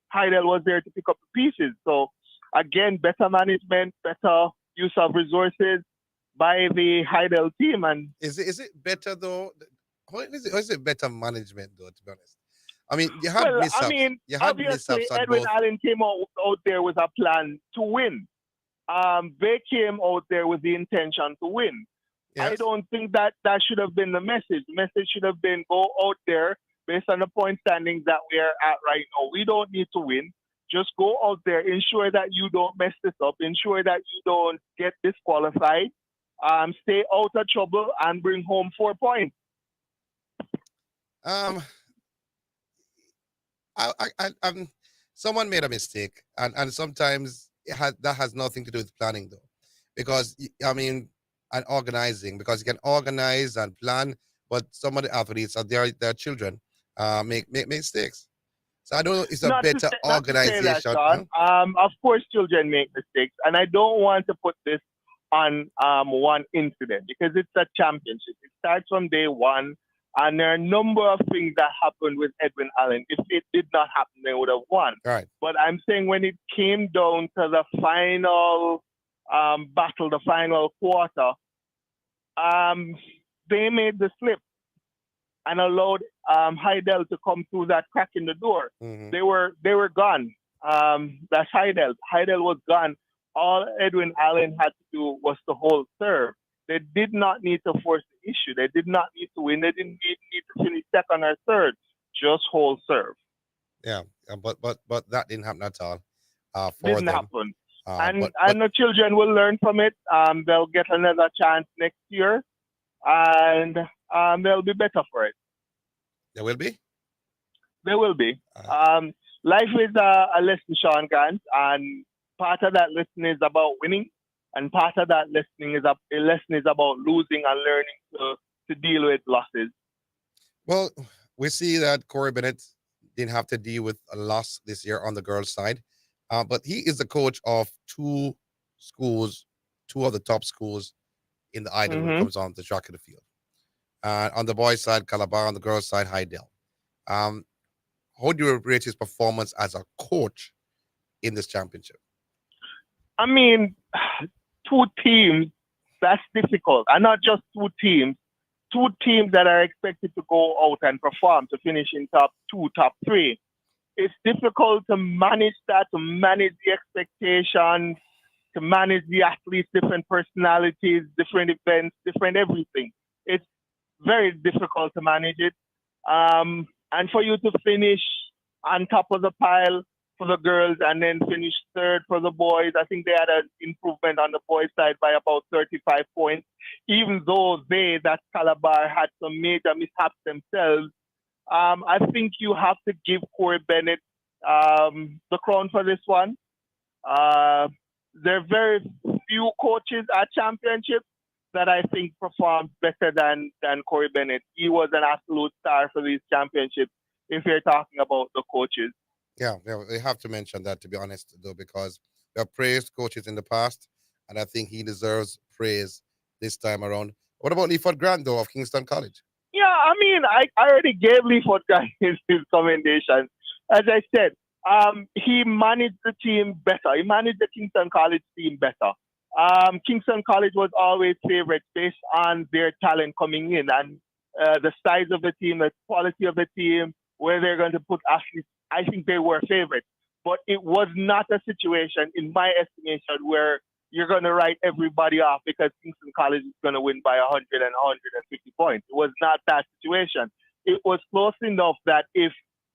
Heidel was there to pick up the pieces. So, again, better management, better use of resources by the Heidel team. And is it better, though? Is it better management, though, to be honest? I mean, you had Well, mishaps. I mean, You had obviously, mishaps on Edwin both. Allen came out there with a plan to win. They came out there with the intention to win. I Yes. don't think that should have been the message. The message should have been go out there based on the point standings that we are at right now. We don't need to win. Just go out there, ensure that you don't mess this up, ensure that you don't get disqualified, stay out of trouble, and bring home 4 points. Someone made a mistake, and sometimes that has nothing to do with planning, though, because I mean, and organizing, because you can organize and plan, but some of the athletes are their children make mistakes. So I don't know. It's a better Not to say that, organization. Sean. Of course, children make mistakes, and I don't want to put this on one incident because it's a championship. It starts from day one, and there are a number of things that happened with Edwin Allen. If it did not happen, they would have won. Right. But I'm saying when it came down to the final battle, the final quarter, they made the slip and allowed Heidel to come through that crack in the door. Mm-hmm. They were gone. That's Heidel. Heidel was gone. All Edwin Allen had to do was to hold serve. They did not need to force the issue. They did not need to win. They didn't need to finish second or third. Just hold serve. Yeah, but that didn't happen at all. For Didn't them. happen. But And the children will learn from it. They'll get another chance next year, and they'll be better for it. there will be. There will be. Life is a lesson, Sean Gant, and part of that lesson is about winning, and part of that lesson is about losing and learning to deal with losses. Well, we see that Corey Bennett didn't have to deal with a loss this year on the girls' side, but he is the coach of two of the top schools in the island when it comes on the track of the field. On the boys' side, Calabar; on the girls' side, Heidel. How do you rate his performance as a coach in this championship? I mean, two teams, that's difficult. And not just two teams that are expected to go out and perform to finish in top 2, top 3. It's difficult to manage that, to manage the expectations, to manage the athletes, different personalities, different events, different everything. It's very difficult to manage it. And for you to finish on top of the pile for the girls and then finish third for the boys, I think they had an improvement on the boys' side by about 35 points, even though that Calabar had some major mishaps themselves. I think you have to give Corey Bennett the crown for this one. There are very few coaches at championships that I think performed better than Corey Bennett. He was an absolute star for these championships if you're talking about the coaches. Yeah, we have to mention that, to be honest, though, because we have praised coaches in the past, and I think he deserves praise this time around. What about Leaford Grant, though, of Kingston College? Yeah, I mean, I already gave Leaford Grant his commendation. As I said, he managed the team better. He managed the Kingston College team better. Kingston College was always favorite based on their talent coming in and the size of the team, the quality of the team, where they're going to put athletes. I think they were favorites. But it was not a situation, in my estimation, where you're going to write everybody off because Kingston College is going to win by 100 and 150 points. It was not that situation. It was close enough that if,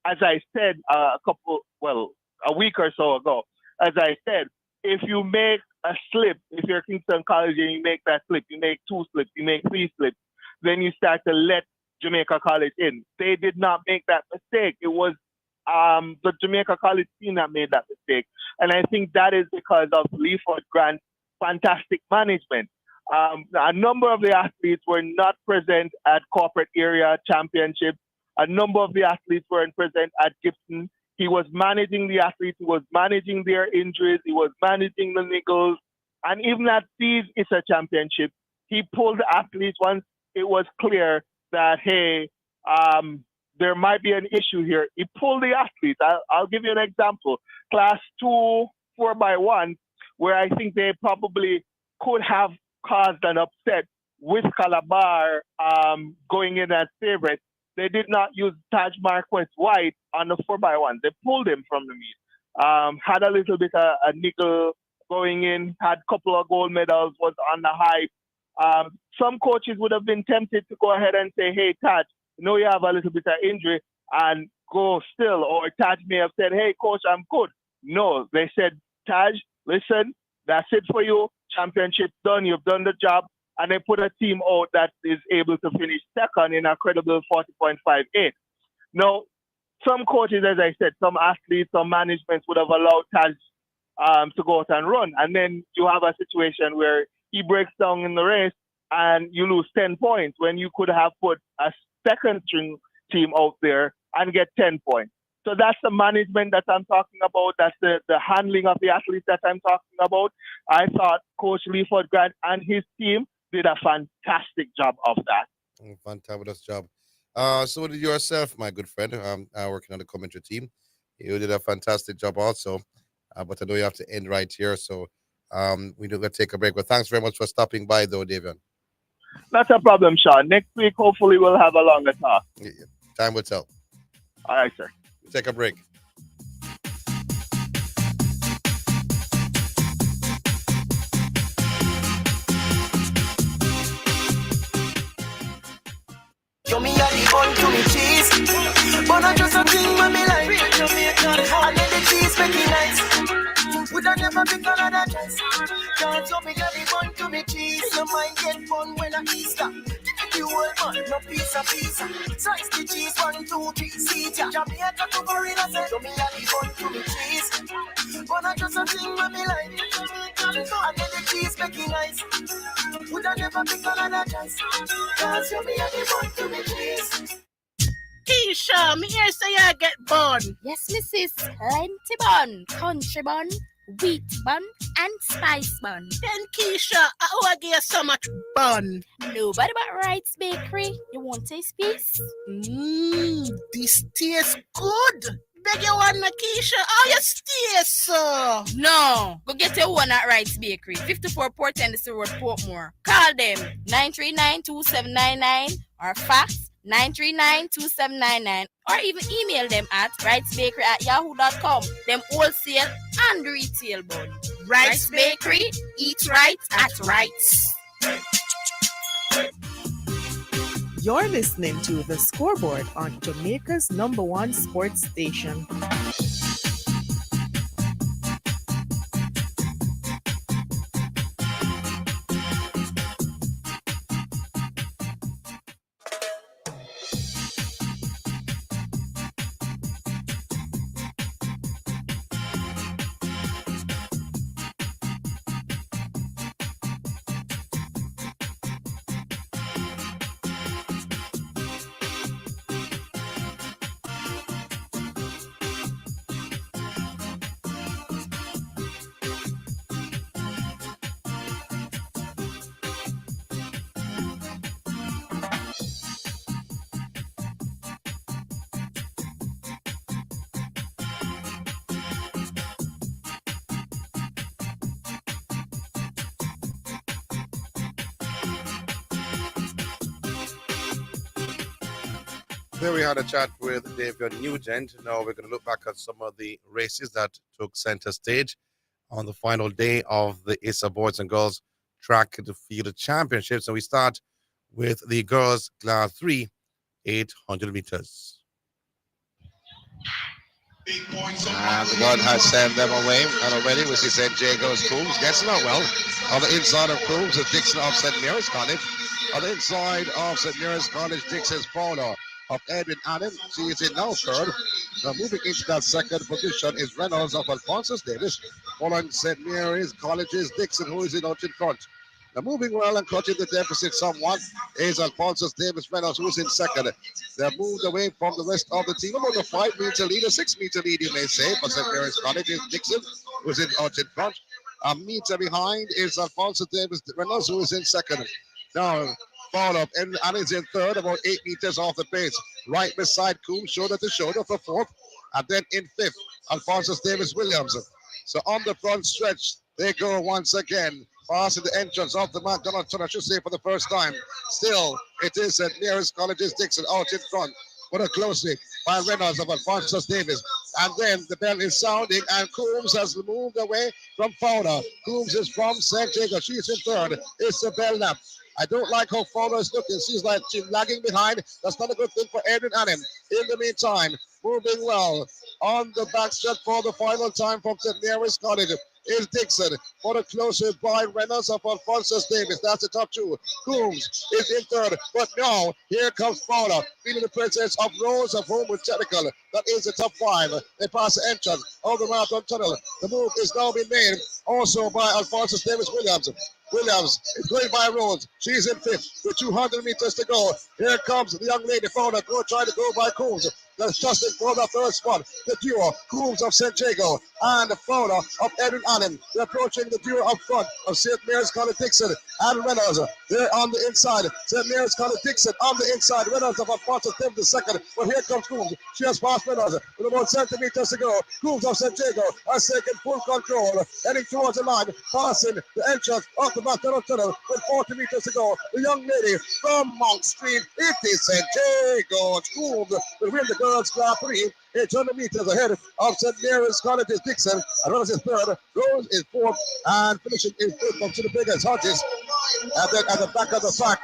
as I said a week or so ago, as I said, if you make a slip, if you're Kingston College and you make that slip, you make 2 slips, you make 3 slips, then you start to let Jamaica College in. They did not make that mistake. It was the Jamaica College team that made that mistake. And I think that is because of Leaford Grant's fantastic management. A number of the athletes were not present at corporate area championships. A number of the athletes weren't present at Gibson. He was managing the athletes. He was managing their injuries. He was managing the niggles. And even at these ISA championships, he pulled the athletes once it was clear that, hey, there might be an issue here. He pulled the athletes. I'll give you an example. Class 2 4x1, where I think they probably could have caused an upset with Calabar going in as favorites. they did not use Taj Marquez White on the 4x1. They pulled him from the meet. Had a little bit of a nickel going in, had a couple of gold medals, was on the hype. Some coaches would have been tempted to go ahead and say, hey, Taj, you have a little bit of injury and go still. Or Taj may have said, hey, coach, I'm good. No, they said, Taj, listen, that's it for you. Championship done. You've done the job. And they put a team out that is able to finish second in a credible 40.58. Now, some coaches, as I said, some athletes, some managements would have allowed Taj to go out and run. And then you have a situation where he breaks down in the race and you lose 10 points when you could have put a second string team out there and get 10 points. So that's the management that I'm talking about. That's the handling of the athletes that I'm talking about. I thought Coach Leaford Grant and his team did a fantastic job of that. Fantabulous job. So did yourself, my good friend, working on the commentary team. You did a fantastic job also. But I know you have to end right here. So we do got to take a break. But thanks very much for stopping by, though, Davion. Not a problem, Sean. Next week, hopefully, we'll have a longer talk. Yeah, time will tell. All right, sir. Take a break. You me a the bun to me cheese, but I just a thing when me like Jamaican, and then the cheese make it nice. Would I never pick another choice? Can't you me a the bun to me cheese? No mind get fun when I Easter. You whole man, no pizza. Slice the cheese, 1, 2, 3, see ya. Jamaica to Florida, say you me a the bun to me cheese, but I just a thing when me like Jamaican, and then the cheese make it nice. Would I never pick another choice? Cause you me a the bun to me cheese. Keisha, me here say I get bun. Yes, Mrs. Plenty bun, country bun, wheat bun, and spice bun. Then Keisha, I give you so much bun. Nobody but Wright's Bakery. You want taste piece? This tastes good. Beg you one, Keisha. Oh, you stay, so. No. Go get your one at Wright's Bakery. 54 Port Tennessee Road, Portmore. Call them 939-2799 or fax 939-2799 or even email them at wrightsbakery@yahoo.com. Them wholesale and retail bun. Wright's Bakery. Eat right at Wright's. You're listening to The Scoreboard on Jamaica's #1 sports station. There we had a chat with Davion Nugent. Now we're going to look back at some of the races that took center stage on the final day of the ISA Boys and Girls Track and Field Championships. And we start with the girls class 3, 800 meters. And the one has sent them away, and already we see St. Jacob's Coombs gets not well. On the inside of Coombs is Dixon of St. Mary's College. On the inside of St. Mary's College, Dixon's Fowler of Edwin Allen. She is in now third. Now moving into that second position is Reynolds of Alphonsus Davis. Following St. Mary's College's Dixon, who is in out in front. Now moving well and cutting the deficit somewhat is Alphonsus Davis Reynolds, who is in second. They have moved away from the rest of the team. About a 5-meter lead, a 6-meter lead, you may say, for St. Mary's College is Dixon, who is in out in front. A meter behind is Alphonsus Davis Reynolds, who is in second. Now, Fowler and is in third, about 8 meters off the pace. Right beside Coombs, shoulder to shoulder for fourth. And then in fifth, Alphonsus Davis Williams. So on the front stretch, they go once again. Passing the entrance of the McDonald's, I should say, for the first time. Still, it is St. Mary's College's Dixon out in front. Put it closely by Reynolds of Alphonsus Davis. And then the bell is sounding, and Coombs has moved away from Fowler. Coombs is from St. Jacob. She's in third. It's a bell nap. I don't like how Fowler is looking. She's like she's lagging behind. That's not a good thing for Adrian Adam. In the meantime, moving well on the backstretch for the final time from St. Mary's College is Dixon. For the closer by Reynolds of Alphonsus Davis. That's the top two. Coombs is in third. But now, here comes Fowler. Feeling the presence of Rose of Homewood Technical. That is the top five. They pass the entrance of the marathon tunnel. The move is now being made also by Alphonsus Davis Williams. Williams is going by Rose. She's in fifth with 200 meters to go. Here comes the young lady Fowler. Trying to go by Coombs. That's just in for the third spot. The duo, Coombs of St. Jago and the Fowler of Edwin Allen. They're approaching the duo up front of St. Mary's College Dixon and Reynolds. They're on the inside. St. Mary's College Dixon on the inside. Reynolds of Alphonsus Davis the second. But here comes Coombs. She has passed Reynolds with about centimeters to go. Coombs of St. Jago has taken full control. Heading towards the line. Passing the entrance of the McDonald Tunnel with 40 meters to go. The young lady from Mount Street. It is St. Jago. Coombs will win the girls' Class 3. 800 meters ahead of St. Mary's College is Dixon. And Reynolds is third. Rose is fourth. And finishing in fifth from the biggest Hodges. And then at the back of the pack,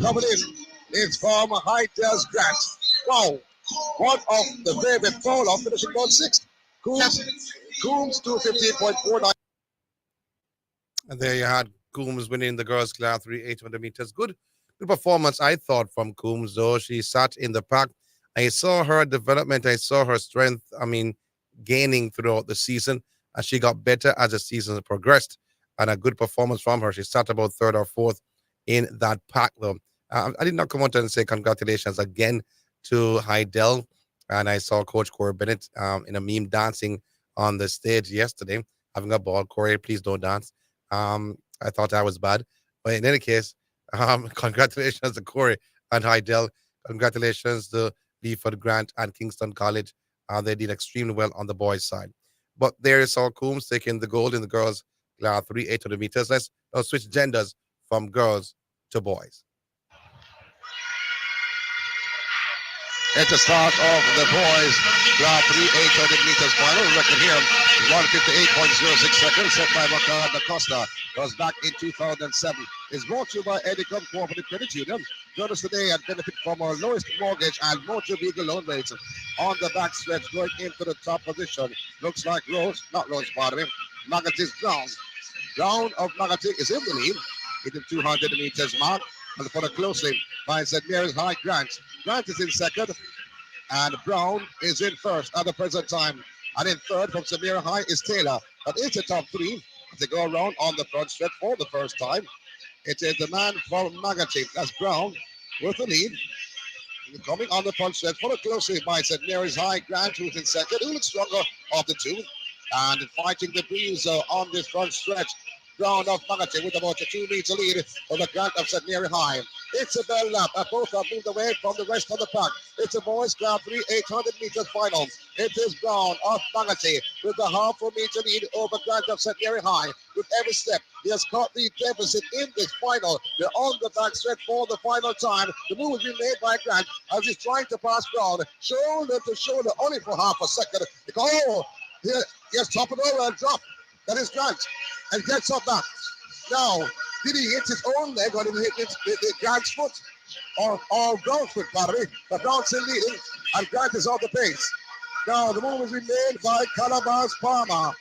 coming in, is from Hightales Grant. Wow. One of the favorite Fowler finishing on sixth. Coombs 215.49. And there you had Coombs winning the girls' Class 3 800 meters. Good performance, I thought, from Coombs, though. She sat in the pack. I saw her development. I saw her strength, gaining throughout the season. And she got better as the season progressed. And a good performance from her. She sat about third or fourth in that pack, though. I did not come out and say congratulations again to Heidel. And I saw Coach Corey Bennett in a meme dancing on the stage yesterday, having a ball. Corey, please don't dance. I thought that was bad. But in any case, congratulations to Corey and Heidel. Congratulations to Leaford Grant and Kingston College. They did extremely well on the boys' side. But there is Saul Coombs taking the gold in the girls' Class 3 800 meters. Let's now switch genders from girls to boys. At the start of the boys' Class 3 800 meters final, record here is 158.06 seconds, set by Macar da Costa. Was back in 2007. Is brought to you by Edicom Cooperative Credit Union. Join us today and benefit from our lowest mortgage and motor vehicle loan rates. On the backstretch, going into the top position. Looks like Rose, not Rose, pardon me. Magatis Brown. Brown of Magatic is in the lead. In the 200 meters mark. And for the closely by St. Mary's High Grant. Grant is in second. And Brown is in first at the present time. And in third from St. Mary's High is Taylor. But it's the top three as they go around on the front stretch for the first time. It is the man from Magatic. That's Brown with the lead. Coming on the front stretch for the closely by St. Mary's High Grant, who's in second. Who looks stronger of the two. And fighting the breeze on this front stretch. Brown of Magatic with about a 2 meter lead for the Grant of St. Mary High. It's a bell lap. Both have moved away from the rest of the pack. It's a boys' Class 3 800 meters final. It is Brown of Magatic with a half a meter lead over Grant of St. Mary High. With every step, he has caught the deficit in this final. They're on the back stretch for the final time. The move has been made by Grant as he's trying to pass Brown. Shoulder to shoulder, only for half a second. He has top it over and drop. That is Grant. And gets up back. Now, did he hit his own leg or did he hit Grant's foot? Or Brown's foot, pardon me. But Brown's still leading and Grant is off the pace. Now, the move has been made by Calabar's Palmer.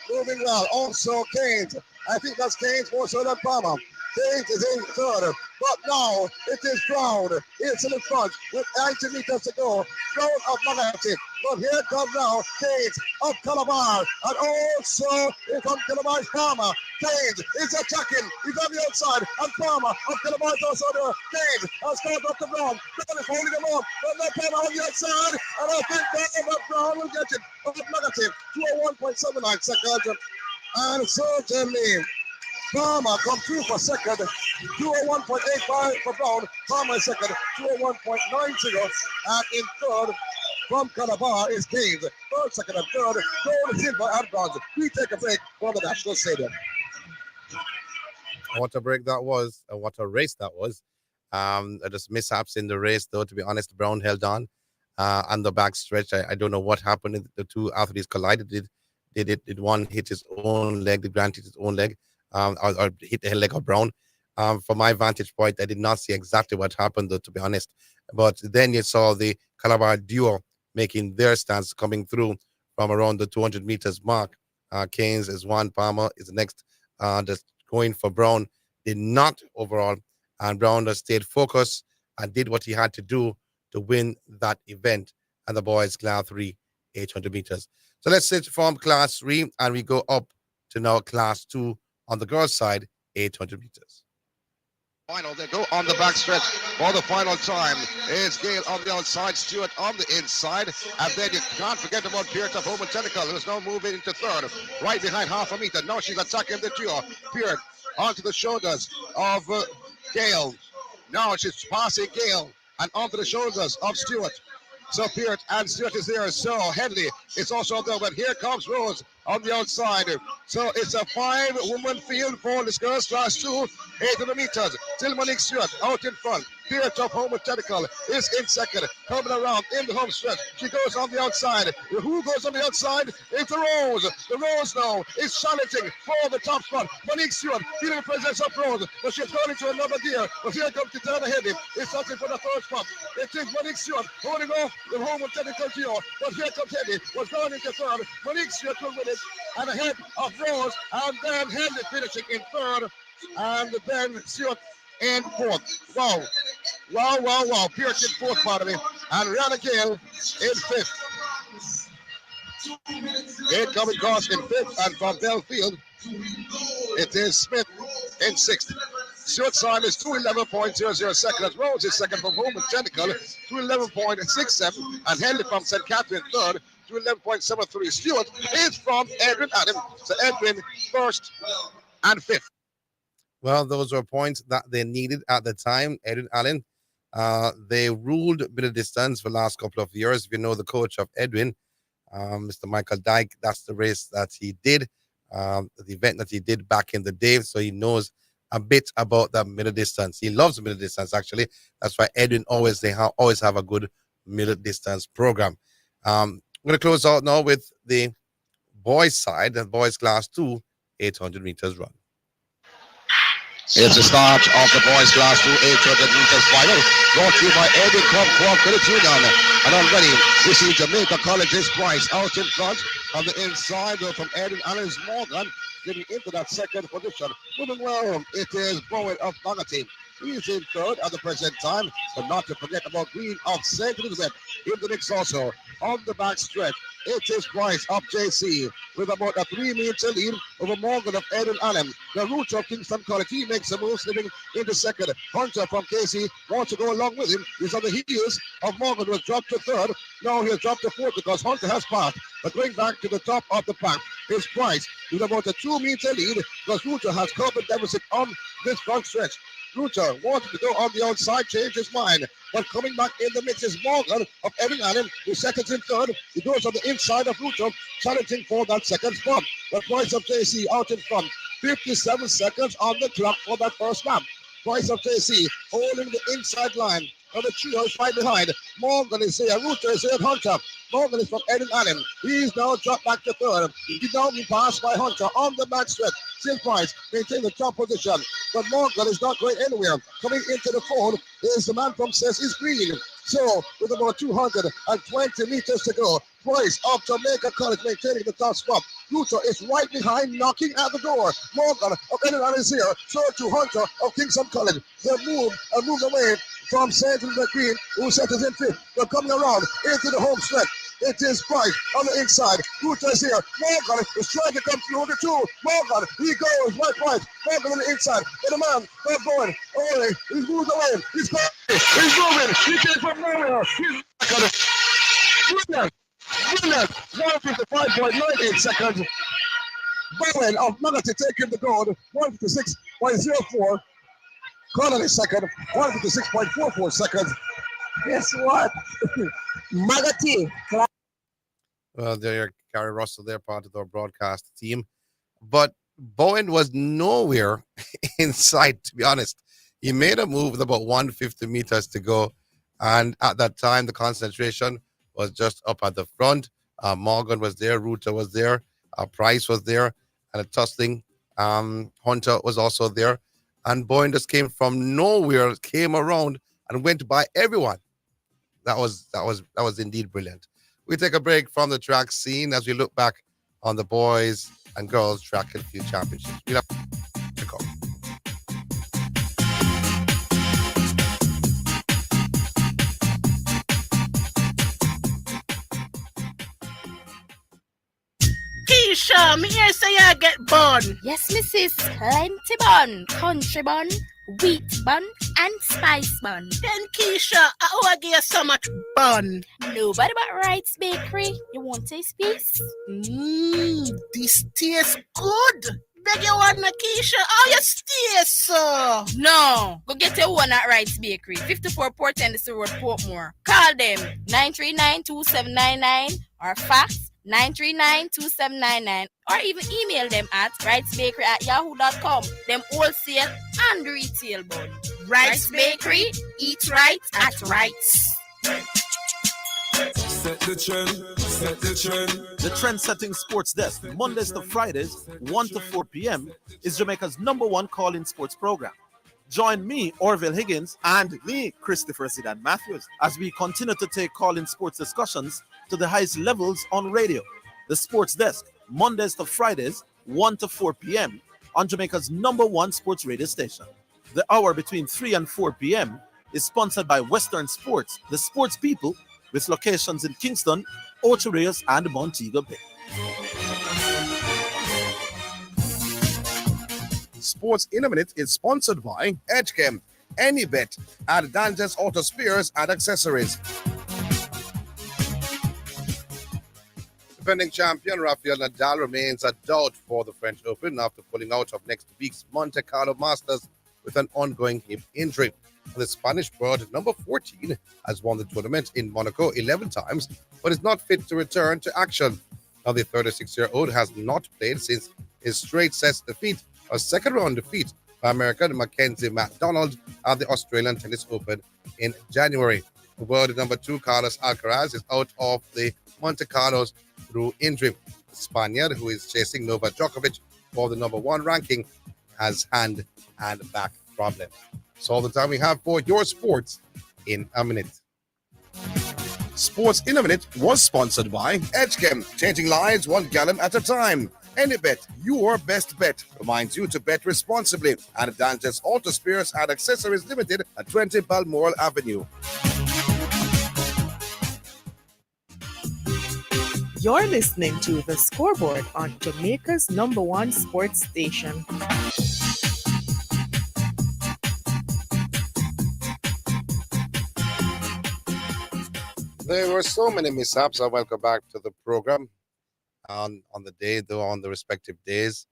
Moving well. Also, Keynes. I think that's Keynes more so than Palmer. Keynes is in third. But now, it is Brown. It's in the front with 90 meters to go. Brown of Magatic. But here comes now Keynes of Calabar. And also, here comes Calabar's Palmer. Keynes is attacking. He's on the outside. And Palmer of Calabar is also there. Keynes has caught up to Brown. Brown is holding him up. But now Palmer on the outside. And I think Brown will get it. Of Magatic. 201.79 seconds. And certainly, Palmer come through for second, 201.85 for Brown. Palmer is second, 201.90. And in third, from Calabar is Keynes. Third, second, and third, gold, silver, and bronze. We take a break for the National Stadium. What a break that was, and what a race that was. Just mishaps in the race, though. To be honest, Brown held on the back stretch. I don't know what happened. The two athletes collided. Did one hit his own leg? Did Grant hit his own leg? Or hit the leg of Brown? From my vantage point, I did not see exactly what happened, though, to be honest. But then you saw the Calabar duo making their stance coming through from around the 200 meters mark. Keynes is one, Palmer is the next. Just going for Brown. Did not overall, and Brown just stayed focused and did what he had to do to win that event. And the boys class 3, 800 meters. So let's switch from class 3 and we go up to now class 2 on the girls' side, 800 meters. Final, they go on the back stretch for the final time. It's Gale on the outside, Stewart on the inside, and then you can't forget about Peart of Home and Technical, who's now moving into third, right behind half a meter. Now she's attacking the duo. Peart onto the shoulders of Gale. Now she's passing Gale and onto the shoulders of Stewart. So Peart and Stewart is there. So Headley is also there, but here comes Rose on the outside. So it's a 5-woman field for this girls class 2, 800 meters. Still Monique Stewart out in front. Peart of Home Technical is in second, coming around in the home stretch. She goes on the outside. Who goes on the outside? It's the Rose. The Rose now is challenging for the top spot. Monique Stewart feeling the presence of Rose, but she's gone into another gear. But here comes Titana Headley. It's something for the third spot. It is Monique Stewart holding off the Home Technical duo. But here comes Headley. Was gone into third. Monique Stewart will win it. And ahead of Rose. And then Headley finishing in third. And then Stewart in fourth. Wow. Peart in fourth, pardon me. And Rihanna Gale in fifth. Incoming cross in fifth. And from Belfield, it is Smith in sixth. Stewart time is 2:11.00 seconds. Rose is second from Home and Technical, 2:11.67. And Henley from St. Catherine third, 2:11.73. Stewart is from Edwin Adam. So Edwin first and fifth. Well, those were points that they needed at the time. Edwin Allen, they ruled middle distance for the last couple of years. If you know the coach of Edwin, Mr. Michael Dyke, that's the race that he did, the event that he did back in the day. So he knows a bit about that middle distance. He loves middle distance, actually. That's why Edwin always have a good middle distance program. I'm going to close out now with the boys' side, the boys' class 2, 800 meters run. It's the start of the boys' class 2 800 meters final, brought to you by Edwin Club Credit Union. And already we see Jamaica College's Price out in front. On the inside from Edwin Allen's Morgan, getting into that second position. Moving well, it is Bowen of Dougherty. He's in third at the present time, but not to forget about Green of St. Elizabeth in the mix also. On the back stretch, it is Price of JC with about a 3-meter lead over Morgan of Edwin Allen. The route of Kingston College, he makes a move, slipping into second. Hunter from Casey wants to go along with him. He's on the heels of Morgan, who has dropped to third. Now he has dropped to fourth because Hunter has passed. But going back to the top of the pack is Price with about a 2-meter lead because Ruter has covered deficit on this front stretch. Ruter wanted to go on the outside, changed his mind. But coming back in the mix is Morgan of Edwin Allen, who seconds in third. He goes on the inside of Ruter, challenging for that second spot. The Price of JC out in front. 57 seconds on the clock for that first lap. Price of JC holding the inside line. And the trio is right behind. Morgan is here. Ruter is here. Hunter. Morgan is from Edwin Allen. He's now dropped back to third. He's now being passed by Hunter on the back stretch. Still Price maintaining the top position. But Morgan is not going anywhere. Coming into the fold is the man from Cecil's Green. So, with about 220 meters to go, Price of Jamaica College maintaining the top spot. Ruter is right behind, knocking at the door. Morgan of Edwin Allen is here. So to Hunter of Kingston College. They've moved away from St. Elizabeth Green, who settles in fifth. They're coming around into the home stretch. It is Price on the inside. Ruter is here. Morgan is trying to come through the two. Morgan, he goes right Price. Morgan on the inside. But the man, not going. Oh, he's moved away. He's going. He's moving. He came from nowhere. He's brilliant. 155.98 seconds. Bowen of Manatee taking the gold. 156.04. Connolly second, 156.44 seconds. Guess what? Manatee. Well, there, Gary Russell, they're part of our broadcast team. But Bowen was nowhere in sight, to be honest. He made a move with about 150 meters to go. And at that time, the concentration was just up at the front. Morgan was there, Ruta was there, Price was there, and a tussling Hunter was also there. And Bowen just came from nowhere, came around and went by everyone. That was indeed brilliant. We take a break from the track scene as we look back on the boys and girls track and field championships. We'll have to go. Keisha, me here say you get bun. Yes, Mrs. Plenty bun, country bun, wheat bun, and spice bun. Then Keisha, I will give you so much bun. Nobody but Wright's Bakery. You want taste piece? This tastes good. Beg you one, Keisha. How you stay so? No. Go get your one at Wright's Bakery. 54 Port Tennessee Road, Portmore. Call them 939-2799 or fax 939-2799 or even email them at wrightsbakery@yahoo.com. Them wholesale and retail bun. Wright's Bakery, eat right at Wright's. Set the trend, set the trend. The Trend-Setting Sports Desk, Mondays to Fridays, 1 to 4 p.m., is Jamaica's #1 call-in sports program. Join me, Orville Higgins, and me, Christopher Zidane Matthews, as we continue to take call-in sports discussions to the highest levels on radio. The Sports Desk, Mondays to Fridays, 1 to 4 p.m., on Jamaica's #1 sports radio station. The hour between 3 and 4 p.m. is sponsored by Western Sports, the sports people, with locations in Kingston, Ocho Rios, and Montego Bay. Sports in a Minute is sponsored by Edgechem, AnyBet, and Dangerous Auto Spares and Accessories. Defending champion Rafael Nadal remains a doubt for the French Open after pulling out of next week's Monte Carlo Masters with an ongoing hip injury. The Spanish bird, number 14, has won the tournament in Monaco 11 times, but is not fit to return to action. Now, the 36-year-old has not played since his straight sets defeat, a second-round defeat by American Mackenzie McDonald at the Australian Tennis Open in January. The world number 2, Carlos Alcaraz, is out of the Monte Carlos through injury. The Spaniard, who is chasing Novak Djokovic for the number 1 ranking, has hand and back problems. So all the time we have for your sports in a minute. Sports in a Minute was sponsored by Edgechem, changing lives 1 gallon at a time. AnyBet, your best bet, reminds you to bet responsibly. And Dangerous Auto Spares and Accessories Limited at 20 Balmoral Avenue. You're listening to The Scoreboard on Jamaica's #1 sports station. There were so many mishaps. Welcome back to the program on the day, though, on the respective days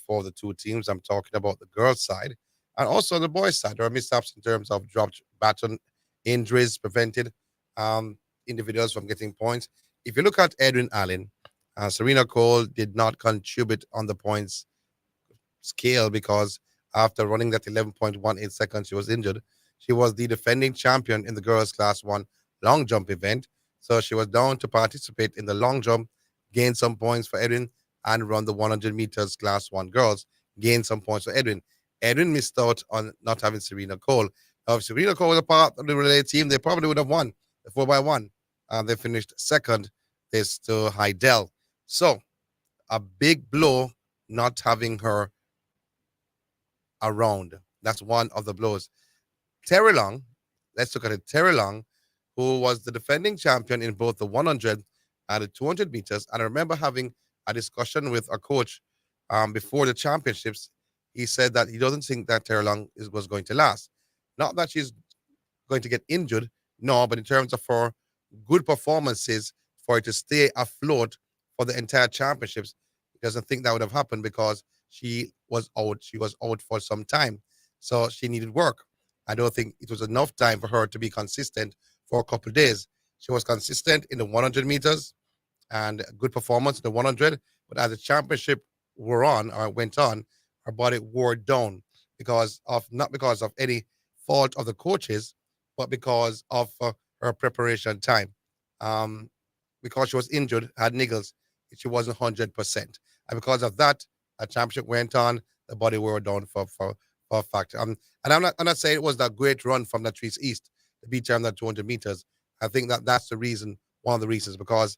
for the two teams. I'm talking about the girls' side and also the boys' side. There are mishaps in terms of dropped baton, injuries prevented individuals from getting points. If you look at Edwin Allen, Serena Cole did not contribute on the points scale because after running that 11.18 seconds, she was injured. She was the defending champion in the girls' Class 1 long jump event. So she was down to participate in the long jump, gain some points for Edwin, and run the 100 meters Class 1 girls, gain some points for Edwin. Edwin missed out on not having Serena Cole. Now, if Serena Cole was a part of the relay team, they probably would have won the 4x1. They finished second. This to Heidel. So a big blow not having her around. That's one of the blows. Terry Long, let's look at it. Terry Long, who was the defending champion in both the 100 and the 200 meters. And I remember having a discussion with a coach before the championships. He said that he doesn't think that Terry Long was going to last. Not that she's going to get injured, no, but in terms of her good performances, for her to stay afloat for the entire championships, he doesn't think that would have happened because she was out. She was out for some time. So she needed work. I don't think it was enough time for her to be consistent for a couple of days. She was consistent in the 100 meters and good performance in the 100, but as the championship went on, her body wore down because of not because of any fault of the coaches, but because of her preparation time. Um, because she was injured, had niggles, she wasn't 100%, and because of that, a championship went on. The body wore down for a fact. And I'm not saying it was that great run from Latrice East to beat her on that 200 meters. I think that's the reason, one of the reasons, because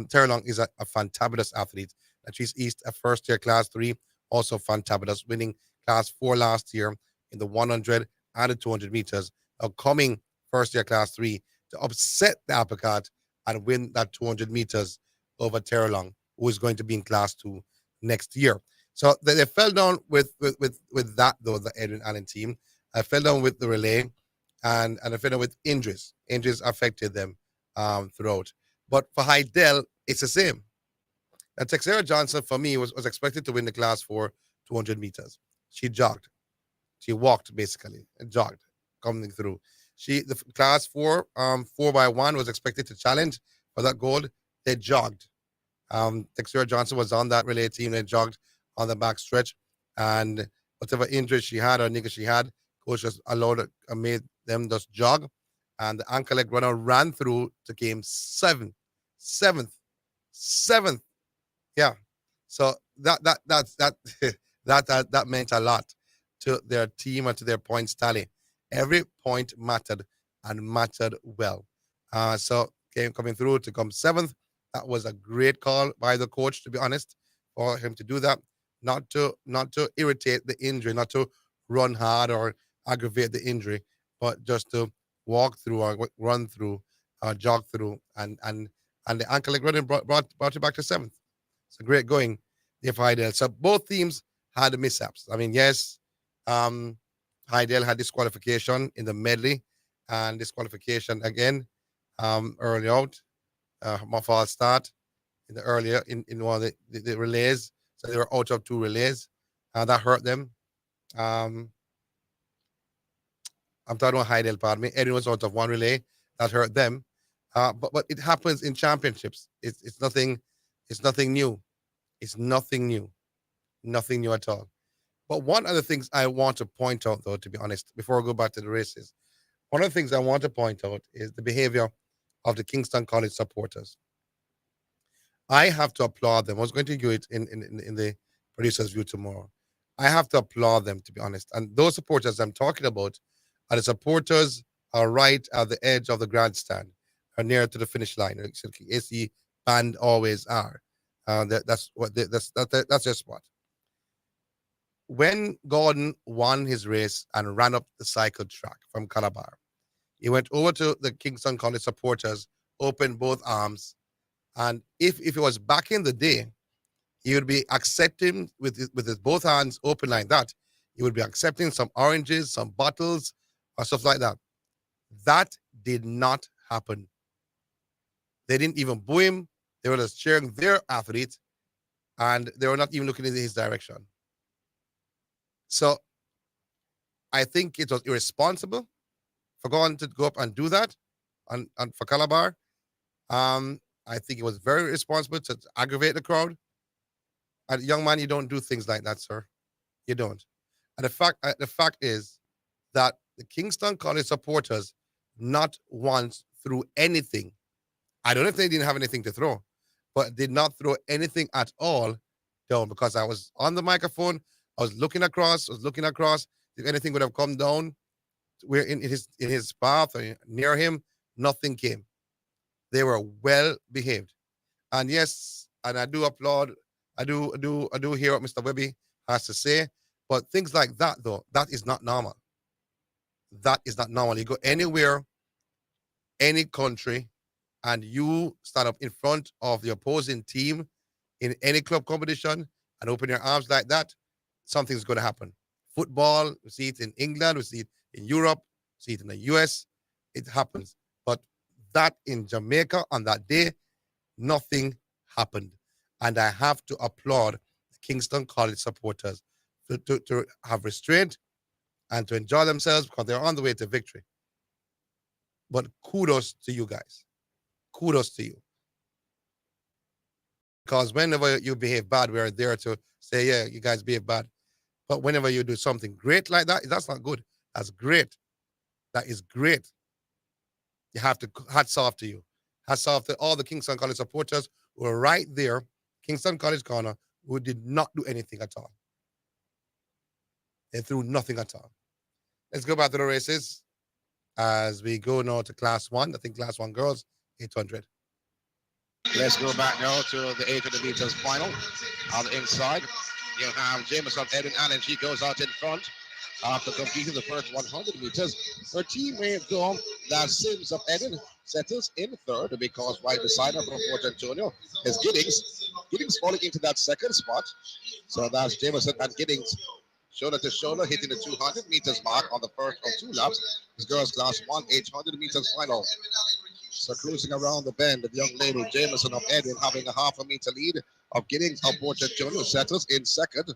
Terry Long is a fantabulous athlete. Latrice East, a first year class 3, also fantabulous, winning class 4 last year in the 100 and the 200 meters. Now coming first year class 3 to upset the apricot and win that 200 meters over Terry Long, who is going to be in class 2 next year. So they fell down with that, though, the Edwin Allen team. I fell down with the relay, and I fell down with injuries. Injuries affected them throughout. But for Heidel, it's the same. And Texera Johnson, for me, was expected to win the class 4 200 meters. She jogged. She walked, basically, and jogged coming through. The class 4, 4x1 was expected to challenge for that gold. They jogged. Texera Johnson was on that relay team. They jogged on the back stretch, and whatever injury she had or nigga she had, coach just allowed made them just jog, and the ankle leg runner ran through to game 7th. Yeah, so that's that meant a lot to their team and to their points tally. Every point mattered and mattered well. So coming through to come 7th. That was a great call by the coach, to be honest, for him to do that. Not to irritate the injury, not to run hard or aggravate the injury, but just to walk through or run through, jog through, and the ankle leg running brought you back to 7th. So great going there for Heidel. So both teams had mishaps. I mean, yes, Heidel had disqualification in the medley and disqualification again early out. My false start in the earlier in one of the relays. So they were out of 2 relays. That hurt them. I'm talking about Heidel, pardon me. Edwin was out of 1 relay. That hurt them. But it happens in championships. It's nothing new. It's nothing new. Nothing new at all. But one of the things I want to point out, though, to be honest, before I go back to the races, one of the things I want to point out is the behavior of the Kingston College supporters. I have to applaud them. I was going to do it in the producer's view tomorrow. I have to applaud them, to be honest. And those supporters I'm talking about are the supporters are right at the edge of the grandstand, are near to the finish line. AC band always are. That's their spot. When Gordon won his race and ran up the cycle track from Calabar, he went over to the Kingston College supporters, opened both arms, and if it was back in the day, he would be accepting with his both hands open like that. He would be accepting some oranges, some bottles, or stuff like that. That did not happen. They didn't even boo him. They were just cheering their athlete, and they were not even looking in his direction. So I think it was irresponsible for going to go up and do that and for Calabar. I think it was very responsible to aggravate the crowd. And young man, you don't do things like that, sir. You don't. And the fact is that the Kingston College supporters not once threw anything. I don't know if they didn't have anything to throw, but did not throw anything at all down, because I was on the microphone. I was looking across. If anything would have come down, we're in his path or near him, nothing came. They were well behaved. And yes, and I do applaud, I do hear what Mr. Webby has to say, but things like that, though, that is not normal. That is not normal. You go anywhere, any country, and you stand up in front of the opposing team in any club competition and open your arms like that, something's going to happen. Football, we see it in England, we see it in Europe, we see it in the US, it happens. But that in Jamaica on that day, nothing happened. And I have to applaud the Kingston College supporters to have restraint and to enjoy themselves, because they're on the way to victory. But kudos to you guys. Kudos to you. Because whenever you behave bad, we are there to say, yeah, you guys behave bad. But whenever you do something great like that, that's not good. That's great. That is great. You have to, hats off to you. Hats off to all the Kingston College supporters who are right there, Kingston College corner, who did not do anything at all. They threw nothing at all. Let's go back to the races as we go now to Class 1. I think Class 1 girls, 800. Let's go back now to the 800 meters final. On the inside, you have Jameson Edwin Allen. She goes out in front after completing the first 100 meters. Her teammate, though, that Sims of Edwin, settles in third because right beside her from Fort Antonio is Giddings. Giddings falling into that second spot. So that's Jameson and Giddings shoulder to shoulder, hitting the 200 meters mark on the first of two laps. This girls class 1, 800 meters final. So cruising around the bend, the young lady Jameson of Edwin having a half a meter lead of Giddings of Port Antonio settles in second.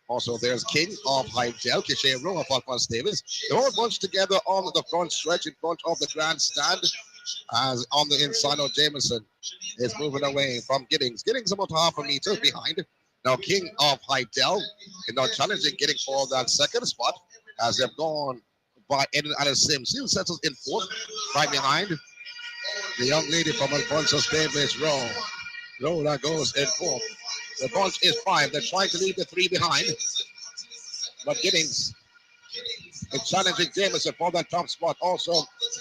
Also, there's King of Hydel, Kishay Rowe of Alphonse Davis. They're all bunched together on the front stretch in front of the grandstand. As on the inside of Jameson is moving away from Giddings. Giddings about half a meter behind. Now King of Hydel is now challenging Giddings for that second spot as they've gone by Edwin Allen Sims. Still settles in fourth, right behind the young lady from Alphonsus Davis Rowe. Rowe that goes in fourth. The bunch is 5. They're trying to leave the 3 behind. But Giddings is challenging Jameson for that top spot. Also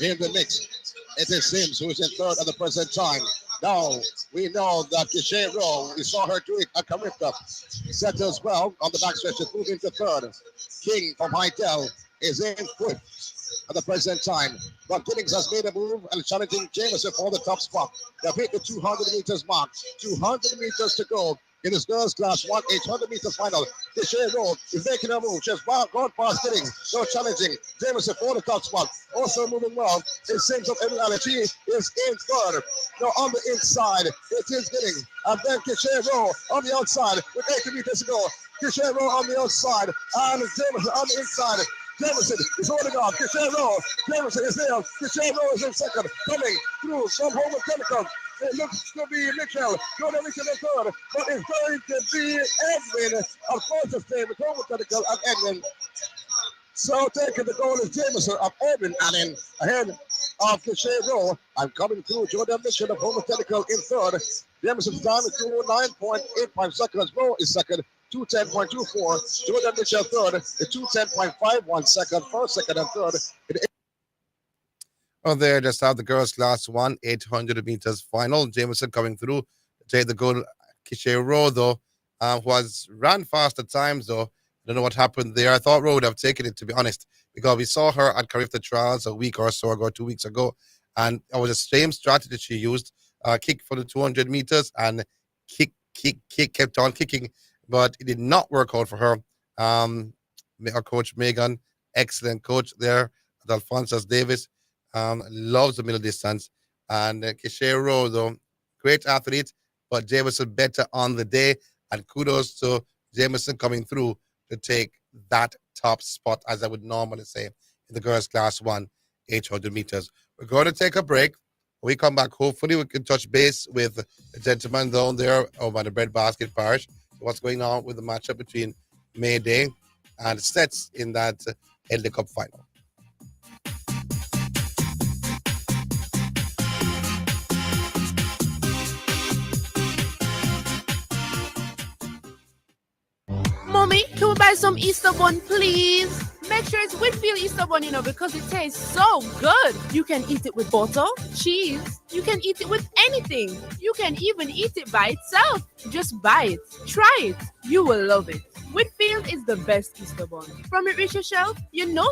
in the mix, it is Sims who is in third at the present time. Now we know that Kishay Rowe, we saw her do it at Carifta, settles well on the backstretch is moving to third. King from Hydel is in fifth at the present time. But Giddings has made a move and challenging Jameson for the top spot. They've hit the 200 meters mark. 200 meters to go in this girls class 1, 800 meters final. Kishay Rowe is making a move. She's gone past Giddings. So challenging Jameson for the top spot. Also moving well. It seems of Edwin Allen. She is in third. Now on the inside, it is Giddings. And then Kishay Rowe on the outside with 80 meters to go. Kishay Rowe on the outside and Jameson on the inside. Jameson is holding on. Kishay Rowe. Jameson is there. Kishay Rowe is in second. Coming through from Homer Telecom. It looks to be Mitchell. Going to the third. But it's going to be Edwin. Of course, it's David Homer Telecom and Edwin. So taking the goal is Jameson of Edwin Allen ahead of Kishay Rowe. I'm coming through Jordan Mitchell of Homer Telecom in third. Jameson's time is 209.85 seconds. Rowe is second. 210.24. Jordan Mitchell third. The 210.51 second. First, second, and third. Oh, there, just have the girls' class 1, 800 meters final. Jameson coming through to take the goal. Kishay Rowe, though, was ran fast at times, though. I don't know what happened there. I thought Rowe would have taken it, to be honest, because we saw her at Carifta Trials a week or so ago, 2 weeks ago, and it was the same strategy she used. Kick for the 200 meters and kick, kept on kicking, but it did not work out for her. Our coach, Megan, excellent coach there at Alphonsus Davis. Loves the middle distance. And Kishay Rowe, though, great athlete, but Jameson better on the day. And kudos to Jameson coming through to take that top spot, as I would normally say, in the girls' class 1, 800 meters. We're going to take a break. When we come back, hopefully we can touch base with the gentleman down there over at the Breadbasket Parish. What's going on with the matchup between Mayday and Sets in that Headley Cup final. Mommy, can we buy some Easter bun, please? Make sure it's Whitfield Easter bun, because it tastes so good. You can eat it with butter, cheese. You can eat it with anything. You can even eat it by itself. Just buy it. Try it. You will love it. Whitfield is the best Easter bun. From it reach your shelf,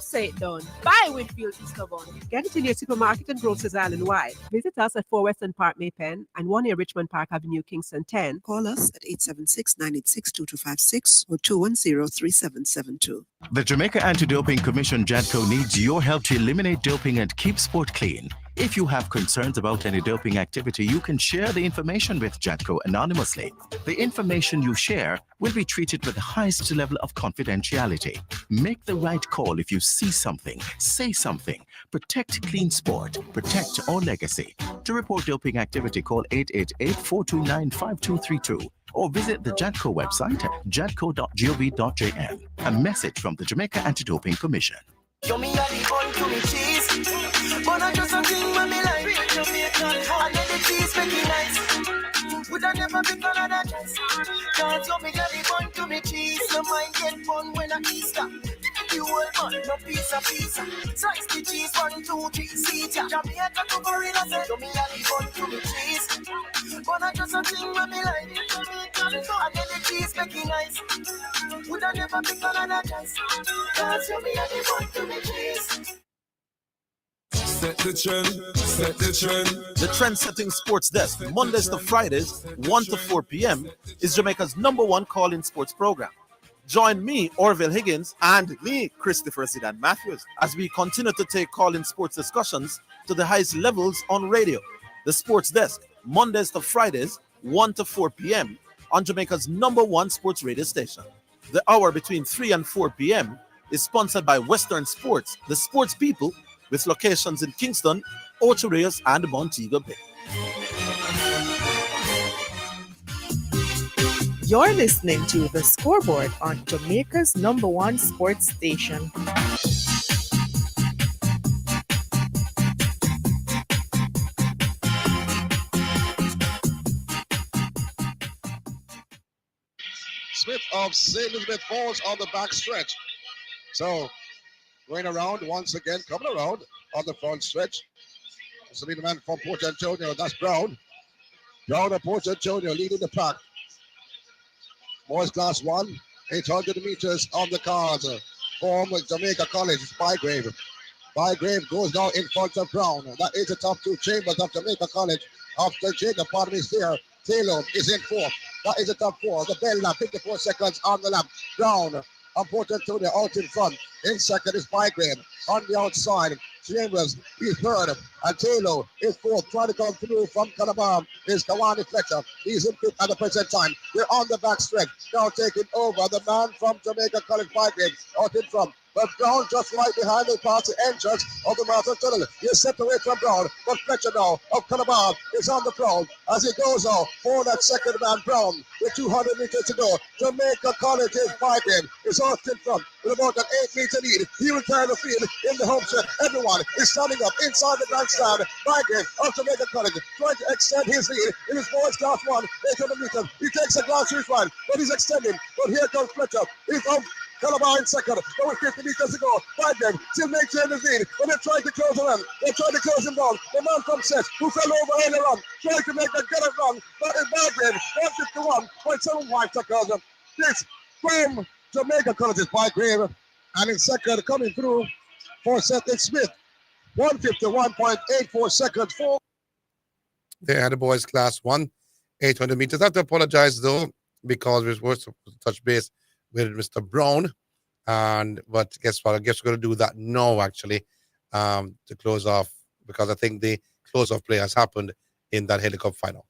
say it done. Buy Whitfield Easter bun. Get it in your supermarket and grocers island-wide. Visit us at 4 Western Park, Maypen, and 1 near Richmond Park Avenue, Kingston 10. Call us at 876-986-2256 or 210-3772. The Jamaica Anti-Doping Commission, JADCO, needs your help to eliminate doping and keep sport clean. If you have concerns about any doping activity, you can share the information with JADCO anonymously. The information you share will be treated with the highest level of confidentiality. Make the right call if you see something, say something. Protect clean sport. Protect our legacy. To report doping activity, call 888-429-5232 or visit the JADCO website at jadco.gov.jm. A message from the Jamaica Anti-Doping Commission. Show me how the bun to me cheese. But I just a thing when me like Jamaican. And then the cheese make it nice. Would I never pick another choice? Cause you me got the bun to me cheese. Your mind get fun when I Easter. You whole man, no pizza. Slice the cheese, 1, 2, 3, see ya. Jamaica to gorilla say, show me how the bun to me cheese. But I just a thing when me like Jamaican. And then the cheese make it nice. Would I never pick another choice? Cause you me how the bun to me cheese. Set the trend, set the trend. The Trend-Setting Sports Desk, Mondays to Fridays, 1 to 4 p.m., is Jamaica's #1 call-in sports program. Join me, Orville Higgins, and me, Christopher Zidane Matthews, as we continue to take call-in sports discussions to the highest levels on radio. The Sports Desk, Mondays to Fridays, 1 to 4 p.m., on Jamaica's #1 sports radio station. The hour between 3 and 4 p.m. is sponsored by Western Sports, the sports people, with locations in Kingston, Ocho Rios, and Montego Bay. You're listening to The Scoreboard on Jamaica's #1 sports station. Smith of St. Elizabeth Falls on the back stretch. So, going around once again, coming around on the front stretch. This will be the man from Port Antonio, that's Brown. Brown of Port Antonio leading the pack. Boys Class 1, 800 meters on the cards. From Jamaica College, it's Bygrave. Bygrave goes now in front of Brown. That is the top two chambers of Jamaica College. After Jacob Bottom is there. Taylor is in fourth. That is the top four. The bell lap, 54 seconds on the lap. Brown and Port Antonio out in front. In second is Bygrave. On the outside, Chambers is third. And Taylor is fourth. Trying to come through from Calabar is Kawani Fletcher. He's in fifth at the present time. We're on the back stretch. Now taking over the man from Jamaica College, Bygrave, out in front. But Brown just right behind the past the entrance of the marathon tunnel. He's set away from Brown, but Fletcher now of Calabar is on the prowl as he goes out for that second man. Brown with 200 meters to go. Jamaica College is Bygrave is out in front with about an 8-meter lead. He will turn the field in the home stretch. Everyone is standing up inside the grandstand. Bygrave of Jamaica College trying to extend his lead in his boys class 1, 800 meters. He takes a glass run, but he's extending. But here comes Fletcher. He's out. Calabar in second, over 50 meters to go. Bygrave still maintaining his lead, but they're trying to close him in. They're trying to close him down. The man from Seth, who fell over earlier on, trying to make a get it run, but in Bygrave, 151.75 seconds. This from Jamaica College, Bygrave, and in second, coming through for Seth Smith, 151.84 seconds. They had the boys class 1, 800 meters. I have to apologize though, because we were supposed to touch base with Mr. Brown, but guess what? I guess we're going to do that now, actually, to close off, because I think the close-off play has happened in that Haley Cup final.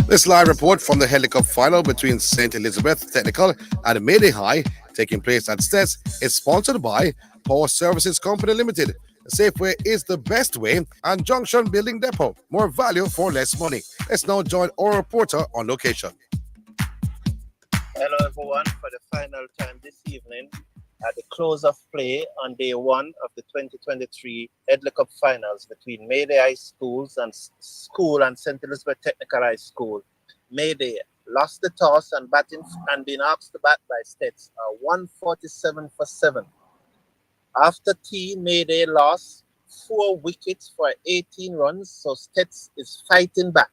This live report from the Haley Cup final between St. Elizabeth Technical and Mayday High taking place at Stets, is sponsored by Power Services Company Limited. The safe way is the best way, and Junction Building Depot. More value for less money. Let's now join our reporter on location. Hello everyone, for the final time this evening at the close of play on day one of the 2023 Edley Cup Finals between Mayday High Schools and St. Elizabeth Technical High School. Mayday lost the toss and been asked to bat by Stets, 147 for 7. After tea, Mayday lost 4 wickets for 18 runs, so Stets is fighting back.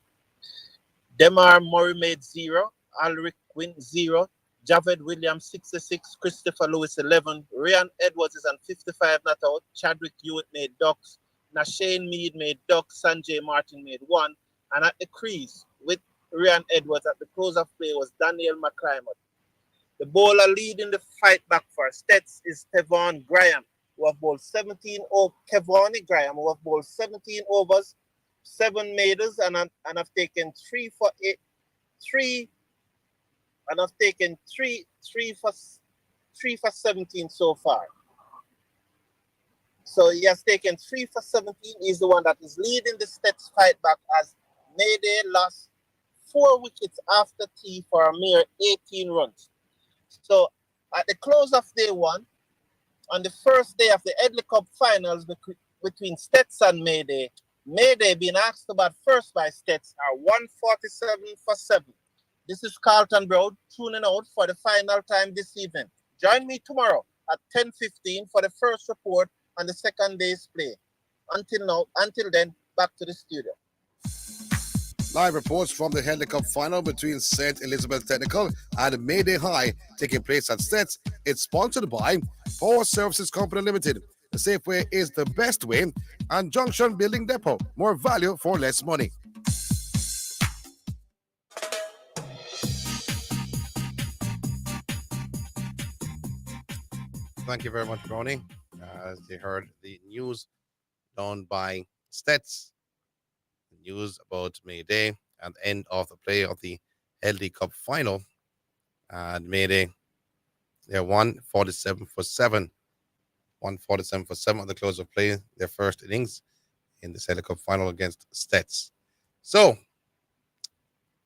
Demar Murray made 0, Alric Win 0, Javed Williams 66, Christopher Lewis 11, Ryan Edwards is on 55 not out, Chadwick Hewitt made ducks, Nashane Mead made ducks, Sanjay Martin made 1, and at the crease with Ryan Edwards at the close of play was Daniel McClymont. The bowler leading the fight back for Stets is Kevon Graham, who have bowled 17 overs, 7 maiders, and have taken 3 for 17 so far. So he has taken 3 for 17. He's the one that is leading the Stets fight back as Mayday lost 4 wickets after tea for a mere 18 runs. So at the close of day one, on the first day of the Edley Cup Finals between Stets and Mayday, Mayday being asked to bat first by Stets are 147 for 7. This is Carlton Broad tuning out for the final time this evening. Join me tomorrow at 10:15 for the first report on the second day's play. Until then, back to the studio. Live reports from the Edley Cup final between St. Elizabeth Technical and Mayday High taking place at Stets. It's sponsored by Power Services Company Limited. The safe way is the best way, and Junction Building Depot. More value for less money. Thank you very much, Brownie. As you heard the news done by Stets, news about Mayday and the end of the play of the Edley Cup final. And Mayday, they're 147 for 7. 147 for 7 at the close of play, their first innings in the Edley Cup final against Stets. So,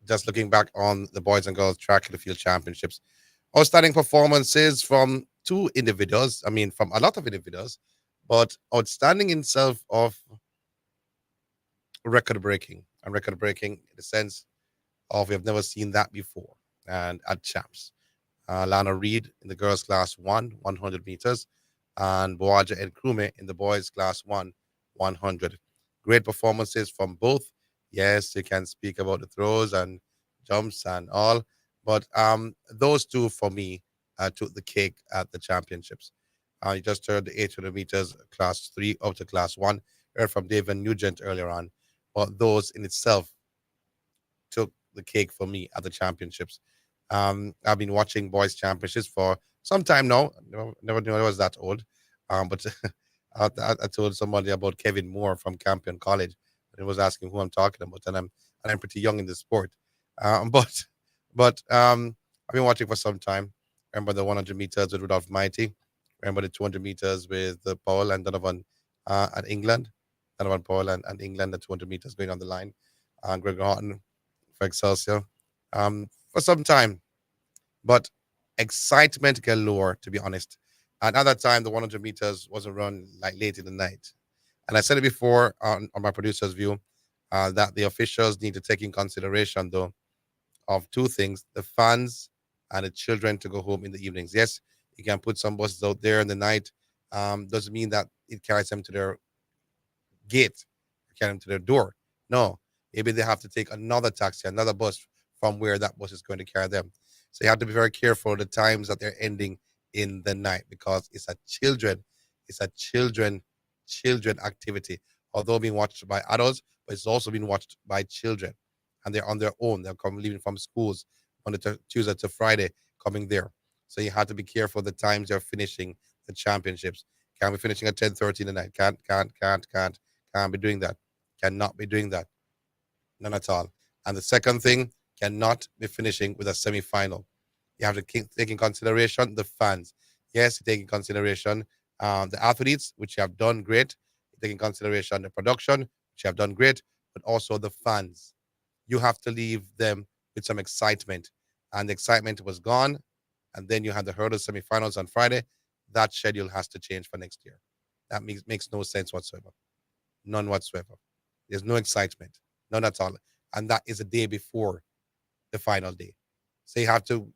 just looking back on the boys and girls track and the field championships, outstanding performances from from a lot of individuals, but outstanding in itself of record-breaking in the sense of we have never seen that before. And at champs, Lana Reed in the girls class 100 meters, and Boaja and Krume in the boys class 100. Great performances from both. Yes, you can speak about the throws and jumps and all, but those two for me took the cake at the championships. You just heard the 800 meters class 3 up to class 1. Heard from David Nugent earlier on. But those in itself took the cake for me at the championships. I've been watching boys championships for some time now. Never knew I was that old. But I told somebody about Kevin Moore from Campion College, and he was asking who I'm talking about, and I'm pretty young in the sport. But I've been watching for some time. Remember the 100 meters with Rudolph Mighty. Remember the 200 meters with Paul and Donovan at England. Donovan Paul and England, the 200 meters going on the line. Greg Horton for Excelsior. For some time. But excitement galore, to be honest. And at that time, the 100 meters wasn't run like late in the night. And I said it before on my producer's view, that the officials need to take in consideration, though, of two things: the fans and the children to go home in the evenings. Yes, you can put some buses out there in the night. Doesn't mean that it carries them to their gate, carry them to their door. No, maybe they have to take another taxi, another bus from where that bus is going to carry them. So you have to be very careful the times that they're ending in the night, because it's a children activity. Although being watched by adults, but it's also being watched by children, and they're on their own. They're leaving from schools on Tuesday to Friday, coming there. So you have to be careful the times you're finishing the championships. Can't be finishing at 10:30 in the night. Can't be doing that. Cannot be doing that. None at all. And the second thing, cannot be finishing with a semi-final. You have to take in consideration the fans. Yes, you take in consideration the athletes, which you have done great. You take in consideration the production, which you have done great, but also the fans. You have to leave them with some excitement. And the excitement was gone. And then you had the hurdle semifinals on Friday. That schedule has to change for next year. That makes no sense whatsoever. None whatsoever. There's no excitement. None at all. And that is a day before the final day. So you have to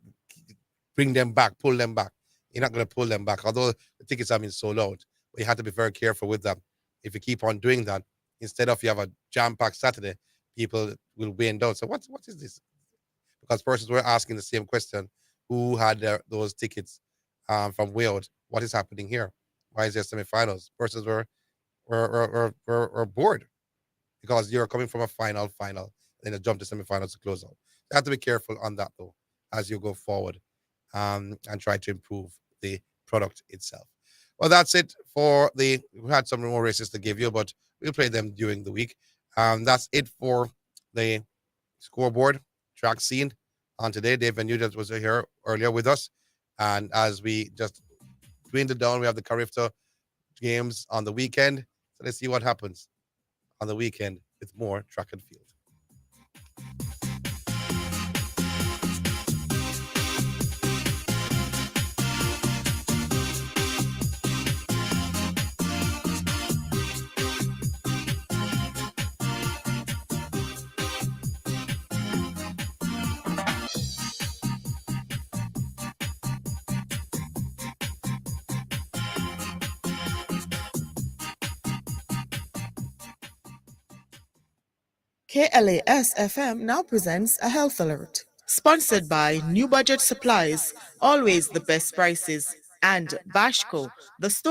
bring them back, pull them back. You're not going to pull them back, although the tickets have been sold out. But you have to be very careful with them. If you keep on doing that, instead of you have a jam-packed Saturday, people will wane down. So what is this? Because persons were asking the same question: who had those tickets from Wales? What is happening here? Why is there semifinals? Persons were bored because you're coming from a final, then you jump to semifinals to close out. You have to be careful on that though as you go forward and try to improve the product itself. Well, that's it for we had some more races to give you, but we'll play them during the week. That's it for the scoreboard track scene on today. Dave Van Newton was here earlier with us. And as we just dwindle down, we have the Carifta games on the weekend. So let's see what happens on the weekend with more track and field. KLAS FM now presents a health alert. Sponsored by New Budget Supplies, always the best prices, and Bashco, the store